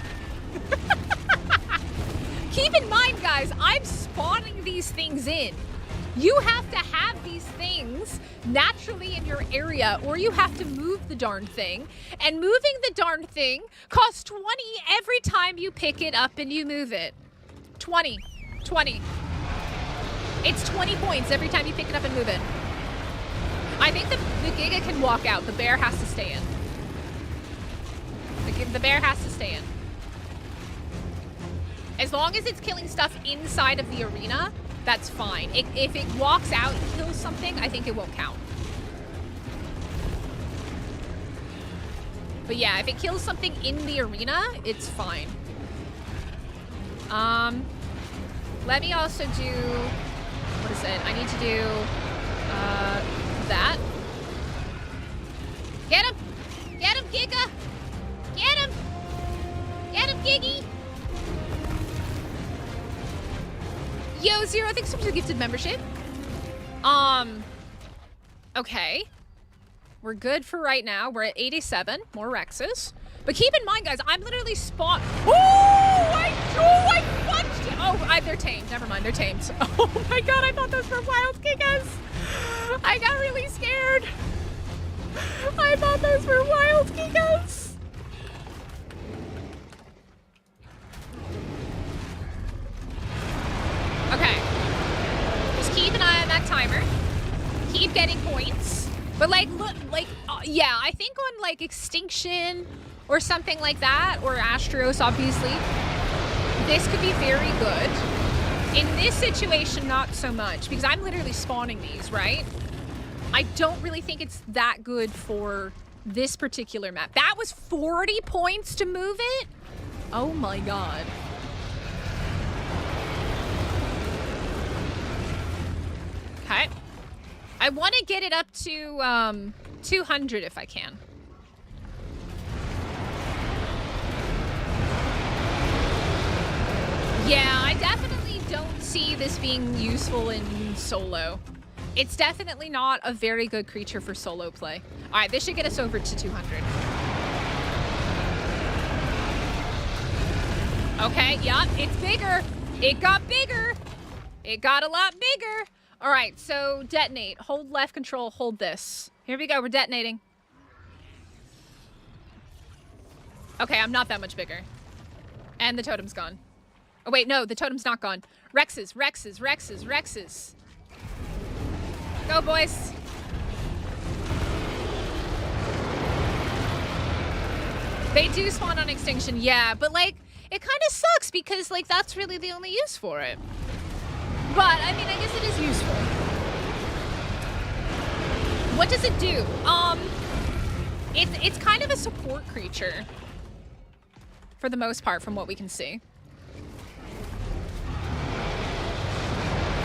Keep in mind, guys, I'm spawning these things in. You have to have these things naturally in your area, or you have to move the darn thing. And moving the darn thing costs 20 every time you pick it up and you move it. 20. It's 20 points every time you pick it up and move it. I think the Giga can walk out. The bear has to stay in. The bear has to stay in. As long as it's killing stuff inside of the arena, that's fine. If it walks out and kills something, I think it won't count. But yeah, if it kills something in the arena, it's fine. Let me also do, what is it? I need to do, that. Get him! Get him, Giga! Get him! Get him, Giggy! Yo, Zero, thanks so much for the gifted membership. Okay. We're good for right now. We're at 87. More Rexes. But keep in mind, guys, I'm literally spot. Oh, I punched it. Oh, they're tamed. Never mind, they're tamed. Oh my god, I thought those were wild Gigas. I got really scared. I thought those were wild Gigas. Okay. Just keep an eye on that timer. Keep getting points. But like, look, like, yeah, I think on like Extinction or something like that, or Astros, obviously, this could be very good. In this situation, not so much, because I'm literally spawning these, right? I don't really think it's that good for this particular map. That was 40 points to move it? Oh my god. Okay. I want to get it up to 200 if I can. Yeah, I definitely don't see this being useful in solo. It's definitely not a very good creature for solo play. All right, this should get us over to 200. Okay, yup, it's bigger. It got bigger. It got a lot bigger. All right, so detonate. Hold left control, hold this. Here we go, we're detonating. Okay, I'm not that much bigger. And the totem's gone. Oh wait, no, the totem's not gone. Rexes. Go, boys. They do spawn on Extinction, yeah, but like, it kind of sucks because like, that's really the only use for it. But, I mean, I guess it is useful. What does it do? It's kind of a support creature. For the most part, from what we can see.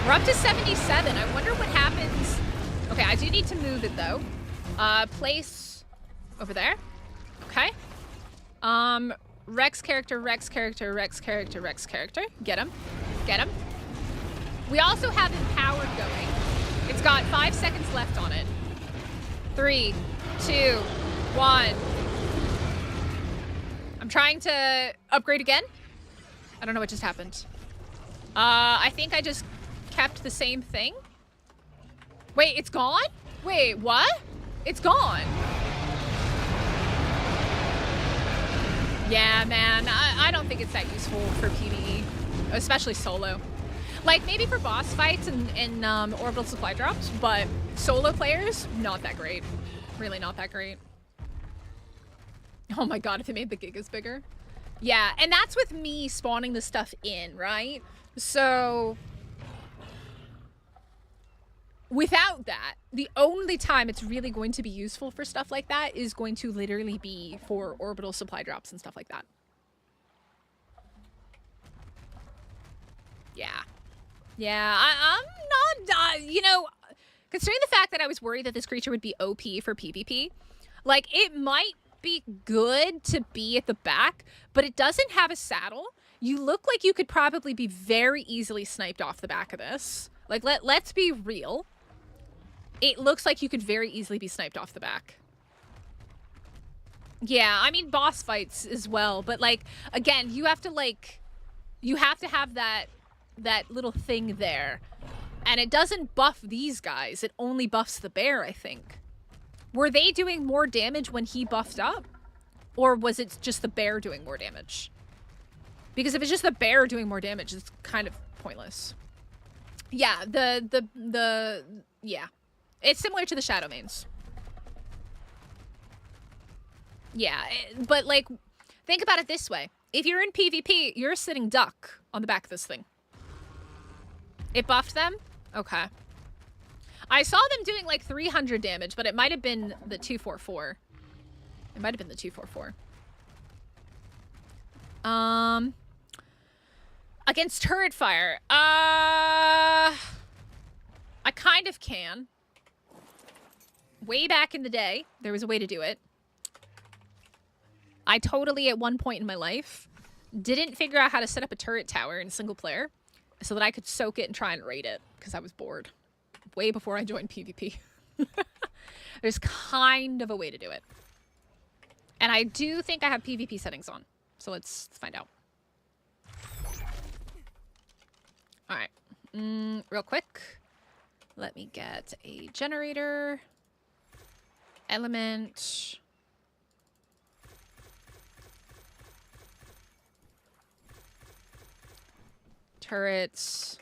We're up to 77. I wonder what happens. Okay, I do need to move it, though. Place over there. Okay. Rex character. Get him. Get him. We also have Empowered going. It's got 5 seconds left on it. 3, 2, 1. I'm trying to upgrade again. I don't know what just happened. I think I just kept the same thing. Wait, it's gone? Wait, what? It's gone. Yeah, man, I don't think it's that useful for PvE, especially solo. Like, maybe for boss fights and orbital supply drops, but solo players, not that great. Really not that great. Oh my god, if it made the gigas bigger. Yeah, and that's with me spawning the stuff in, right? So, without that, the only time it's really going to be useful for stuff like that is going to literally be for orbital supply drops and stuff like that. Yeah. Yeah, I'm not, you know, considering the fact that I was worried that this creature would be OP for PvP, like, it might be good to be at the back, but it doesn't have a saddle. You look like you could probably be very easily sniped off the back of this. Like, let's be real. It looks like you could very easily be sniped off the back. Yeah, I mean, boss fights as well, but, like, again, you have to, like, you have to have that little thing there. And it doesn't buff these guys. It only buffs the bear, I think. Were they doing more damage when he buffed up? Or was it just the bear doing more damage? Because if it's just the bear doing more damage, it's kind of pointless. Yeah, yeah. It's similar to the Shadow Mains. Yeah, but, like, think about it this way. If you're in PvP, you're a sitting duck on the back of this thing. It buffed them? Okay. I saw them doing like 300 damage, but it might have been the 244. It might have been the 244. Against turret fire. I kind of can. Way back in the day, there was a way to do it. I totally, at one point in my life, didn't figure out how to set up a turret tower in single player so that I could soak it and try and raid it because I was bored. Way before I joined PvP. There's kind of a way to do it. And I do think I have PvP settings on. So let's find out. Alright. Real quick. Let me get a generator. Element. Turrets.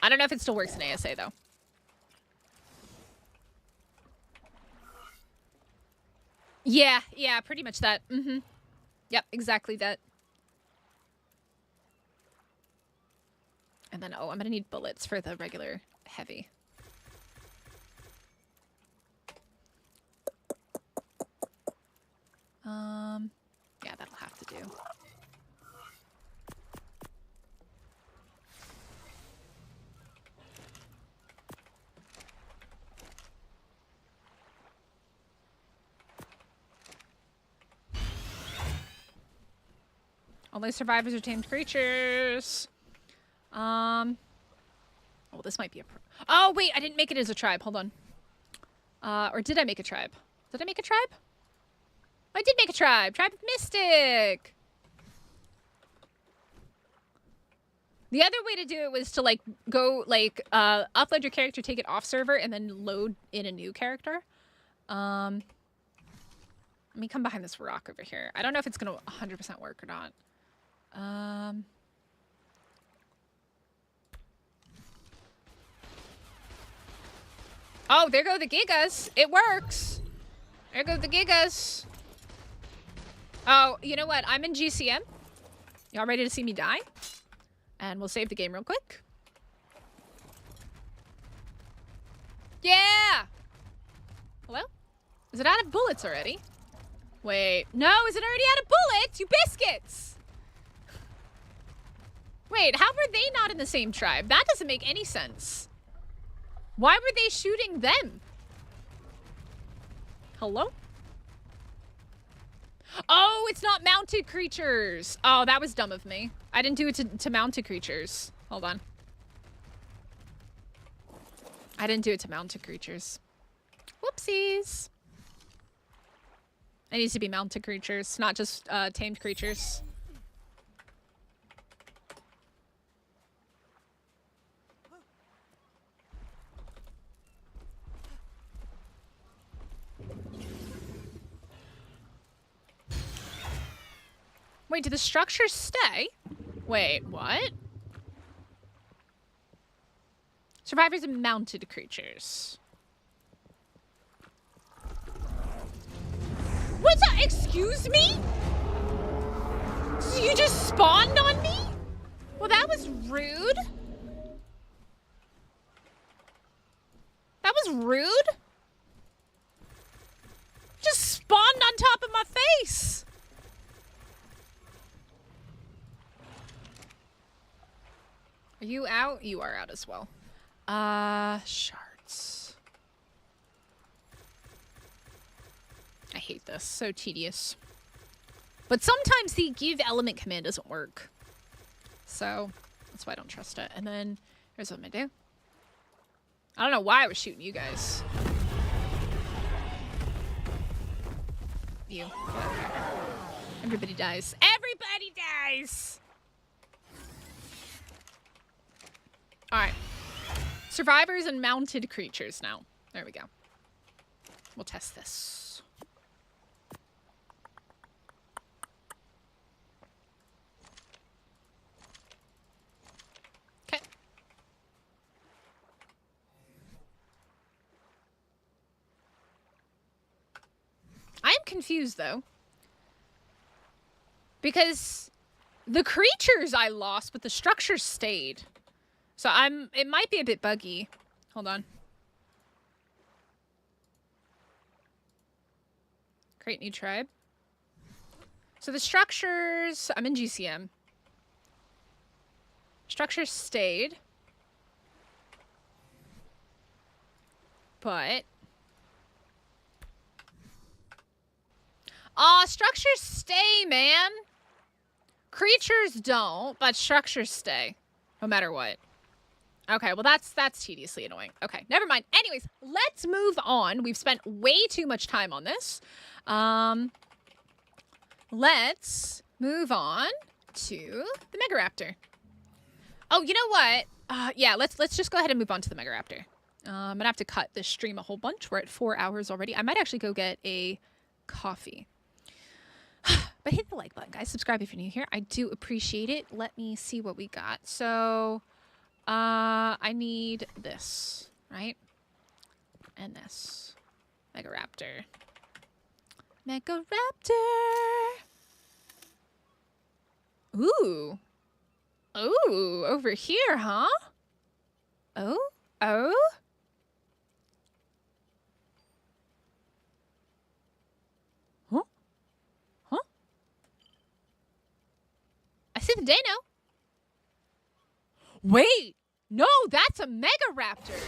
I don't know if it still works in ASA though. Yeah, pretty much that. Yep, exactly that. And then, oh, I'm gonna need bullets for the regular heavy. Yeah, that'll have to do. Only survivors are tamed creatures. Oh, this might be a oh, wait, I didn't make it as a tribe. Hold on. Or did I make a tribe? Did I make a tribe? I did make a tribe. Tribe of Mystic. The other way to do it was to, like, go, like, upload your character, take it off server, and then load in a new character. Let me come behind this rock over here. I don't know if it's gonna 100% work or not. Oh, there go the gigas. It works. There go the gigas. Oh, you know what? I'm in GCM. Y'all ready to see me die? And we'll save the game real quick. Yeah! Hello? Is it out of bullets already? Wait. No, is it already out of bullets? You biscuits! Wait, how were they not in the same tribe? That doesn't make any sense. Why were they shooting them? Hello? Oh, it's not mounted creatures. Oh, that was dumb of me. I didn't do it to mounted creatures. Hold on. I didn't do it to mounted creatures. Whoopsies. It needs to be mounted creatures, not just tamed creatures. Wait, do the structures stay? Wait, what? Survivors and mounted creatures. What's that? Excuse me? So you just spawned on me? Well, that was rude. Are you out? You are out as well. Shards. I hate this. So tedious. But sometimes the give element command doesn't work. So that's why I don't trust it. And then here's what I'm gonna do. I don't know why I was shooting you guys. You. Everybody dies. Everybody dies! Alright. Survivors and mounted creatures now. There we go. We'll test this. Okay. I'm confused though. Because the creatures I lost, but the structures stayed. So it might be a bit buggy. Hold on. Create new tribe. So the structures, I'm in GCM. Structures stayed. But structures stay, man. Creatures don't, but structures stay. No matter what. Okay, well that's tediously annoying. Okay, never mind. Anyways, let's move on. We've spent way too much time on this. Let's move on to the Megaraptor. Oh, you know what? Yeah, let's just go ahead and move on to the Megaraptor. I'm gonna have to cut this stream a whole bunch. We're at 4 hours already. I might actually go get a coffee. But hit the like button, guys. Subscribe if you're new here. I do appreciate it. Let me see what we got. So, I need this, right? And this. Megaraptor. Megaraptor! Ooh. Ooh, over here, huh? Oh? Oh? Huh? Huh? I see the Dino. Wait! No, that's a Megaraptor!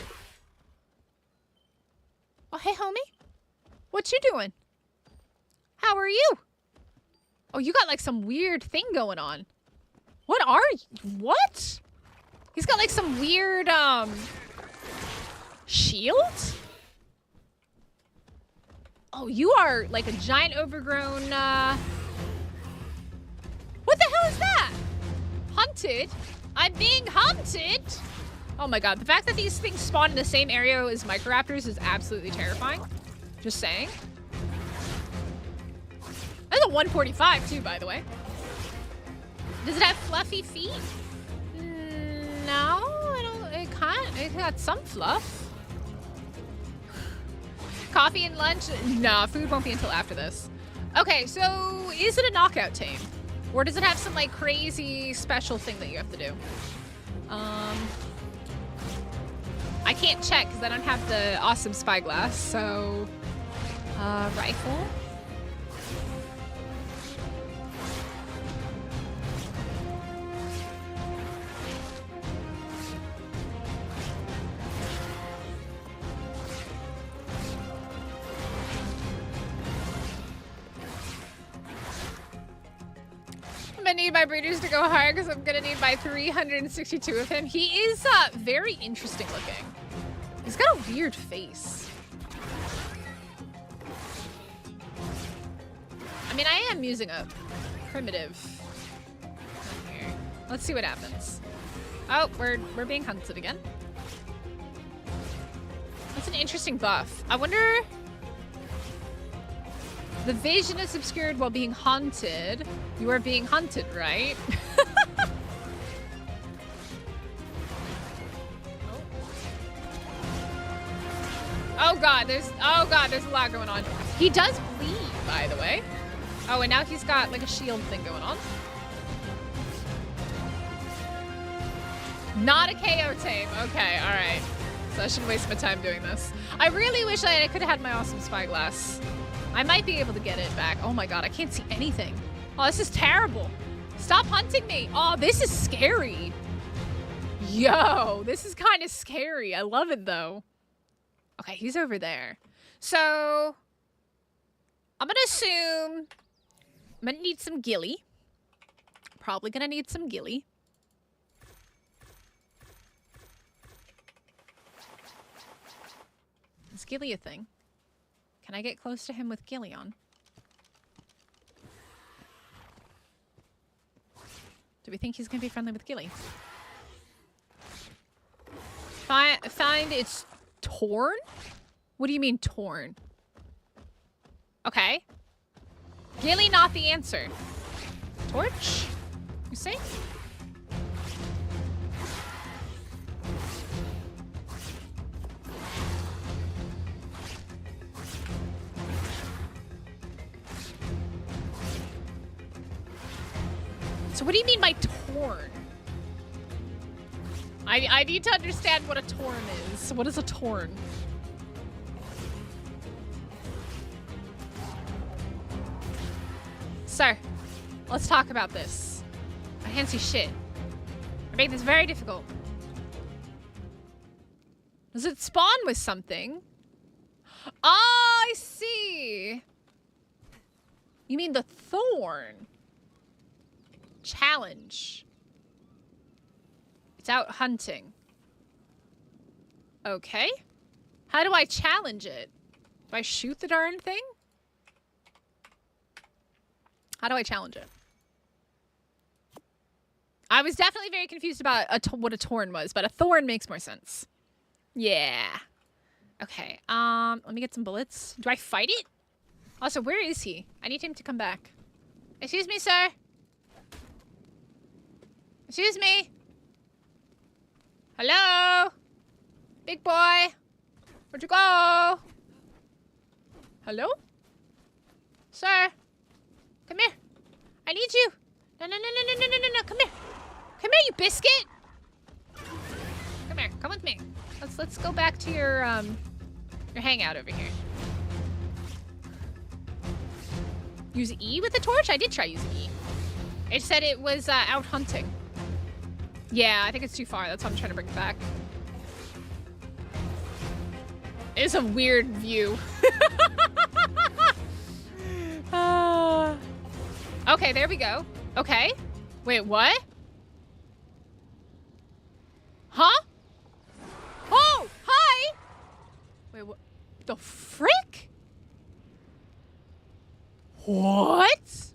Oh, hey, homie. What you doing? How are you? Oh, you got like some weird thing going on. What are you? What? He's got like some weird, shield? Oh, you are like a giant overgrown, What the hell is that? Hunted? I'm being hunted? Oh my god, the fact that these things spawn in the same area as Megaraptors is absolutely terrifying. Just saying. That's a 145 too, by the way. Does it have fluffy feet? No, I don't. It can't. It got some fluff. Coffee and lunch? Nah, food won't be until after this. Okay, so is it a knockout tame? Or does it have some like crazy special thing that you have to do? I can't check because I don't have the awesome spyglass, so rifle. I need my breeders to go higher because I'm gonna need my 362 of him. He is very interesting looking. He's got a weird face. I mean, I am using a primitive here. Let's see what happens. Oh, we're being hunted again. That's an interesting buff. I wonder. The vision is obscured while being haunted. You are being hunted, right? Oh god, there's a lot going on. He does bleed, by the way. Oh, and now he's got like a shield thing going on. Not a KO tame. Okay, alright. So I shouldn't waste my time doing this. I really wish I could have had my awesome spyglass. I might be able to get it back. Oh my god, I can't see anything. Oh, this is terrible. Stop hunting me. Oh, this is scary. Yo, this is kind of scary. I love it, though. Okay, he's over there. So, I'm going to assume I'm going to need some gilly. Probably going to need some gilly. Is gilly a thing? Can I get close to him with gilly on? Do we think he's going to be friendly with gilly? Find it's torn? What do you mean torn? Okay. Gilly not the answer. Torch? You say? So what do you mean by torn? I need to understand what a torn is. What is a torn? Sir, let's talk about this. I can't see shit. I made this very difficult. Does it spawn with something? Oh, I see. You mean the thorn? Challenge. It's out hunting. Okay. How do I challenge it? Do I shoot the darn thing? How do I challenge it? I was definitely very confused about what a torn was, but a thorn makes more sense. Yeah. Okay. Let me get some bullets. Do I fight it? Also, where is he? I need him to come back. Excuse me, sir. Excuse me. Hello? Big boy. Where'd you go? Hello? Sir? Come here. I need you. No, no, no, no, no, no, no, no. Come here. Come here, you biscuit. Come here. Come with me. Let's go back to your hangout over here. Use E with the torch? I did try using E. It said it was out hunting. Yeah, I think it's too far. That's why I'm trying to bring it back. It's a weird view. Okay, there we go. Okay. Wait, what? Huh? Oh, hi! Wait, what? The frick? What?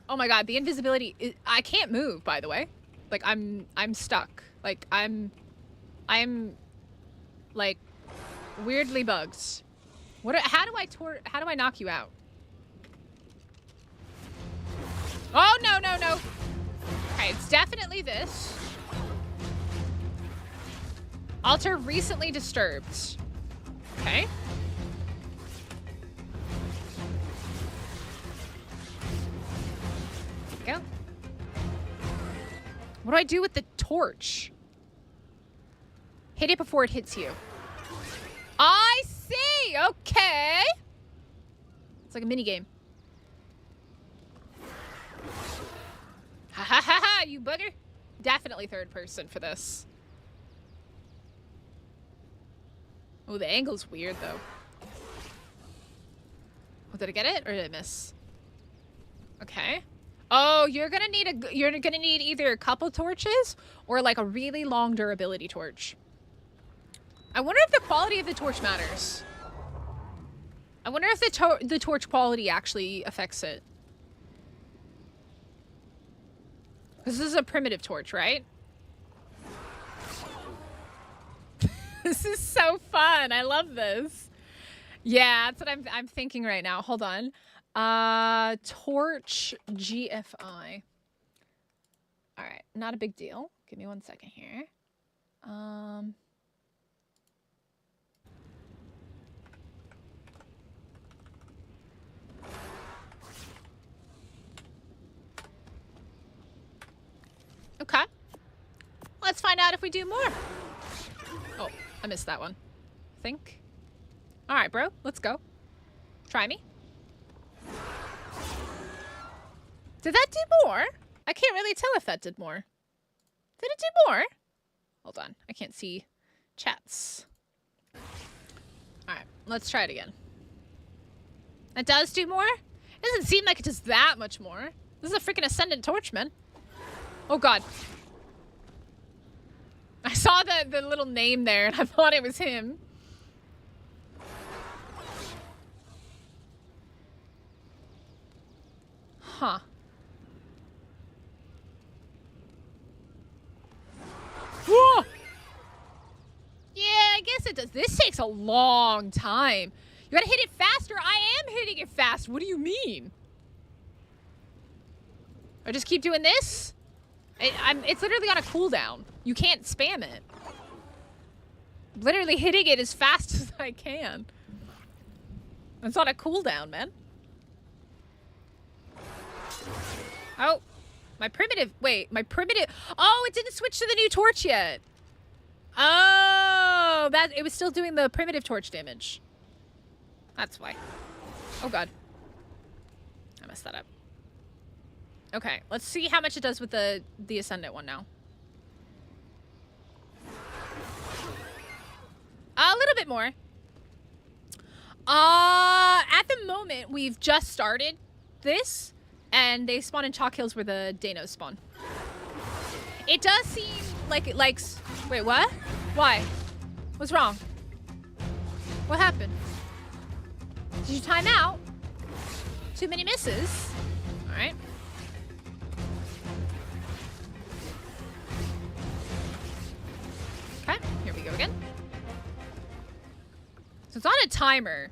Oh my god, the invisibility is, I can't move, by the way. Like I'm stuck. Like I'm like weirdly bugged. How do I knock you out? Oh no, no, no. Okay, it's definitely this. Altar recently disturbed. Okay. Go. What do I do with the torch? Hit it before it hits you. I see. Okay. It's like a mini game. Ha ha ha ha, you bugger. Definitely third person for this. Oh, the angle's weird though. Oh, did I get it or did I miss? Okay. Oh, you're gonna need either a couple torches or like a really long durability torch. I wonder if the quality of the torch matters. I wonder if the torch quality actually affects it. Because this is a primitive torch, right? This is so fun. I love this. Yeah, that's what I'm thinking right now. Hold on. Torch GFI. All right, not a big deal. Give me 1 second here. Okay. Let's find out if we do more. Oh, I missed that one. I think. All right, bro. Let's go. Try me. Did that do more? I can't really tell if that did more. Did it do more? Hold on. I can't see chats. Alright, let's try it again. It does do more? It doesn't seem like it does that much more. This is a freaking Ascendant Torch, man. Oh god. I saw the little name there and I thought it was him. Huh. Whoa! Yeah, I guess it does. This takes a long time. You gotta hit it faster. I am hitting it fast. What do you mean? I just keep doing this? It's literally on a cooldown. You can't spam it. I'm literally hitting it as fast as I can. It's on a cooldown, man. Oh, my primitive. Wait, my primitive. Oh, it didn't switch to the new torch yet. Oh, it was still doing the primitive torch damage. That's why. Oh god. I messed that up. Okay, let's see how much it does with the Ascendant one now. A little bit more. At the moment, we've just started this, and they spawn in chalk hills where the Deinos spawn. It does seem like it likes... Wait, what? Why? What's wrong? What happened? Did you time out? Too many misses? Alright. Okay, here we go again. So it's on a timer.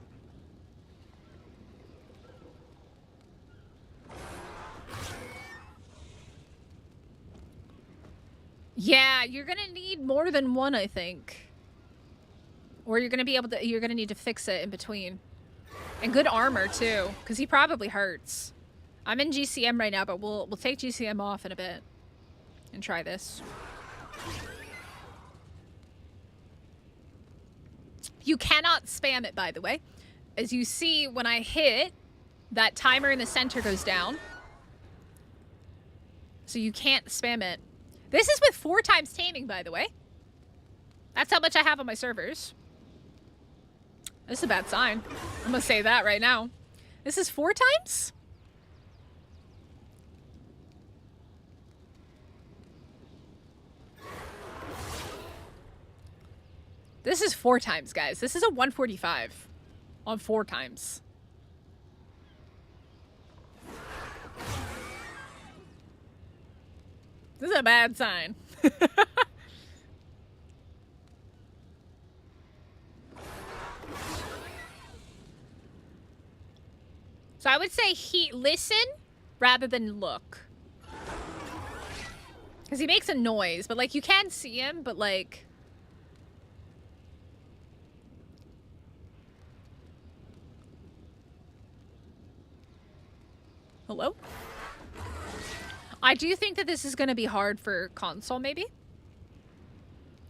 Yeah, you're gonna need more than one, I think. Or you're gonna need to fix it in between. And good armor too, because he probably hurts. I'm in GCM right now, but we'll take GCM off in a bit and try this. You cannot spam it, by the way. As you see, when I hit, that timer in the center goes down. So you can't spam it. This is with 4 times taming, by the way. That's how much I have on my servers. This is a bad sign. I'm gonna say that right now. This is 4 times? This is 4 times, guys. This is a 145 on 4 times. This is a bad sign. So I would say listen rather than look. Because he makes a noise, but like you can see him, but like... Hello? I do think that this is going to be hard for console, maybe.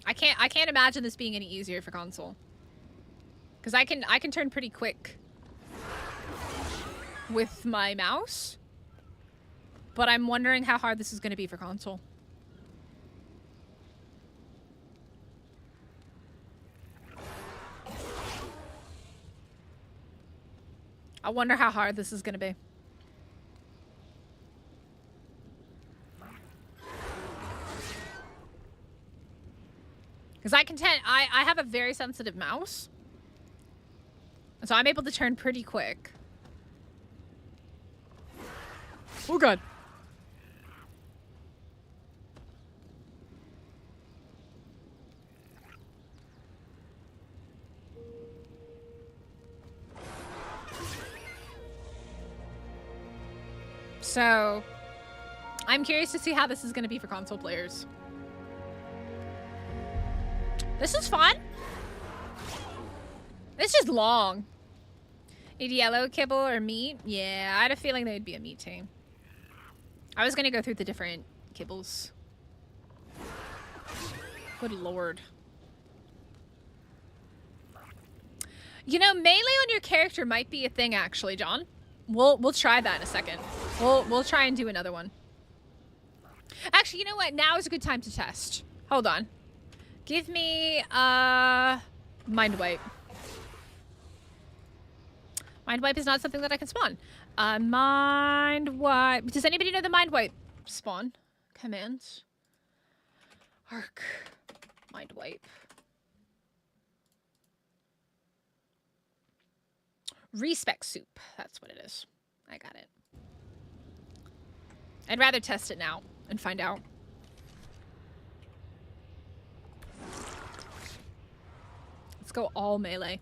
I can't imagine this being any easier for console. Because I can turn pretty quick with my mouse. But I'm wondering how hard this is going to be for console. I wonder how hard this is going to be. Because I have a very sensitive mouse. So I'm able to turn pretty quick. Oh god. So I'm curious to see how this is going to be for console players. This is fun. It's just long. Need yellow kibble or meat? Yeah, I had a feeling they'd be a meat team. I was gonna go through the different kibbles. Good lord. You know, melee on your character might be a thing actually, John. We'll try that in a second. We'll try and do another one. Actually, you know what? Now is a good time to test. Hold on. Give me mind wipe. Mind wipe is not something that I can spawn. Mind wipe. Does anybody know the mind wipe spawn command? Arc. Mind wipe. Respec soup. That's what it is. I got it. I'd rather test it now and find out. Let's go all melee.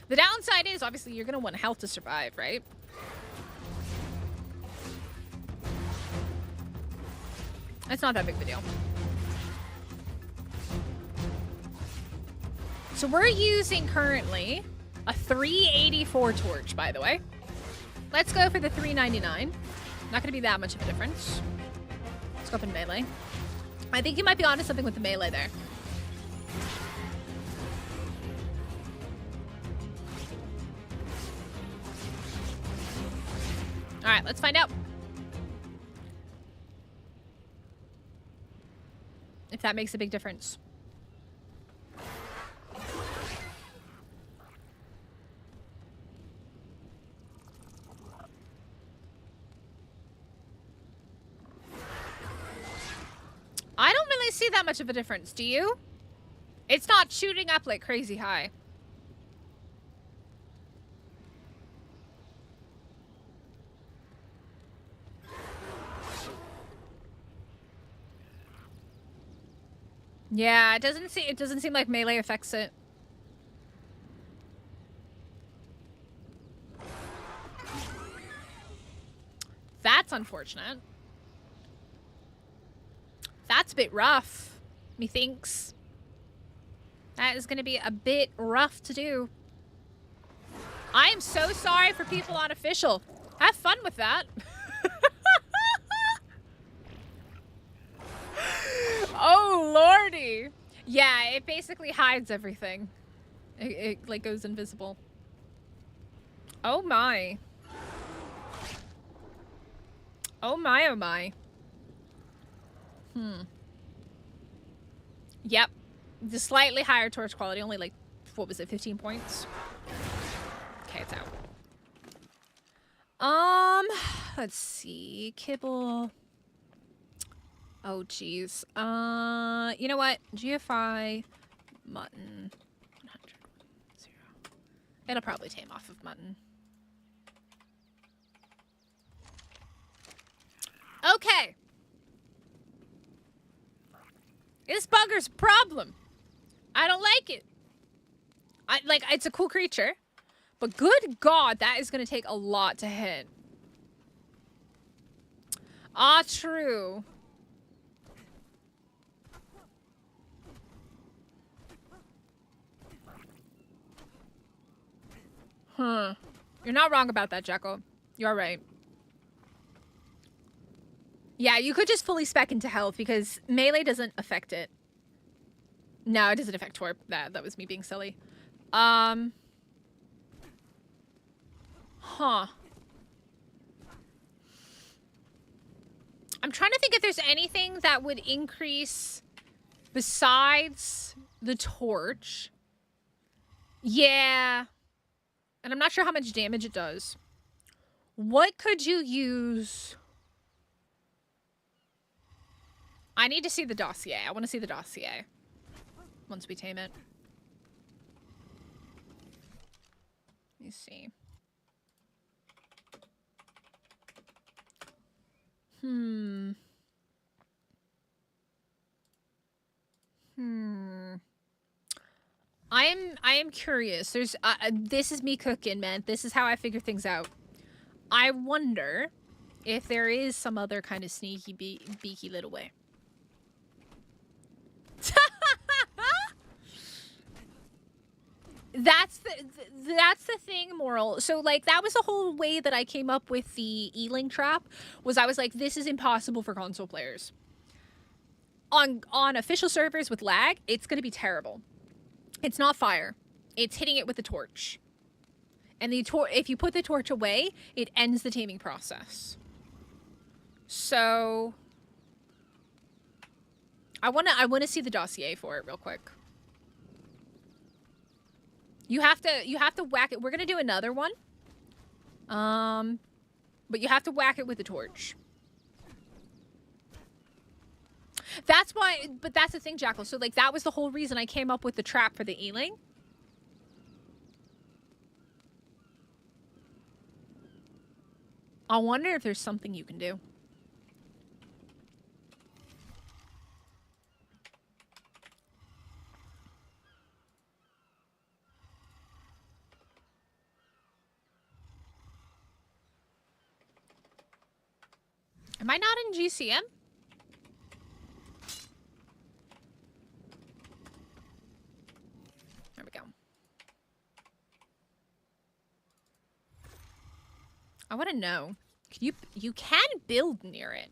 The downside is, obviously, you're going to want health to survive, right? It's not that big of a deal. So we're using currently a 384 torch, by the way. Let's go for the 399. Not going to be that much of a difference. Let's go up in melee. I think you might be onto something with the melee there. All right, let's find out. If that makes a big difference. I don't really see that much of a difference, do you? It's not shooting up like crazy high. Yeah, it doesn't seem like melee affects it. That's unfortunate. That's a bit rough, methinks. That is going to be a bit rough to do. I am so sorry for people on official. Have fun with that. Oh, lordy. Yeah, it basically hides everything. It like goes invisible. Oh my. Oh my, oh my. Yep. The slightly higher torch quality, only like, what was it, 15 points? Okay, it's out. Let's see. Kibble. Oh, geez. You know what? GFI, mutton, 100, 0. It'll probably tame off of mutton. Okay. This bugger's a problem. I don't like it. It's a cool creature, but good God, that is going to take a lot to hit. Ah, true. Huh. You're not wrong about that, Jekyll. You're right. Yeah, you could just fully spec into health because melee doesn't affect it. No, it doesn't affect Torp. That was me being silly. Huh. I'm trying to think if there's anything that would increase besides the torch. Yeah. And I'm not sure how much damage it does. What could you use? I need to see the dossier. I want to see the dossier once we tame it. Let me see. I am curious. There's this is me cooking, man. This is how I figure things out. I wonder if there is some other kind of sneaky beaky little way. That's the thing, Moral. So, like, that was the whole way that I came up with the E-Link trap, was I was like, this is impossible for console players. On official servers with lag, it's going to be terrible. It's not fire. It's hitting it with the torch. And if you put the torch away, it ends the taming process. So, I wanna see the dossier for it real quick. You have to whack it. We're gonna do another one. But you have to whack it with a torch. That's why, but that's the thing, Jackal. So, like, that was the whole reason I came up with the trap for the eling. I wonder if there's something you can do. Am I not in GCM? There we go. I want to know. You can build near it.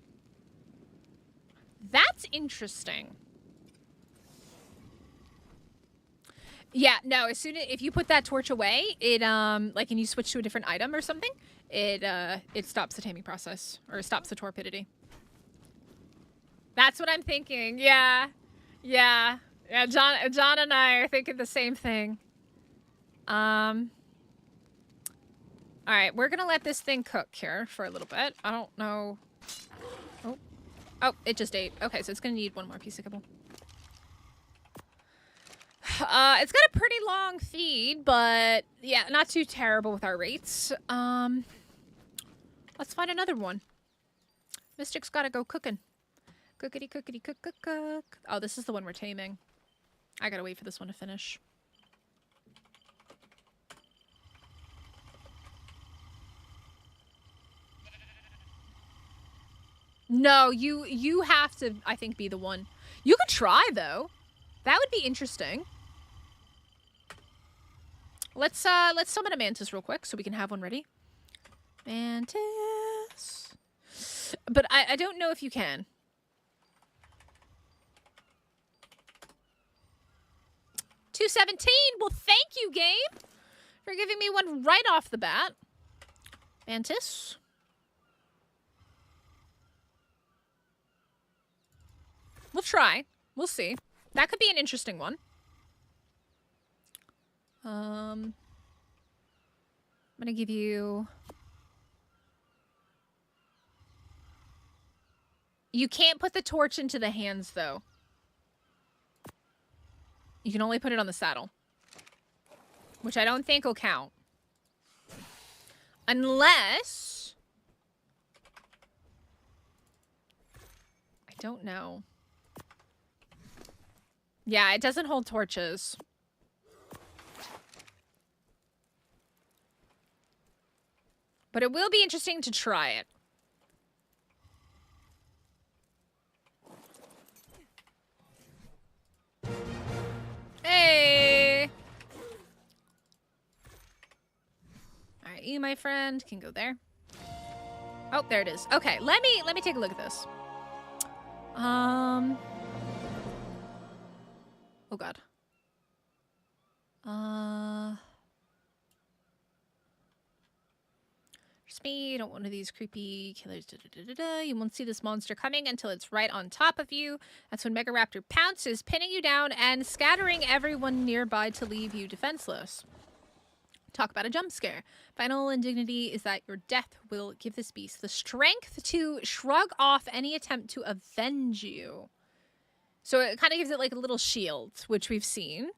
That's interesting. Yeah, no, as soon as if you put that torch away, it like and you switch to a different item or something, it stops the taming process or stops the torpidity. That's what I'm thinking. Yeah. Yeah. Yeah, John and I are thinking the same thing. All right, we're going to let this thing cook here for a little bit. I don't know. Oh, it just ate. Okay, so it's going to need one more piece of kibble. It's got a pretty long feed, but yeah, not too terrible with our rates. Let's find another one. Mystic's got to go cooking. Cookity, cookity, cook, cook, cook. Oh, this is the one we're taming. I got to wait for this one to finish. No, you have to, I think, be the one. You could try, though. That would be interesting. Let's summon a mantis real quick so we can have one ready. Mantis. But I don't know if you can. $217. Well, thank you, game, for giving me one right off the bat. Mantis. We'll try. We'll see. That could be an interesting one. I'm gonna give you... You can't put the torch into the hands, though. You can only put it on the saddle. Which I don't think will count. Unless... I don't know. Yeah, it doesn't hold torches. But it will be interesting to try it. Hey! Alright, you, my friend, can go there. Oh, there it is. Okay, let me take a look at this. Oh god. Me, don't want one of these creepy killers. You won't see this monster coming until it's right on top of you. That's when Megaraptor pounces, pinning you down and scattering everyone nearby to leave you defenseless. Talk about a jump scare. Final indignity is that your death will give this beast the strength to shrug off any attempt to avenge you. So it kind of gives it like a little shield, which we've seen.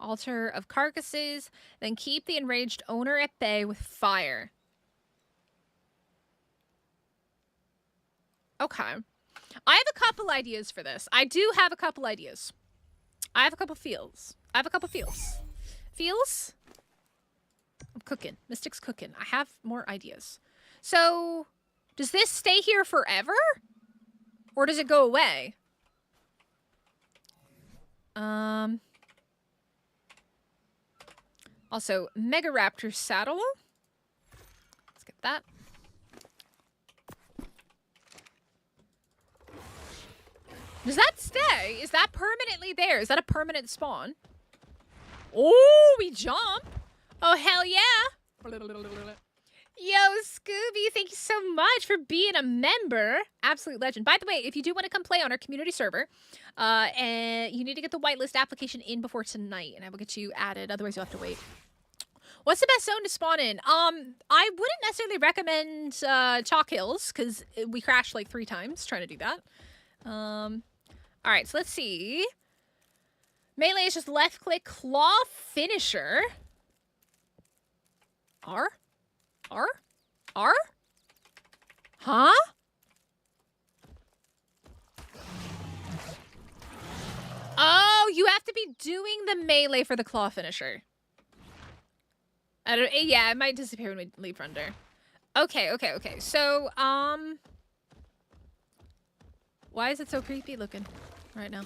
Altar of carcasses, then keep the enraged owner at bay with fire. Okay. I have a couple ideas for this. I do have a couple ideas. I have a couple feels. Feels? I'm cooking. Mystic's cooking. I have more ideas. So, does this stay here forever? Or does it go away? Also, Megaraptor saddle. Let's get that. Does that stay? Is that permanently there? Is that a permanent spawn? Oh, we jump. Oh, hell yeah. Yo, Scooby, thank you so much for being a member. Absolute legend. By the way, if you do want to come play on our community server, and you need to get the whitelist application in before tonight, and I will get you added. Otherwise, you'll have to wait. What's the best zone to spawn in? I wouldn't necessarily recommend Chalk Hills, because we crashed like 3 times trying to do that. All right, so let's see. Melee is just left-click claw finisher. R? Huh? Oh, you have to be doing the melee for the claw finisher. Yeah, it might disappear when we leave Render. Okay. So, why is it so creepy looking right now?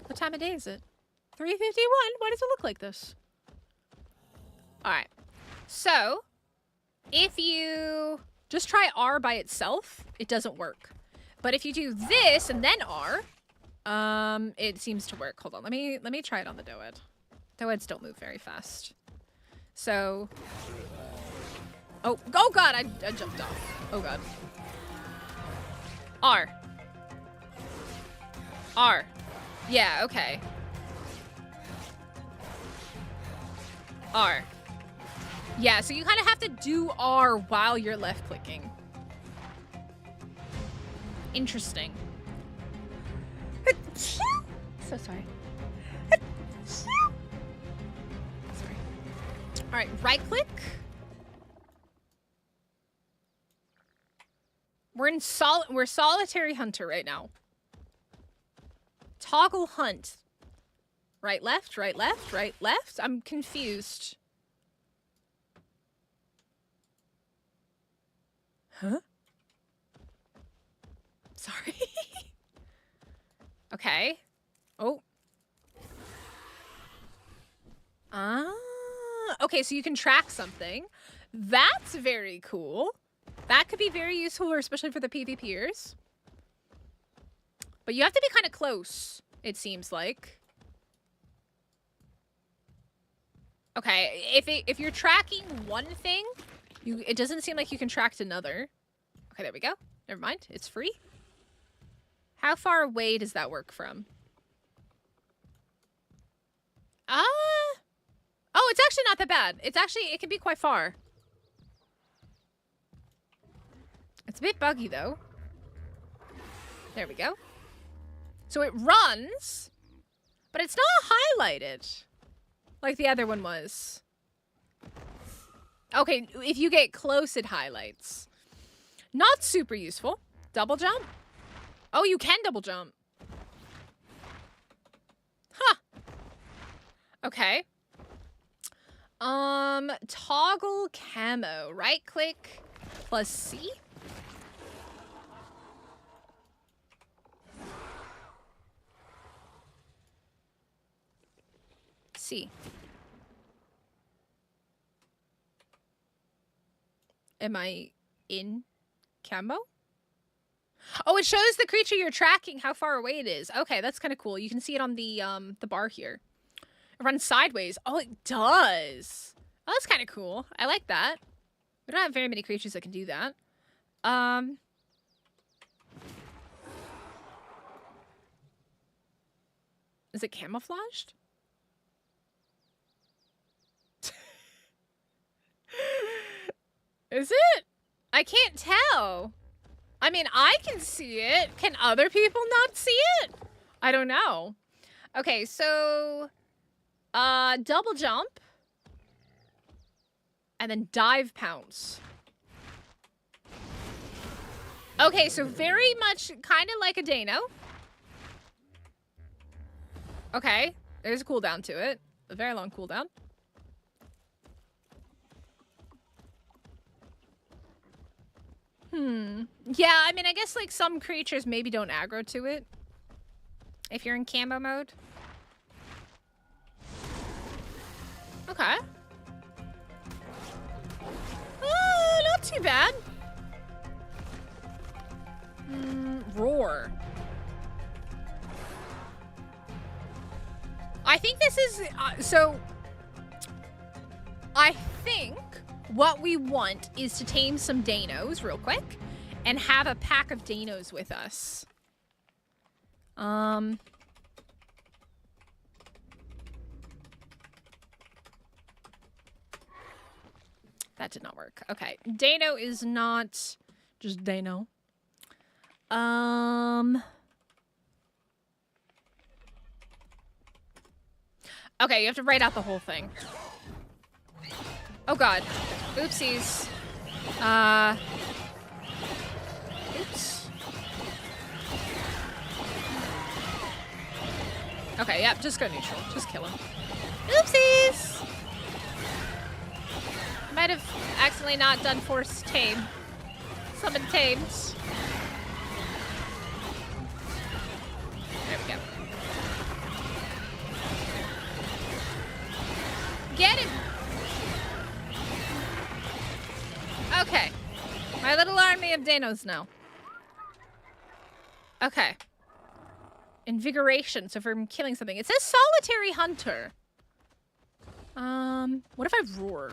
What time of day is it? 3:51? Why does it look like this? Alright. So, if you just try R by itself, it doesn't work. But if you do this and then R, it seems to work. Hold on, let me try it on the Doed. Doeds don't move very fast. So, oh god, I jumped off. Oh god. R. Yeah, okay. R. Yeah, so you kind of have to do R while you're left clicking. Interesting. So sorry. Sorry. All right, right click. We're solitary hunter right now. Toggle hunt. Right, left, right, left, right, left. I'm confused. Huh? Sorry. Okay. Oh. Okay, so you can track something. That's very cool. That could be very useful, especially for the PvPers. But you have to be kind of close, it seems like. Okay, if you're tracking one thing, it doesn't seem like you can track another. Okay, there we go. Never mind, it's free. How far away does that work from? Oh, it's actually not that bad. It can be quite far. It's a bit buggy though. There we go. So it runs, but it's not highlighted like the other one was. Okay, if you get close, it highlights. Not super useful. Double jump? Oh, you can double jump. Huh. Okay. Toggle camo. Right click plus C. C. Am I in camo? Oh, it shows the creature you're tracking how far away it is. Okay, that's kind of cool. You can see it on the bar here. It runs sideways. Oh, it does. Oh, that's kind of cool. I like that. We don't have very many creatures that can do that. Is it camouflaged? Is it? I can't tell. I mean, I can see it. Can other people not see it? I don't know. Okay, so double jump and then dive pounce. Okay, so very much kind of like a Dano. Okay, there's a cooldown to it. A very long cooldown. Yeah, I mean, I guess, like, some creatures maybe don't aggro to it. If you're in camo mode. Okay. Not too bad. Roar. I think this is... so... I think what we want is to tame some Deinos real quick and have a pack of Deinos with us. That did not work. Okay. Deino is not just Deino. Okay, you have to write out the whole thing. Oh god. Oopsies. Oops. Okay, yep, just go neutral. Just kill him. Oopsies! Might have accidentally not done force tame. Summon tamed. There we go. Get him! Okay. My little army of Deinos now. Okay. Invigoration, so if I'm killing something. It says solitary hunter. What if I roar?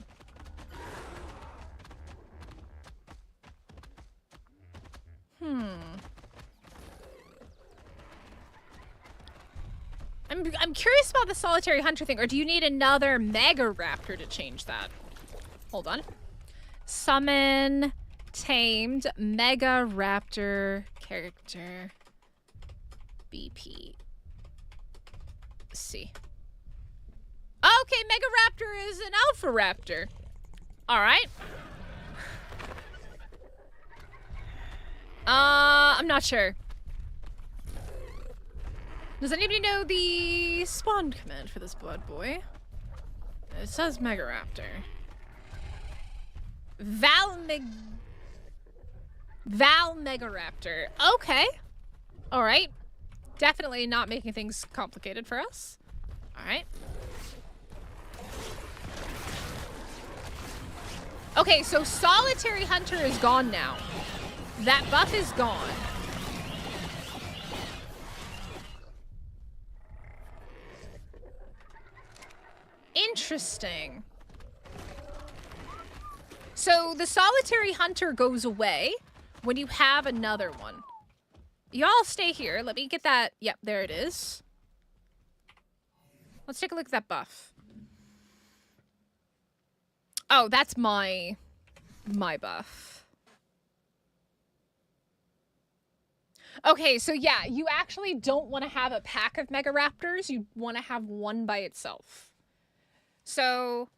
I'm curious about the solitary hunter thing, or do you need another Megaraptor to change that? Hold on. Summon tamed Megaraptor character BP C. Okay, Megaraptor is an alpha raptor. All right. I'm not sure. Does anybody know the spawn command for this blood boy? It says Megaraptor. Val Megaraptor. Okay. All right. Definitely not making things complicated for us. All right. Okay, so Solitary Hunter is gone now. That buff is gone. Interesting. So the Solitary Hunter goes away when you have another one. Y'all stay here. Let me get that. Yep, there it is. Let's take a look at that buff. Oh, that's my buff. Okay, so yeah, you actually don't want to have a pack of Megaraptors. You want to have one by itself. So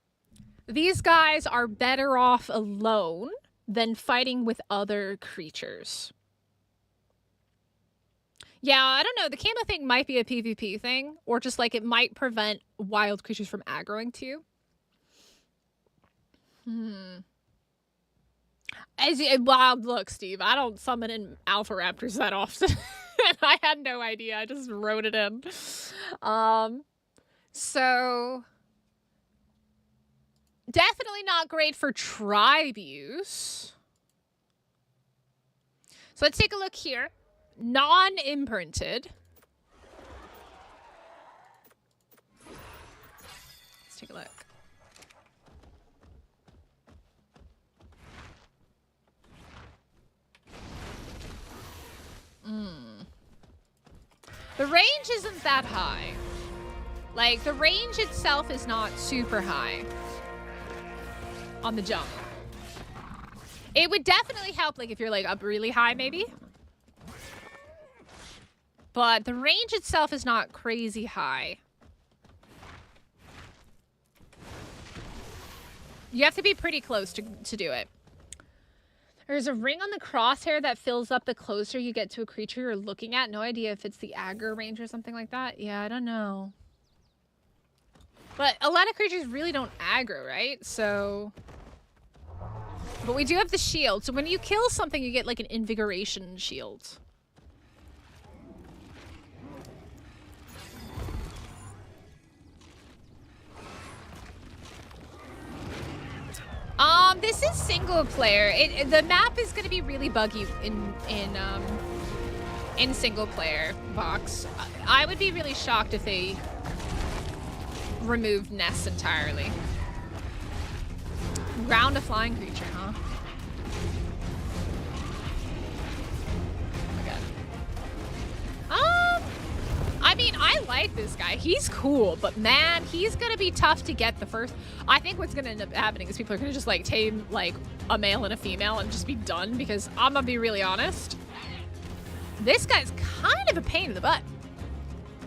these guys are better off alone than fighting with other creatures. Yeah, I don't know. The camo thing might be a PvP thing, or just like it might prevent wild creatures from aggroing to you. Wow, look, Steve, I don't summon in alpha raptors that often. And I had no idea. I just wrote it in. So definitely not great for tribe use. So let's take a look here. Non-imprinted. Let's take a look. The range isn't that high. Like, the range itself is not super high on the jump. It would definitely help, like, if you're, like, up really high, maybe. But the range itself is not crazy high. You have to be pretty close to do it. There's a ring on the crosshair that fills up the closer you get to a creature you're looking at. No idea if it's the aggro range or something like that. Yeah, I don't know. But a lot of creatures really don't aggro, right? So... But we do have the shield. So when you kill something, you get like an invigoration shield. This is single player. The map is going to be really buggy in single player box. I would be really shocked if they removed nests entirely. Ground a flying creature, huh? Okay. I mean, I like this guy. He's cool, but man, he's gonna be tough to get the first. I think what's gonna end up happening is people are gonna just like tame like a male and a female and just be done, because I'm gonna be really honest. This guy's kind of a pain in the butt.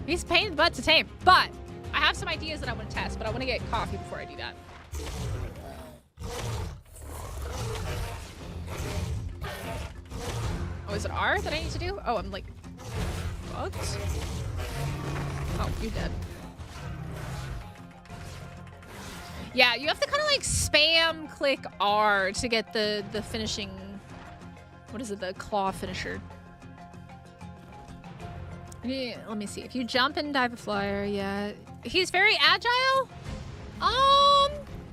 He's a pain in the butt to tame, but I have some ideas that I want to test, but I want to get coffee before I do that. Oh, is it R that I need to do? Oh, I'm like, what? Oh, you're dead. Yeah, you have to kind of like spam click R to get the finishing, what is it, the claw finisher. Yeah, let me see. If you jump and dive a flyer, yeah. He's very agile?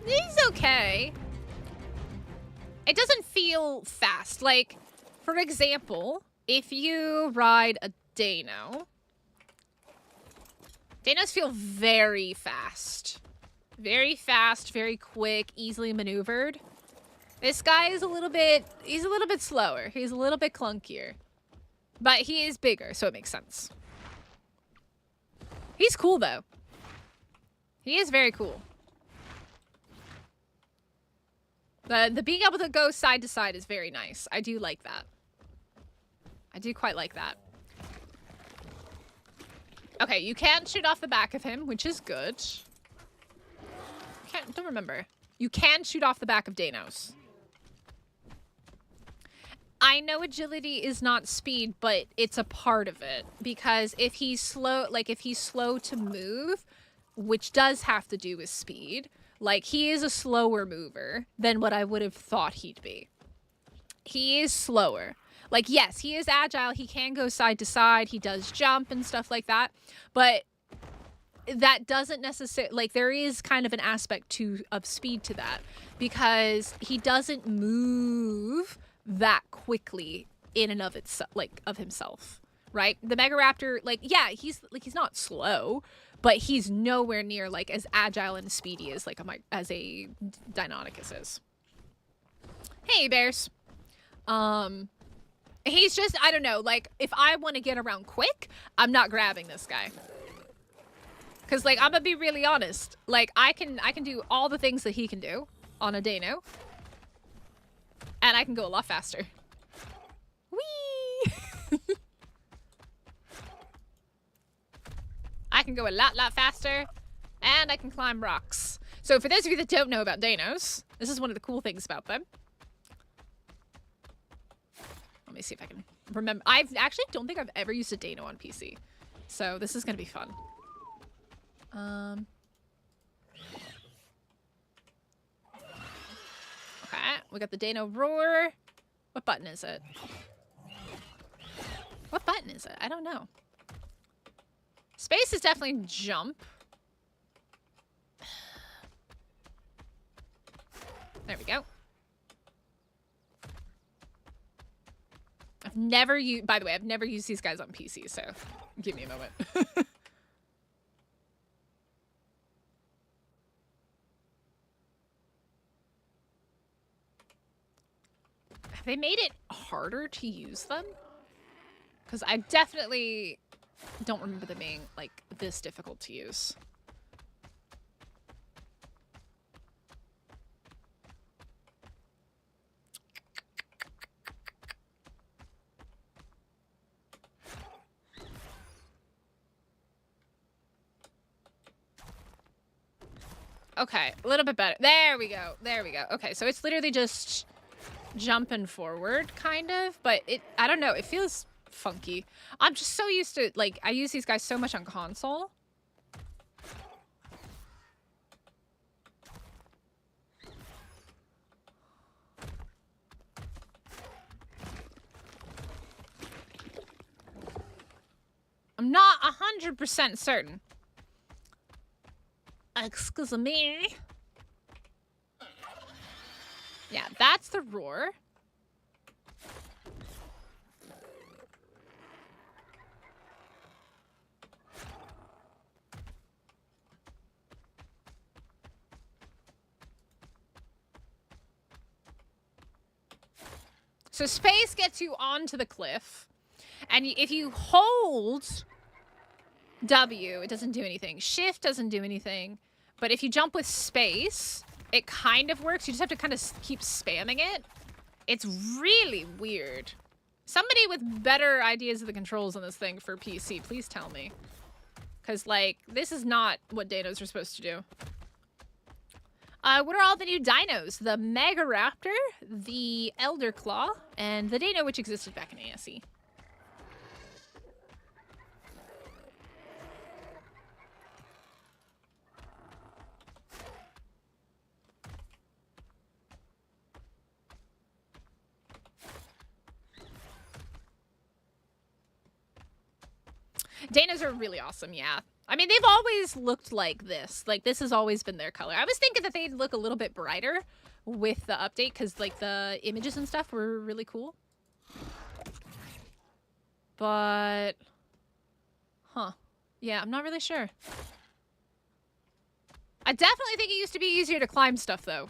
He's okay. It doesn't feel fast. Like, for example, if you ride a Dano, Danos feel very fast. Very fast, very quick, easily maneuvered. This guy is he's a little bit slower. He's a little bit clunkier. But he is bigger, so it makes sense. He's cool, though. He is very cool. The being able to go side to side is very nice. I do like that. I do quite like that. Okay, you can shoot off the back of him, which is good. Don't remember. You can shoot off the back of Danos. I know agility is not speed, but it's a part of it. Because if he's slow, like if he's slow to move, which does have to do with speed, like he is a slower mover than what I would have thought he'd be. He is slower. Like, yes, he is agile. He can go side to side. He does jump and stuff like that. But that doesn't necessarily, like, there is kind of an aspect of speed to that. Because he doesn't move that quickly in and of itself, like, of himself, right? The Megaraptor, like, yeah, he's not slow, but he's nowhere near, like, as agile and speedy as, like, as a Deinonychus is. Hey, bears. He's just, I don't know, like, if I want to get around quick, I'm not grabbing this guy. Because, like, I'm gonna be really honest. Like, I can do all the things that he can do on a Dano. And I can go a lot faster. Whee! I can go a lot faster. And I can climb rocks. So for those of you that don't know about Danos, this is one of the cool things about them. Let me see if I can remember. I actually don't think I've ever used a Dano on PC. So this is going to be fun. Okay, we got the Dano roar. What button is it? What button is it? I don't know. Space is definitely jump. There we go. I've never used, by the way, I've never used these guys on PC, so give me a moment. Have they made it harder to use them? Because I definitely don't remember them being, like, this difficult to use. Okay, a little bit better. There we go. There we go. Okay, so it's literally just jumping forward, kind of. But I don't know. It feels funky. I'm just so used to, like, I use these guys so much on console. I'm not 100% certain. Excuse me. Yeah, that's the roar. So space gets you onto the cliff. And if you hold W, it doesn't do anything. Shift doesn't do anything. But if you jump with space, it kind of works. You just have to kind of keep spamming it. It's really weird. Somebody with better ideas of the controls on this thing for PC, please tell me. Because, like, this is not what dinos are supposed to do. What are all the new dinos? The Megaraptor, the Elderclaw, and the dino which existed back in ASE. Dinos are really awesome, yeah. I mean, they've always looked like this. Like, this has always been their color. I was thinking that they'd look a little bit brighter with the update because, like, the images and stuff were really cool. But... Huh. Yeah, I'm not really sure. I definitely think it used to be easier to climb stuff, though.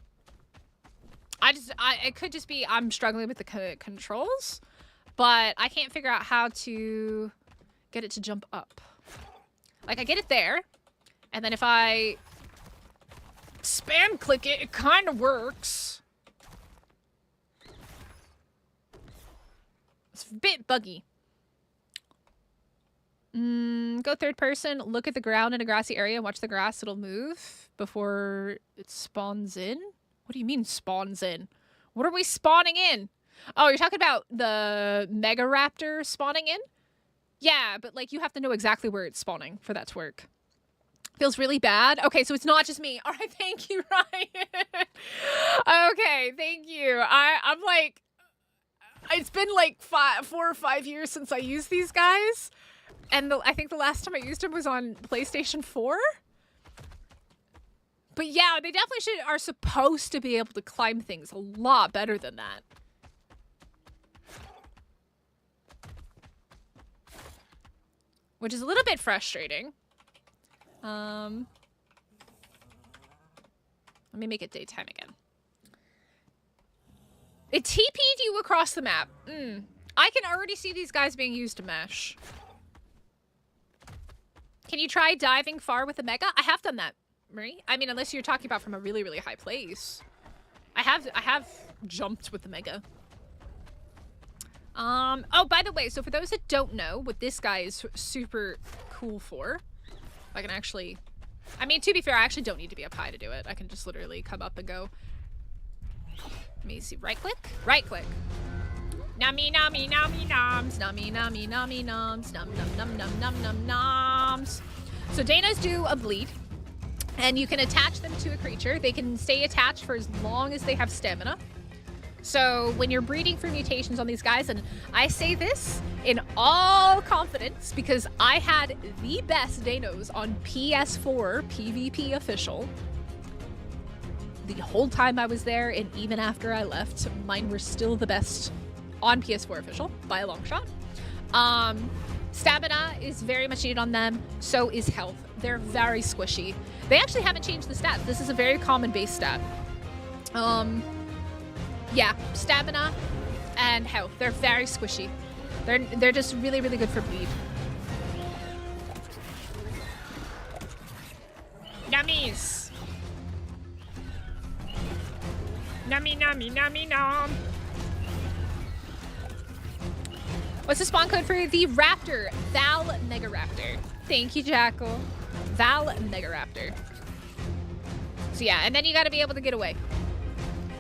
It could just be I'm struggling with the controls, but I can't figure out how to get it to jump up. Like, I get it there, and then if I spam click it, it kind of works. It's a bit buggy. Go third person, look at the ground in a grassy area, watch the grass, it'll move before it spawns in. What do you mean spawns in? What are we spawning in? Oh, you're talking about the Megaraptor spawning in? Yeah, but, like, you have to know exactly where it's spawning for that to work. Feels really bad. Okay, so it's not just me. All right, thank you, Ryan. Okay, thank you. I'm like, it's been like 4 or 5 years since I used these guys. And I think the last time I used them was on PlayStation 4. But yeah, they definitely are supposed to be able to climb things a lot better than that. Which is a little bit frustrating. Let me make it daytime again. It TP'd you across the map. I can already see these guys being used to mesh. Can you try diving far with a Mega? I have done that, Marie. I mean, unless you're talking about from a really, really high place. I have jumped with the Mega. Oh, by the way, so for those that don't know what this guy is super cool for, I can actually, I mean, to be fair, I actually don't need to be up high to do it. I can just literally come up and go. Let me see, right click? Right click. Nummy, nummy, nummy, noms. Nummy, nummy, nummy, noms. Num, num, num, num, num, num, noms. So Dinos do a bleed, and you can attach them to a creature. They can stay attached for as long as they have stamina. So when you're breeding for mutations on these guys, and I say this in all confidence because I had the best Dinos on PS4 PvP official. The whole time I was there, and even after I left, mine were still the best on PS4 official by a long shot. Stamina is very much needed on them, so is health. They're very squishy. They actually haven't changed the stats. This is a very common base stat. Yeah, stamina and health. They're very squishy. They're just really, really good for bleed. Nummies. Nummy, nummy, nummy, nom. What's the spawn code for the raptor? Val Megaraptor. Thank you, Jackal. Val Megaraptor. So yeah, and then you gotta be able to get away.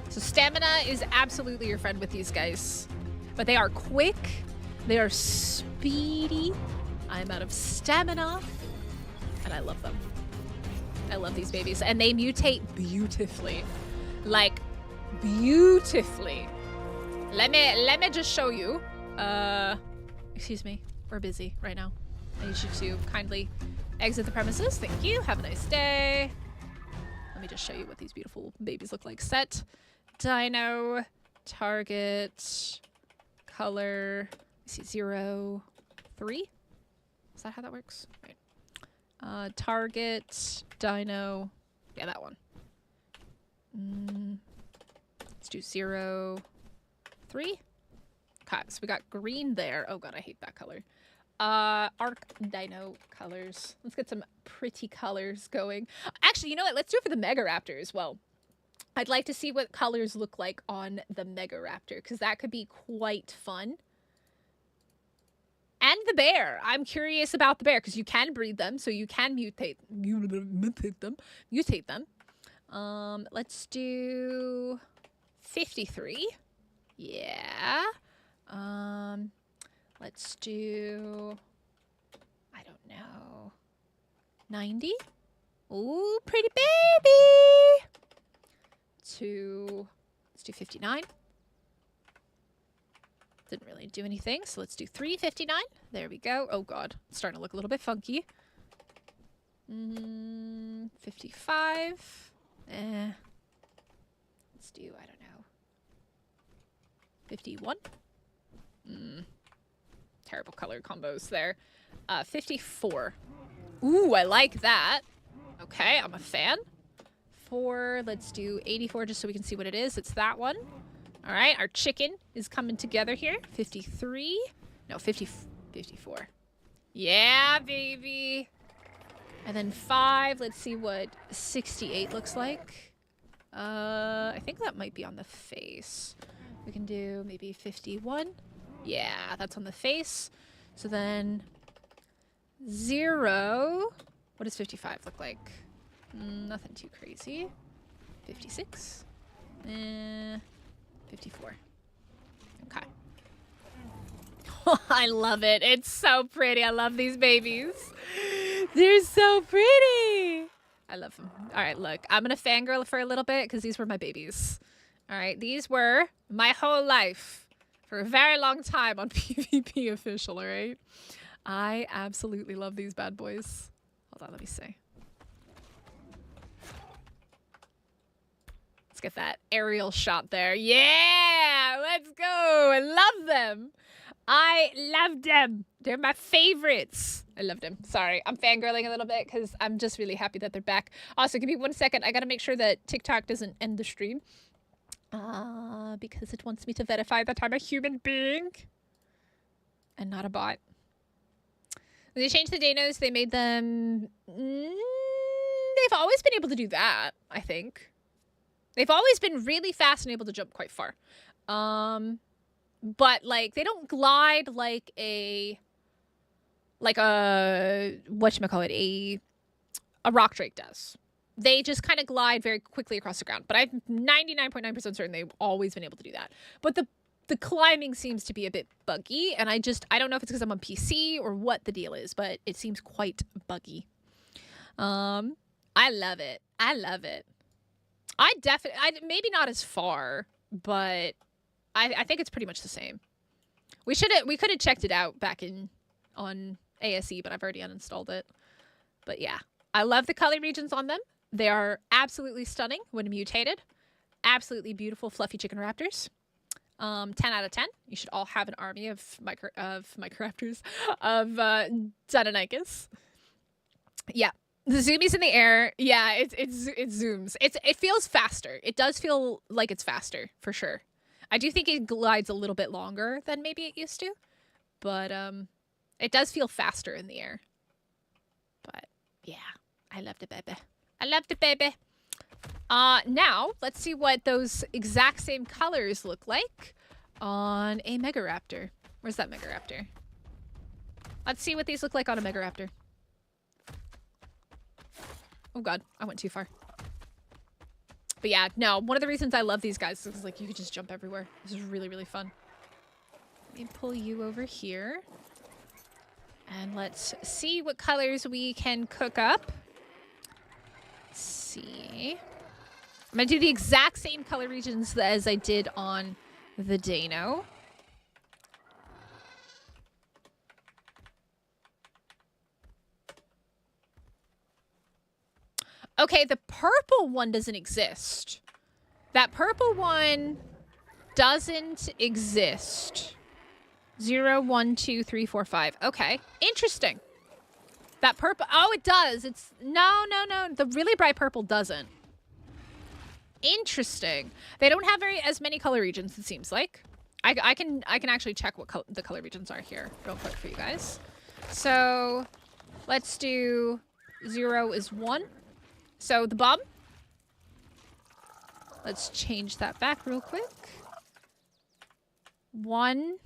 So stamina is absolutely your friend with these guys. But they are quick. They are speedy. I'm out of stamina. And I love them. I love these babies. And they mutate beautifully. Like, beautifully. Let me just show you. Excuse me. We're busy right now. I need you to kindly exit the premises. Thank you. Have a nice day. Let me just show you what these beautiful babies look like. Set. Dino, target, color, let's see, 0, 3? Is that how that works? Right. Target, dino, yeah, that one. Let's do 0, 3. Okay, so we got green there. Oh god, I hate that color. Arc dino colors. Let's get some pretty colors going. Actually, you know what? Let's do it for the Megaraptor as well. I'd like to see what colors look like on the Megaraptor, because that could be quite fun. And the bear. I'm curious about the bear, because you can breed them, so you can mutate them. Let's do 53. Yeah. Let's do, I don't know, 90. Ooh, pretty baby. Let's do 59. Didn't really do anything, so let's do 359. There we go. Oh god, it's starting to look a little bit funky. 55. Let's do, I don't know, 51. Terrible color combos there. 54. Ooh, I like that. Okay, I'm a fan. Let's do 84 just so we can see what it is. It's that one. All right, our chicken is coming together here. 53. No, 54. Yeah, baby. And then 5. Let's see what 68 looks like. I think that might be on the face. We can do maybe 51. Yeah, that's on the face. So then 0. What does 55 look like? Nothing too crazy. 56. 54. Okay. I love it. It's so pretty. I love these babies. They're so pretty. I love them. All right, look. I'm going to fangirl for a little bit because these were my babies. All right, these were my whole life for a very long time on PvP Official, all right? I absolutely love these bad boys. Hold on, let me see. Let's get that aerial shot there. Yeah, let's go. I love them. I love them. They're my favorites. I love them. Sorry, I'm fangirling a little bit because I'm just really happy that they're back. Also, give me 1 second. I got to make sure that TikTok doesn't end the stream. Because it wants me to verify that I'm a human being and not a bot. When they changed the Dinos, they made them... they've always been able to do that, I think. They've always been really fast and able to jump quite far. But, like, they don't glide like a whatchamacallit, a rock drake does. They just kind of glide very quickly across the ground. But I'm 99.9% certain they've always been able to do that. But the climbing seems to be a bit buggy. And I don't know if it's because I'm on PC or what the deal is. But it seems quite buggy. I love it. I love it. Maybe not as far. But I think it's pretty much the same. We could have checked it out back on ASE. But I've already uninstalled it. But yeah. I love the color regions on them. They are absolutely stunning when mutated. Absolutely beautiful, fluffy chicken raptors. 10 out of 10. You should all have an army of Megaraptors, of Deinonychus. Yeah, the zoomies in the air. Yeah, it zooms. It feels faster. It does feel like it's faster for sure. I do think it glides a little bit longer than maybe it used to, but it does feel faster in the air. But yeah, I love the baby. I love the baby. Now, let's see what those exact same colors look like on a Megaraptor. Where's that Megaraptor? Let's see what these look like on a Megaraptor. Oh god, I went too far. But yeah, no, one of the reasons I love these guys is like you can just jump everywhere. This is really, really fun. Let me pull you over here. And let's see what colors we can cook up. Let's see. I'm going to do the exact same color regions as I did on the Dino. Okay, the purple one doesn't exist. That purple one doesn't exist. 0, 1, 2, 3, 4, 5. Okay, interesting. That purple... Oh, it does. It's... No. The really bright purple doesn't. Interesting. They don't have as many color regions, it seems like. I can actually check what the color regions are here real quick for you guys. So let's do 0 is 1. So the bomb. Let's change that back real quick. 1.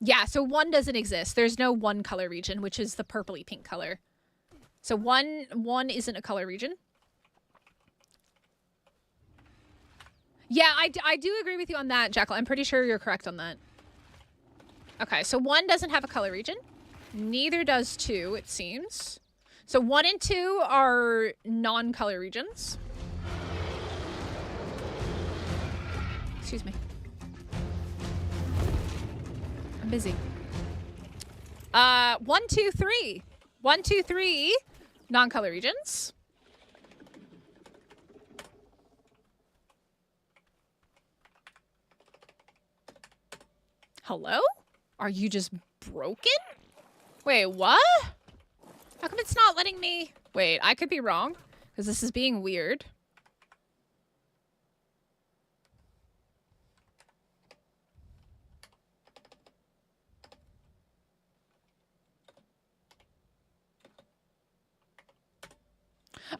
Yeah, so 1 doesn't exist. There's no 1 color region, which is the purpley pink color. So 1 isn't a color region. Yeah, I do agree with you on that, Jackal. I'm pretty sure you're correct on that. Okay, so 1 doesn't have a color region. Neither does 2, it seems. So 1 and 2 are non-color regions. Excuse me. I'm busy. 1, 2, 3. 1, 2, 3 non-color regions. Hello? Are you just broken? Wait, what? How come it's not letting me... Wait, I could be wrong, because this is being weird.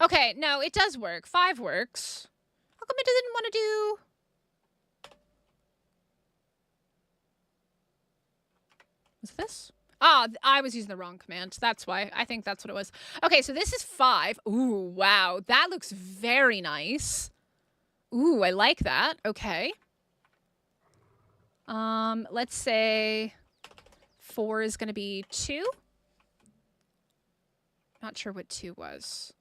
Okay, no, it does work. 5 works. How come it doesn't want to do... What's this? Oh, I was using the wrong command. That's why. I think that's what it was. Okay, so this is 5. Ooh, wow. That looks very nice. Ooh, I like that. Okay. Let's say 4 is going to be 2. Not sure what 2 was.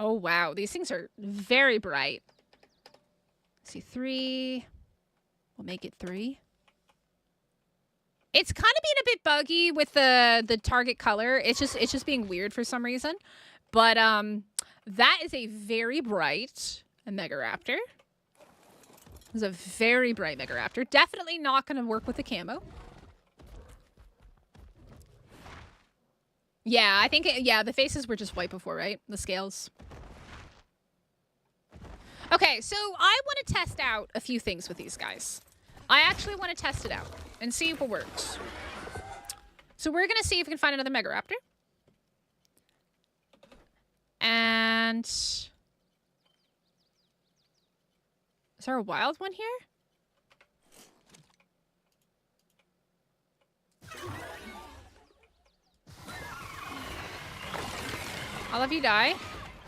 Oh, wow. These things are very bright. Let's see, 3. We'll make it 3. It's kind of being a bit buggy with the target color. It's just being weird for some reason. But that is a very bright Megaraptor. It's a very bright Megaraptor. Definitely not going to work with the camo. Yeah, I think, yeah, the faces were just white before, right? The scales. Okay, so I want to test out a few things with these guys. I actually want to test it out and see what works. So we're going to see if we can find another Megaraptor. And... is there a wild one here? All of you die.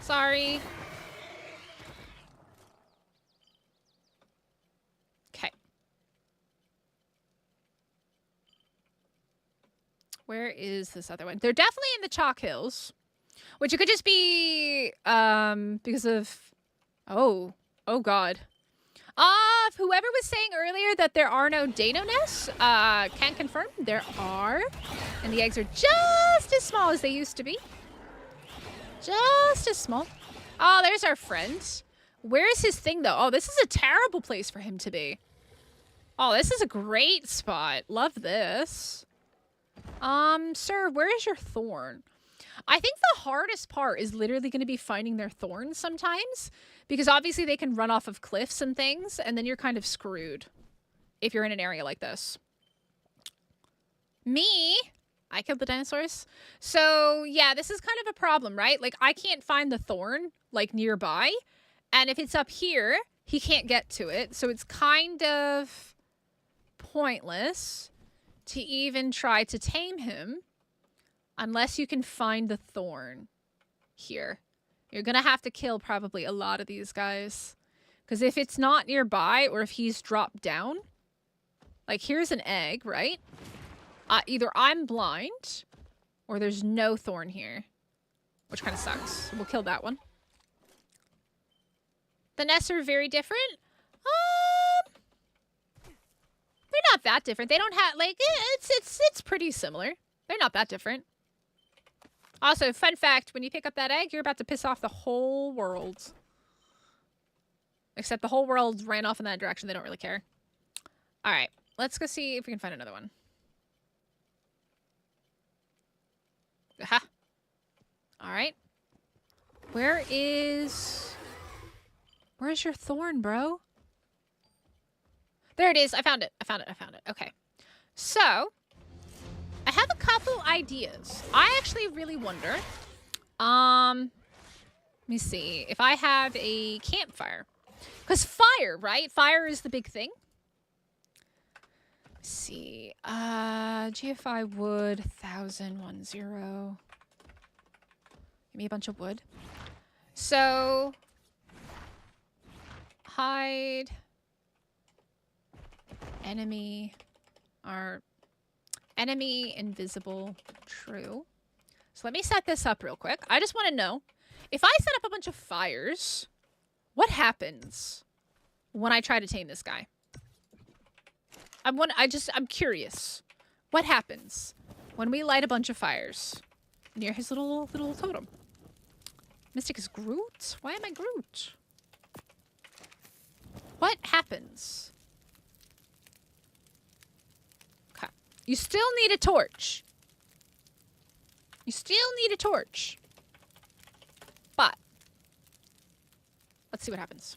Sorry. Okay. Where is this other one? They're definitely in the Chalk Hills, which it could just be because of... oh God. Whoever was saying earlier that there are no Deinonychus, can confirm there are, and the eggs are just as small as they used to be. Just as small. Oh, there's our friend. Where is his thing, though? Oh, this is a terrible place for him to be. Oh, this is a great spot. Love this. Sir, where is your thorn? I think the hardest part is literally going to be finding their thorns sometimes, because obviously they can run off of cliffs and things, and then you're kind of screwed if you're in an area like this. Me? I killed the dinosaurs. So, yeah, this is kind of a problem, right? Like, I can't find the thorn, like, nearby. And if it's up here, he can't get to it. So it's kind of pointless to even try to tame him unless you can find the thorn here. You're going to have to kill probably a lot of these guys. Because if it's not nearby or if he's dropped down, like, here's an egg, right? Either I'm blind or there's no thorn here, which kind of sucks. We'll kill that one. The nests are very different. They're not that different. They don't have, like, it's pretty similar. They're not that different. Also, fun fact, when you pick up that egg, you're about to piss off the whole world. Except the whole world ran off in that direction. They don't really care. All right, let's go see if we can find another one. Where's your thorn, bro? There it is. I found it. I found it. Okay. So, I have a couple ideas. I actually really wonder. Let me see. If I have a campfire. Because fire, right? Fire is the big thing. Let's see. GFI wood, 1010. Give me a bunch of wood. So, hide, enemy, enemy invisible, true. So let me set this up real quick. I just want to know, if I set up a bunch of fires, what happens when I try to tame this guy? I'm curious. What happens when we light a bunch of fires near his little totem? Mystic is Groot? Why am I Groot? What happens? Okay. You still need a torch. You still need a torch. But let's see what happens.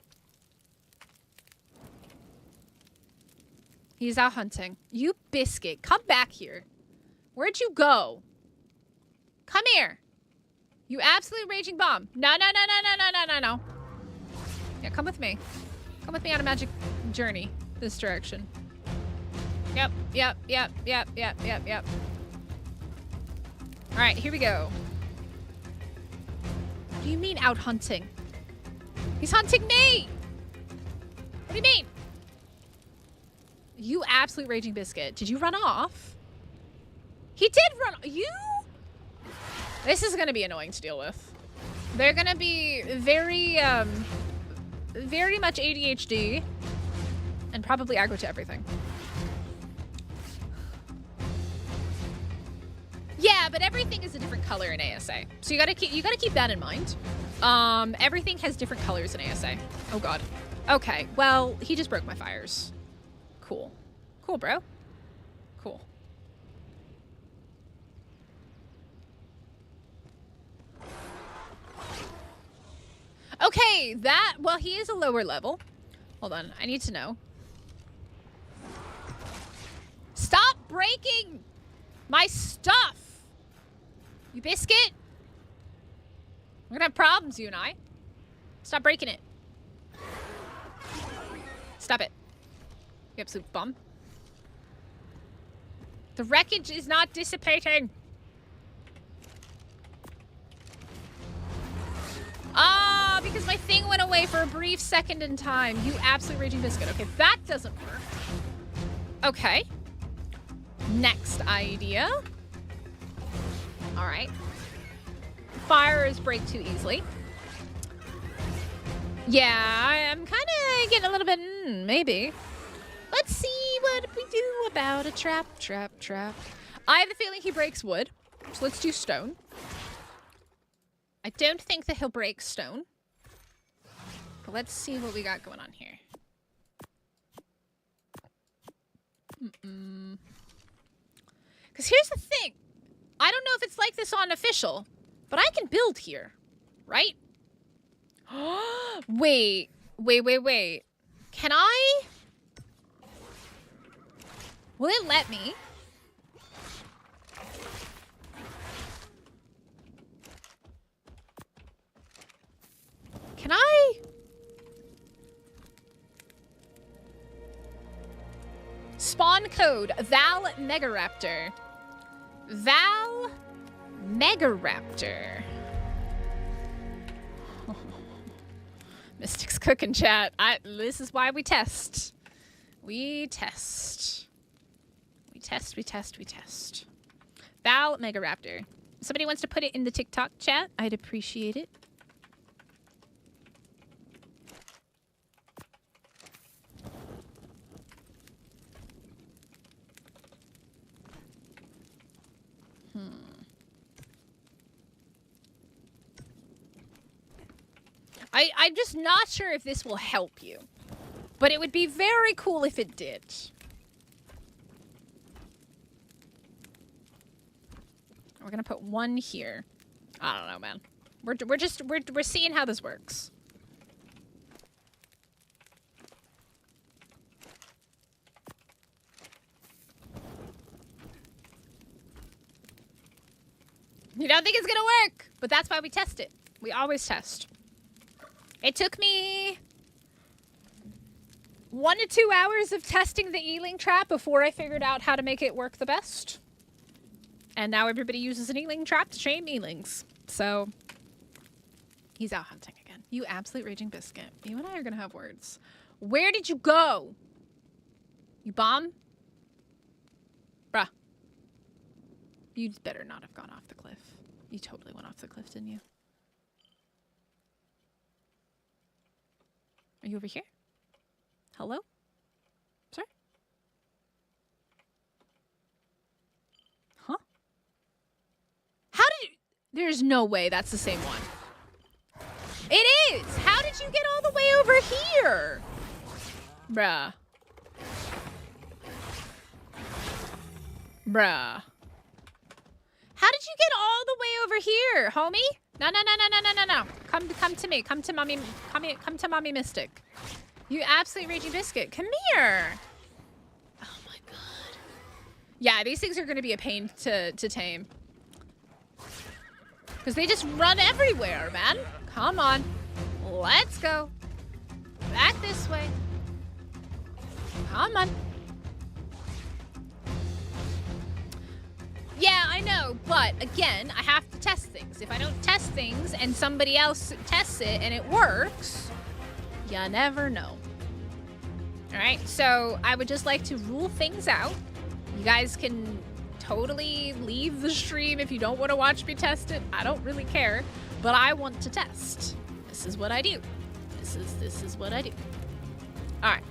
He's out hunting. You biscuit, come back here. Where'd you go? Come here. You absolutely raging bomb. No. Yeah, come with me. Come with me on a magic journey this direction. Yep. All right, here we go. What do you mean out hunting? He's hunting me! What do you mean? You absolute raging biscuit. Did you run off? He did run. You? This is going to be annoying to deal with. They're going to be very much ADHD and probably aggro to everything. Yeah, but everything is a different color in ASA. So you gotta keep that in mind. Everything has different colors in ASA. Oh god. Okay, well, he just broke my fires. Cool. Cool, bro. Cool. Okay, well, he is a lower level. Hold on, I need to know. Stop breaking my stuff! You biscuit? We're gonna have problems, you and I. Stop breaking it. Stop it. You absolute bum. The wreckage is not dissipating. Ah, because my thing went away for a brief second in time. You absolute raging biscuit. Okay, that doesn't work. Okay. Next idea. All right. Fires break too easily. Yeah, I'm kind of getting a little bit, maybe. Let's see what we do about a trap. I have a feeling he breaks wood, so let's do stone. I don't think that he'll break stone. But let's see what we got going on here. Because here's the thing. I don't know if it's like this on official, but I can build here, right? Wait. Can I? Will it let me? Can I? Spawn code, Val Megaraptor. Val Megaraptor. Mystic's cooking, chat. This is why we test. We test. Val Megaraptor. If somebody wants to put it in the TikTok chat, I'd appreciate it. I'm just not sure if this will help you. But it would be very cool if it did. We're gonna put one here. I don't know, man. We're seeing how this works. You don't think it's gonna work, but that's why we test it. We always test. It took me 1 to 2 hours of testing the eeling trap before I figured out how to make it work the best. And now everybody uses an eeling trap to tame eelings. So, he's out hunting again. You absolute raging biscuit. You and I are gonna have words. Where did you go? You bomb? Bruh. You'd better not have gone off the cliff. You totally went off the cliff, didn't you? Are you over here? Hello? Sorry? Huh? How did you... There's no way that's the same one. It is! How did you get all the way over here? Bruh. Bruh. How did you get all the way over here, homie? No. Come to me. Come to mommy. Come to mommy Mystic. You absolute raging biscuit. Come here. Oh my god. Yeah, these things are gonna be a pain to tame. Because they just run everywhere, man. Come on. Let's go. Back this way. Come on. Yeah, I know, but again, I have to test things. If I don't test things and somebody else tests it and it works, you never know. All right, so I would just like to rule things out. You guys can totally leave the stream if you don't want to watch me test it. I don't really care, but I want to test. This is what I do. This is what I do. All right.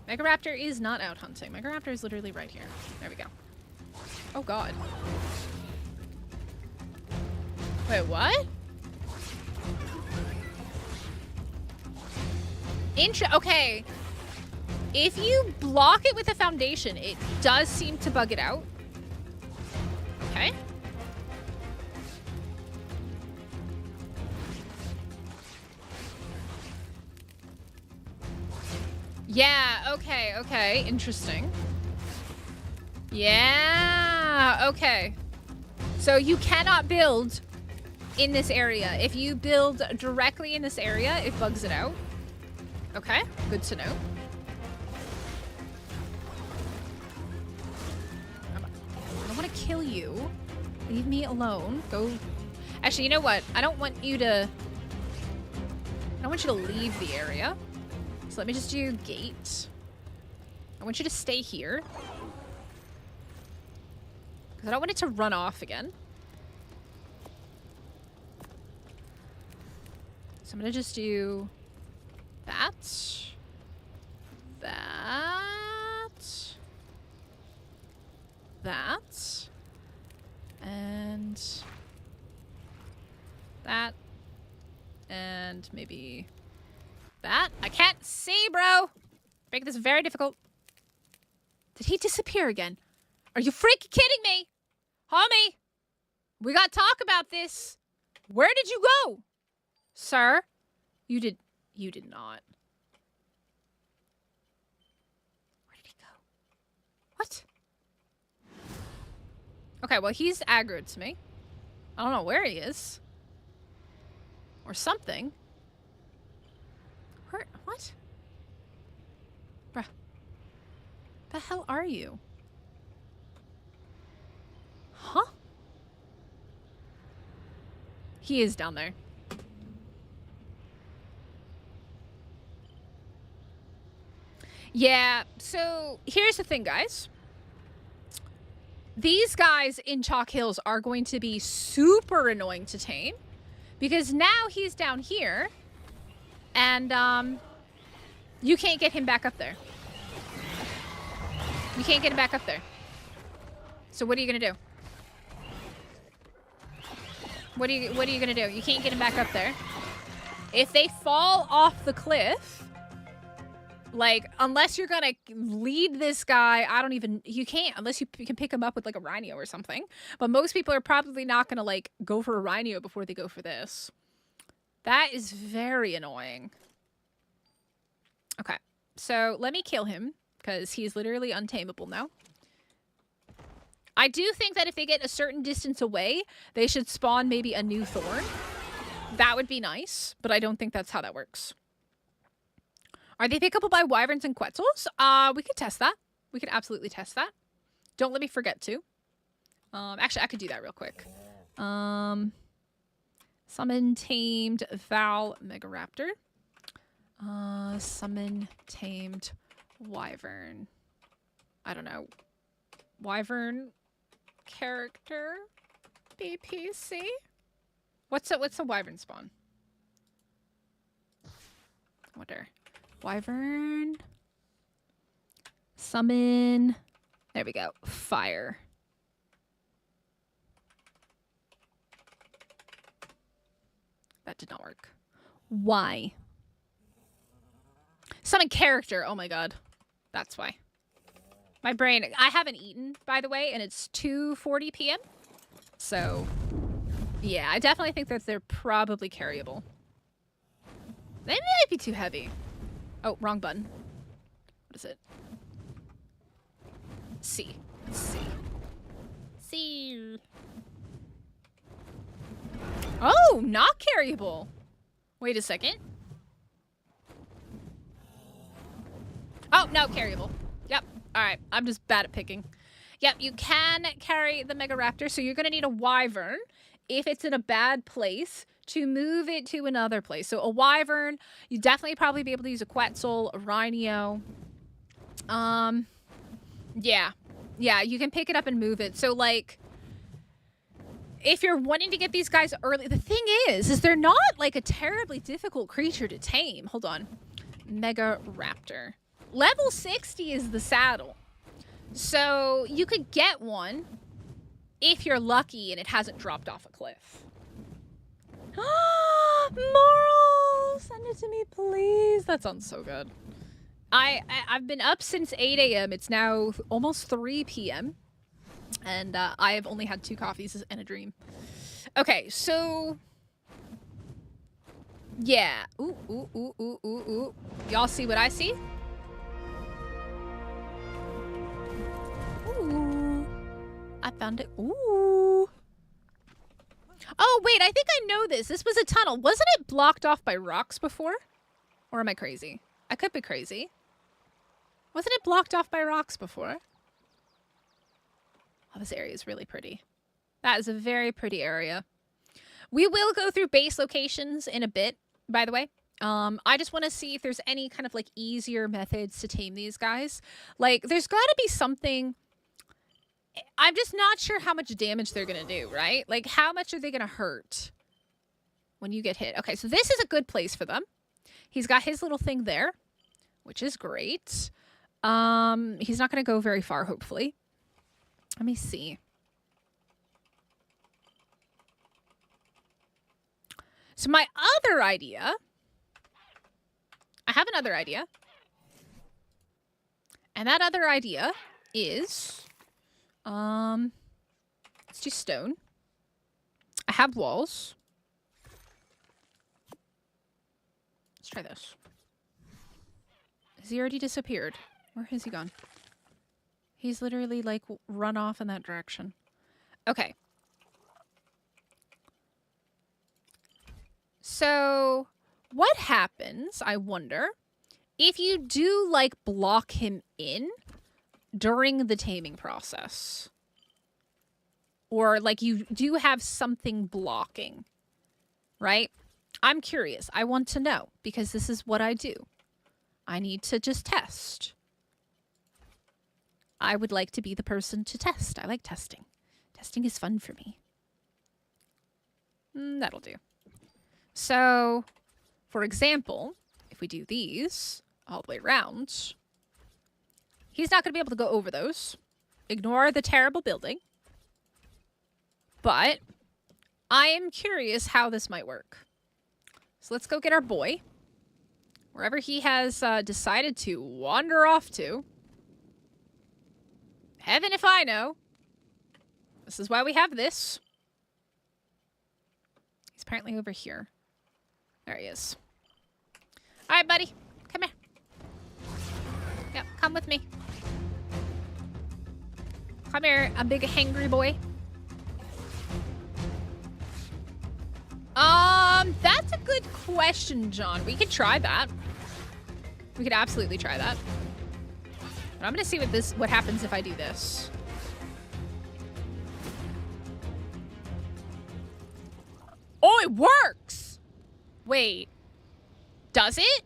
Megaraptor is not out hunting. Megaraptor is literally right here. There we go. Oh god. Wait, what? Okay. If you block it with a foundation, it does seem to bug it out. Okay. Yeah, okay, interesting. Yeah, okay. So you cannot build in this area. If you build directly in this area, it bugs it out. Okay, good to know. I don't want to kill you. Leave me alone. Go. Actually, you know what? I don't want you to leave the area. So let me just do gate. I want you to stay here. Because I don't want it to run off again. So I'm going to just do that. That. And that. And maybe... that? I can't see, bro! Make this very difficult. Did he disappear again? Are you freaking kidding me? Homie! We gotta talk about this. Where did you go? Sir? You did not. Where did he go? What? Okay, well, he's aggroed to me. I don't know where he is. Or something. Where? What? Bruh. The hell are you? Huh? He is down there. Yeah, so here's the thing, guys. These guys in Chalk Hills are going to be super annoying to tame. Because now he's down here. And, you can't get him back up there. You can't get him back up there. So what are you gonna do? What are you gonna do? You can't get him back up there. If they fall off the cliff, Like, unless you're gonna lead this guy, you can't, unless you can pick him up with, like, a rhino or something. But most people are probably not gonna, like, go for a rhino before they go for this. That is very annoying. Okay, so let me kill him, because he's literally untamable now. I do think that if they get a certain distance away, they should spawn maybe a new thorn. That would be nice, but I don't think that's how that works. Are they pickable by wyverns and quetzals? We could test that. We could absolutely test that. Don't let me forget to. Actually, I could do that real quick. Summon tamed Val Megaraptor. Summon tamed wyvern. I don't know. Wyvern character BPC. What's a wyvern spawn? I wonder. Wyvern. Summon. There we go. Fire. That did not work. Why? Summon character. Oh my god. That's why. My brain. I haven't eaten, by the way, and it's 2:40 p.m. So, yeah, I definitely think that they're probably carryable. They might be too heavy. Oh, wrong button. What is it? C. Let's see. C. Oh, not carryable. Wait a second. Oh, no, carryable. Yep. All right. I'm just bad at picking. Yep, you can carry the Megaraptor, so you're going to need a wyvern if it's in a bad place to move it to another place. So a wyvern, you definitely probably be able to use a quetzal, a rhino. Yeah. Yeah, you can pick it up and move it. So, like, if you're wanting to get these guys early, the thing is they're not, like, a terribly difficult creature to tame. Hold on. Megaraptor. Level 60 is the saddle. So you could get one if you're lucky and it hasn't dropped off a cliff. Moral! Send it to me, please. That sounds so good. I've been up since 8 a.m. It's now almost 3 p.m. And I have only had 2 coffees and a dream. Okay, so... yeah. Ooh, ooh, ooh, ooh, ooh, ooh. Y'all see what I see? Ooh. I found it. Ooh. Oh, wait, I think I know this. This was a tunnel. Wasn't it blocked off by rocks before? Or am I crazy? I could be crazy. Wasn't it blocked off by rocks before? Oh, this area is really pretty. That is a very pretty area. We will go through base locations in a bit, by the way. I just want to see if there's any kind of, like, easier methods to tame these guys. Like, there's got to be something... I'm just not sure how much damage they're going to do, right? Like, how much are they going to hurt when you get hit? Okay, so this is a good place for them. He's got his little thing there, which is great. He's not going to go very far, hopefully. Let me see. So my other idea... I have another idea. And that other idea is... let's do stone. I have walls. Let's try this. Has he already disappeared? Where has he gone? He's literally, like, run off in that direction. Okay. So, what happens, I wonder, if you do, like, block him in during the taming process? Or, like, you do have something blocking, right? I'm curious. I want to know, because this is what I do. I need to just test. I would like to be the person to test. I like testing. Testing is fun for me. That'll do. So, for example, if we do these all the way around, he's not going to be able to go over those. Ignore the terrible building. But I am curious how this might work. So let's go get our boy. Wherever he has decided to wander off to. Heaven if I know. This is why we have this. He's apparently over here. There he is. All right, buddy. Come here. Yep, come with me. Come here, a big hangry boy. That's a good question, John. We could try that. We could absolutely try that. But I'm gonna see what happens if I do this. Oh, it works! Wait. Does it?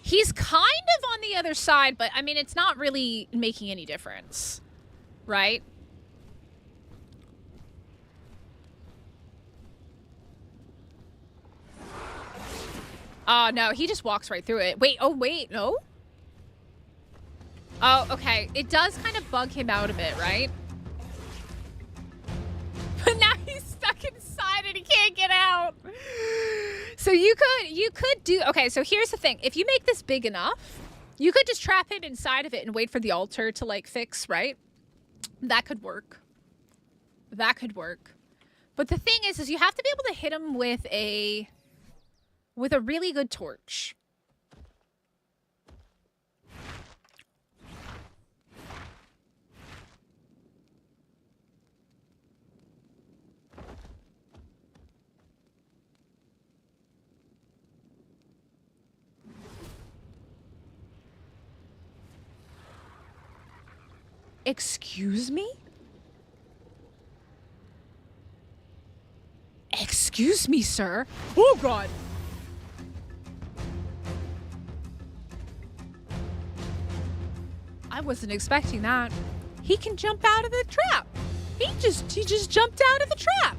He's kind of on the other side, but I mean, it's not really making any difference. Right? Oh, no, he just walks right through it. Wait, oh, wait, no? Oh, okay. It does kind of bug him out a bit, right? But now he's stuck inside and he can't get out. So you could do, okay, so here's the thing. If you make this big enough, you could just trap him inside of it and wait for the altar to like fix, right? That could work. That could work. But the thing is you have to be able to hit him with a really good torch. Excuse me? Excuse me, sir. Oh, God. I wasn't expecting that. He can jump out of the trap. He just jumped out of the trap.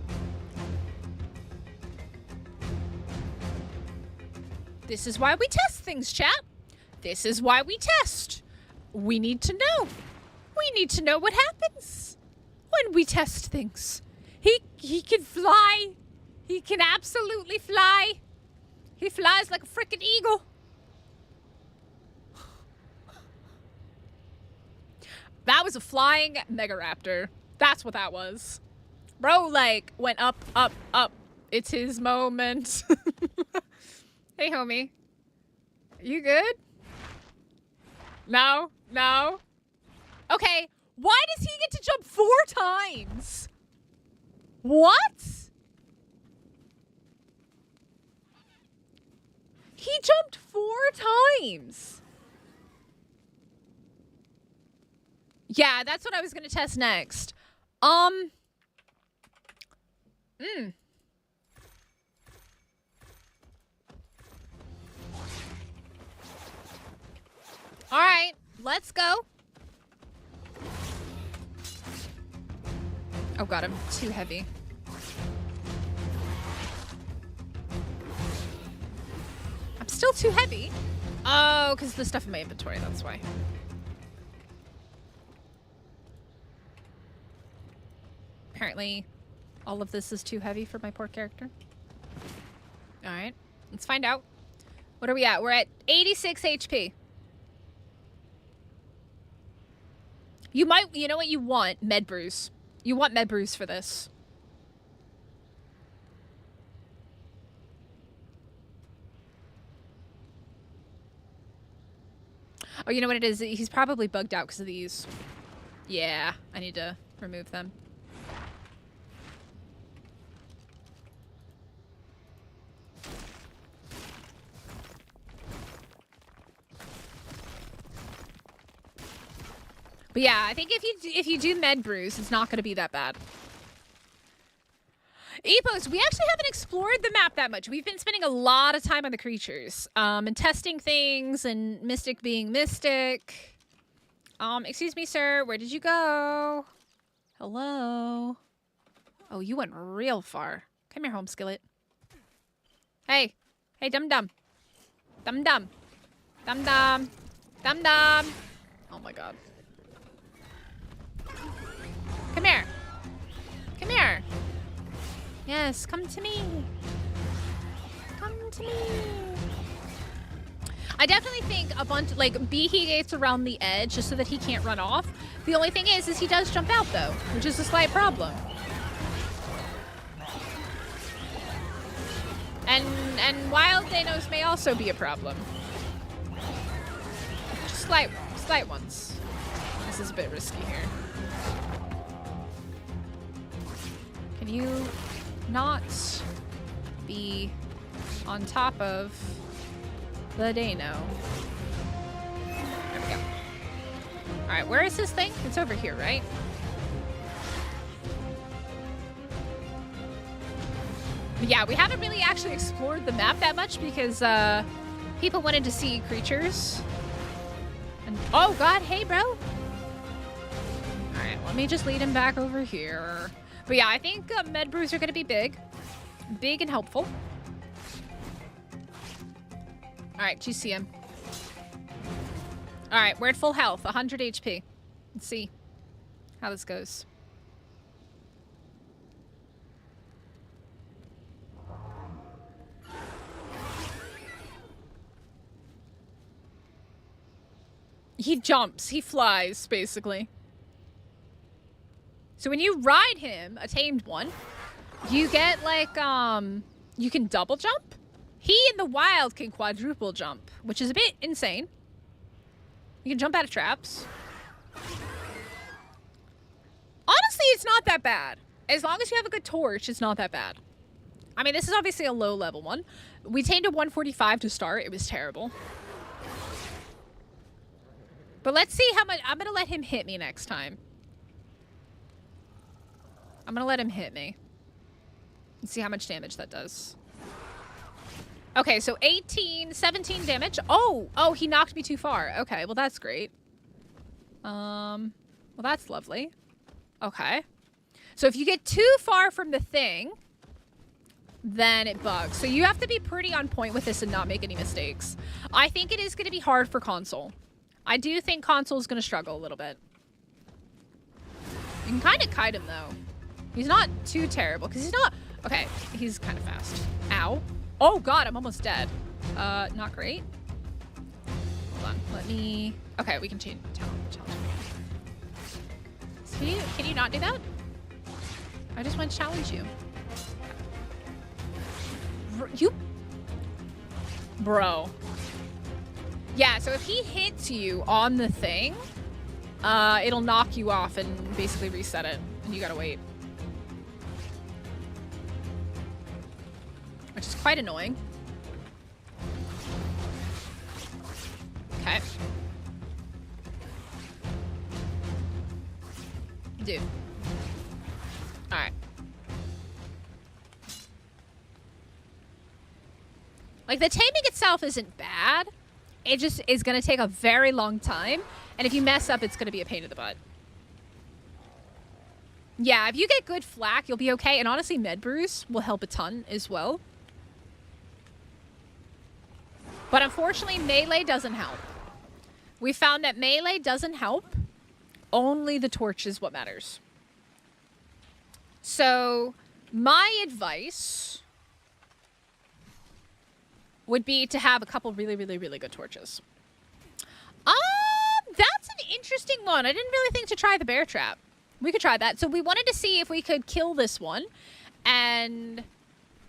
This is why we test things, chat. This is why we test. We need to know. We need to know what happens when we test things. He can fly. He can absolutely fly. He flies like a freaking eagle. That was a flying Megaraptor. That's what that was. Bro, like, went up, up, up. It's his moment. Hey, homie. You good? No? No? Okay, why does he get to jump 4 times? What? He jumped 4 times. Yeah, that's what I was gonna test next. All right, let's go. Oh God, I'm too heavy. I'm still too heavy. Oh, because the stuff in my inventory, that's why. Apparently, all of this is too heavy for my poor character. All right, let's find out. What are we at? We're at 86 HP. You know what you want? Med brews. You want med brews for this. Oh, you know what it is? He's probably bugged out because of these. Yeah, I need to remove them. But yeah, I think if you do med brews, it's not going to be that bad. Epos, we actually haven't explored the map that much. We've been spending a lot of time on the creatures, and testing things, and Mystic being Mystic. Excuse me, sir, where did you go? Hello? Oh, you went real far. Come here, home skillet. Hey. Hey, dum-dum. Dum-dum. Dum-dum. Dum-dum. Oh my God. Come here. Come here. Yes, come to me. Come to me. I definitely think a bunch, like, Beehee gates around the edge just so that he can't run off. The only thing is he does jump out, though, which is a slight problem. And wild Dinos may also be a problem. Just slight ones. This is a bit risky here. Can you not be on top of the Dino? There we go. Alright, where is this thing? It's over here, right? Yeah, we haven't really actually explored the map that much because people wanted to see creatures. And oh god, hey bro. Alright, let me just lead him back over here. But yeah, I think med brews are gonna be big. Big and helpful. Alright, do you see him? Alright, we're at full health, 100 HP. Let's see how this goes. He jumps, he flies, basically. So when you ride him, a tamed one, you get like, you can double jump. He in the wild can quadruple jump, which is a bit insane. You can jump out of traps. Honestly, it's not that bad. As long as you have a good torch, it's not that bad. I mean, this is obviously a low level one. We tamed a 145 to start. It was terrible. But let's see how much... I'm going to let him hit me next time. I'm going to let him hit me. And see how much damage that does. Okay, so 17 damage. Oh, he knocked me too far. Okay, well, that's great. Well, that's lovely. Okay. So if you get too far from the thing, then it bugs. So you have to be pretty on point with this and not make any mistakes. I think it is going to be hard for console. I do think console is going to struggle a little bit. You can kind of kite him, though. He's not too terrible, because he's not... Okay, he's kind of fast. Ow. Oh, God, I'm almost dead. Not great. Hold on, let me... Okay, we can change... Can you not do that? I just want to challenge you. You... Bro. Yeah, so if he hits you on the thing, it'll knock you off and basically reset it, and you gotta wait. Which is quite annoying. Okay. Dude. Alright. Like, the taming itself isn't bad. It just is going to take a very long time. And if you mess up, it's going to be a pain in the butt. Yeah, if you get good flak, you'll be okay. And honestly, med brews will help a ton as well. But unfortunately, melee doesn't help. We found that melee doesn't help. Only the torch is what matters. So, my advice would be to have a couple really, really, really good torches. That's an interesting one. I didn't really think to try the bear trap. We could try that. So we wanted to see if we could kill this one and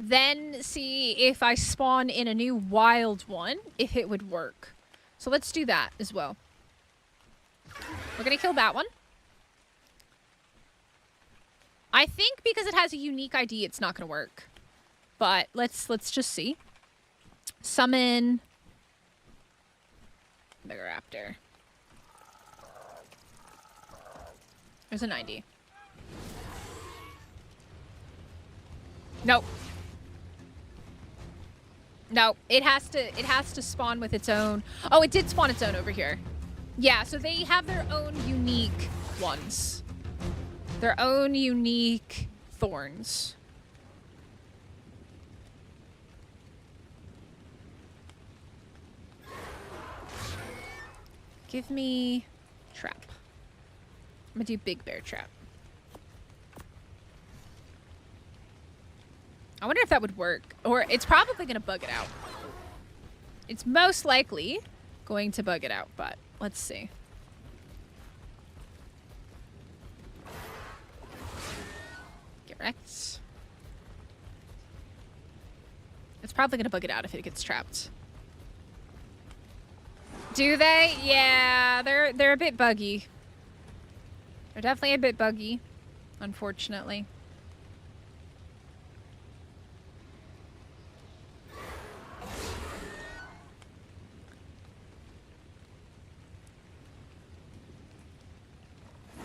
then see if I spawn in a new wild one, if it would work. So let's do that as well. We're going to kill that one. I think because it has a unique ID, it's not going to work. But let's just see. Summon Megaraptor. There's a 90. Nope. No, it has to spawn with its own. Oh, it did spawn its own over here. Yeah, so they have their own unique ones. Their own unique thorns. Give me trap. I'm gonna do big bear trap. I wonder if that would work. Or it's probably going to bug it out. It's most likely going to bug it out, but let's see. Get wrecked. It's probably going to bug it out if it gets trapped. Do they? Yeah, they're a bit buggy. They're definitely a bit buggy, unfortunately.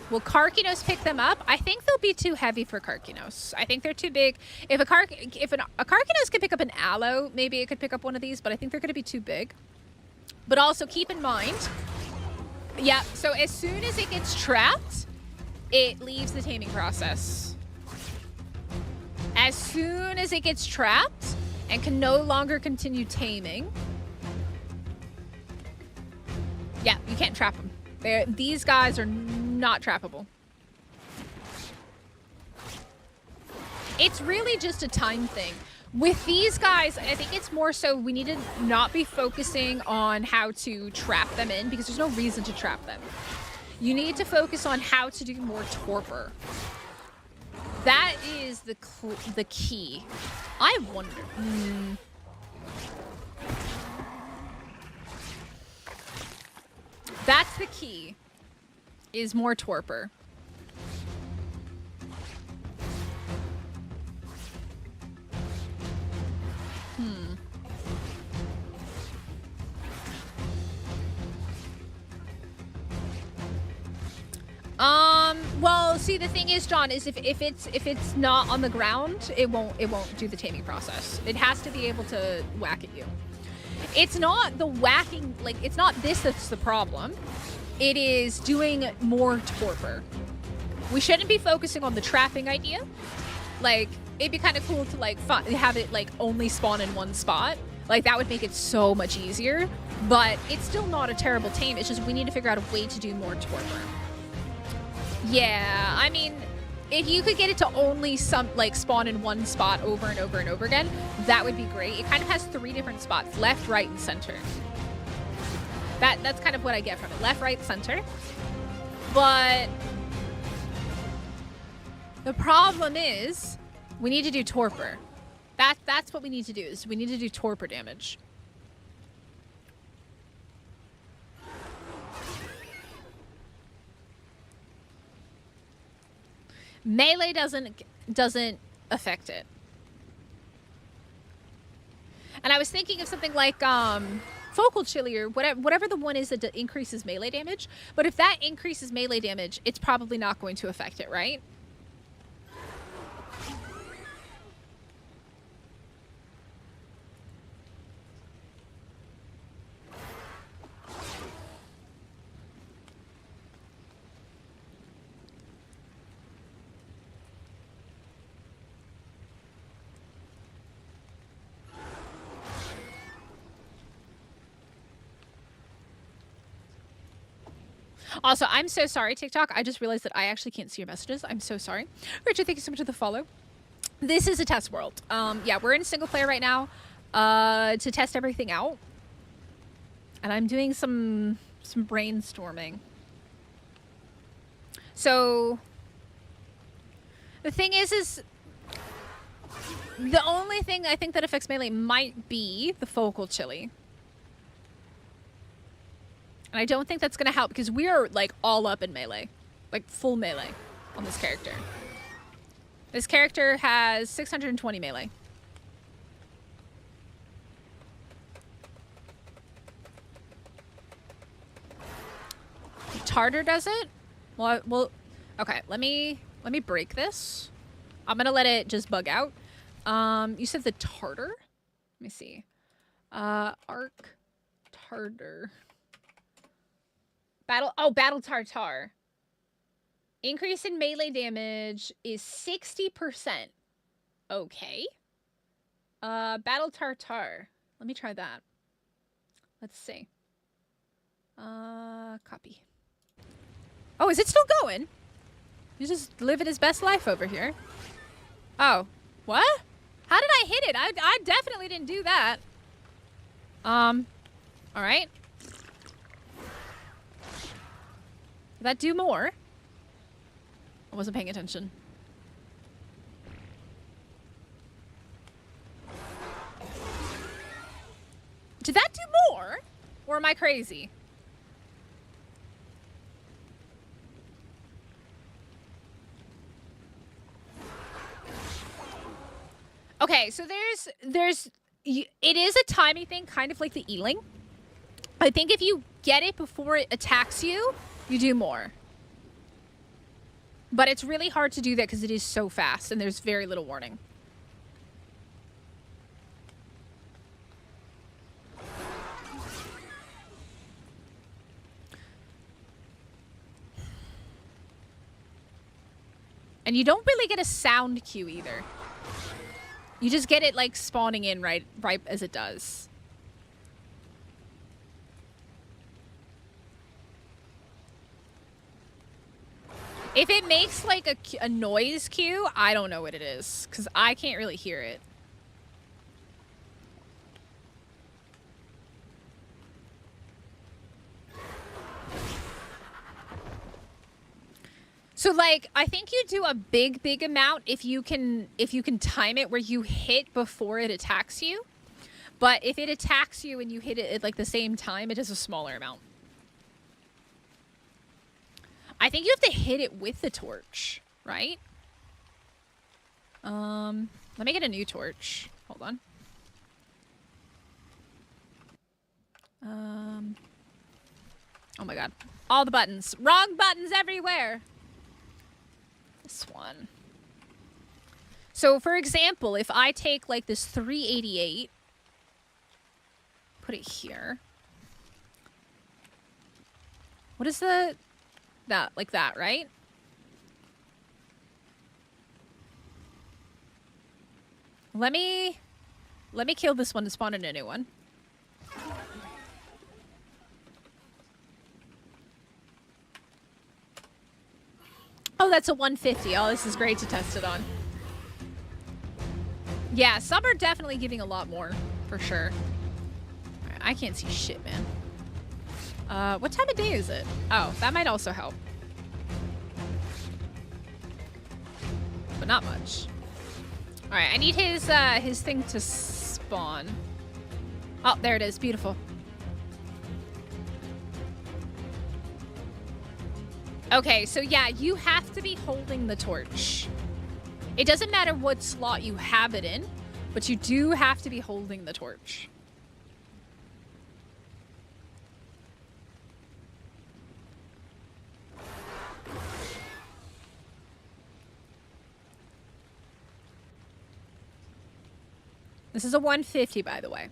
Will Karkinos pick them up? I think they'll be too heavy for Karkinos. I think they're too big. If a Karkinos could pick up an Aloe, maybe it could pick up one of these, but I think they're going to be too big. But also keep in mind, yeah, so as soon as it gets trapped, it leaves the taming process. As soon as it gets trapped and can no longer continue taming, yeah, you can't trap them. These guys are not trappable. It's really just a time thing. With these guys, I think it's more so we need to not be focusing on how to trap them in because there's no reason to trap them. You need to focus on how to do more torpor. That is the key. I wonder. That's the key, is more torpor. Well, see, the thing is, John, is if it's not on the ground, it won't do the taming process. It has to be able to whack at you. It's not the whacking, like, it's not this that's the problem. It is doing more torpor. We shouldn't be focusing on the trapping idea. Like, it'd be kind of cool to, like, have it, like, only spawn in one spot. Like, that would make it so much easier. But it's still not a terrible tame. It's just we need to figure out a way to do more torpor. Yeah, I mean, if you could get it to only spawn in one spot over and over and over again, that would be great. It kind of has 3 different spots, left, right, and center. That's kind of what I get from it. Left, right, center. But the problem is we need to do torpor. That's what we need to do, is we need to do torpor damage. Melee doesn't affect it. And I was thinking of something like Focal Chili or whatever the one is that increases melee damage. But if that increases melee damage, it's probably not going to affect it, right? Also, I'm so sorry, TikTok. I just realized that I actually can't see your messages. I'm so sorry. Richard, thank you so much for the follow. This is a test world. Yeah, we're in single player right now to test everything out. And I'm doing some brainstorming. So the thing is the only thing I think that affects melee might be the Focal Chili. And I don't think that's going to help because we are, like, all up in melee. Like, full melee on this character. This character has 620 melee. Tartar does it? Well, okay, let me break this. I'm going to let it just bug out. You said the Tartar? Let me see. Arc Tartar. Battle Tartar. Increase in melee damage is 60%. Okay. Battle Tartar. Let me try that. Let's see. Copy. Oh, is it still going? He's just living his best life over here. Oh. What? How did I hit it? I definitely didn't do that. All right. Did that do more? I wasn't paying attention. Did that do more? Or am I crazy? Okay, so it is a timing thing, kind of like the Eling. I think if you get it before it attacks you, you do more. But it's really hard to do that because it is so fast and there's very little warning. And you don't really get a sound cue either. You just get it like spawning in right as it does. If it makes like a noise cue, I don't know what it is because I can't really hear it. So like, I think you do a big amount if you can time it where you hit before it attacks you. But if it attacks you and you hit it at like the same time, it does a smaller amount. I think you have to hit it with the torch, right? Let me get a new torch. Hold on. Oh my god. All the buttons. Wrong buttons everywhere. This one. So for example, if I take like this 388, put it here. What is that? Like that, right? Let me kill this one to spawn in a new one. Oh, that's a 150. Oh, this is great to test it on. Yeah, some are definitely giving a lot more, for sure. Right, I can't see shit, man. What time of day is it? Oh, that might also help. But not much. Alright, I need his thing to spawn. Oh, there it is. Beautiful. Okay, so yeah, you have to be holding the torch. It doesn't matter what slot you have it in, but you do have to be holding the torch. This is a 150, by the way.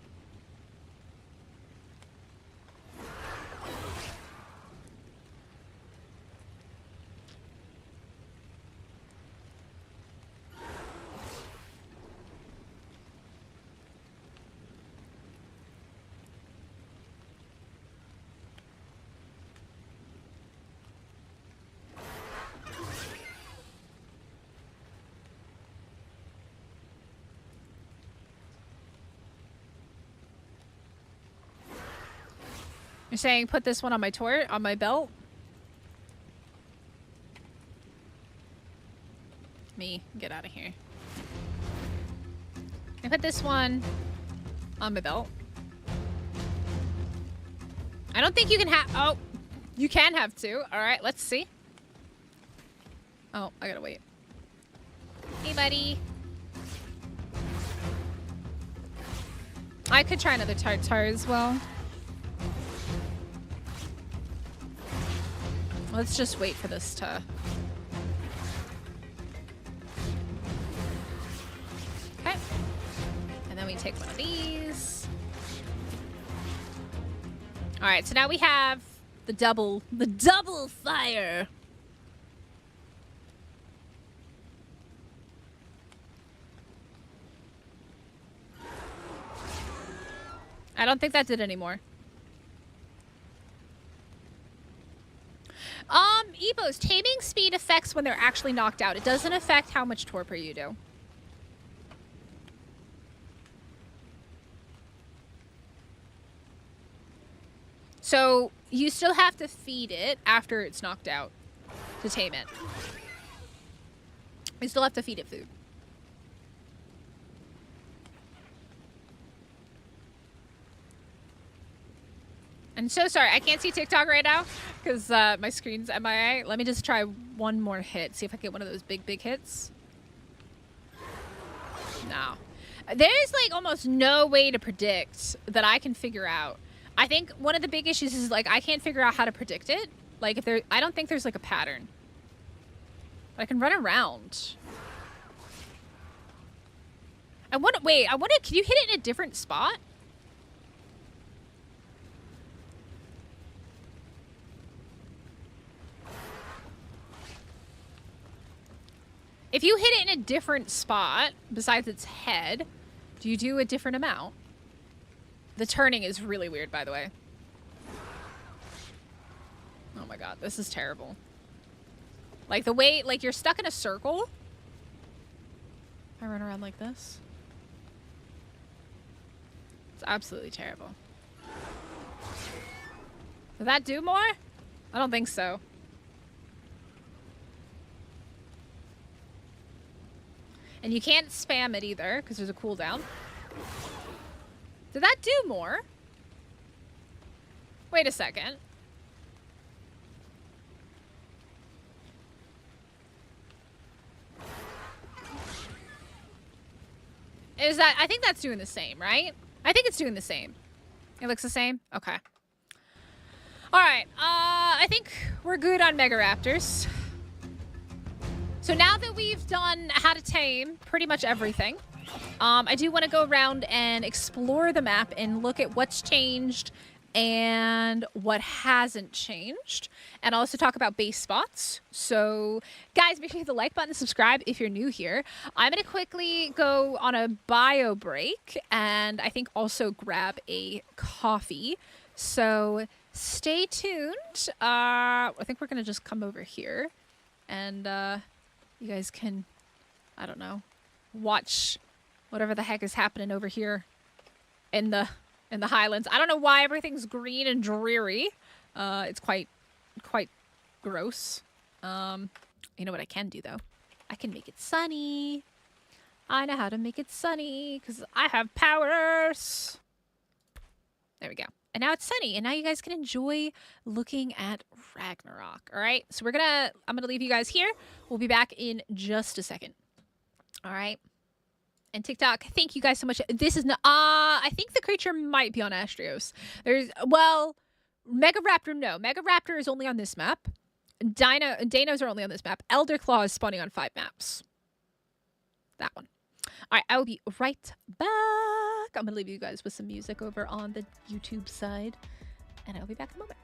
You're saying put this one on my belt? Me, get out of here. I put this one on my belt. I don't think you can have, oh, you can have two. All right, let's see. Oh, I gotta wait. Hey, buddy. I could try another tartar as well. Let's just wait for this to... Okay. And then we take one of these. Alright, so now we have the double fire. I don't think that did any more. Ebos, taming speed affects when they're actually knocked out. It doesn't affect how much torpor you do. So you still have to feed it after it's knocked out to tame it. You still have to feed it food. I'm so sorry. I can't see TikTok right now because my screen's MIA. Let me just try one more hit. See if I get one of those big hits. No. There's like almost no way to predict that I can figure out. I think one of the big issues is like I can't figure out how to predict it. Like if there, I don't think there's like a pattern. But I can run around. I wonder, wait, I wonder, can you hit it in a different spot? If you hit it in a different spot, besides its head, do you do a different amount? The turning is really weird, by the way. Oh my god, this is terrible. Like the way, like you're stuck in a circle. I run around like this. It's absolutely terrible. Did that do more? I don't think so. And you can't spam it either, because there's a cooldown. Did that do more? Wait a second. Is that, I think that's doing the same, right? I think it's doing the same. It looks the same? Okay. Alright, I think we're good on Megaraptors. So now that we've done how to tame pretty much everything, I do want to go around and explore the map and look at what's changed and what hasn't changed, and also talk about base spots. So guys, make sure you hit the like button and subscribe if you're new here. I'm going to quickly go on a bio break and I think also grab a coffee. So stay tuned. I think we're going to just come over here and you guys can, I don't know, watch whatever the heck is happening over here in the Highlands. I don't know why everything's green and dreary. It's quite gross. You know what I can do though? I can make it sunny. I know how to make it sunny because I have powers. There we go. And now it's sunny, and now you guys can enjoy looking at Ragnarok. All right, so I'm gonna leave you guys here. We'll be back in just a second. All right. And TikTok, thank you guys so much. This is not, I think the creature might be on Astrios. Well, Megaraptor, no. Megaraptor is only on this map. Dinos are only on this map. Elderclaw is spawning on 5 maps. That one. All right, I will be right back. I'm going to leave you guys with some music over on the YouTube side. And I'll be back in a moment.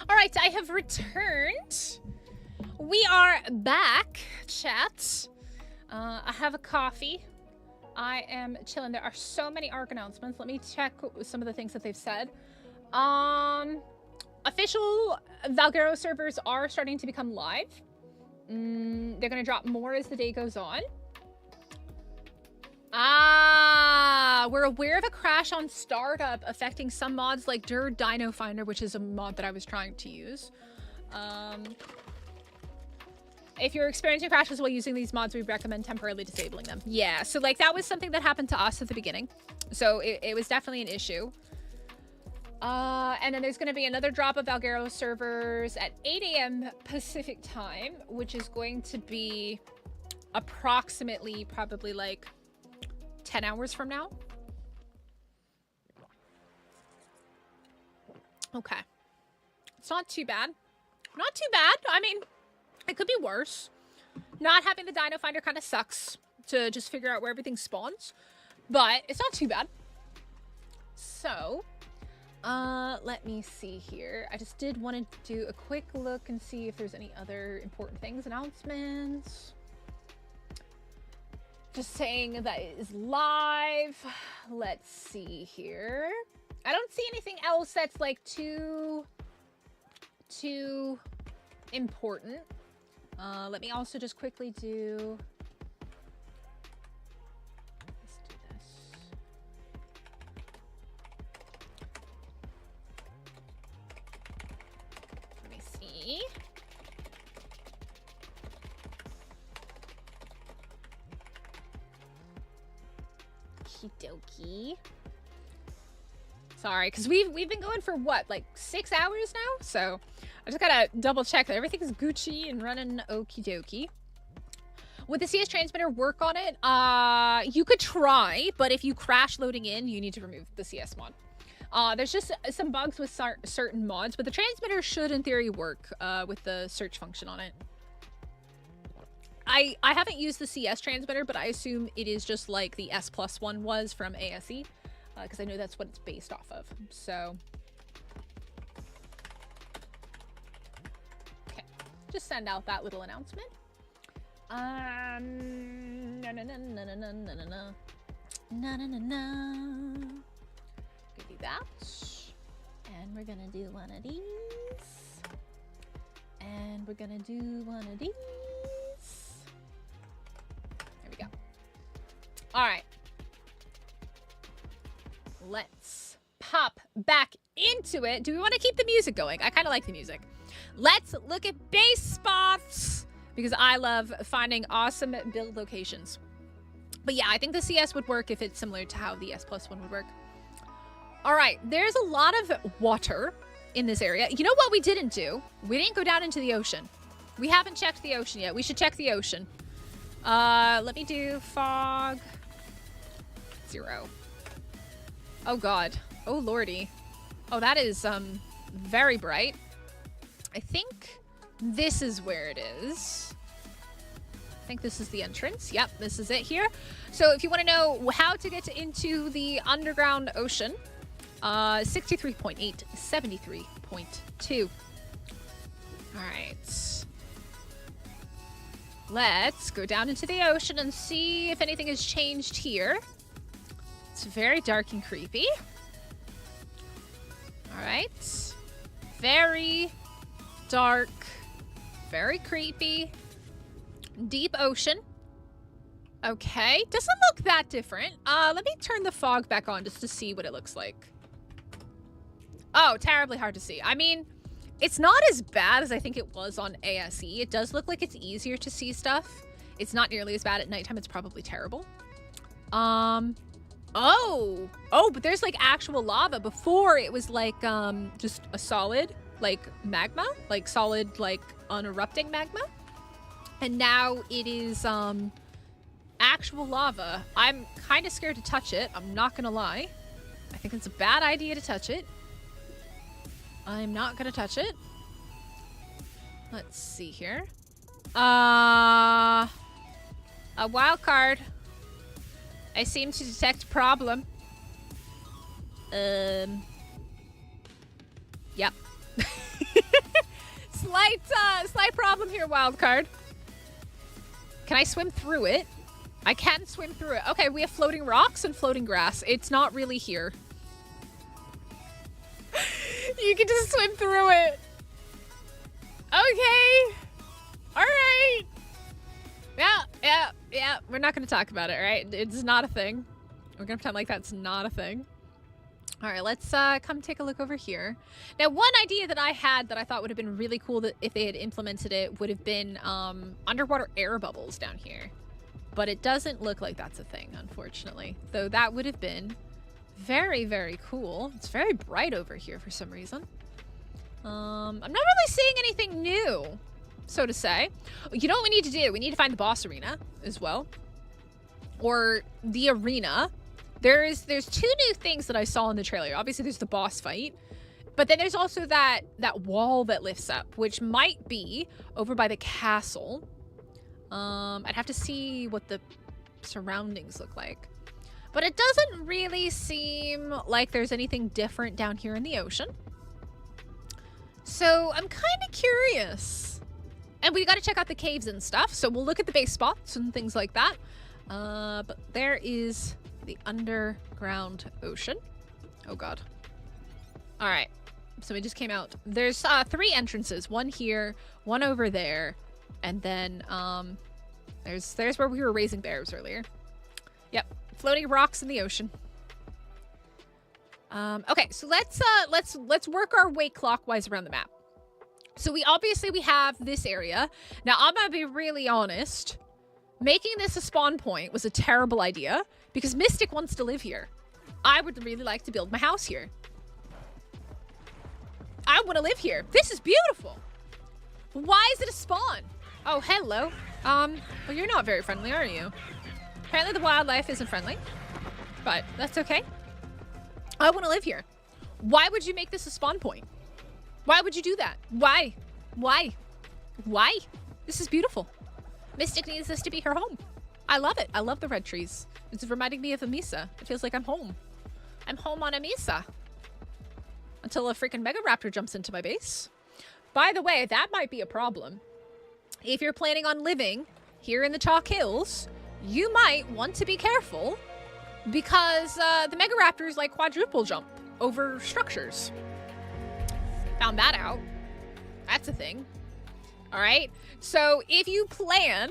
All right, I have returned. We are back, chat. I have a coffee. I am chilling. There are so many ARC announcements. Let me check some of the things that they've said. Official Valguero servers are starting to become live. They're going to drop more as the day goes on. Ah, we're aware of a crash on startup affecting some mods like Dino Finder, which is a mod that I was trying to use. If you're experiencing crashes while using these mods, we recommend temporarily disabling them. Yeah, so like that was something that happened to us at the beginning. So it was definitely an issue. And then there's going to be another drop of Valguero servers at 8 a.m. Pacific time, which is going to be approximately probably like 10 hours from now. Okay. It's not too bad. Not too bad. I mean, it could be worse. Not having the Dino Finder kind of sucks to just figure out where everything spawns. But it's not too bad. So, let me see here. I just did want to do a quick look and see if there's any other important things. Announcements. Just saying that it is live. Let's see here. I don't see anything else that's like too important. Let me also just quickly do... Let's do this. Let me see. Okie dokie. Sorry, because we've been going for what, like 6 hours now? So I just gotta double check that everything's Gucci and running okie dokie. Would the CS transmitter work on it? You could try, but if you crash loading in, you need to remove the CS mod. There's just some bugs with certain mods, but the transmitter should in theory work with the search function on it. I haven't used the CS transmitter, but I assume it is just like the S+ one was from ASE, because I know that's what it's based off of. So, okay, just send out that little announcement. No. Gonna do that, and we're gonna do one of these, and we're gonna do one of these. There we go. All right. Let's pop back into it. Do we want to keep the music going? I kind of like the music. Let's look at base spots because I love finding awesome build locations. But yeah, I think the CS would work if it's similar to how the S+ one would work. All right, there's a lot of water in this area. You know what we didn't do? We didn't go down into the ocean. We haven't checked the ocean yet. We should check the ocean. Let me do fog 0. Oh god. Oh lordy. Oh, that is very bright. I think this is where it is. I think this is the entrance. Yep, this is it here. So if you want to know how to get into the underground ocean, 63.8, 73.2. All right. Let's go down into the ocean and see if anything has changed here. It's very dark and creepy. All right. Very dark, very creepy. Deep ocean. Okay, doesn't look that different. Let me turn the fog back on just to see what it looks like. Oh, terribly hard to see. I mean, it's not as bad as I think it was on ASE. It does look like it's easier to see stuff. It's not nearly as bad at nighttime. It's probably terrible. Oh, but there's like actual lava. Before it was like just a solid like magma, like solid like unerupting magma. And now it is actual lava. I'm kind of scared to touch it. I'm not gonna lie. I think it's a bad idea to touch it. I'm not gonna touch it. Let's see here. A wild card. I seem to detect a problem. Yep. Slight problem here, wild card. Can I swim through it? I can swim through it. Okay, we have floating rocks and floating grass. It's not really here. You can just swim through it. Okay. All right. Yeah. Yeah, we're not going to talk about it, right? It's not a thing. We're going to pretend like that's not a thing. All right, let's come take a look over here. Now, one idea that I had that I thought would have been really cool that if they had implemented it would have been underwater air bubbles down here. But it doesn't look like that's a thing, unfortunately. Though that would have been very, very cool. It's very bright over here for some reason. I'm not really seeing anything new, so to say. You know what we need to do? We need to find the boss arena as well. Or the arena. There's two new things that I saw in the trailer. Obviously, there's the boss fight. But then there's also that wall that lifts up, which might be over by the castle. I'd have to see what the surroundings look like. But it doesn't really seem like there's anything different down here in the ocean. So I'm kind of curious. And we got to check out the caves and stuff. So we'll look at the base spots and things like that. But there is the underground ocean. Oh, God. All right. So we just came out. There's 3 entrances. One here, one over there. And then there's where we were raising bears earlier. Yep. Floating rocks in the ocean. Okay, so let's work our way clockwise around the map. So we have this area. Now I'm gonna be really honest. Making this a spawn point was a terrible idea because Mystic wants to live here. I would really like to build my house here. I want to live here. This is beautiful. Why is it a spawn? Oh, hello. Well, you're not very friendly, are you? Apparently the wildlife isn't friendly, but that's okay. I want to live here. Why would you make this a spawn point? Why would you do that? Why? Why? Why? This is beautiful. Mystic needs this to be her home. I love it. I love the red trees. It's reminding me of Amisa. It feels like I'm home. I'm home on Amisa. Until a freaking Megaraptor jumps into my base. By the way, that might be a problem. If you're planning on living here in the Chalk Hills, you might want to be careful because the Megaraptors like quadruple jump over structures. Found that out. That's a thing. All right. So if you plan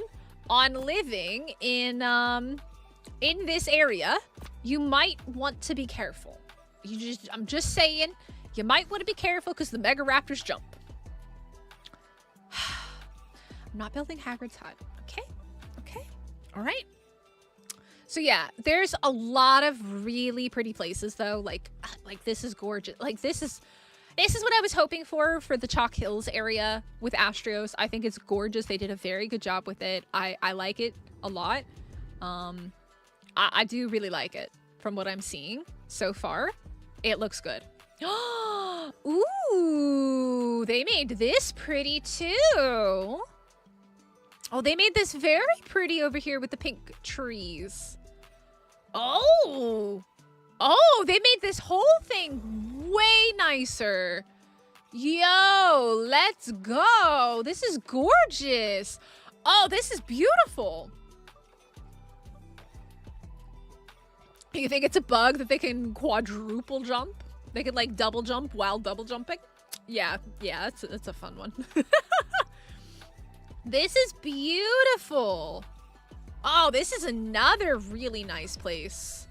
on living in this area, you might want to be careful. I'm just saying, you might want to be careful because the Megaraptors jump. I'm not building Hagrid's hut. Okay. Okay. All right. So yeah, there's a lot of really pretty places though. Like this is gorgeous. Like this is what I was hoping for the Chalk Hills area with Astrios. I think it's gorgeous. They did a very good job with it. I like it a lot. I do really like it from what I'm seeing so far. It looks good. Ooh, they made this pretty too. Oh, they made this very pretty over here with the pink trees. Oh, they made this whole thing way nicer. Yo, let's go. This is gorgeous. Oh, this is beautiful. You think it's a bug that they can quadruple jump? They could like double jump while double jumping? Yeah, that's a fun one. This is beautiful. Oh, this is another really nice place.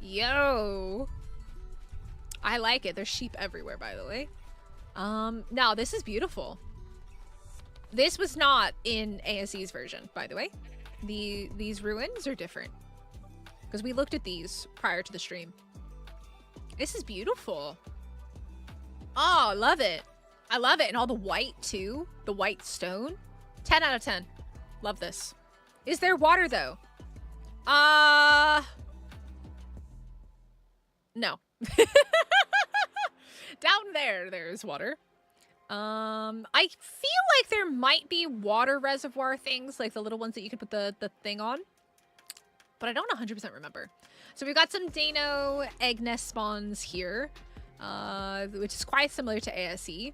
Yo. I like it. There's sheep everywhere, by the way. No, this is beautiful. This was not in ASE's version, by the way. These ruins are different. Because we looked at these prior to the stream. This is beautiful. Oh, I love it. I love it. And all the white, too. The white stone. 10 out of 10. Love this. Is there water, though? No. Down there's water. I feel like there might be water reservoir things, like the little ones that you could put the thing on. But I don't 100% remember. So we've got some Dano egg nest spawns here, which is quite similar to ASE.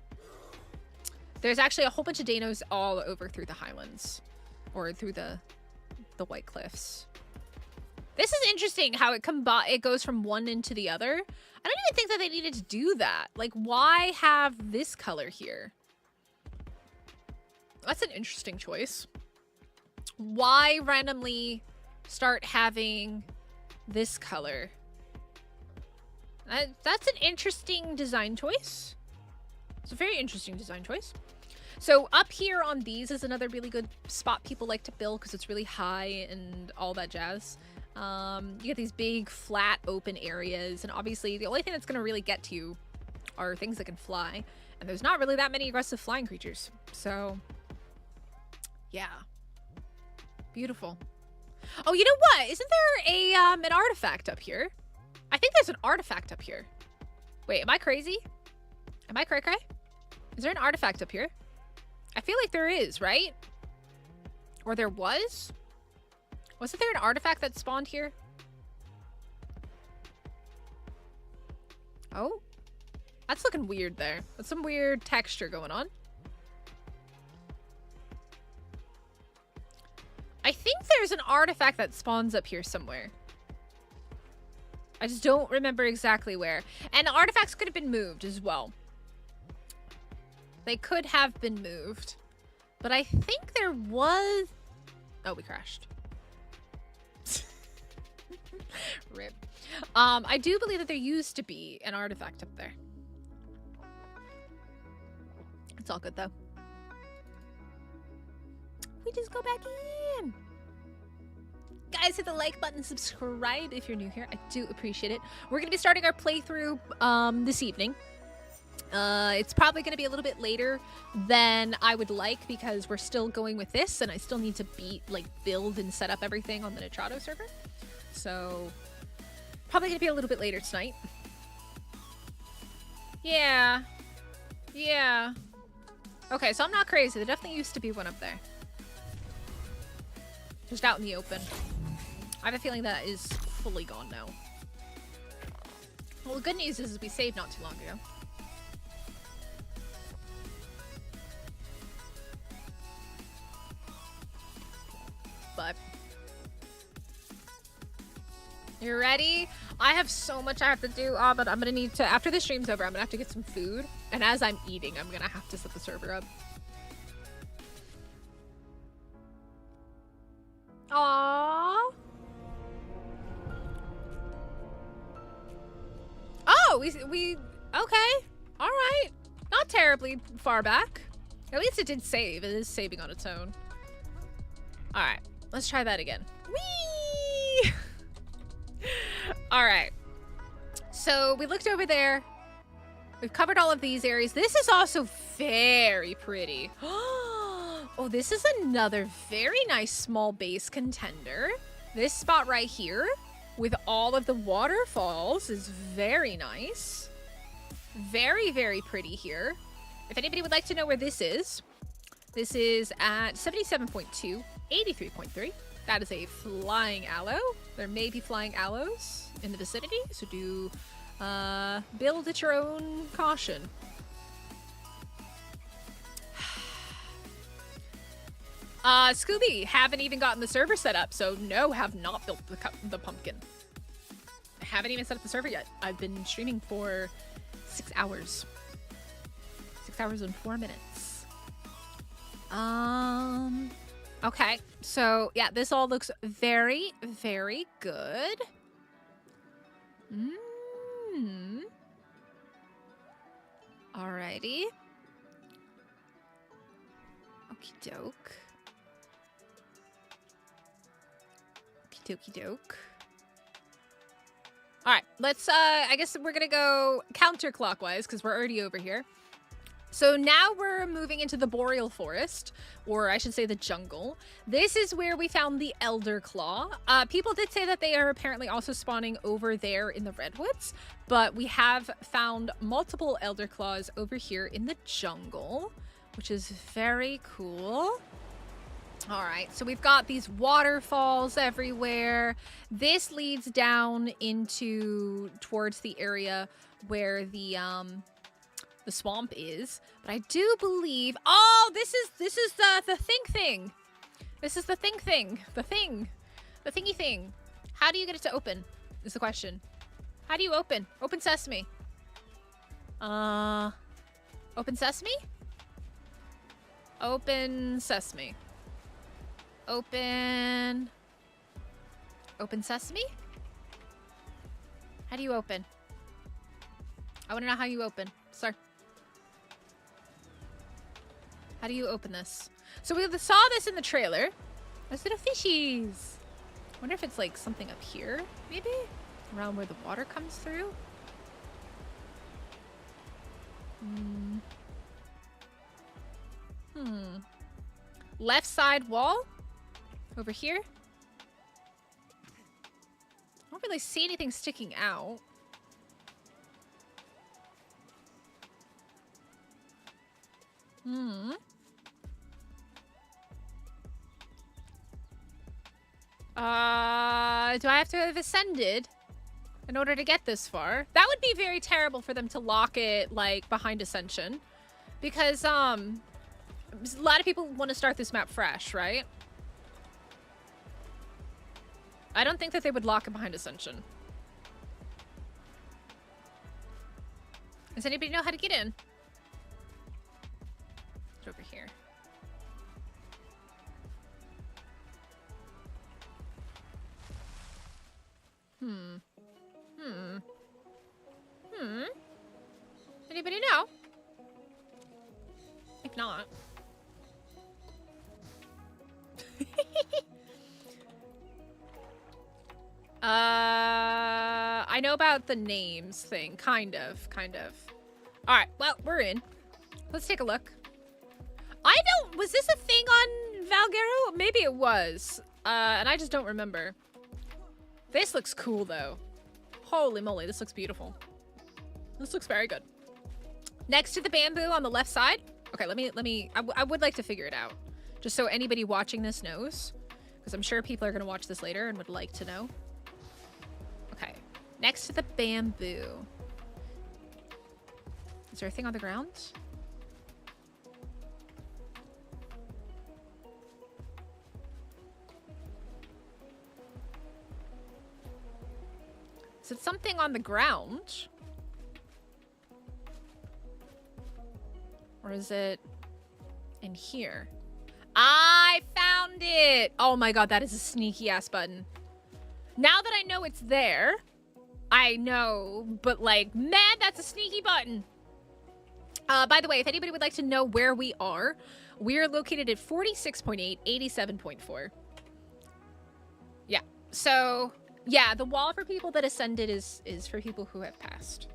There's actually a whole bunch of Danos all over through the Highlands, or through the White Cliffs. This is interesting how it goes from one into the other. I don't even think that they needed to do that. Like, why have this color here? That's an interesting choice. Why randomly start having this color? That's an interesting design choice. It's a very interesting design choice. So up here on these is another really good spot people like to build because it's really high and all that jazz. You get these big, flat, open areas, and obviously the only thing that's going to really get to you are things that can fly, and there's not really that many aggressive flying creatures. So, yeah. Beautiful. Oh, you know what? Isn't there an artifact up here? I think there's an artifact up here. Wait, am I crazy? Am I cray-cray? Is there an artifact up here? I feel like there is, right? Or there was? Wasn't there an artifact that spawned here? Oh. That's looking weird there. That's some weird texture going on. I think there's an artifact that spawns up here somewhere. I just don't remember exactly where. And the artifacts could have been moved as well. They could have been moved. But I think there was... Oh, we crashed. Rip. I do believe that there used to be an artifact up there. It's all good, though. We just go back in. Guys, hit the like button, subscribe if you're new here. I do appreciate it. We're going to be starting our playthrough this evening. It's probably going to be a little bit later than I would like because we're still going with this and I still need to build and set up everything on the Nitrado server. So, probably going to be a little bit later tonight. Yeah. Yeah. Okay, so I'm not crazy. There definitely used to be one up there. Just out in the open. I have a feeling that is fully gone now. Well, the good news is we saved not too long ago. But you ready? I have so much I have to do, but I'm gonna need to, after the stream's over, I'm gonna have to get some food. And as I'm eating, I'm gonna have to set the server up. Aww. Oh, we okay. All right. Not terribly far back. At least it did save. It is saving on its own. All right. Let's try that again. Whee! All right. So we looked over there. We've covered all of these areas. This is also very pretty. Oh, this is another very nice small base contender. This spot right here with all of the waterfalls is very nice. Very, very pretty here. If anybody would like to know where this is at 77.2, 83.3. That is a flying aloe. There may be flying aloes in the vicinity, so do build at your own caution. Scooby, haven't even gotten the server set up, so no, have not built the pumpkin. I haven't even set up the server yet. I've been streaming for 6 hours. 6 hours and 4 minutes. Okay, so yeah, this all looks very, very good. Alrighty. Okie doke. Okie doke. Alright, let's, I guess we're gonna go counterclockwise because we're already over here. So now we're moving into the boreal forest, or I should say the jungle. This is where we found the Elderclaw. People did say that they are apparently also spawning over there in the redwoods, but we have found multiple Elderclaws over here in the jungle, which is very cool. All right, so we've got these waterfalls everywhere. This leads down towards the area where the swamp is, but I do believe, oh, this is the thing. This is the thing. The thingy thing. How do you get it to open is the question. How do you open? Open sesame. Open sesame? Open sesame. Open. Open sesame? How do you open? I want to know how you open, sir. How do you open this? So we saw this in the trailer. There's little fishies. I wonder if it's like something up here, maybe? Around where the water comes through? Left side wall? Over here? I don't really see anything sticking out. Do I have to have ascended in order to get this far? That would be very terrible for them to lock it, like, behind Ascension. Because, a lot of people want to start this map fresh, right? I don't think that they would lock it behind Ascension. Does anybody know how to get in? It's over here. Anybody know? If not. I know about the names thing, kind of. All right, well, we're in. Let's take a look. Was this a thing on Valguero? Maybe it was, and I just don't remember. This looks cool, though. Holy moly, this looks beautiful. This looks very good. Next to the bamboo on the left side. Okay, I would like to figure it out. Just so anybody watching this knows. Because I'm sure people are going to watch this later and would like to know. Okay, next to the bamboo. Is there a thing on the ground? Is it something on the ground? Or is it in here? I found it! Oh my god, that is a sneaky ass button. Now that I know it's there, I know, but like, man, that's a sneaky button. By the way, if anybody would like to know where we are located at 46.8, 87.4. Yeah, so, yeah, the wall for people that ascended is for people who have passed.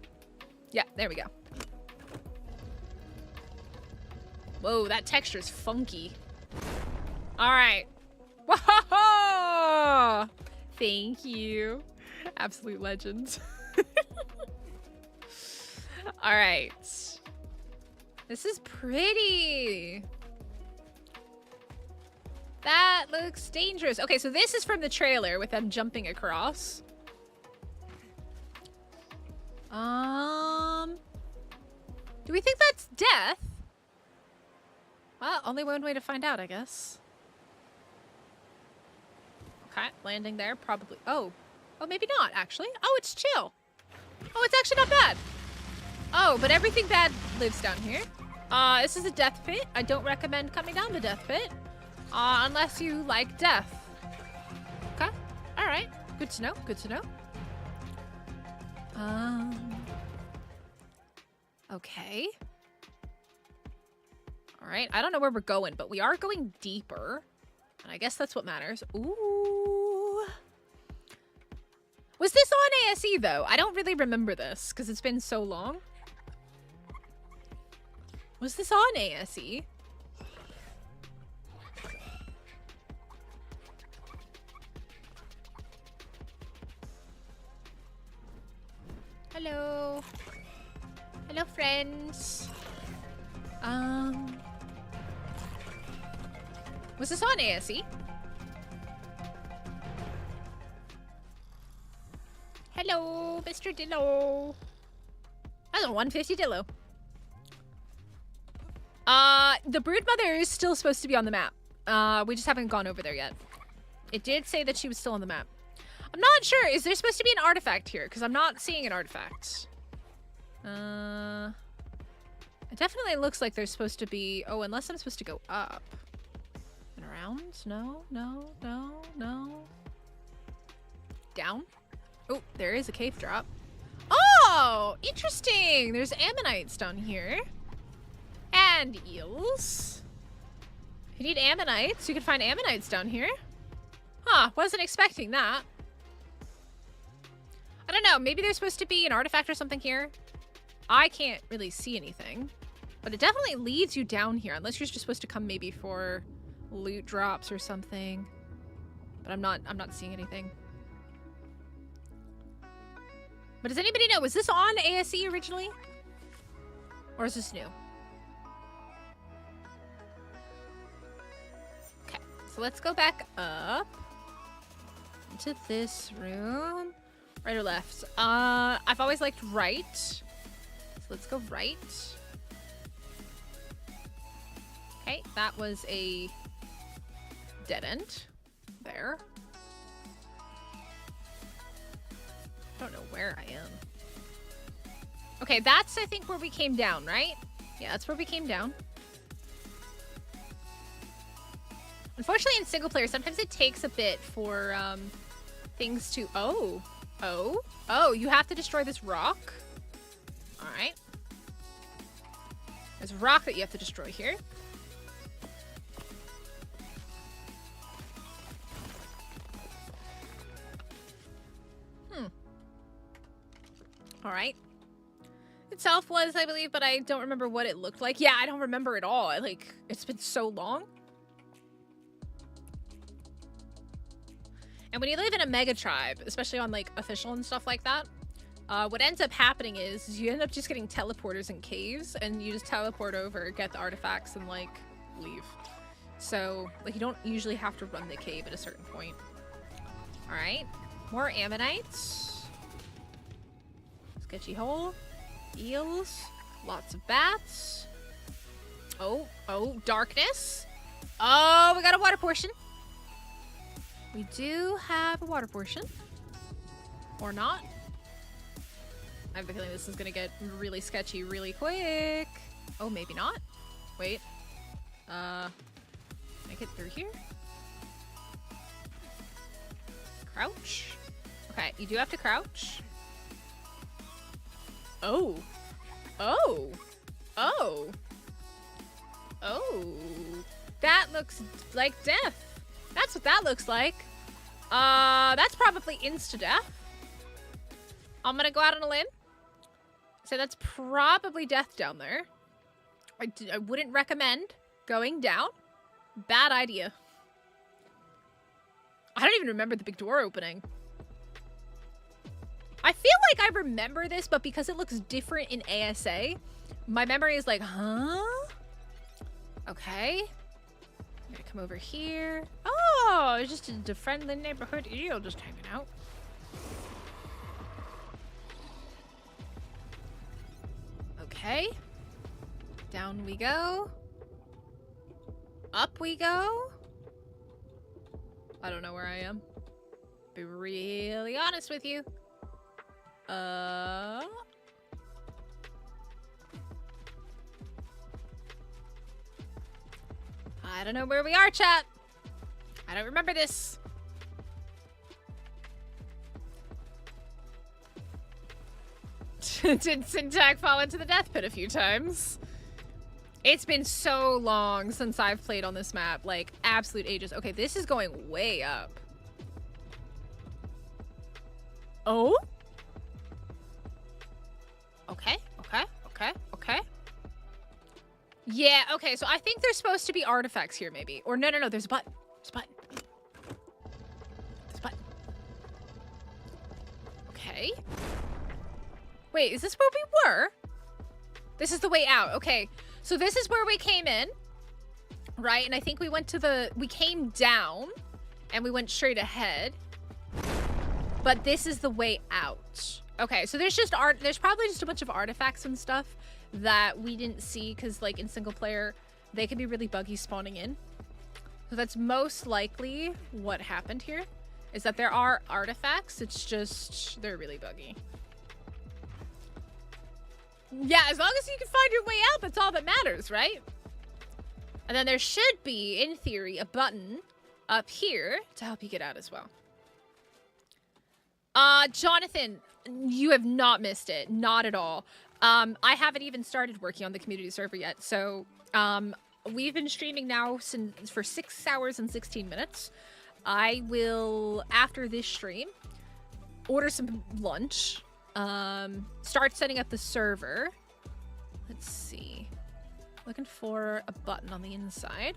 Yeah, there we go. Whoa, that texture is funky. All right. Whoa! Thank you. Absolute legend. All right. This is pretty. That looks dangerous. Okay, so this is from the trailer with them jumping across. Do we think that's death? Well, only one way to find out, I guess. Okay, landing there, probably. Oh, maybe not, actually. Oh, it's chill. Oh, it's actually not bad. Oh, but everything bad lives down here. This is a death pit. I don't recommend coming down the death pit. Unless you like death. Okay, all right. Good to know, good to know. Okay. All right, I don't know where we're going, but we are going deeper. And I guess that's what matters. Ooh. Was this on ASE, though? I don't really remember this, because it's been so long. Was this on ASE? Hello. Hello, friends. Was this on ASE? Hello, Mr. Dillo. That's a 150 Dillo. The broodmother is still supposed to be on the map. We just haven't gone over there yet. It did say that she was still on the map. I'm not sure. Is there supposed to be an artifact here? Because I'm not seeing an artifact. It definitely looks like there's supposed to be... Oh, unless I'm supposed to go up and Around? No, no, no, no. Down? Oh, there is a cave drop. Oh, interesting. There's ammonites down here. And eels. If you need ammonites, you can find ammonites down here. Huh, wasn't expecting that. I don't know, maybe there's supposed to be an artifact or something here. I can't really see anything. But it definitely leads you down here, unless you're just supposed to come maybe for loot drops or something. But I'm not seeing anything. But does anybody know, was this on ASE originally? Or is this new? Okay, so let's go back up into this room. Right or left? I've always liked right. So let's go right. Okay, that was a dead end there. Don't know where I am. Okay, that's, I think, where we came down, right? Yeah, that's where we came down. Unfortunately, in single player, sometimes it takes a bit for things to... Oh, you have to destroy this rock. All right. There's a rock that you have to destroy here. All right. Itself was, I believe, but I don't remember what it looked like. Yeah, I don't remember at all. It's been so long. And when you live in a mega tribe, especially on like official and stuff like that, what ends up happening is you end up just getting teleporters in caves, and you just teleport over, get the artifacts, and like leave. So like you don't usually have to run the cave at a certain point. All right, more ammonites. Sketchy hole, eels, lots of bats. Oh, darkness. Oh, we got a water portion. We do have a water portion. Or not. I have a feeling this is gonna get really sketchy really quick. Oh, maybe not. Wait. Can I get through here? Crouch. Okay, you do have to crouch. Oh. That looks like death. That's what that looks like. That's probably insta-death. I'm gonna go out on a limb. So that's probably death down there. I wouldn't recommend going down. Bad idea. I don't even remember the big door opening. I feel like I remember this, but because it looks different in ASA, my memory is like, huh? Okay. I'm gonna come over here. Oh, it's just a friendly neighborhood eel just hanging out. Okay. Down we go. Up we go. I don't know where I am. Be really honest with you. I don't know where we are, chat. I don't remember this. Did Syntac fall into the death pit a few times? It's been so long since I've played on this map. Like, absolute ages. Okay, this is going way up. Oh? Okay. Yeah, okay, so I think there's supposed to be artifacts here, maybe. Or no, there's a button. There's a button. Okay. Wait, is this where we were? This is the way out. Okay, so this is where we came in, right? And I think we came down, and we went straight ahead. But this is the way out. Okay, so there's probably just a bunch of artifacts and stuff that we didn't see because, like, in single player, they can be really buggy spawning in. So that's most likely what happened here, is that there are artifacts. It's just, they're really buggy. Yeah, as long as you can find your way out, that's all that matters, right? And then there should be, in theory, a button up here to help you get out as well. Jonathan, you have not missed it. Not at all. I haven't even started working on the community server yet. So, we've been streaming now for 6 hours and 16 minutes. I will, after this stream, order some lunch, start setting up the server. Let's see. Looking for a button on the inside.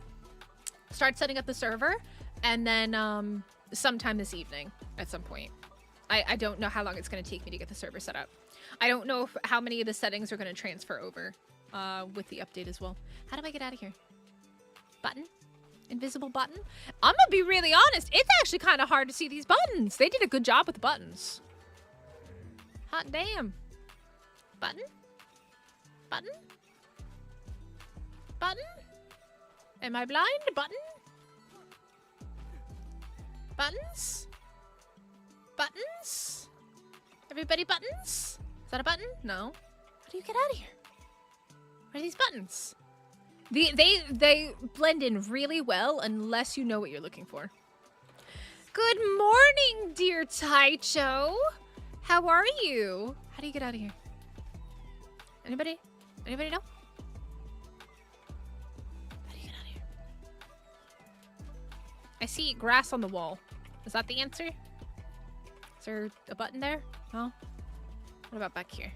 Start setting up the server, and then sometime this evening at some point. I don't know how long it's going to take me to get the server set up. I don't know how many of the settings are going to transfer over with the update as well. How do I get out of here? Button? Invisible button? I'm going to be really honest. It's actually kind of hard to see these buttons. They did a good job with the buttons. Hot damn. Button? Button? Button? Am I blind? Button? Buttons? Buttons? Everybody buttons? Is that a button? No. How do you get out of here? What are these buttons? They blend in really well unless you know what you're looking for. Good morning, dear Taicho. How are you? How do you get out of here? Anybody? Anybody know? How do you get out of here? I see grass on the wall. Is that the answer? Is there a button there? No? What about back here?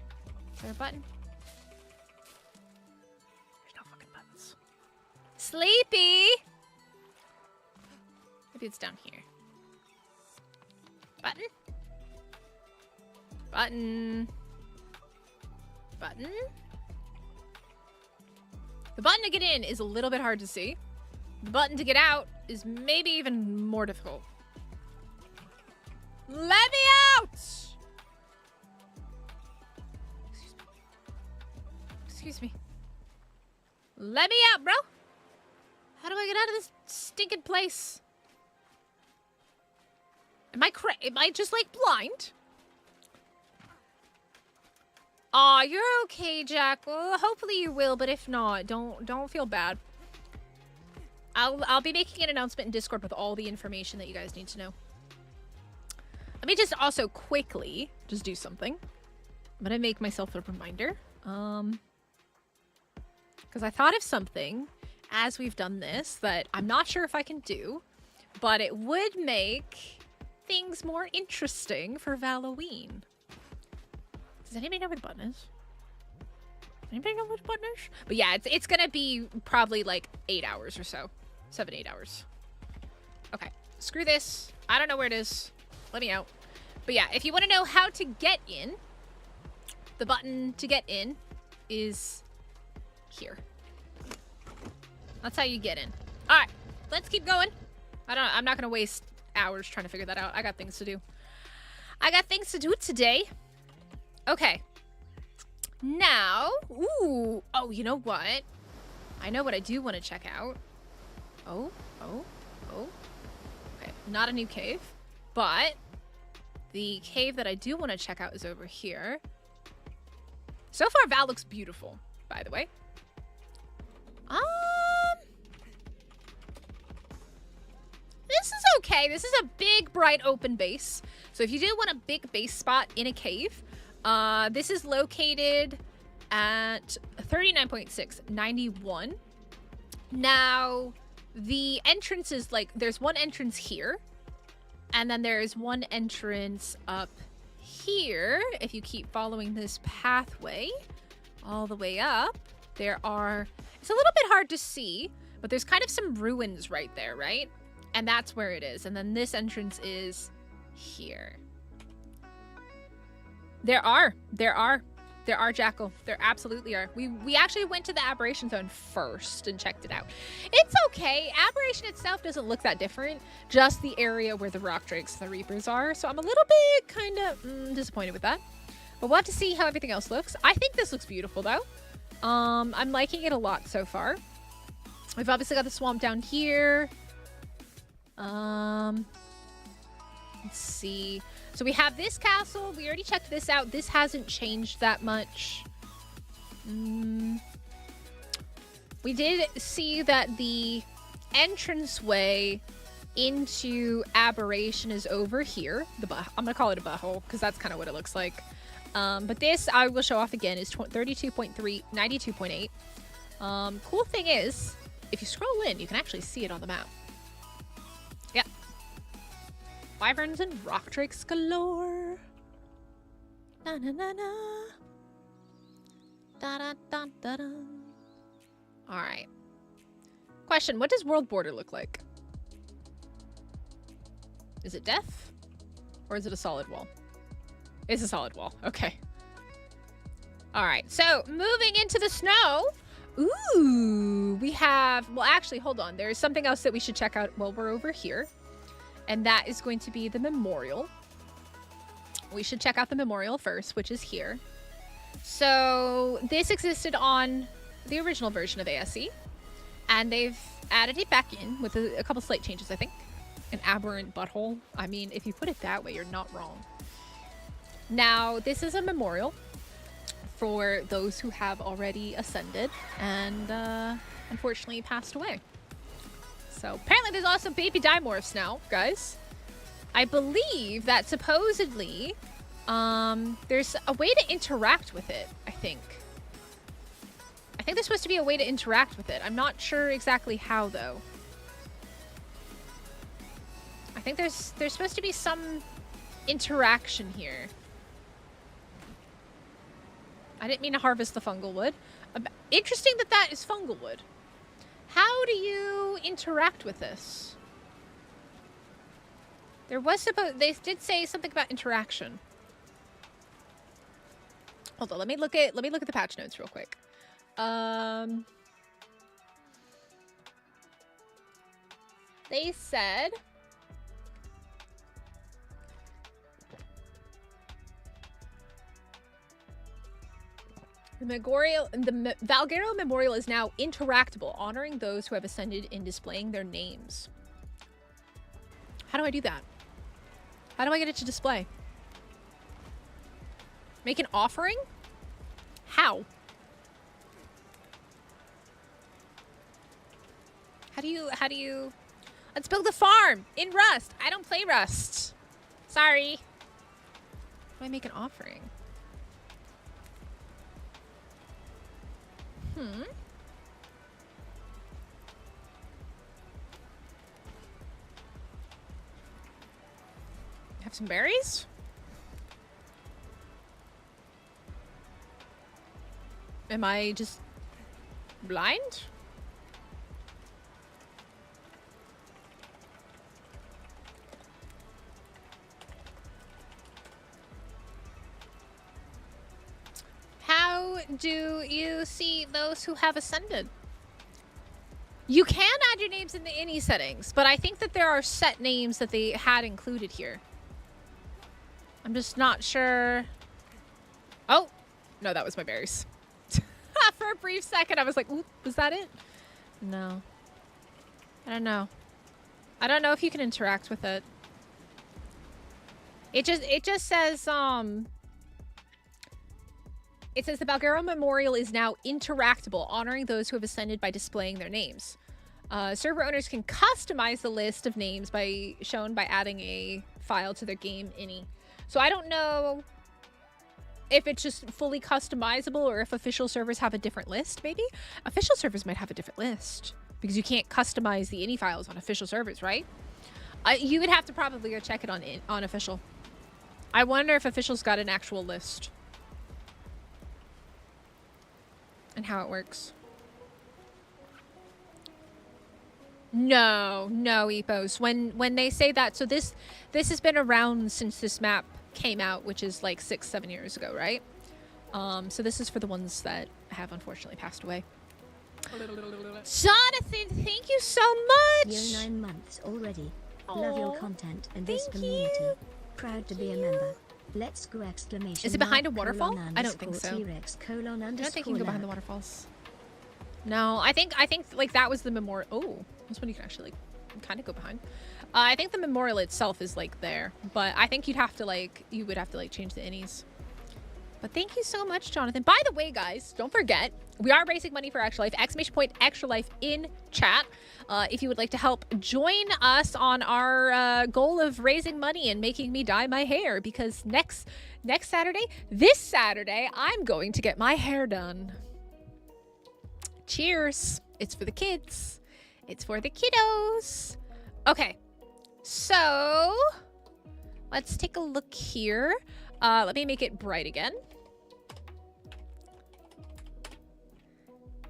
Is there a button? There's no fucking buttons. Sleepy! Maybe it's down here. Button? Button. Button? The button to get in is a little bit hard to see. The button to get out is maybe even more difficult. Let me out! Excuse me. Let me out, bro. How do I get out of this stinking place? Am I just like blind? Aw, you're okay, Jack. Well, hopefully you will, but if not, don't feel bad. I'll be making an announcement in Discord with all the information that you guys need to know. Let me just also quickly just do something. I'm gonna make myself a reminder. Because I thought of something as we've done this that I'm not sure if I can do, but it would make things more interesting for Halloween. Does anybody know where the button is? Anybody know where the button is? But yeah, it's gonna be probably like 8 hours or so. 7-8 hours. Okay, screw this. I don't know where it is. Let me out. But yeah, if you want to know how to get in, the button to get in is here. That's how you get in. All right, let's keep going. I'm not gonna waste hours trying to figure that out. I got things to do. I got things to do today. Okay. Now, ooh, oh, you know what? I know what I do want to check out. Oh. Okay, not a new cave, but the cave that I do want to check out is over here. So far, Val looks beautiful, by the way. This is okay. This is a big, bright, open base. So if you do want a big base spot in a cave, this is located at 39.691. Now, the entrance is like, there's one entrance here, and then there's one entrance up here. If you keep following this pathway all the way up, there are, it's a little bit hard to see, but there's kind of some ruins right there, right? And that's where it is. And then this entrance is here. There are, Jackal. There absolutely are. We actually went to the Aberration zone first and checked it out. It's okay. Aberration itself doesn't look that different. Just the area where the rock drakes and the reapers are. So I'm a little bit kind of disappointed with that. But we'll have to see how everything else looks. I think this looks beautiful though. I'm liking it a lot so far. We've obviously got the swamp down here. Let's see. So we have this castle. We already checked this out. This hasn't changed that much. We We did see that the entranceway into Aberration is over here. I'm gonna call it a butthole because that's kind of what it looks like. But this I will show off again is 32.3, 92.8. Cool thing is, if you scroll in, you can actually see it on the map. Yeah. Wyverns and rock drakes galore. Na na na na. Da da da da da. All right. Question: what does world border look like? Is it death, or is it a solid wall? It's a solid wall. Okay. All right. So moving into the snow. Ooh, we have. Well, actually, hold on. There's something else that we should check out while we're over here, and that is going to be the memorial. We should check out the memorial first, which is here. So this existed on the original version of ASE, and they've added it back in with a couple slight changes, I think. An aberrant butthole. I mean, if you put it that way, you're not wrong. Now, this is a memorial for those who have already ascended and unfortunately passed away. So apparently there's also baby dimorphs now, guys. I believe that supposedly there's a way to interact with it, I think. I think there's supposed to be a way to interact with it. I'm not sure exactly how, though. I think there's supposed to be some interaction here. I didn't mean to harvest the fungal wood. Interesting that that is fungal wood. How do you interact with this? There was they did say something about interaction. Hold on, let me look at the patch notes real quick. They said the Valguero Memorial is now interactable, honoring those who have ascended in displaying their names. How do I do that? How do I get it to display? Make an offering? How? How do you... Let's build a farm in Rust. I don't play Rust. Sorry. How do I make an offering? Have some berries? Am I just blind? How do you see those who have ascended? You can add your names in the any settings, but I think that there are set names that they had included here. I'm just not sure. Oh, no, that was my berries. For a brief second, I was like, ooh, was that it? No. I don't know. I don't know if you can interact with it. It just says, it says the Valguero Memorial is now interactable, honoring those who have ascended by displaying their names. Server owners can customize the list of names shown by adding a file to their game ini. So I don't know if it's just fully customizable or if official servers have a different list, maybe? Official servers might have a different list because you can't customize the ini files on official servers, right? You would have to probably go check it on official. I wonder if official's got an actual list and how it works. No, Epos. When they say that, so this has been around since this map came out, which is like 6-7 years ago, right? So this is for the ones that have unfortunately passed away. Jonathan, thank you so much. You're 9 months already. Aww, love your content and this community. Proud to be a member. Let's go exclamation. Is it behind a waterfall? I don't think so. T-Rex, I don't think you can go behind the waterfalls. No, I think like that was the memorial. Oh, this one you can actually like kind of go behind. I think the memorial itself is like there, but I think you would have to like change the innies. But thank you so much, Jonathan. By the way, guys, don't forget, we are raising money for Extra Life. Exclamation point Extra Life in chat. If you would like to help join us on our goal of raising money and making me dye my hair. Because next Saturday, this Saturday, I'm going to get my hair done. Cheers. It's for the kids. It's for the kiddos. Okay. So, let's take a look here. Let me make it bright again.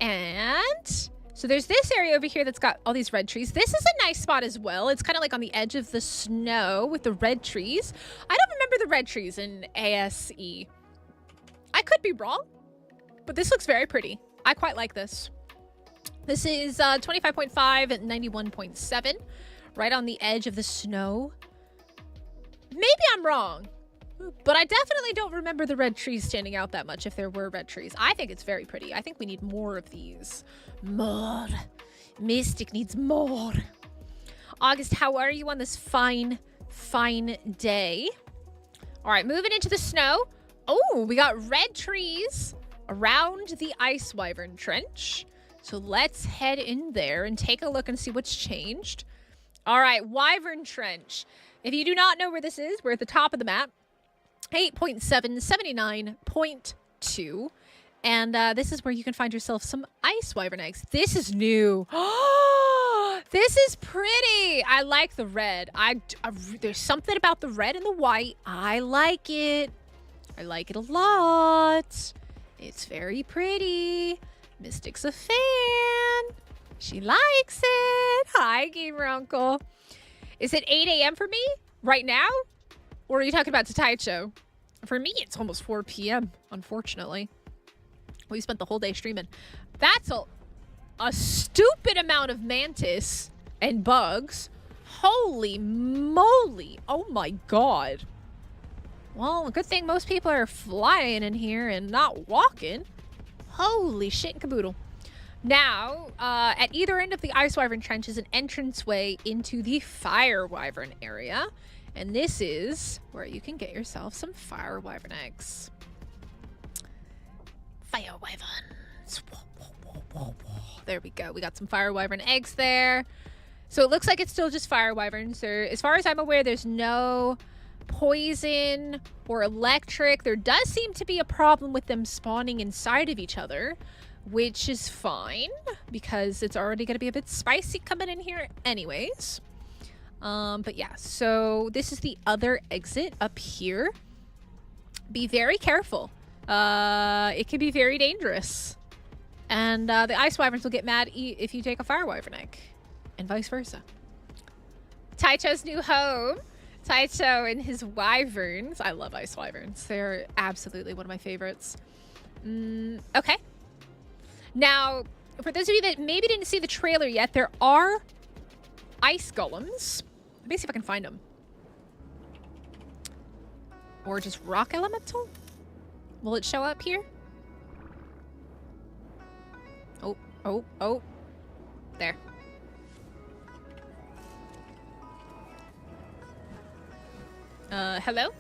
And so there's this area over here that's got all these red trees. This is a nice spot as well. It's kind of like on the edge of the snow with the red trees. I don't remember the red trees in ASE. I could be wrong, but this looks very pretty. I quite like this. This is 25.5 and 91.7, right on the edge of the snow. Maybe I'm wrong. But I definitely don't remember the red trees standing out that much if there were red trees. I think it's very pretty. I think we need more of these. More. Mystic needs more. August, how are you on this fine, fine day? All right, moving into the snow. Oh, we got red trees around the Ice Wyvern Trench. So let's head in there and take a look and see what's changed. All right, Wyvern Trench. If you do not know where this is, we're at the top of the map. 8.7, 79.2. And this is where you can find yourself some ice wyvern eggs. This is new. This is pretty. I like the red. There's something about the red and the white. I like it. I like it a lot. It's very pretty. Mystic's a fan. She likes it. Hi, Gamer Uncle. Is it 8 a.m. for me right now? Or are you talking about Tataicho? For me, it's almost 4 p.m., unfortunately. We spent the whole day streaming. That's a stupid amount of mantis and bugs. Holy moly. Oh my god. Well, good thing most people are flying in here and not walking. Holy shit and caboodle. Now, at either end of the Ice Wyvern Trench is an entranceway into the Fire Wyvern area. And this is where you can get yourself some Fire Wyvern eggs. Fire Wyverns. There we go. We got some Fire Wyvern eggs there. So it looks like it's still just Fire Wyverns. As far as I'm aware, there's no poison or electric. There does seem to be a problem with them spawning inside of each other, which is fine because it's already going to be a bit spicy coming in here anyways. But yeah, so this is the other exit up here. Be very careful. It can be very dangerous. And the ice wyverns will get mad if you take a fire wyvern egg, and vice versa. Taicho's new home. Taicho and his wyverns. I love ice wyverns. They're absolutely one of my favorites. Okay. Now, for those of you that maybe didn't see the trailer yet, there are ice golems. Let me see if I can find them. Or just rock elemental? Will it show up here? Oh. There. Hello?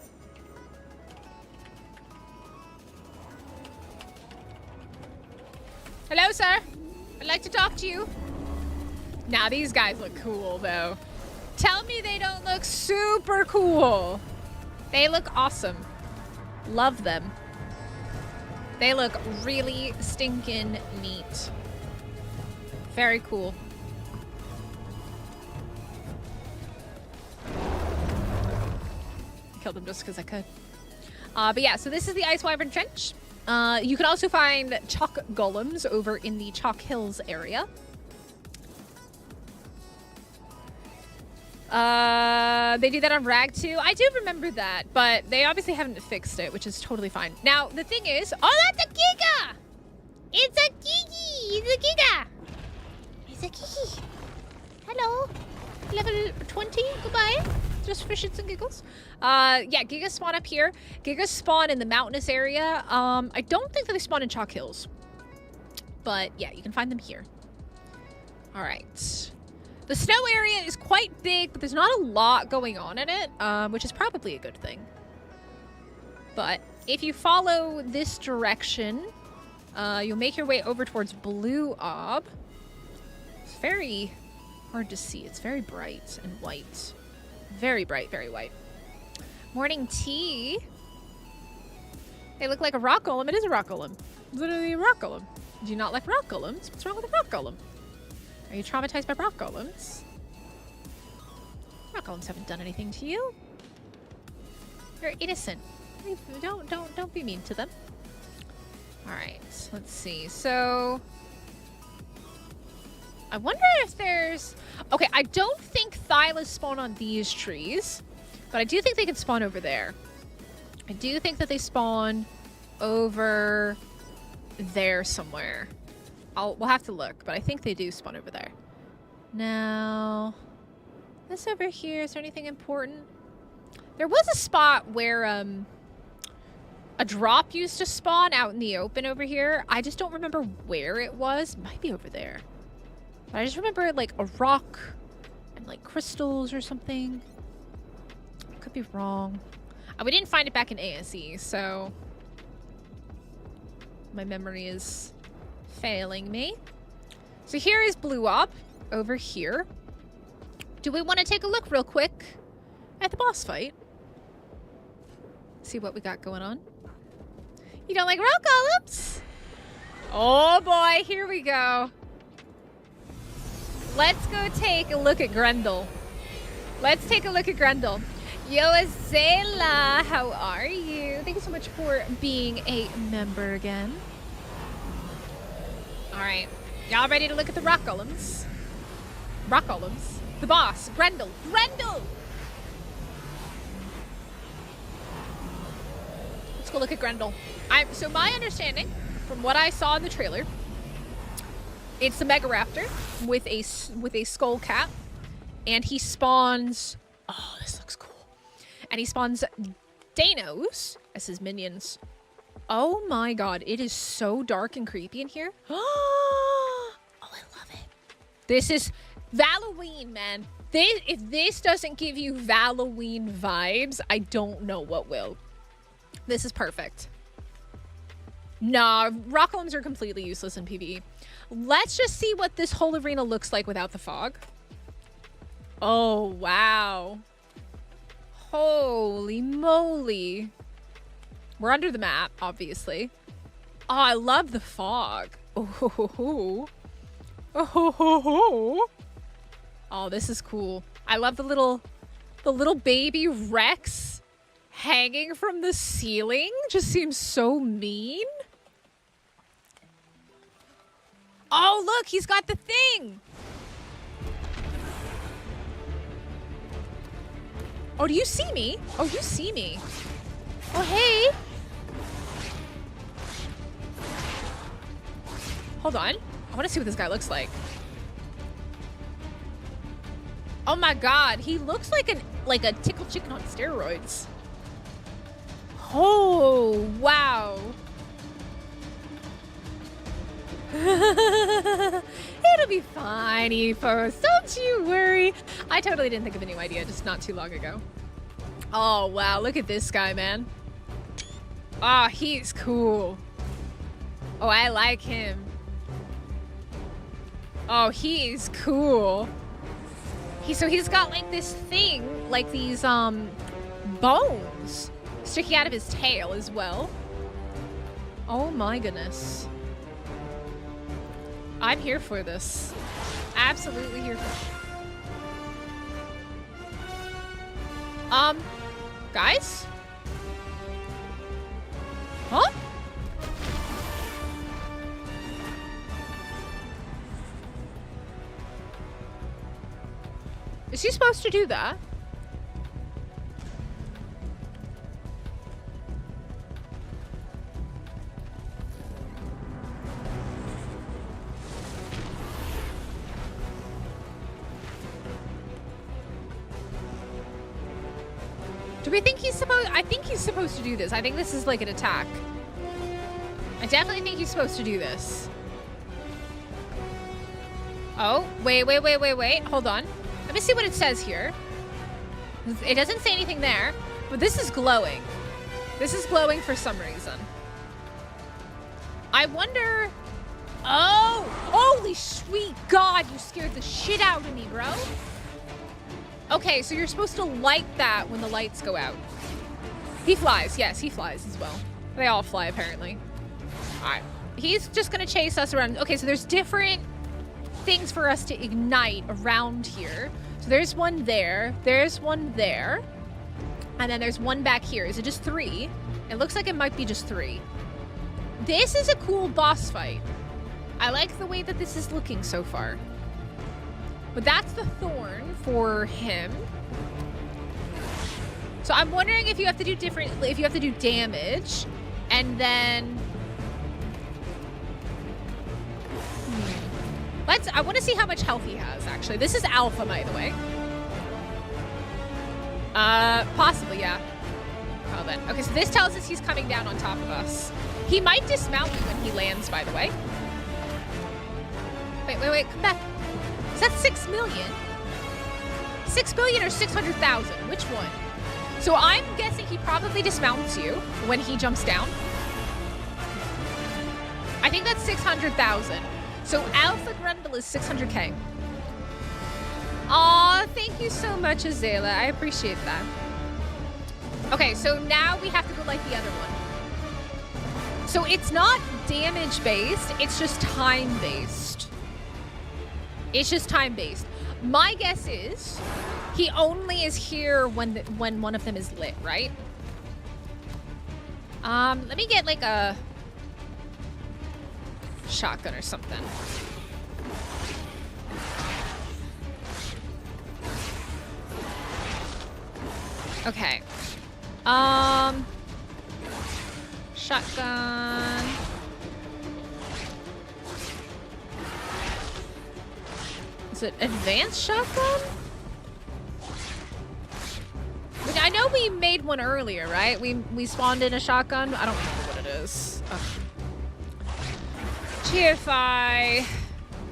Hello, sir. I'd like to talk to you. Now, these guys look cool, though. Tell me they don't look super cool. They look awesome. Love them. They look really stinking neat. Very cool. Killed them just because I could. But yeah, so this is the Ice Wyvern Trench. You can also find chalk golems over in the Chalk Hills area. They do that on Rag too. I do remember that, but they obviously haven't fixed it, which is totally fine. Now, the thing is... Oh, that's a Giga! It's a Gigi! It's a Giga! It's a Gigi. Hello. Level 20. Goodbye. Just for shits and giggles. Yeah, Gigas spawn up here. Gigas spawn in the mountainous area. I don't think that they spawn in Chalk Hills. But yeah, you can find them here. All right. The snow area is quite big, but there's not a lot going on in it, which is probably a good thing. But if you follow this direction, you'll make your way over towards Blue Ob. It's very hard to see. It's very bright and white. Very bright, very white. Morning tea. They look like a rock golem. It is a rock golem. Literally a rock golem. Do you not like rock golems? What's wrong with a rock golem? Are you traumatized by rock golems? Rock golems haven't done anything to you. They're innocent. Don't be mean to them. All right, let's see. So I wonder if there's... Okay, I don't think Thylas spawn on these trees, but I do think they can spawn over there. I do think that they spawn over there somewhere. We'll have to look, but I think they do spawn over there. Now, this over here, is there anything important? There was a spot where a drop used to spawn out in the open over here. I just don't remember where it was. It might be over there. But I just remember like a rock and like crystals or something. I could be wrong. We didn't find it back in ASE, so my memory is failing me. So here is Blue Ob over here. Do we want to take a look real quick at the boss fight? See what we got going on. You don't like rock golems? Oh boy, here we go. Let's go take a look at Grendel. Let's take a look at Grendel. Yo, Azela, how are you? Thank you so much for being a member again. All right, y'all ready to look at the rock golems? Rock golems. The boss, Grendel. Grendel! Let's go look at Grendel. So my understanding, from what I saw in the trailer, it's the Megaraptor with a skull cap, and he spawns. Oh, this looks cool. And he spawns Deinos as his minions. Oh my god, it is so dark and creepy in here. Oh, I love it. This is Halloween, man. If this doesn't give you Halloween vibes, I don't know what will. This is perfect. Nah, rock golems are completely useless in PvE. Let's just see what this whole arena looks like without the fog. Oh, wow. Holy moly. We're under the map, obviously. Oh, I love the fog. Oh, oh, this is cool. I love the little baby Rex hanging from the ceiling. Just seems so mean. Oh, look, he's got the thing. Oh, do you see me? Oh, you see me. Oh, hey. Hold on. I want to see what this guy looks like. Oh my god, he looks like a tickle chicken on steroids. Oh, wow. It'll be fine, Ethos. Don't you worry. I totally didn't think of a new idea just not too long ago. Oh, wow. Look at this guy, man. Oh, he's cool. Oh, I like him. Oh, he's cool. So he's got like this thing, like these bones sticking out of his tail as well. Oh my goodness. I'm here for this. Absolutely here for it. Guys? Huh? Is he supposed to do that? Do we think he's supposed... I think he's supposed to do this. I think this is like an attack. I definitely think he's supposed to do this. Oh, wait. Hold on. Let me see what it says here. It doesn't say anything there, but this is glowing. This is glowing for some reason. I wonder... Oh! Holy sweet God, you scared the shit out of me, bro. Okay, so you're supposed to light that when the lights go out. He flies. Yes, he flies as well. They all fly, apparently. All right. He's just going to chase us around. Okay, so there's different things for us to ignite around here. So there's one there. There's one there. And then there's one back here. Is it just 3? It looks like it might be just 3. This is a cool boss fight. I like the way that this is looking so far. But that's the thorn for him. So I'm wondering if you have to do different, if you have to do damage, and then... I want to see how much health he has, actually. This is alpha, by the way. Possibly, yeah. Oh, then. Okay, so this tells us he's coming down on top of us. He might dismount me when he lands, by the way. Wait, come back. Is that 6 million? 6 billion or 600,000? Which one? So I'm guessing he probably dismounts you when he jumps down. I think that's 600,000. So Alpha Grundle is 600K. Aw, thank you so much, Azela. I appreciate that. Okay, so now we have to go like the other one. So it's not damage-based, it's just time-based. It's just time-based. My guess is he only is here when one of them is lit, right? Let me get like a shotgun or something. Okay. Shotgun. Is it advanced shotgun? Which I know we made one earlier, right? We spawned in a shotgun. I don't remember what it is. Ugh. GFI.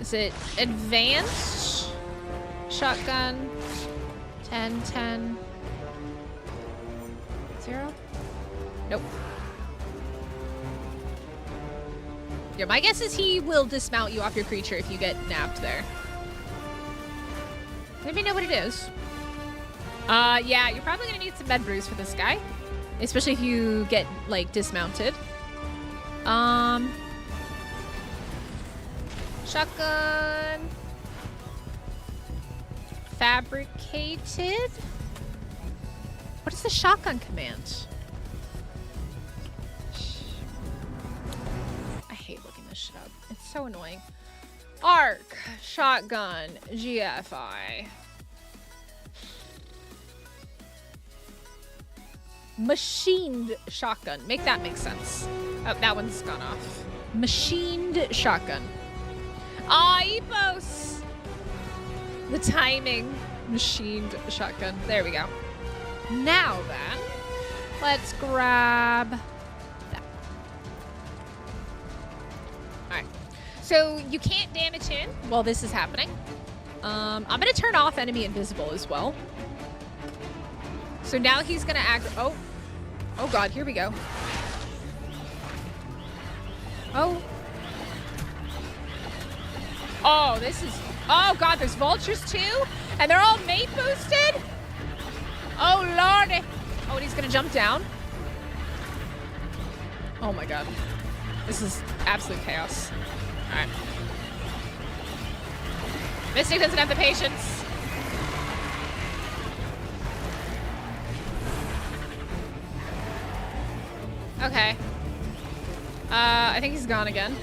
Is it advanced shotgun? 10, 10. 0? Nope. Yeah, my guess is he will dismount you off your creature if you get nabbed there. Let me know what it is. Yeah, you're probably gonna need some med brews for this guy. Especially if you get, like, dismounted. Shotgun. Fabricated. What is the shotgun command? I hate looking this shit up. It's so annoying. Arc, shotgun, GFI. Machined shotgun. Make that make sense. Oh, that one's gone off. Machined shotgun. Ah, Epos! The timing. Machined shotgun. There we go. Now then, let's grab that. Alright. So you can't damage him while this is happening. I'm gonna turn off enemy invisible as well. So now he's gonna act. Oh god, here we go. Oh, this is. Oh god, there's vultures too, and they're all mate boosted. Oh lordy. Oh, and he's gonna jump down. Oh my god, this is absolute chaos. All right. Mystic doesn't have the patience. Okay. I think he's gone again.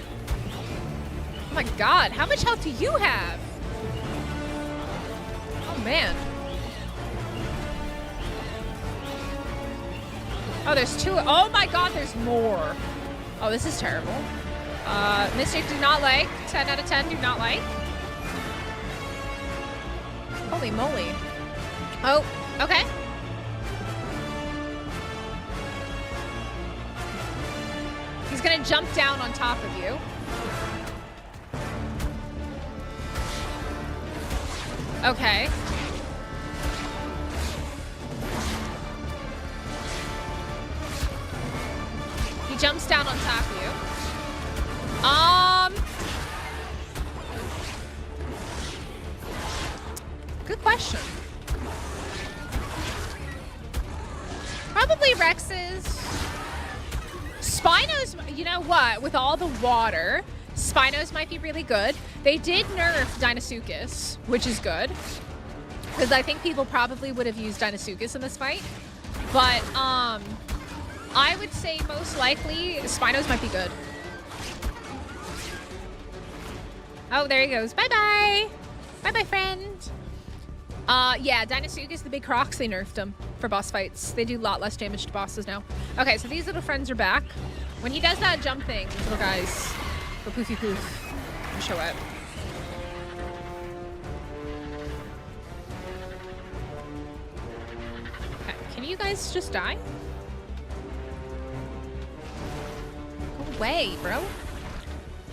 Oh my god, how much health do you have? Oh man. Oh, there's 2. Oh my god, there's more. Oh, this is terrible. Mystic do not like. 10 out of 10 do not like. Holy moly. Oh, okay. He's gonna jump down on top of you. Okay. Spinos, you know what? With all the water, Spinos might be really good. They did nerf Deinonychus, which is good. Because I think people probably would have used Deinonychus in this fight. But I would say most likely Spinos might be good. Oh, there he goes. Bye-bye. Bye-bye, friend. Yeah, Deinonychus, the big crocs, they nerfed them for boss fights. They do a lot less damage to bosses now. Okay, so these little friends are back. When he does that jump thing, these little guys go poofy poof and show up. Okay, can you guys just die? Go away, bro.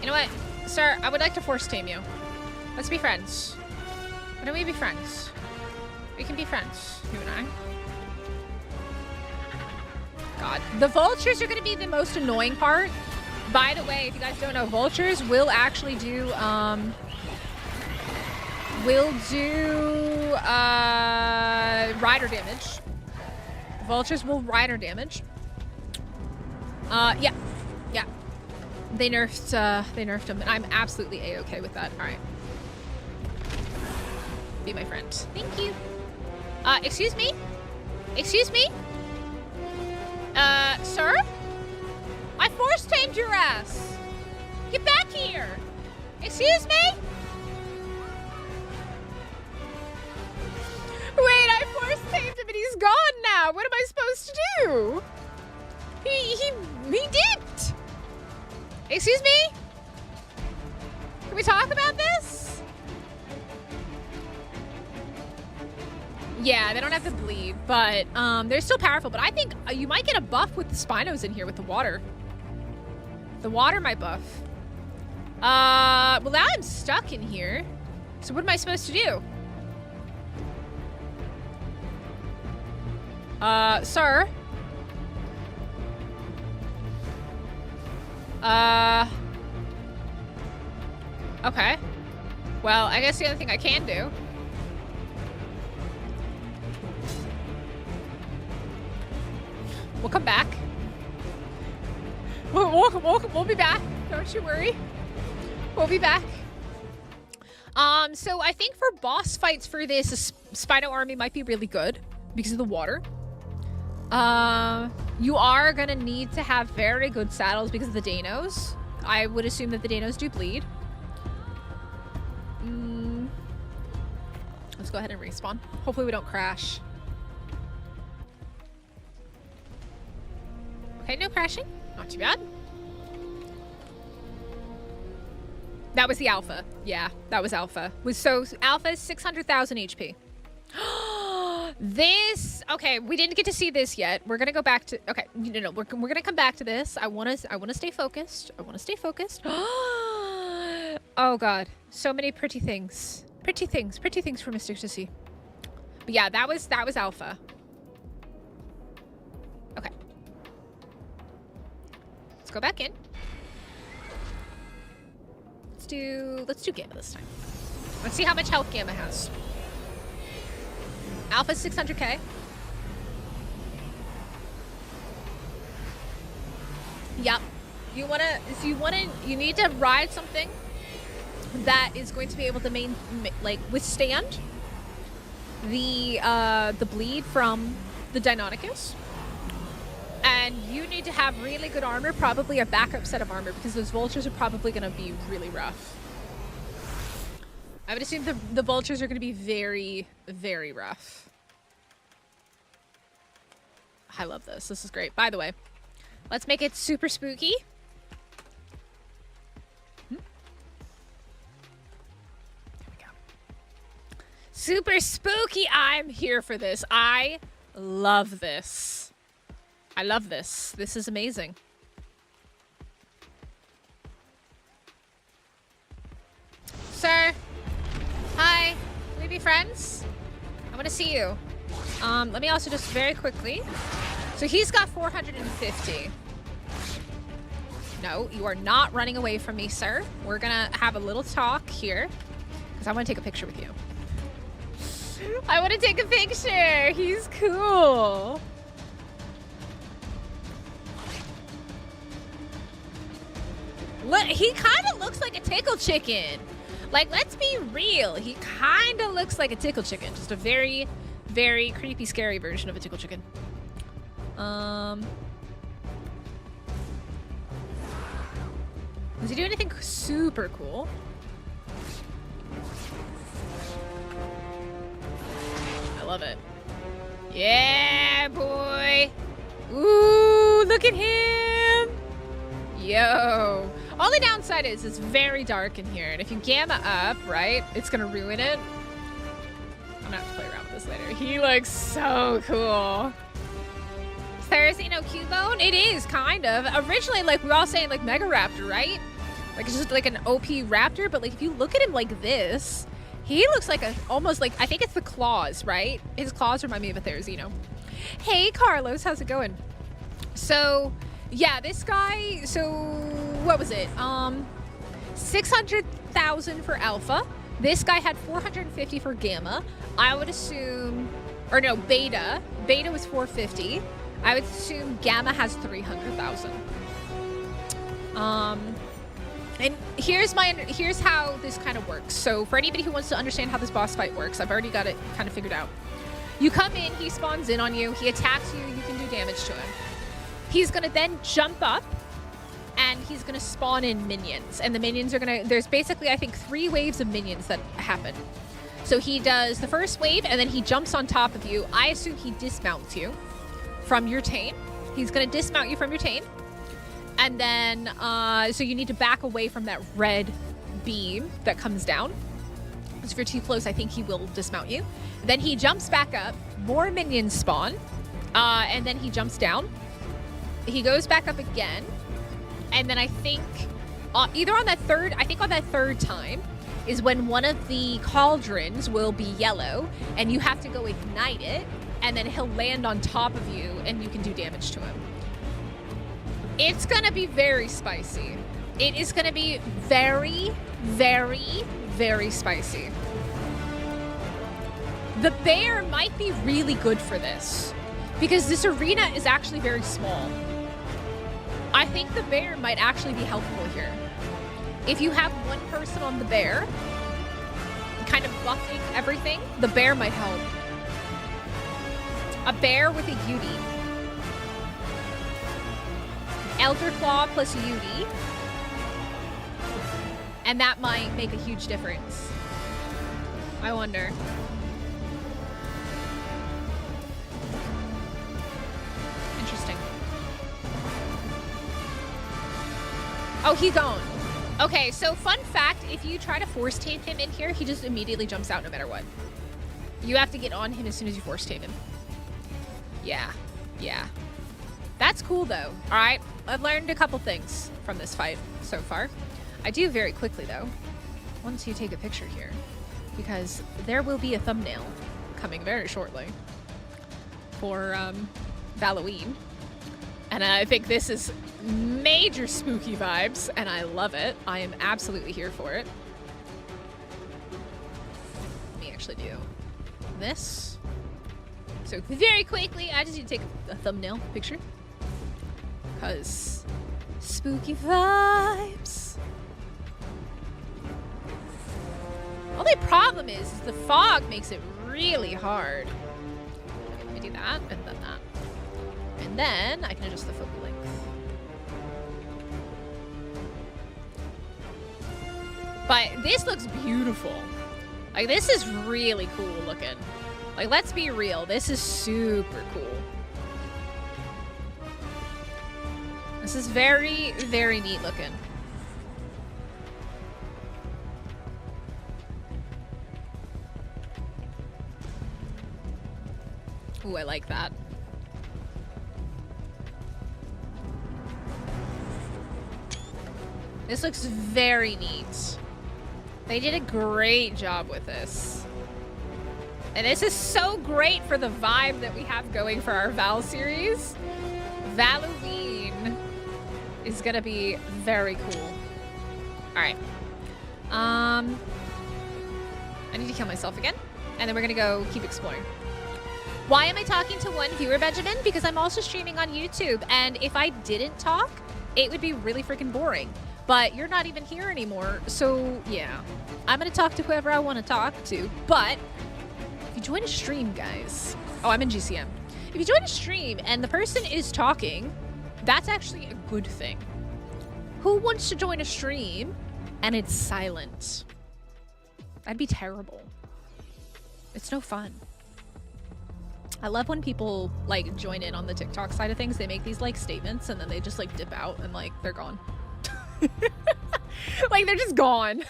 You know what? Sir, I would like to force tame you. Let's be friends. Why don't we be friends? We can be friends, you and I. God. The vultures are going to be the most annoying part. By the way, if you guys don't know, vultures will actually do, rider damage. Vultures will rider damage. Yeah. Yeah. They nerfed them, and I'm absolutely A-okay with that. All right. Be my friend. Thank you. Excuse me? Excuse me? Sir? I force tamed your ass. Get back here. Excuse me? Wait, I force tamed him and he's gone now. What am I supposed to do? He dipped. Excuse me? Can we talk about this? Yeah, they don't have to bleed, but they're still powerful. But I think you might get a buff with the Spinos in here with the water. The water might buff. Well, now I'm stuck in here. So what am I supposed to do? Sir? Okay. Well, I guess the other thing I can do. We'll come back. We'll be back. Don't you worry. We'll be back. So I think for boss fights for this, a Spino army might be really good because of the water. You are gonna need to have very good saddles because of the Deinos. I would assume that the Deinos do bleed. Let's go ahead and respawn. Hopefully we don't crash. Okay, no crashing. Not too bad. That was the alpha. Yeah, that was alpha. So alpha is 600,000 HP. This, okay, we didn't get to see this yet. We're gonna go back to, okay, no, we're gonna come back to this. I wanna stay focused. I wanna stay focused. Oh God, so many pretty things for Mystic to see. But yeah, that was alpha. Okay. Let's go back in. Let's do Gamma this time. Let's see how much health Gamma has. Alpha 600k. Yep. You need to ride something that is going to be able to withstand the bleed from the Deinonychus. And you need to have really good armor, probably a backup set of armor, because those vultures are probably going to be really rough. I would assume the vultures are going to be very, very rough. I love this. This is great. By the way, let's make it super spooky. There we go. Super spooky. I'm here for this. I love this. I love this. This is amazing. Sir. Hi. Can we be friends? I want to see you. Let me also just very quickly. So he's got 450. No, you are not running away from me, sir. We're gonna have a little talk here because I want to take a picture with you. I want to take a picture. He's cool. Look, he kind of looks like a tickle chicken. Like, let's be real. He kind of looks like a tickle chicken. Just a very, very creepy, scary version of a tickle chicken. Does he do anything super cool? I love it. Yeah, boy. Ooh, look at him. Yo. All the downside is it's very dark in here. And if you gamma up, right, it's going to ruin it. I'm going to have to play around with this later. He looks so cool. Thursday, no Cubone? It is, kind of. Originally, like, we were all saying, like, Megaraptor, right? Like, it's just like an OP raptor. But, like, if you look at him like this, he looks like a, almost like, I think it's the claws, right? His claws remind me of a Therizino. Hey, Carlos, how's it going? So, yeah, this guy, so, what was it? 600,000 for alpha. This guy had 450 for gamma. I would assume, or no, beta. Beta was 450. I would assume gamma has 300,000. And here's how this kind of works. So for anybody who wants to understand how this boss fight works, I've already got it kind of figured out. You come in, he spawns in on you, he attacks you, you can do damage to him. He's gonna then jump up and he's gonna spawn in minions. And the minions are gonna, there's basically, I think, 3 waves of minions that happen. So he does the first wave and then he jumps on top of you. I assume he dismounts you from your tame. He's gonna dismount you from your tame. And then, so you need to back away from that red beam that comes down. So if you're too close, I think he will dismount you. Then he jumps back up, more minions spawn, and then he jumps down. He goes back up again, and then I think, either on that third, I think on that third time, is when one of the cauldrons will be yellow, and you have to go ignite it, and then he'll land on top of you, and you can do damage to him. It's gonna be very spicy. It is gonna be very, very, very spicy. The bear might be really good for this because this arena is actually very small. I think the bear might actually be helpful here. If you have one person on the bear, kind of buffing everything, the bear might help. A bear with a Yudi. Elderclaw plus Yudi. And that might make a huge difference. I wonder. Interesting. Oh, he's gone. Okay, so fun fact, if you try to force tame him in here, he just immediately jumps out no matter what. You have to get on him as soon as you force tame him. Yeah. Yeah. That's cool, though. All right. I've learned a couple things from this fight so far. I do very quickly, though, once you take a picture here, because there will be a thumbnail coming very shortly for Halloween. And I think this is major spooky vibes, and I love it. I am absolutely here for it. Let me actually do this. So very quickly, I just need to take a thumbnail picture. Because spooky vibes. Only problem is the fog makes it really hard. Okay, let me do that and then that. And then I can adjust the focal length. But this looks beautiful. Like, this is really cool looking. Like, let's be real. This is super cool. This is very, very neat looking. Ooh, I like that. This looks very neat. They did a great job with this. And this is so great for the vibe that we have going for our Val series. Halloween is gonna be very cool. All right. I need to kill myself again. And then we're gonna go keep exploring. Why am I talking to one viewer, Benjamin? Because I'm also streaming on YouTube. And if I didn't talk, it would be really freaking boring. but you're not even here anymore. So yeah, I'm gonna talk to whoever I want to talk to. But if you join a stream, guys, oh, I'm in GCM. If you join a stream and the person is talking, that's actually a good thing. Who wants to join a stream and it's silent? That'd be terrible. It's no fun. I love when people like join in on the TikTok side of things. They make these like statements and then they just like dip out and like they're gone. Like they're just gone.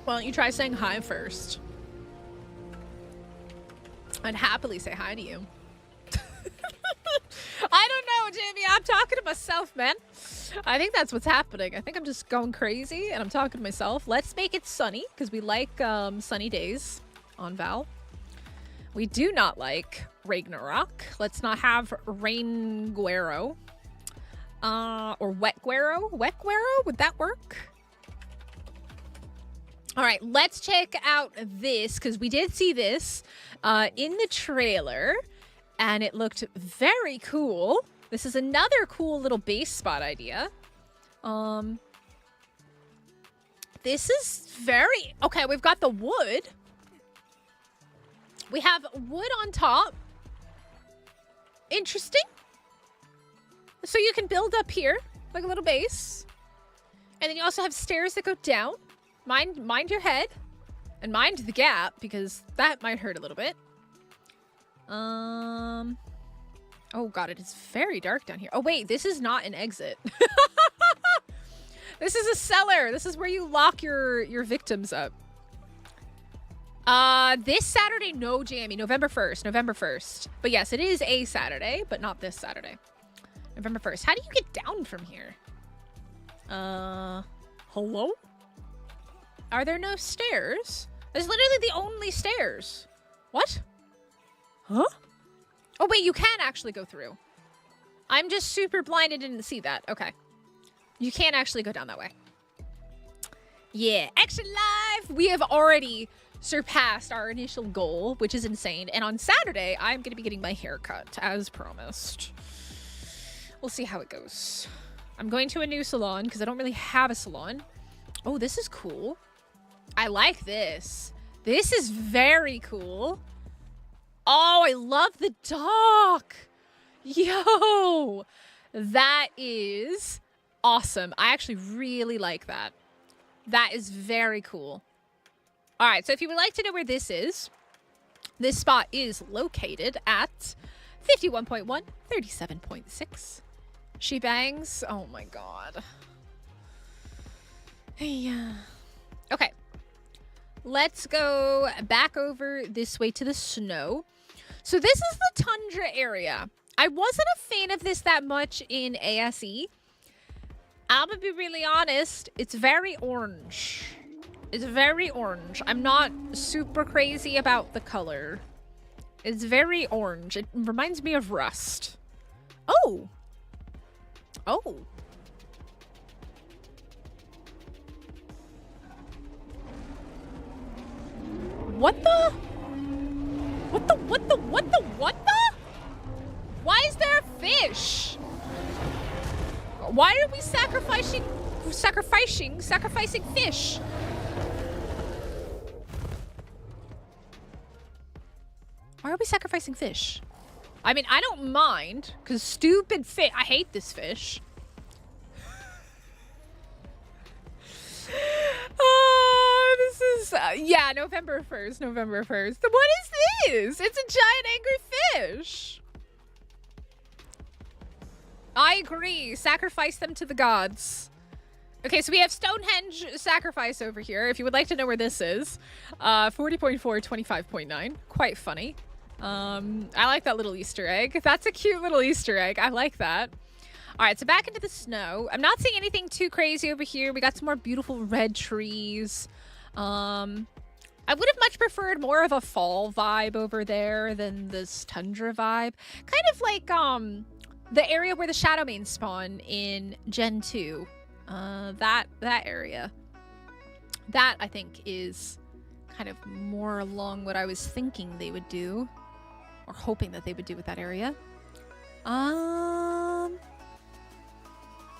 Why don't you try saying hi first? I'd happily say hi to you. I don't know, Jamie. I'm talking to myself, man. I think that's what's happening. I think I'm just going crazy and I'm talking to myself. Let's make it sunny because we like sunny days on Val. We do not like Ragnarok. Let's not have Rainguero. Or Wetguero. Wetguero? Would that work? All right, let's check out this because we did see this in the trailer and it looked very cool. This is another cool little base spot idea. This is very... Okay, we've got the wood. We have wood on top. Interesting. So you can build up here, like a little base. And then you also have stairs that go down. Mind your head. And mind the gap, because that might hurt a little bit. Oh god, it is very dark down here. Oh wait, this is not an exit. This is a cellar. This is where you lock your victims up. This Saturday, no, Jamie. November 1st. November 1st. But yes, it is a Saturday, but not this Saturday. November 1st. How do you get down from here? Hello? Are there no stairs? There's literally the only stairs. What? Huh? Oh, wait, you can actually go through. I'm just super blind and didn't see that. Okay. You can't actually go down that way. Yeah. Action Live! We have already surpassed our initial goal, which is insane. And on Saturday, I'm going to be getting my hair cut, as promised. We'll see how it goes. I'm going to a new salon because I don't really have a salon. Oh, this is cool. I like this. This is very cool. Oh, I love the dock. Yo, that is awesome. I actually really like that. That is very cool. All right, so if you would like to know where this spot is located at 51.1, 37.6. She bangs. Oh my god. Yeah. Okay. Let's go back over this way to the snow. So this is the tundra area. I wasn't a fan of this that much in ASE. I'm gonna be really honest. It's very orange. It's very orange. I'm not super crazy about the color. It's very orange. It reminds me of Rust. Oh. Oh. What the? What the? Why is there a fish? Why are we sacrificing fish? Why are we sacrificing fish? I mean, I don't mind, because stupid fish. I hate this fish. Oh, this is... yeah, November 1st. November 1st. What is this? It's a giant angry fish. I agree. Sacrifice them to the gods. Okay, so we have Stonehenge sacrifice over here. If you would like to know where this is. 40.4, 25.9. Quite funny. I like that little Easter egg. That's a cute little Easter egg. I like that. All right, so back into the snow. I'm not seeing anything too crazy over here. We got some more beautiful red trees. I would have much preferred more of a fall vibe over there than this tundra vibe. Kind of like the area where the Shadow Mains spawn in Gen 2. That area. That, I think, is kind of more along what I was thinking they would do. Or hoping that they would do with that area.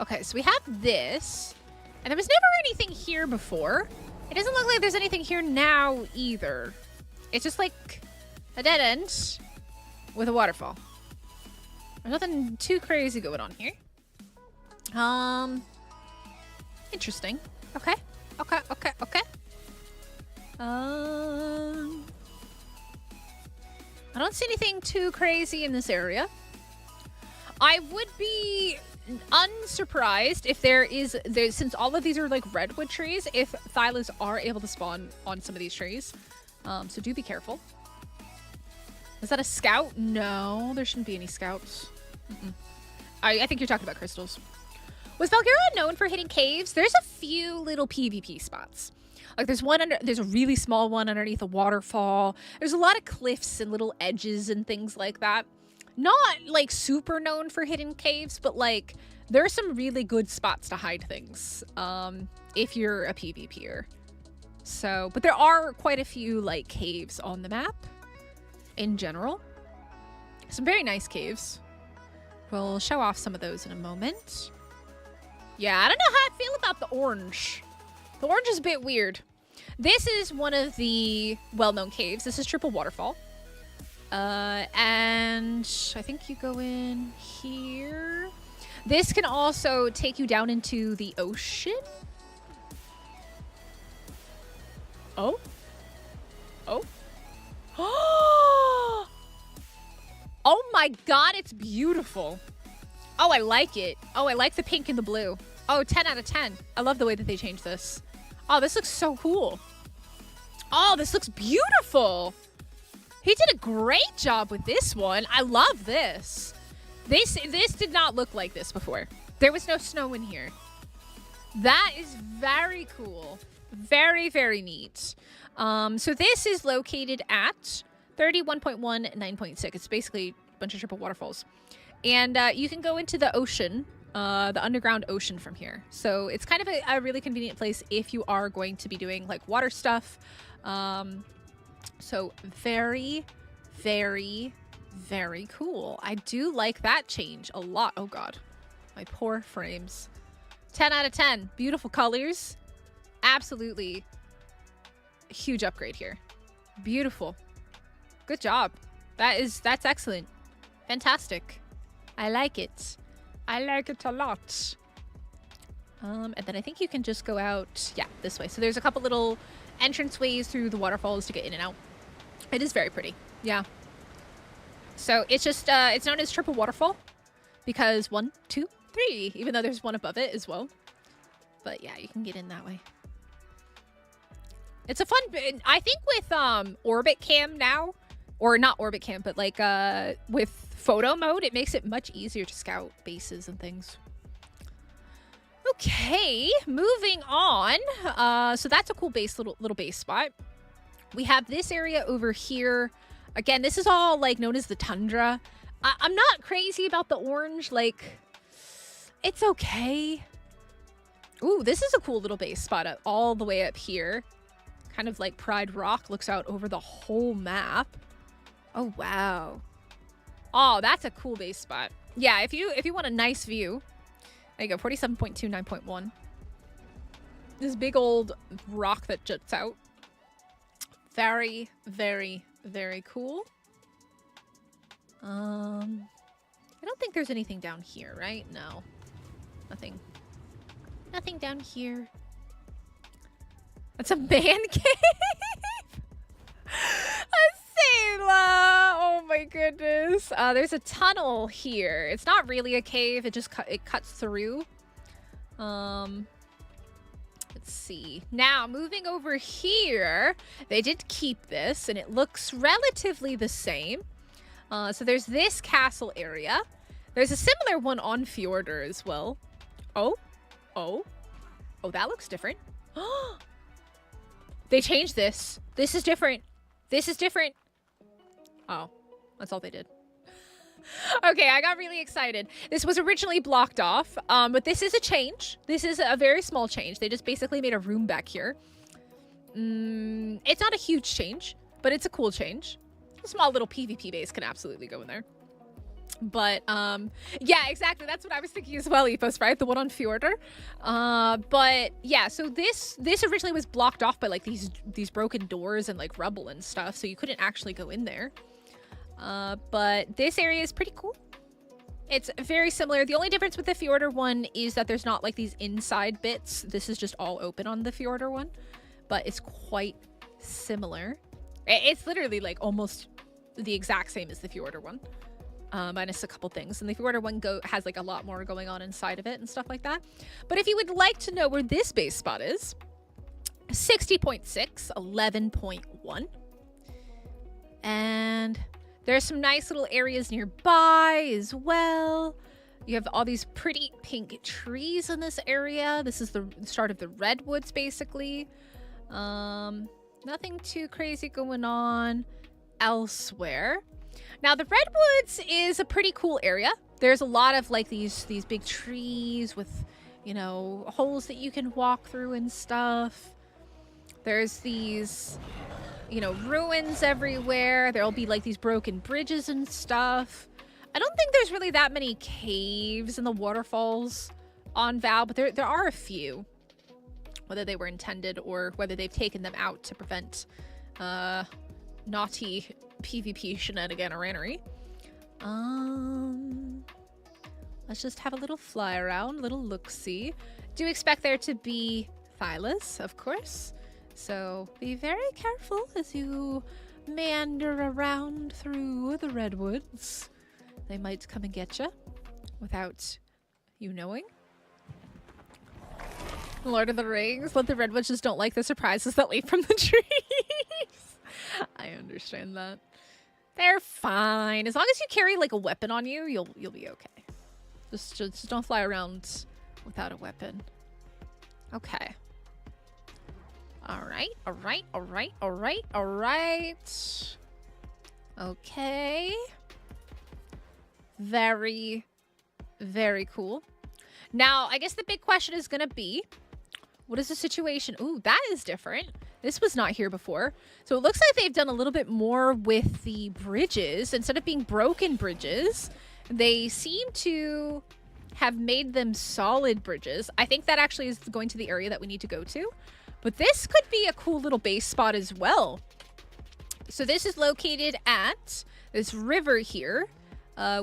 Okay, so we have this. And there was never anything here before. It doesn't look like there's anything here now either. It's just like a dead end with a waterfall. There's nothing too crazy going on here. Interesting. Okay. Okay. I don't see anything too crazy in this area. I would be unsurprised if since all of these are like redwood trees, if Thylas are able to spawn on some of these trees. So do be careful. Is that a scout? No, there shouldn't be any scouts. I think you're talking about crystals. Was Valguero known for hitting caves? There's a few little PvP spots. Like there's a really small one underneath a waterfall. There's a lot of cliffs and little edges and things like that. Not like super known for hidden caves, but like there are some really good spots to hide things if you're a PvPer. So, but there are quite a few like caves on the map in general. Some very nice caves. We'll show off some of those in a moment. Yeah, I don't know how I feel about the orange. The orange is a bit weird. This is one of the well-known caves. This is Triple Waterfall. And I think you go in here. This can also take you down into the ocean. Oh. Oh my god, it's beautiful. Oh, I like it. Oh, I like the pink and the blue. Oh, 10 out of 10. I love the way that they changed this. Oh, this looks so cool. Oh, this looks beautiful. He did a great job with this one. I love this. This did not look like this before. There was no snow in here. That is very cool. Very, very neat. So this is located at 31.1, 9.6. It's basically a bunch of triple waterfalls. And you can go into the ocean, the underground ocean from here. So it's kind of a really convenient place if you are going to be doing like water stuff. So very, very, very cool. I do like that change a lot. Oh god, my poor frames. 10 out of 10. Beautiful colors. Absolutely huge upgrade here. Beautiful. Good job. That's excellent. Fantastic. I like it. I like it a lot. And then I think you can just go out, yeah, this way. So there's a couple little entrance ways through the waterfalls to get in and out. It is very pretty. Yeah. So it's just, it's known as Triple Waterfall because 1, 2, 3, even though there's one above it as well. But yeah, you can get in that way. It's a fun, I think with Orbit Cam now, or not Orbit Cam, but like with photo mode, it makes it much easier to scout bases and things. Okay, moving on. So that's a cool base, little base spot. We have this area over here. Again, this is all like known as the tundra. I'm not crazy about the orange. Like, it's okay. Ooh, this is a cool little base spot all the way up here. Kind of like Pride Rock looks out over the whole map. Oh, wow. Oh, that's a cool base spot. Yeah, if you want a nice view, there you go, 47.2, 9.1. This big old rock that juts out. Very, very, very cool. I don't think there's anything down here, right? No. Nothing. Nothing down here. That's a man cave? A sailor! Oh my goodness. There's a tunnel here. It's not really a cave. It just it cuts through. Let's see. Now, moving over here, they did keep this, and it looks relatively the same. So there's this castle area. There's a similar one on Fjordur as well. Oh, that looks different. They changed this. This is different. This is different. Oh, that's all they did. Okay, I got really excited. This was originally blocked off, but this is a change. This is a very small change. They just basically made a room back here. It's not a huge change, but it's a cool change. A small little PvP base can absolutely go in there. But yeah, exactly. That's what I was thinking as well, Ethos, right? The one on Fjordur. But yeah, so this originally was blocked off by like these broken doors and like rubble and stuff, so you couldn't actually go in there. But this area is pretty cool. It's very similar. The only difference with the Fjordur one is that there's not like these inside bits. This is just all open on the Fjordur one, but it's quite similar. It's literally like almost the exact same as the Fjordur one. Minus a couple things. And the Fjordur one has like a lot more going on inside of it and stuff like that. But if you would like to know where this base spot is, 60.6, 11.1. And there's some nice little areas nearby as well. You have all these pretty pink trees in this area. This is the start of the redwoods, basically. Nothing too crazy going on elsewhere. Now, the redwoods is a pretty cool area. There's a lot of like these big trees with, you know, holes that you can walk through and stuff. There's these, you know, ruins everywhere. There'll be like these broken bridges and stuff. I don't think there's really that many caves in the waterfalls on Val, but there are a few. Whether they were intended or whether they've taken them out to prevent naughty PvP shenanigananery. Let's just have a little fly around, little look-see. Do expect there to be Thylas, of course. So be very careful as you meander around through the redwoods. They might come and get you without you knowing. Lord of the Rings, but the redwoods just don't like the surprises that leap from the trees. I understand that. They're fine. As long as you carry like a weapon on you, you'll be okay. Just don't fly around without a weapon. Okay. Alright. Okay. Very, very cool. Now, I guess the big question is gonna be, what is the situation? Ooh, that is different. This was not here before. So it looks like they've done a little bit more with the bridges. Instead of being broken bridges, they seem to have made them solid bridges. I think that actually is going to the area that we need to go to. But this could be a cool little base spot as well. So this is located at this river here.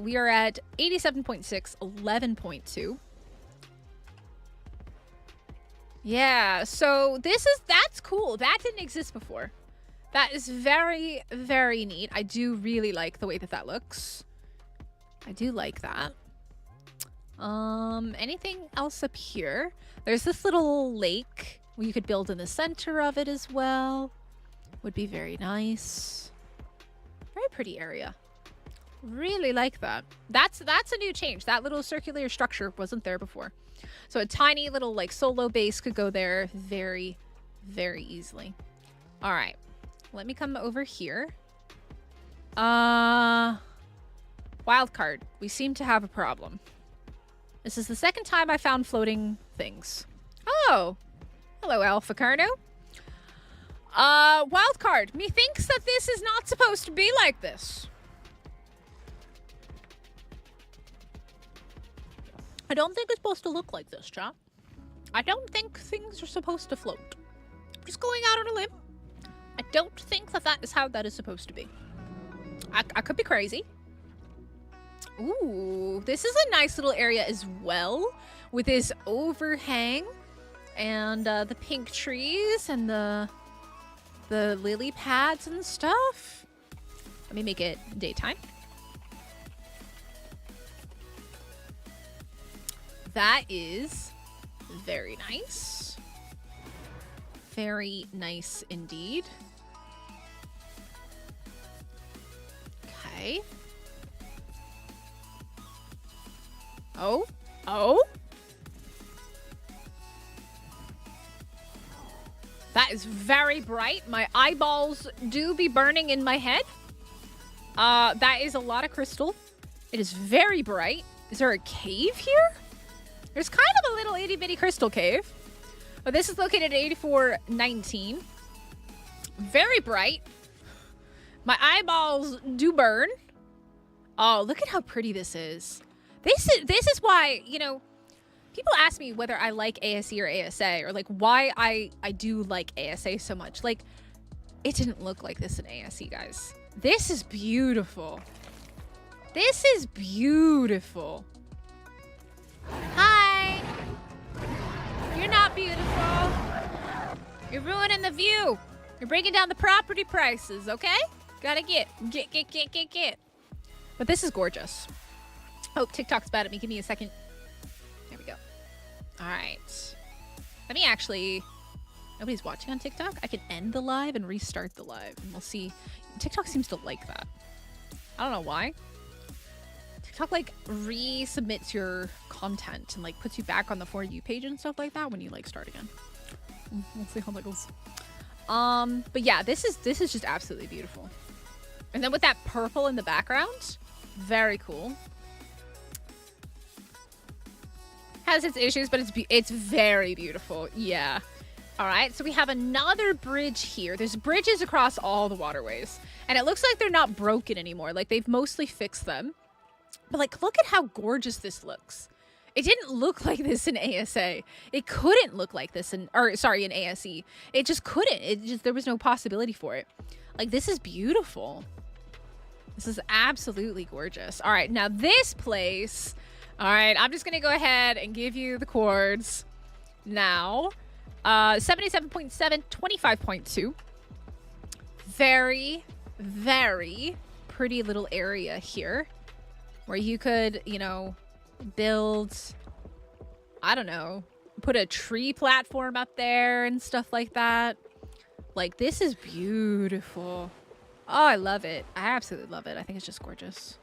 We are at 87.6, 11.2. Yeah, so that's cool. That didn't exist before. That is very, very neat. I do really like the way that looks. I do like that. Anything else up here? There's this little lake where you could build in the center of it as well. Would be very nice. Very pretty area. Really like that. That's a new change. That little circular structure wasn't there before. So a tiny little like solo base could go there very, very easily. All right. Let me come over here. Wildcard. We seem to have a problem. This is the second time I found floating things. Oh. Hello, Alpha Carno. Wildcard. Methinks that this is not supposed to be like this. I don't think it's supposed to look like this, chat. I don't think things are supposed to float. I'm just going out on a limb. I don't think that is how that is supposed to be. I could be crazy. Ooh, this is a nice little area as well, with this overhang and the pink trees and the lily pads and stuff. Let me make it daytime. That is very nice. Very nice indeed. Okay. Oh. That is very bright. My eyeballs do be burning in my head. That is a lot of crystal. It is very bright. Is there a cave here? There's kind of a little itty bitty crystal cave. But this is located at 8419. Very bright. My eyeballs do burn. Oh, look at how pretty this is. This is why, you know, people ask me whether I like ASE or ASA, or like why I do like ASA so much. Like, it didn't look like this in ASE, guys. This is beautiful. This is beautiful. Hi. You're not beautiful. You're ruining the view. You're bringing down the property prices, okay? Gotta get. But this is gorgeous. Oh, TikTok's bad at me. Give me a second. There we go. All right. Let me actually... Nobody's watching on TikTok? I can end the live and restart the live, and we'll see. TikTok seems to like that. I don't know why. TikTok, like, resubmits your content and, like, puts you back on the For You page and stuff like that when you, like, start again. We'll see how that goes. But yeah, this is just absolutely beautiful. And then with that purple in the background, very cool. Has its issues, but it's very beautiful. Yeah. All right, so we have another bridge here. There's bridges across all the waterways, and it looks like they're not broken anymore. Like, they've mostly fixed them. But, like, look at how gorgeous this looks. It didn't look like this in ASA. It couldn't look like this in ASE. It just couldn't. There was no possibility for it. Like, this is beautiful. This is absolutely gorgeous. All right, now this place. All right, I'm just gonna go ahead and give you the chords now. 77.7, 25.2. Very, very pretty little area here where you could, you know, build, I don't know, put a tree platform up there and stuff like that. Like, this is beautiful. Oh, I love it. I absolutely love it. I think it's just gorgeous.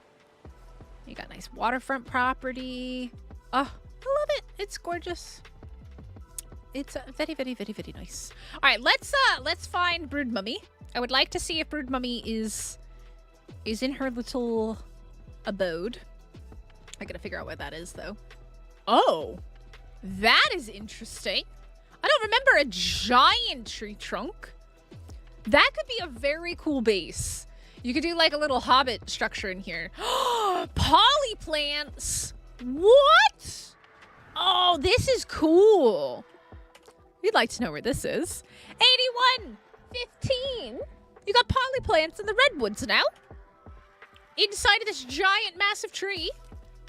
You got nice waterfront property. Oh, I love it. It's gorgeous. It's very, very, very, very nice. All right, let's find Brood Mummy. I would like to see if Brood Mummy is in her little abode. I gotta figure out what that is, though. Oh, that is interesting. I don't remember a giant tree trunk. That could be a very cool base. You could do like a little hobbit structure in here. Polyplants. What? Oh, this is cool. We'd like to know where this is. 8115. You got polyplants in the redwoods now. Inside of this giant, massive tree.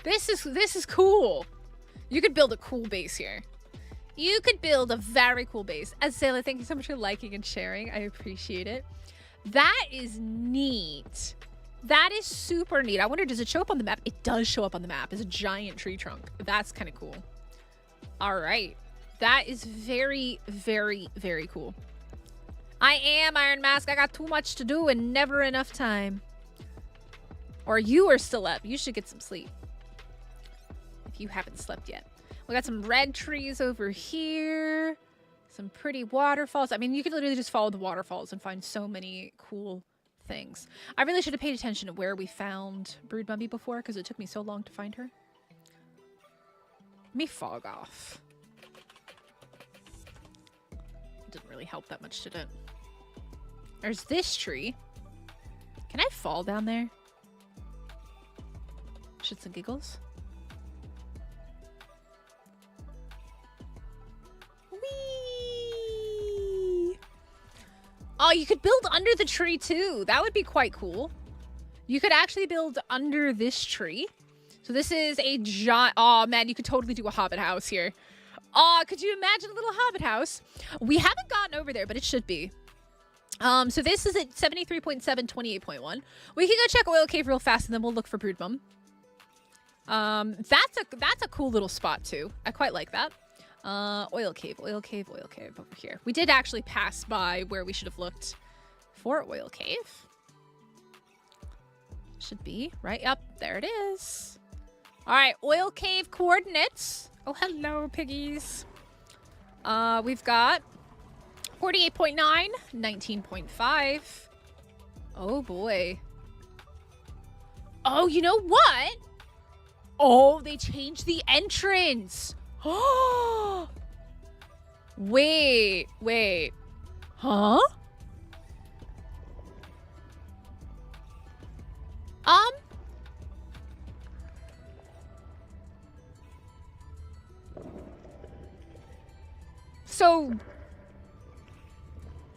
This is cool. You could build a cool base here. You could build a very cool base. Azalea, thank you so much for liking and sharing. I appreciate it. That is neat. That is super neat. I wonder, does it show up on the map? It does show up on the map. It's a giant tree trunk. That's kind of cool. All right. That is very, very, very cool. I am Iron Mask. I got too much to do and never enough time. Or you are still up. You should get some sleep. If you haven't slept yet. We got some red trees over here. Some pretty waterfalls. I mean, you could literally just follow the waterfalls and find so many cool things. I really should have paid attention to where we found Brood Mummy before, because it took me so long to find her. Let me fog off. It didn't really help that much, did it? There's this tree. Can I fall down there? Shits and giggles. Whee! Oh, you could build under the tree too. That would be quite cool. You could actually build under this tree. So this is a giant... Oh, man, you could totally do a hobbit house here. Oh, could you imagine a little hobbit house? We haven't gotten over there, but it should be. So this is at 73.7, 28.1. We can go check Oil Cave real fast, and then we'll look for Brood Mum. That's a cool little spot, too. I quite like that. Oil Cave over here. We did actually pass by where we should have looked for Oil Cave. Should be right up. There it is. All right, Oil Cave coordinates. Oh, hello, piggies. We've got 48.9, 19.5. Oh, boy. Oh, you know what? Oh, they changed the entrance. Oh, wait. Huh? So,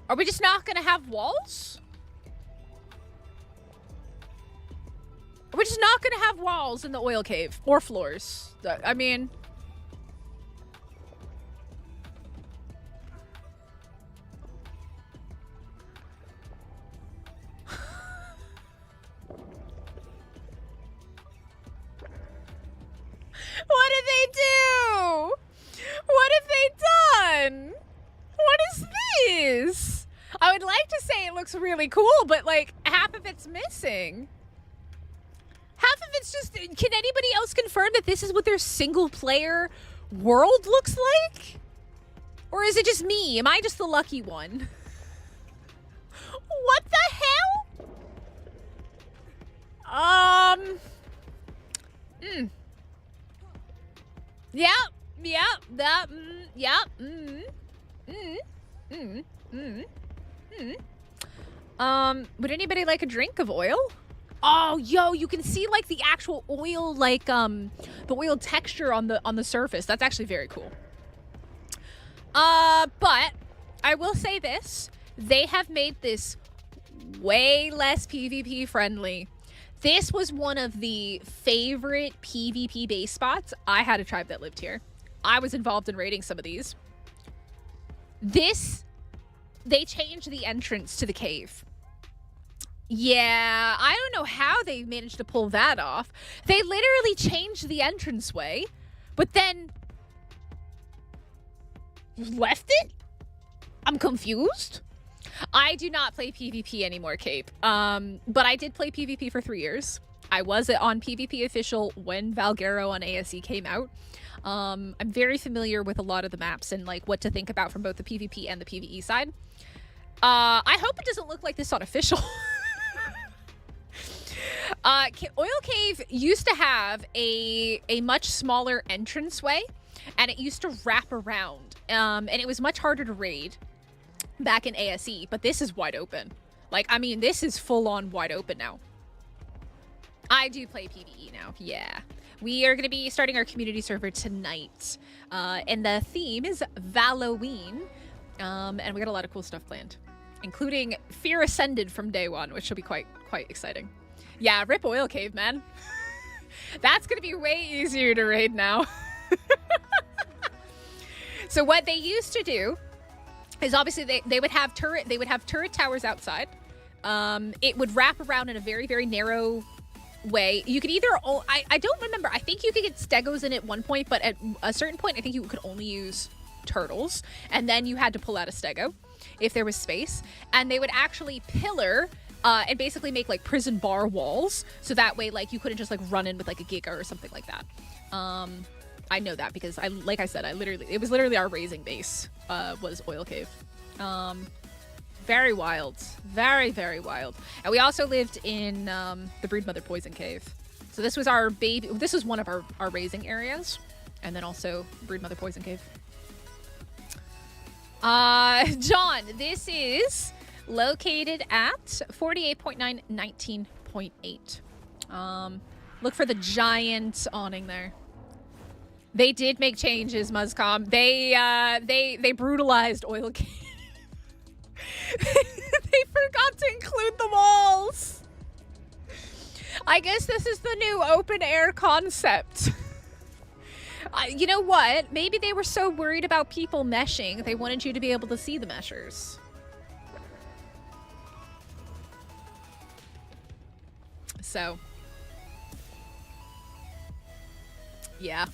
are we just not gonna have walls? We're just not gonna have walls in the oil cave or floors. I mean, what did they do? What have they done? What is this? I would like to say it looks really cool, but like half of it's missing. Half of it's just, can anybody else confirm that this is what their single player world looks like? Or is it just me? Am I just the lucky one? What the hell? Yep, would anybody like a drink of oil? Oh, yo, you can see like the actual oil, like the oil texture on the surface. That's actually very cool. But I will say this, they have made this way less PvP friendly. This was one of the favorite PvP base spots. I had a tribe that lived here. I was involved in raiding some of these. They changed the entrance to the cave. Yeah, I don't know how they managed to pull that off. They literally changed the entranceway, but then left it? I'm confused. I do not play PvP anymore, Cape. But I did play PvP for 3 years. I was on PvP official when Valguero on ASE came out. I'm very familiar with a lot of the maps and like what to think about from both the PvP and the PvE side. I hope it doesn't look like this on official. Oil Cave used to have a much smaller entranceway, and it used to wrap around, and it was much harder to raid back in ASE, but this is wide open. Like, I mean, this is full-on wide open now. I do play PvE now, yeah. We are going to be starting our community server tonight, and the theme is Halloween, and we got a lot of cool stuff planned, including Fear Ascended from day one, which will be quite exciting. Yeah, rip Oil Cave, man. That's going to be way easier to raid now. So what they used to do is obviously they would have turret towers outside. It would wrap around in a very narrow way. You could either, I don't remember, I think you could get stegos in at one point, but at a certain point I think you could only use turtles, and then you had to pull out a stego if there was space, and they would actually pillar and basically make like prison bar walls, so that way like you couldn't just like run in with like a giga or something like that. I know that because like I said, it was literally our raising base, was Oil Cave. Very wild, very wild. And we also lived in the Broodmother Poison Cave. So this was this was one of our raising areas, and then also Broodmother Poison Cave. John, this is located at 48.9, 19.8. Look for the giant awning there. They did make changes, Muzcom. They brutalized Oil Cave. They forgot to include the walls. I guess this is the new open air concept. You know what? Maybe they were so worried about people meshing, they wanted you to be able to see the meshers. So, yeah.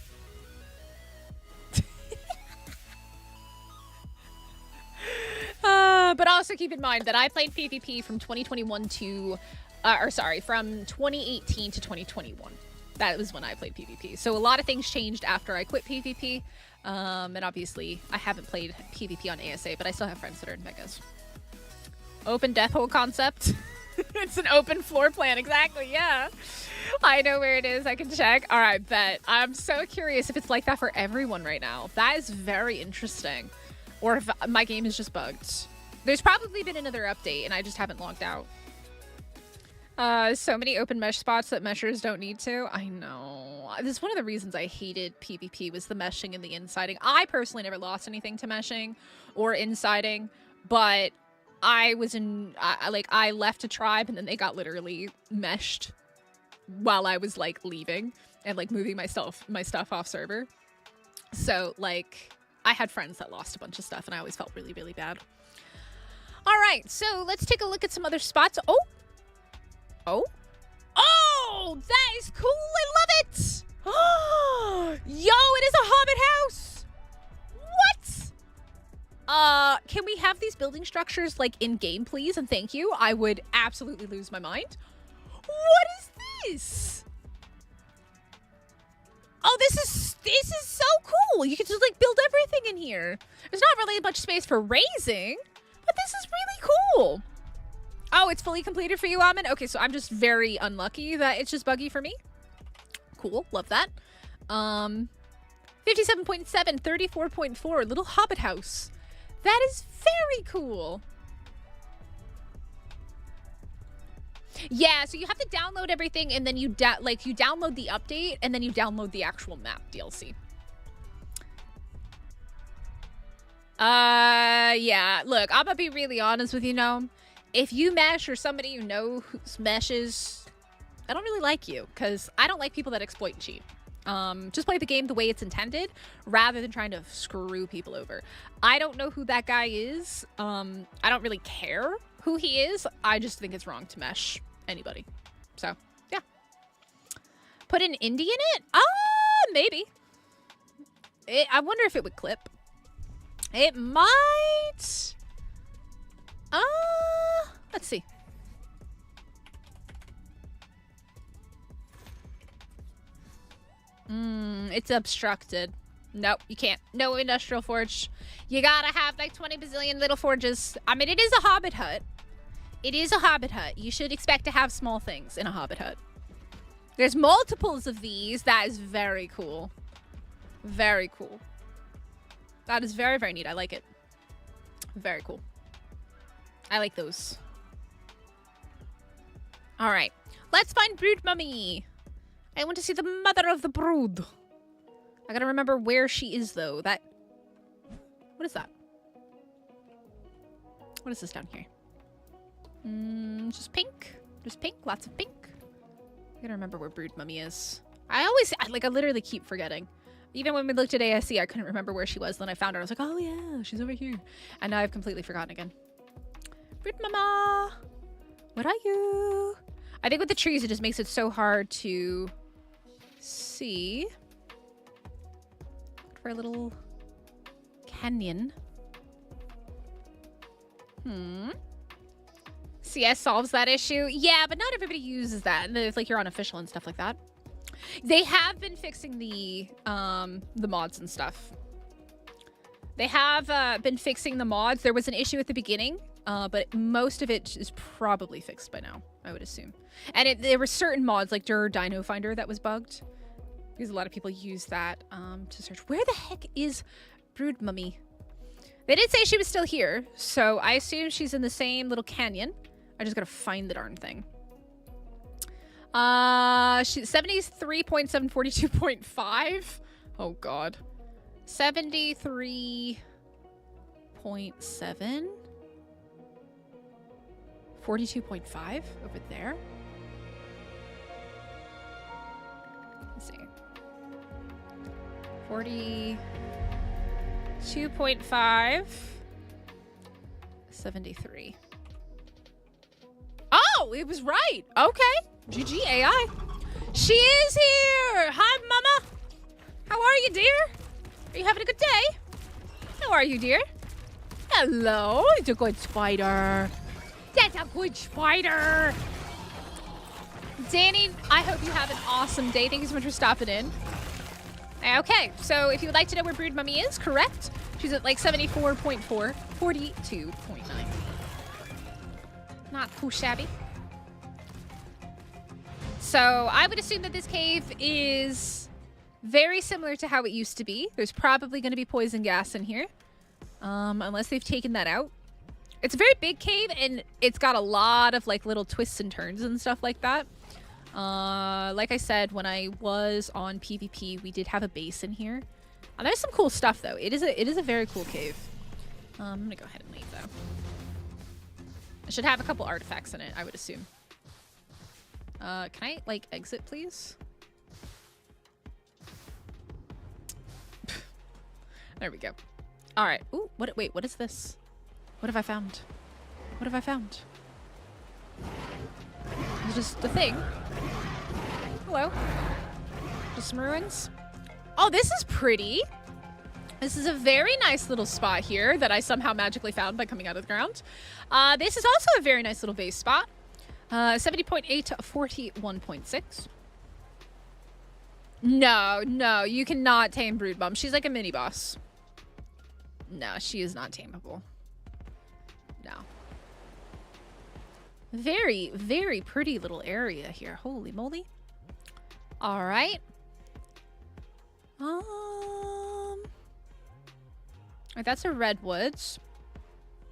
But also keep in mind that I played PvP from 2021 to, from 2018 to 2021. That was when I played PvP. So a lot of things changed after I quit PvP. And obviously I haven't played PvP on ASA, but I still have friends that are in Megas. Open death hole concept. It's an open floor plan. Exactly. Yeah. I know where it is. I can check. All right, bet. I'm so curious if it's like that for everyone right now. That is very interesting. Or if my game is just bugged. There's probably been another update and I just haven't logged out. So many open mesh spots that meshers don't need to. I know. This is one of the reasons I hated PvP was the meshing and the insiding. I personally never lost anything to meshing or insiding, but I was I left a tribe and then they got literally meshed while I was like leaving and like moving my stuff off server. So like I had friends that lost a bunch of stuff and I always felt really, really bad. All right, so let's take a look at some other spots. Oh, that is cool. I love it. Yo, it is a hobbit house. What? Can we have these building structures like in game, please? And thank you. I would absolutely lose my mind. What is this? Oh, this is so cool. You can just like build everything in here. There's not really much space for raising, but this is really cool. Oh, it's fully completed for you, Amin? Okay, so I'm just very unlucky that it's just buggy for me. Cool, love that. 57.7, 34.4, little hobbit house. That is very cool. Yeah, so you have to download everything and then you download the update and then you download the actual map DLC. Yeah, look, I'm gonna be really honest with you, Gnome. If you mesh or somebody you know who meshes, I don't really like you because I don't like people that exploit and cheat. Just play the game the way it's intended rather than trying to screw people over. I don't know who that guy is. I don't really care who he is. I just think it's wrong to mesh anybody. So, yeah. Put an indie in it? Maybe. I wonder if it would clip. It might. Let's see. It's obstructed. Nope, you can't. No industrial forge. You gotta have like 20 bazillion little forges. I mean, it is a hobbit hut. It is a hobbit hut. You should expect to have small things in a hobbit hut. There's multiples of these. That is very cool. Very cool. That is very, very neat. I like it. Very cool. I like those. All right. Let's find Brood Mummy. I want to see the mother of the brood. I gotta remember where she is, though. What is that? What is this down here? Just pink. Just pink. Lots of pink. I gotta remember where Brood Mummy is. I literally keep forgetting. Even when we looked at ASC, I couldn't remember where she was. Then I found her. I was like, oh, yeah, she's over here. And now I've completely forgotten again. Brood Mama. What are you? I think with the trees, it just makes it so hard to see. For a little canyon. CS solves that issue. Yeah, but not everybody uses that. And it's like you're unofficial and stuff like that. They have been fixing the mods and stuff. They have been fixing the mods. There was an issue at the beginning, but most of it is probably fixed by now, I would assume. And there were certain mods, like Dino Finder, that was bugged. Because a lot of people use that to search. Where the heck is Brood Mummy? They did say she was still here, so I assume she's in the same little canyon. I just gotta find the darn thing. She's 73.7, 42.5. Oh, God. 73.7. 42.5 over there. Let's see. 42.5. 73. Oh, it was right. Okay. GG AI. She is here. Hi, Mama. How are you, dear? Are you having a good day? How are you, dear? Hello. It's a good spider. That's a good spider. Danny, I hope you have an awesome day. Thank you so much for stopping in. Okay, so if you would like to know where Brood Mummy is, correct. She's at like 74.4, 42.9. Not too shabby. So I would assume that this cave is very similar to how it used to be. There's probably going to be poison gas in here. Unless they've taken that out. It's a very big cave, and it's got a lot of like little twists and turns and stuff like that. Like I said, when I was on PvP, we did have a base in here. There's some cool stuff though. It is a very cool cave. I'm gonna go ahead and leave though. It should have a couple artifacts in it, I would assume. Can I like exit, please? There we go. All right. Ooh, wait, what is this? What have I found? What have I found? It's just the thing. Hello. Just some ruins. Oh, this is pretty. This is a very nice little spot here that I somehow magically found by coming out of the ground. This is also a very nice little base spot. 70.8 to 41.6. No, you cannot tame Broodbum. She's like a mini boss. No, she is not tameable. No. Very, very pretty little area here. Holy moly. All right. That's a redwoods.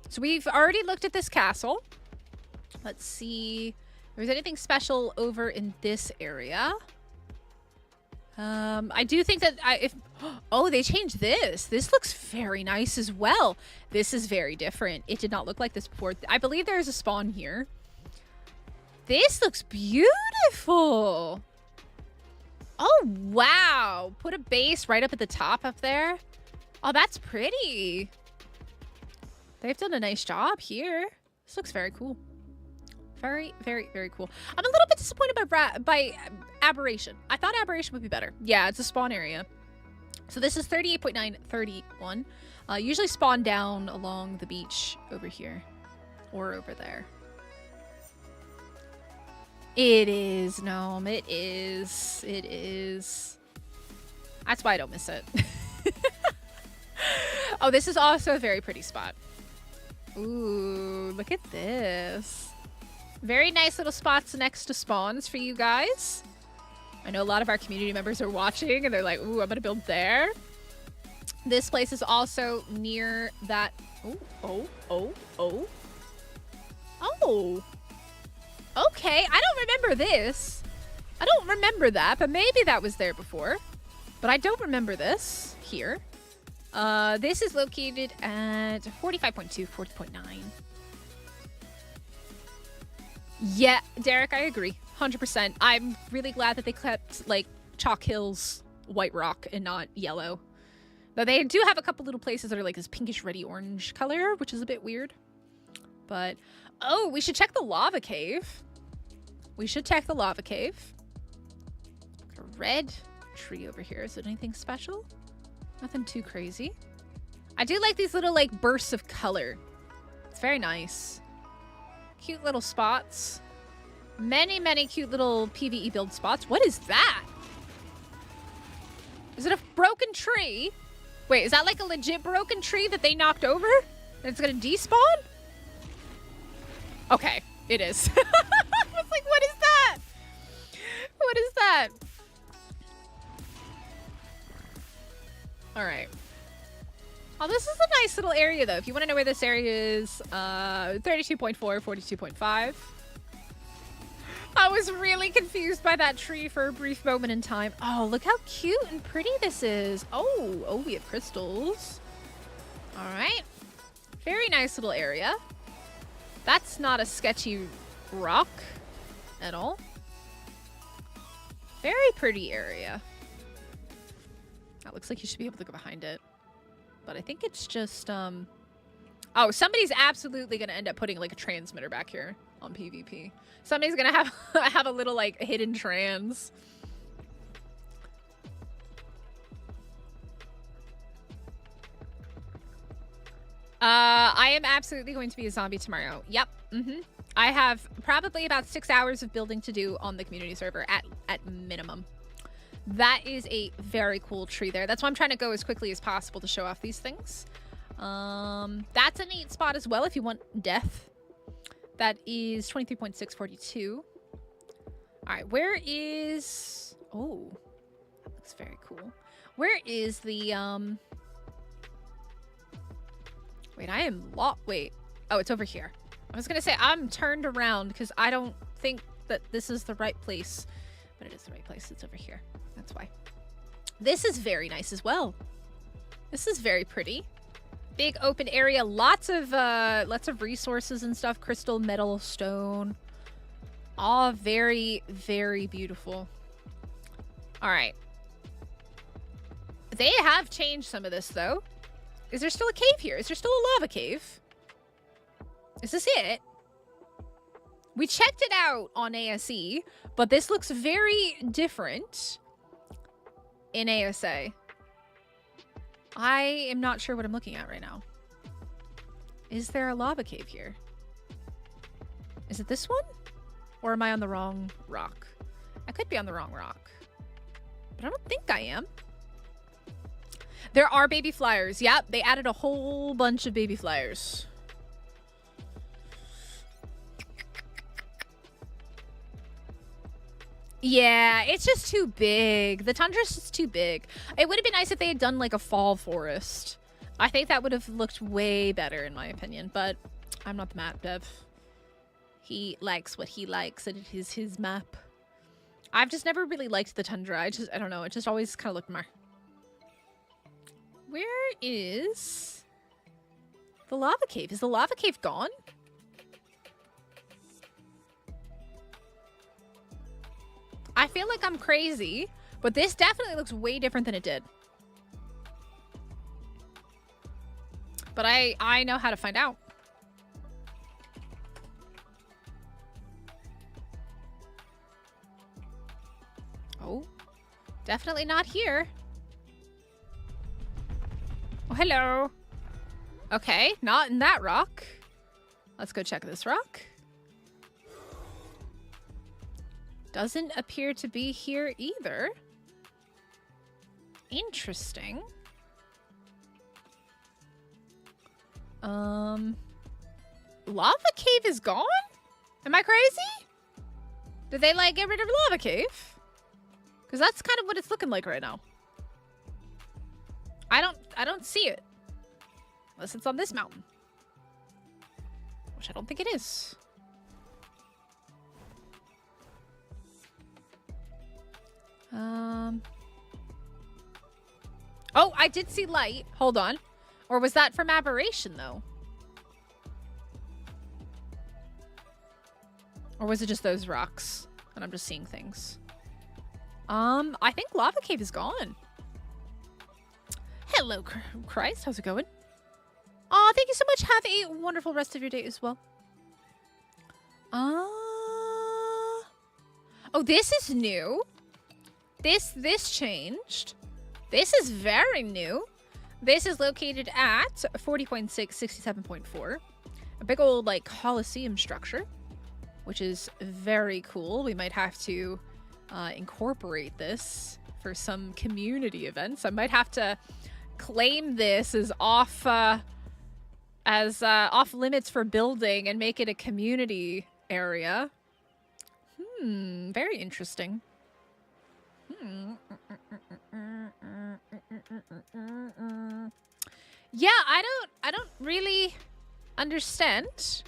So we've already looked at this castle. Let's see if there's anything special over in this area. I do think that oh, they changed this. This looks very nice as well. This is very different. It did not look like this before. I believe there is a spawn here. This looks beautiful. Oh, wow. Put a base right up at the top up there. Oh, that's pretty. They've done a nice job here. This looks very cool. Very, very, very cool. I'm a little bit disappointed by Aberration. I thought Aberration would be better. Yeah, it's a spawn area. So this is 38.9, 31. Usually spawn down along the beach over here or over there. It is, Gnome. It is. It is. That's why I don't miss it. Oh, this is also a very pretty spot. Ooh, look at this. Very nice little spots next to spawns for you guys. I know a lot of our community members are watching and they're like, ooh, I'm going to build there. This place is also near that. Oh. Okay, I don't remember this. I don't remember that, but maybe that was there before. But I don't remember this here. This is located at 45.2, 40.9. Yeah, Derek, I agree. 100%. I'm really glad that they kept, like, Chalk Hills white rock and not yellow. Though they do have a couple little places that are, like, this pinkish reddy orange color, which is a bit weird. But, oh, we should check the lava cave. We should check the lava cave. A red tree over here. Is it anything special? Nothing too crazy. I do like these little, like, bursts of color. It's very nice. Cute little spots. Many, many cute little PvE build spots. What is that? Is it a broken tree? Wait, is that like a legit broken tree that they knocked over? And it's gonna despawn? Okay, it is. I was like, what is that? What is that? All right. Oh, this is a nice little area, though. If you want to know where this area is, 32.4, 42.5. I was really confused by that tree for a brief moment in time. Oh, look how cute and pretty this is. Oh, we have crystals. All right. Very nice little area. That's not a sketchy rock at all. Very pretty area. That looks like you should be able to go behind it. But I think it's just, oh, somebody's absolutely going to end up putting, like, a transmitter back here on PvP. Somebody's going to have a little, like, hidden trans. I am absolutely going to be a zombie tomorrow. Yep. I have probably about 6 hours of building to do on the community server at minimum. That is a very cool tree there. That's why I'm trying to go as quickly as possible to show off these things. That's a neat spot as well if you want death. That is 23.642. All right, where is... Oh, that looks very cool. Where is the... Wait, I am lost. Wait, Oh, it's over here. I was gonna say, I'm turned around because I don't think that this is the right place. But it is the right place. It's over here. That's why. This is very nice as well. This is very pretty. Big open area. Lots of resources and stuff. Crystal, metal, stone. All very, very beautiful. Alright. They have changed some of this, though. Is there still a cave here? Is there still a lava cave? Is this it? We checked it out on ASE, but this looks very different in ASA. I am not sure what I'm looking at right now. Is there a lava cave here? Is it this one? Or am I on the wrong rock? I could be on the wrong rock. But I don't think I am. There are baby flyers. Yep, they added a whole bunch of baby flyers. Yeah, it's just too big. The tundra's just too big. It would have been nice if they had done like a fall forest. I think that would have looked way better in my opinion, but I'm not the map dev. He likes what he likes and it is his map. I've just never really liked the tundra. I don't know. It just always kind of looked more. Where is the lava cave? Is the lava cave gone? I feel like I'm crazy, but this definitely looks way different than it did. But I know how to find out. Oh, definitely not here. Oh, hello. Okay, not in that rock. Let's go check this rock. Doesn't appear to be here either. Interesting. Lava cave is gone? Am I crazy? Did they like get rid of lava cave? Because that's kind of what it's looking like right now. I don't see it. Unless it's on this mountain. Which I don't think it is. Oh, I did see light. Hold on. Or was that from Aberration, though? Or was it just those rocks? And I'm just seeing things. I think Lava Cave is gone. Hello, Christ. How's it going? Aw, thank you so much. Have a wonderful rest of your day as well. Oh, this is new. This changed. This is very new. This is located at 40.6, 67.4. A big old, like, Coliseum structure, which is very cool. We might have to incorporate this for some community events. I might have to claim this as off limits for building and make it a community area. Very interesting. Yeah, I don't really understand.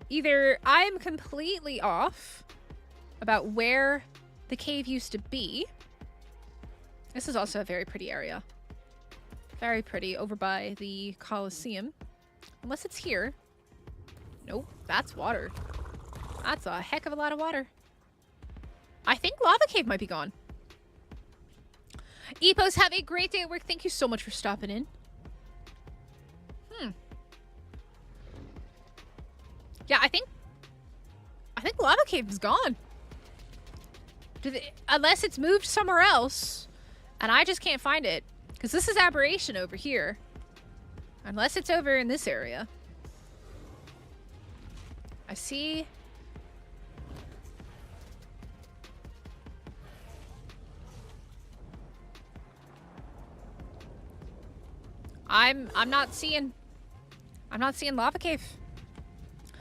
Either I'm completely off about where the cave used to be. This is also a very pretty area. Very pretty over by the Coliseum. Unless it's here. Nope, that's water. That's a heck of a lot of water. I think Lava Cave might be gone. Epos, have a great day at work. Thank you so much for stopping in. Yeah, I think Lava Cave is gone. Unless it's moved somewhere else, and I just can't find it. Because this is Aberration over here. Unless it's over in this area. I see. I'm not seeing Lava Cave.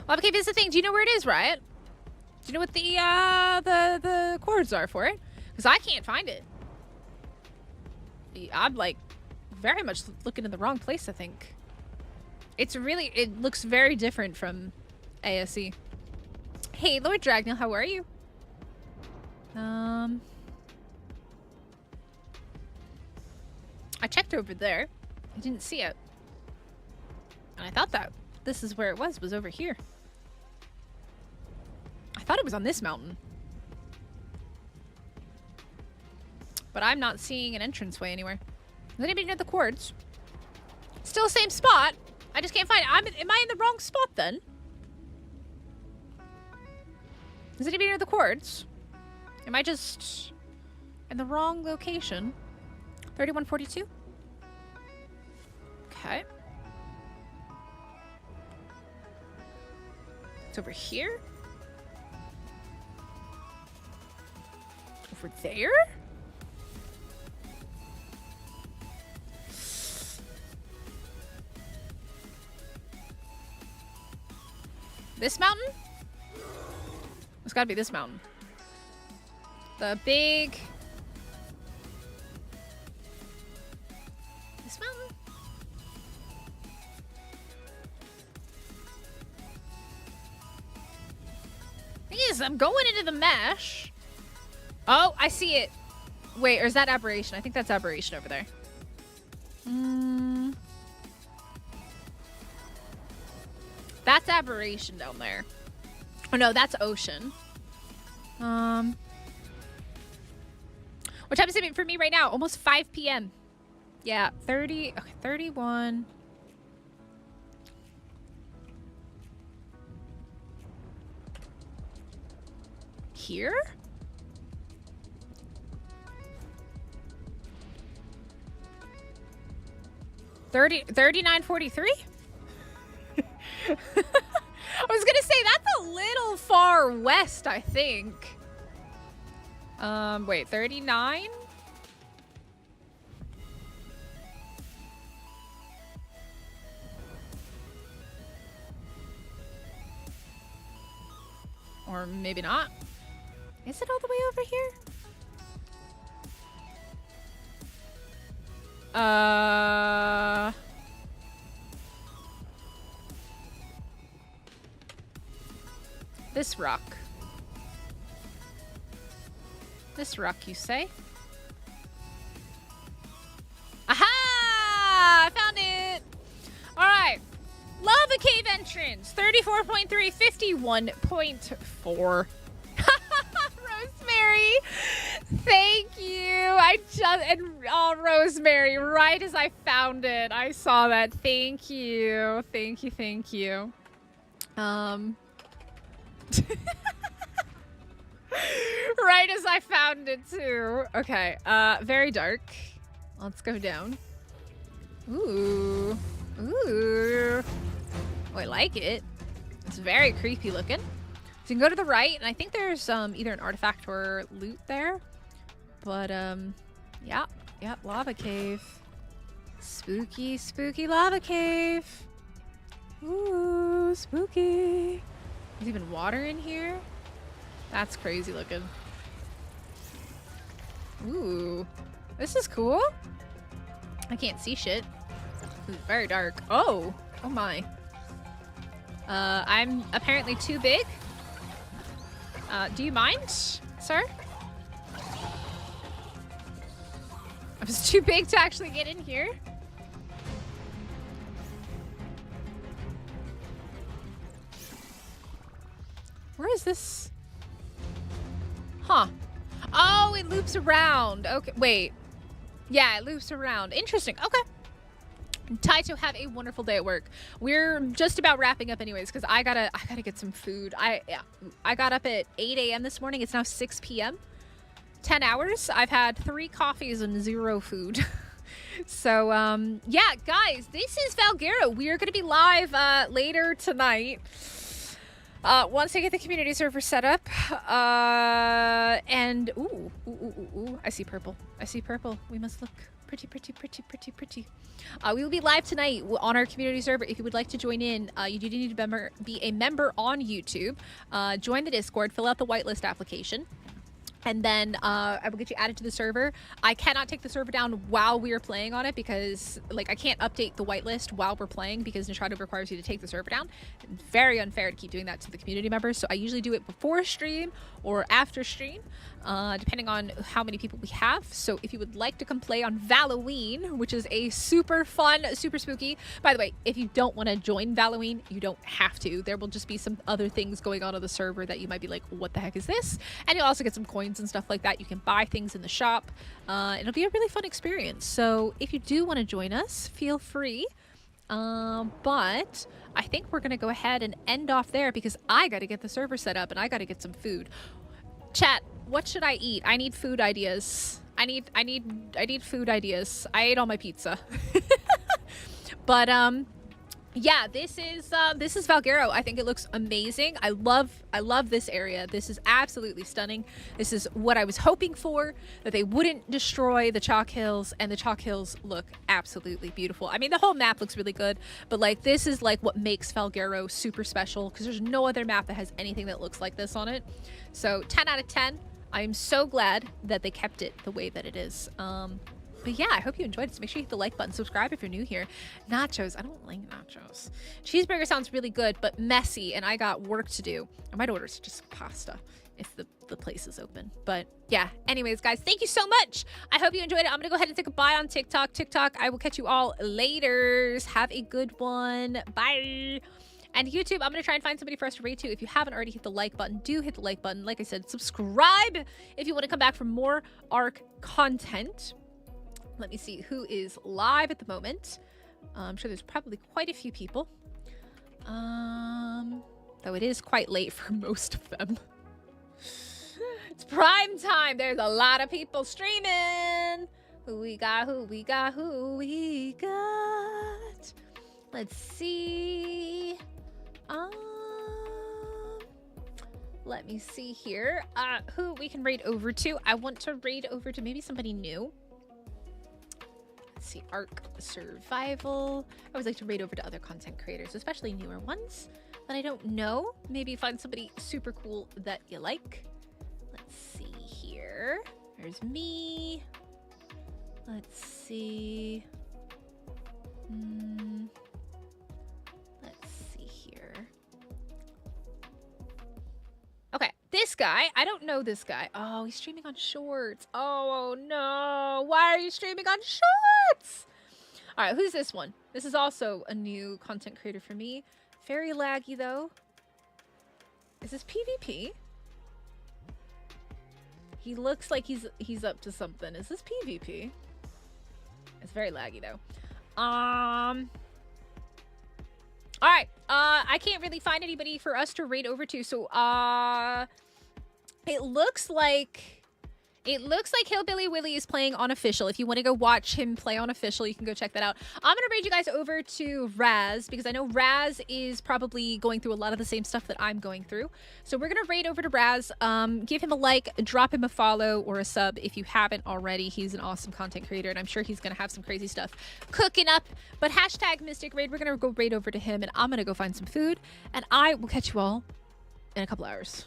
Lava Cave is the thing. Do you know where it is, Riot? Do you know what the coords are for it? Because I can't find it. I'm like very much looking in the wrong place, I think. It looks very different from ASE. Hey, Lord Dragneel, how are you? I checked over there. I didn't see it. And I thought that this is where it was over here. I thought it was on this mountain. But I'm not seeing an entranceway anywhere. Does anybody know the cords? Still same spot. I just can't find it. Am I in the wrong spot then? Does anybody know the cords? Am I just in the wrong location? 3142? Okay. It's over here? Over there? This mountain? It's gotta be this mountain. The big... This mountain? Thing is, I'm going into the mesh. Oh, I see it. Wait, or is that Aberration? I think that's Aberration over there. That's Aberration down there. Oh no, that's Ocean. What time is it for me right now? Almost 5 p.m. Yeah, 30. Okay, 31. Here? 39:43? I was gonna say that's a little far west, I think. Wait, 39? Or maybe not. Is it all the way over here? This rock. This rock, you say? Aha! I found it! Alright. Lava cave entrance. 34.3, 51.4. Rosemary! Thank you! Oh, Rosemary, right as I found it. I saw that. Thank you. Thank you, thank you. Right as I found it too. Okay, very dark. Let's go down. Ooh. Ooh. Oh, I like it. It's very creepy looking. So you can go to the right, and I think there's either an artifact or loot there. But yeah, lava cave. Spooky, spooky lava cave. Ooh, spooky. There's even water in here. That's crazy looking. Ooh, this is cool. I can't see shit. It's very dark. Oh my. I'm apparently too big. Do you mind, sir? I was too big to actually get in here. Where is this? Huh. Oh, it loops around. Okay, wait. Yeah, it loops around. Interesting. Okay. Taito, have a wonderful day at work. We're just about wrapping up anyways, because I gotta get some food. I got up at 8 a.m. this morning. It's now 6 p.m. 10 hours. I've had 3 coffees and 0 food. So, yeah, guys, this is Valguero. We are going to be live later tonight. Once I get the community server set up. And, ooh, I see purple. I see purple. We must look pretty. We will be live tonight on our community server. If you would like to join in, you do need to be a member on YouTube. Join the Discord, fill out the whitelist application. And then I will get you added to the server. I cannot take the server down while we are playing on it because, like, I can't update the whitelist while we're playing because Nitrado requires you to take the server down. Very unfair to keep doing that to the community members. So I usually do it before stream or after stream, depending on how many people we have. So if you would like to come play on Halloween, which is a super fun, super spooky. By the way, if you don't want to join Halloween, you don't have to. There will just be some other things going on the server that you might be like, what the heck is this? And you'll also get some coins and stuff like that. You can buy things in the shop. It'll be a really fun experience. So if you do want to join us, feel free. But I think we're gonna go ahead and end off there because I gotta get the server set up and I gotta get some food. Chat, what should I eat? I need food ideas. I need food ideas. I ate all my pizza. But yeah, this is Valguero. I think it looks amazing. I love this area. This is absolutely stunning. This is what I was hoping for, that they wouldn't destroy the chalk hills, and the chalk hills look absolutely beautiful. I mean, the whole map looks really good, but like this is like what makes Valguero super special because there's no other map that has anything that looks like this on it. So 10 out of 10. I'm so glad that they kept it the way that it is. But yeah, I hope you enjoyed it. So make sure you hit the like button. Subscribe if you're new here. Nachos. I don't like nachos. Cheeseburger sounds really good, but messy, and I got work to do. I might order just pasta if the place is open. But yeah, anyways, guys, thank you so much. I hope you enjoyed it. I'm going to go ahead and say goodbye on TikTok. I will catch you all later. Have a good one. Bye. And YouTube, I'm going to try and find somebody for us to raid to. If you haven't already hit the like button, do hit the like button. Like I said, subscribe if you want to come back for more ARC content. Let me see who is live at the moment. I'm sure there's probably quite a few people. Though it is quite late for most of them. It's prime time. There's a lot of people streaming. Who we got? Let's see. Let me see here. Who we can raid over to. I want to raid over to maybe somebody new. Let's see, ARC Survival. I always like to raid over to other content creators, especially newer ones that I don't know. Maybe find somebody super cool that you like. Let's see here. There's me. Let's see. Let's see here. Okay, this guy. I don't know this guy. Oh, he's streaming on shorts. Oh no. Why are you streaming on shorts? All right, who's this one? This is also a new content creator for me. Very laggy though. Is this PvP? He looks like he's up to something. Is this PvP? It's very laggy though. All right. I can't really find anybody for us to raid over to. So, it looks like Hillbilly Willy is playing on Official. If you want to go watch him play on Official, you can go check that out. I'm going to raid you guys over to Raz because I know Raz is probably going through a lot of the same stuff that I'm going through. So we're going to raid over to Raz. Give him a like, drop him a follow or a sub if you haven't already. He's an awesome content creator, and I'm sure he's going to have some crazy stuff cooking up. But hashtag Mystic Raid, we're going to go raid over to him, and I'm going to go find some food, and I will catch you all in a couple hours.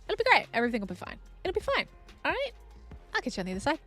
It'll be great. Everything will be fine. It'll be fine. All right, I'll catch you on the other side.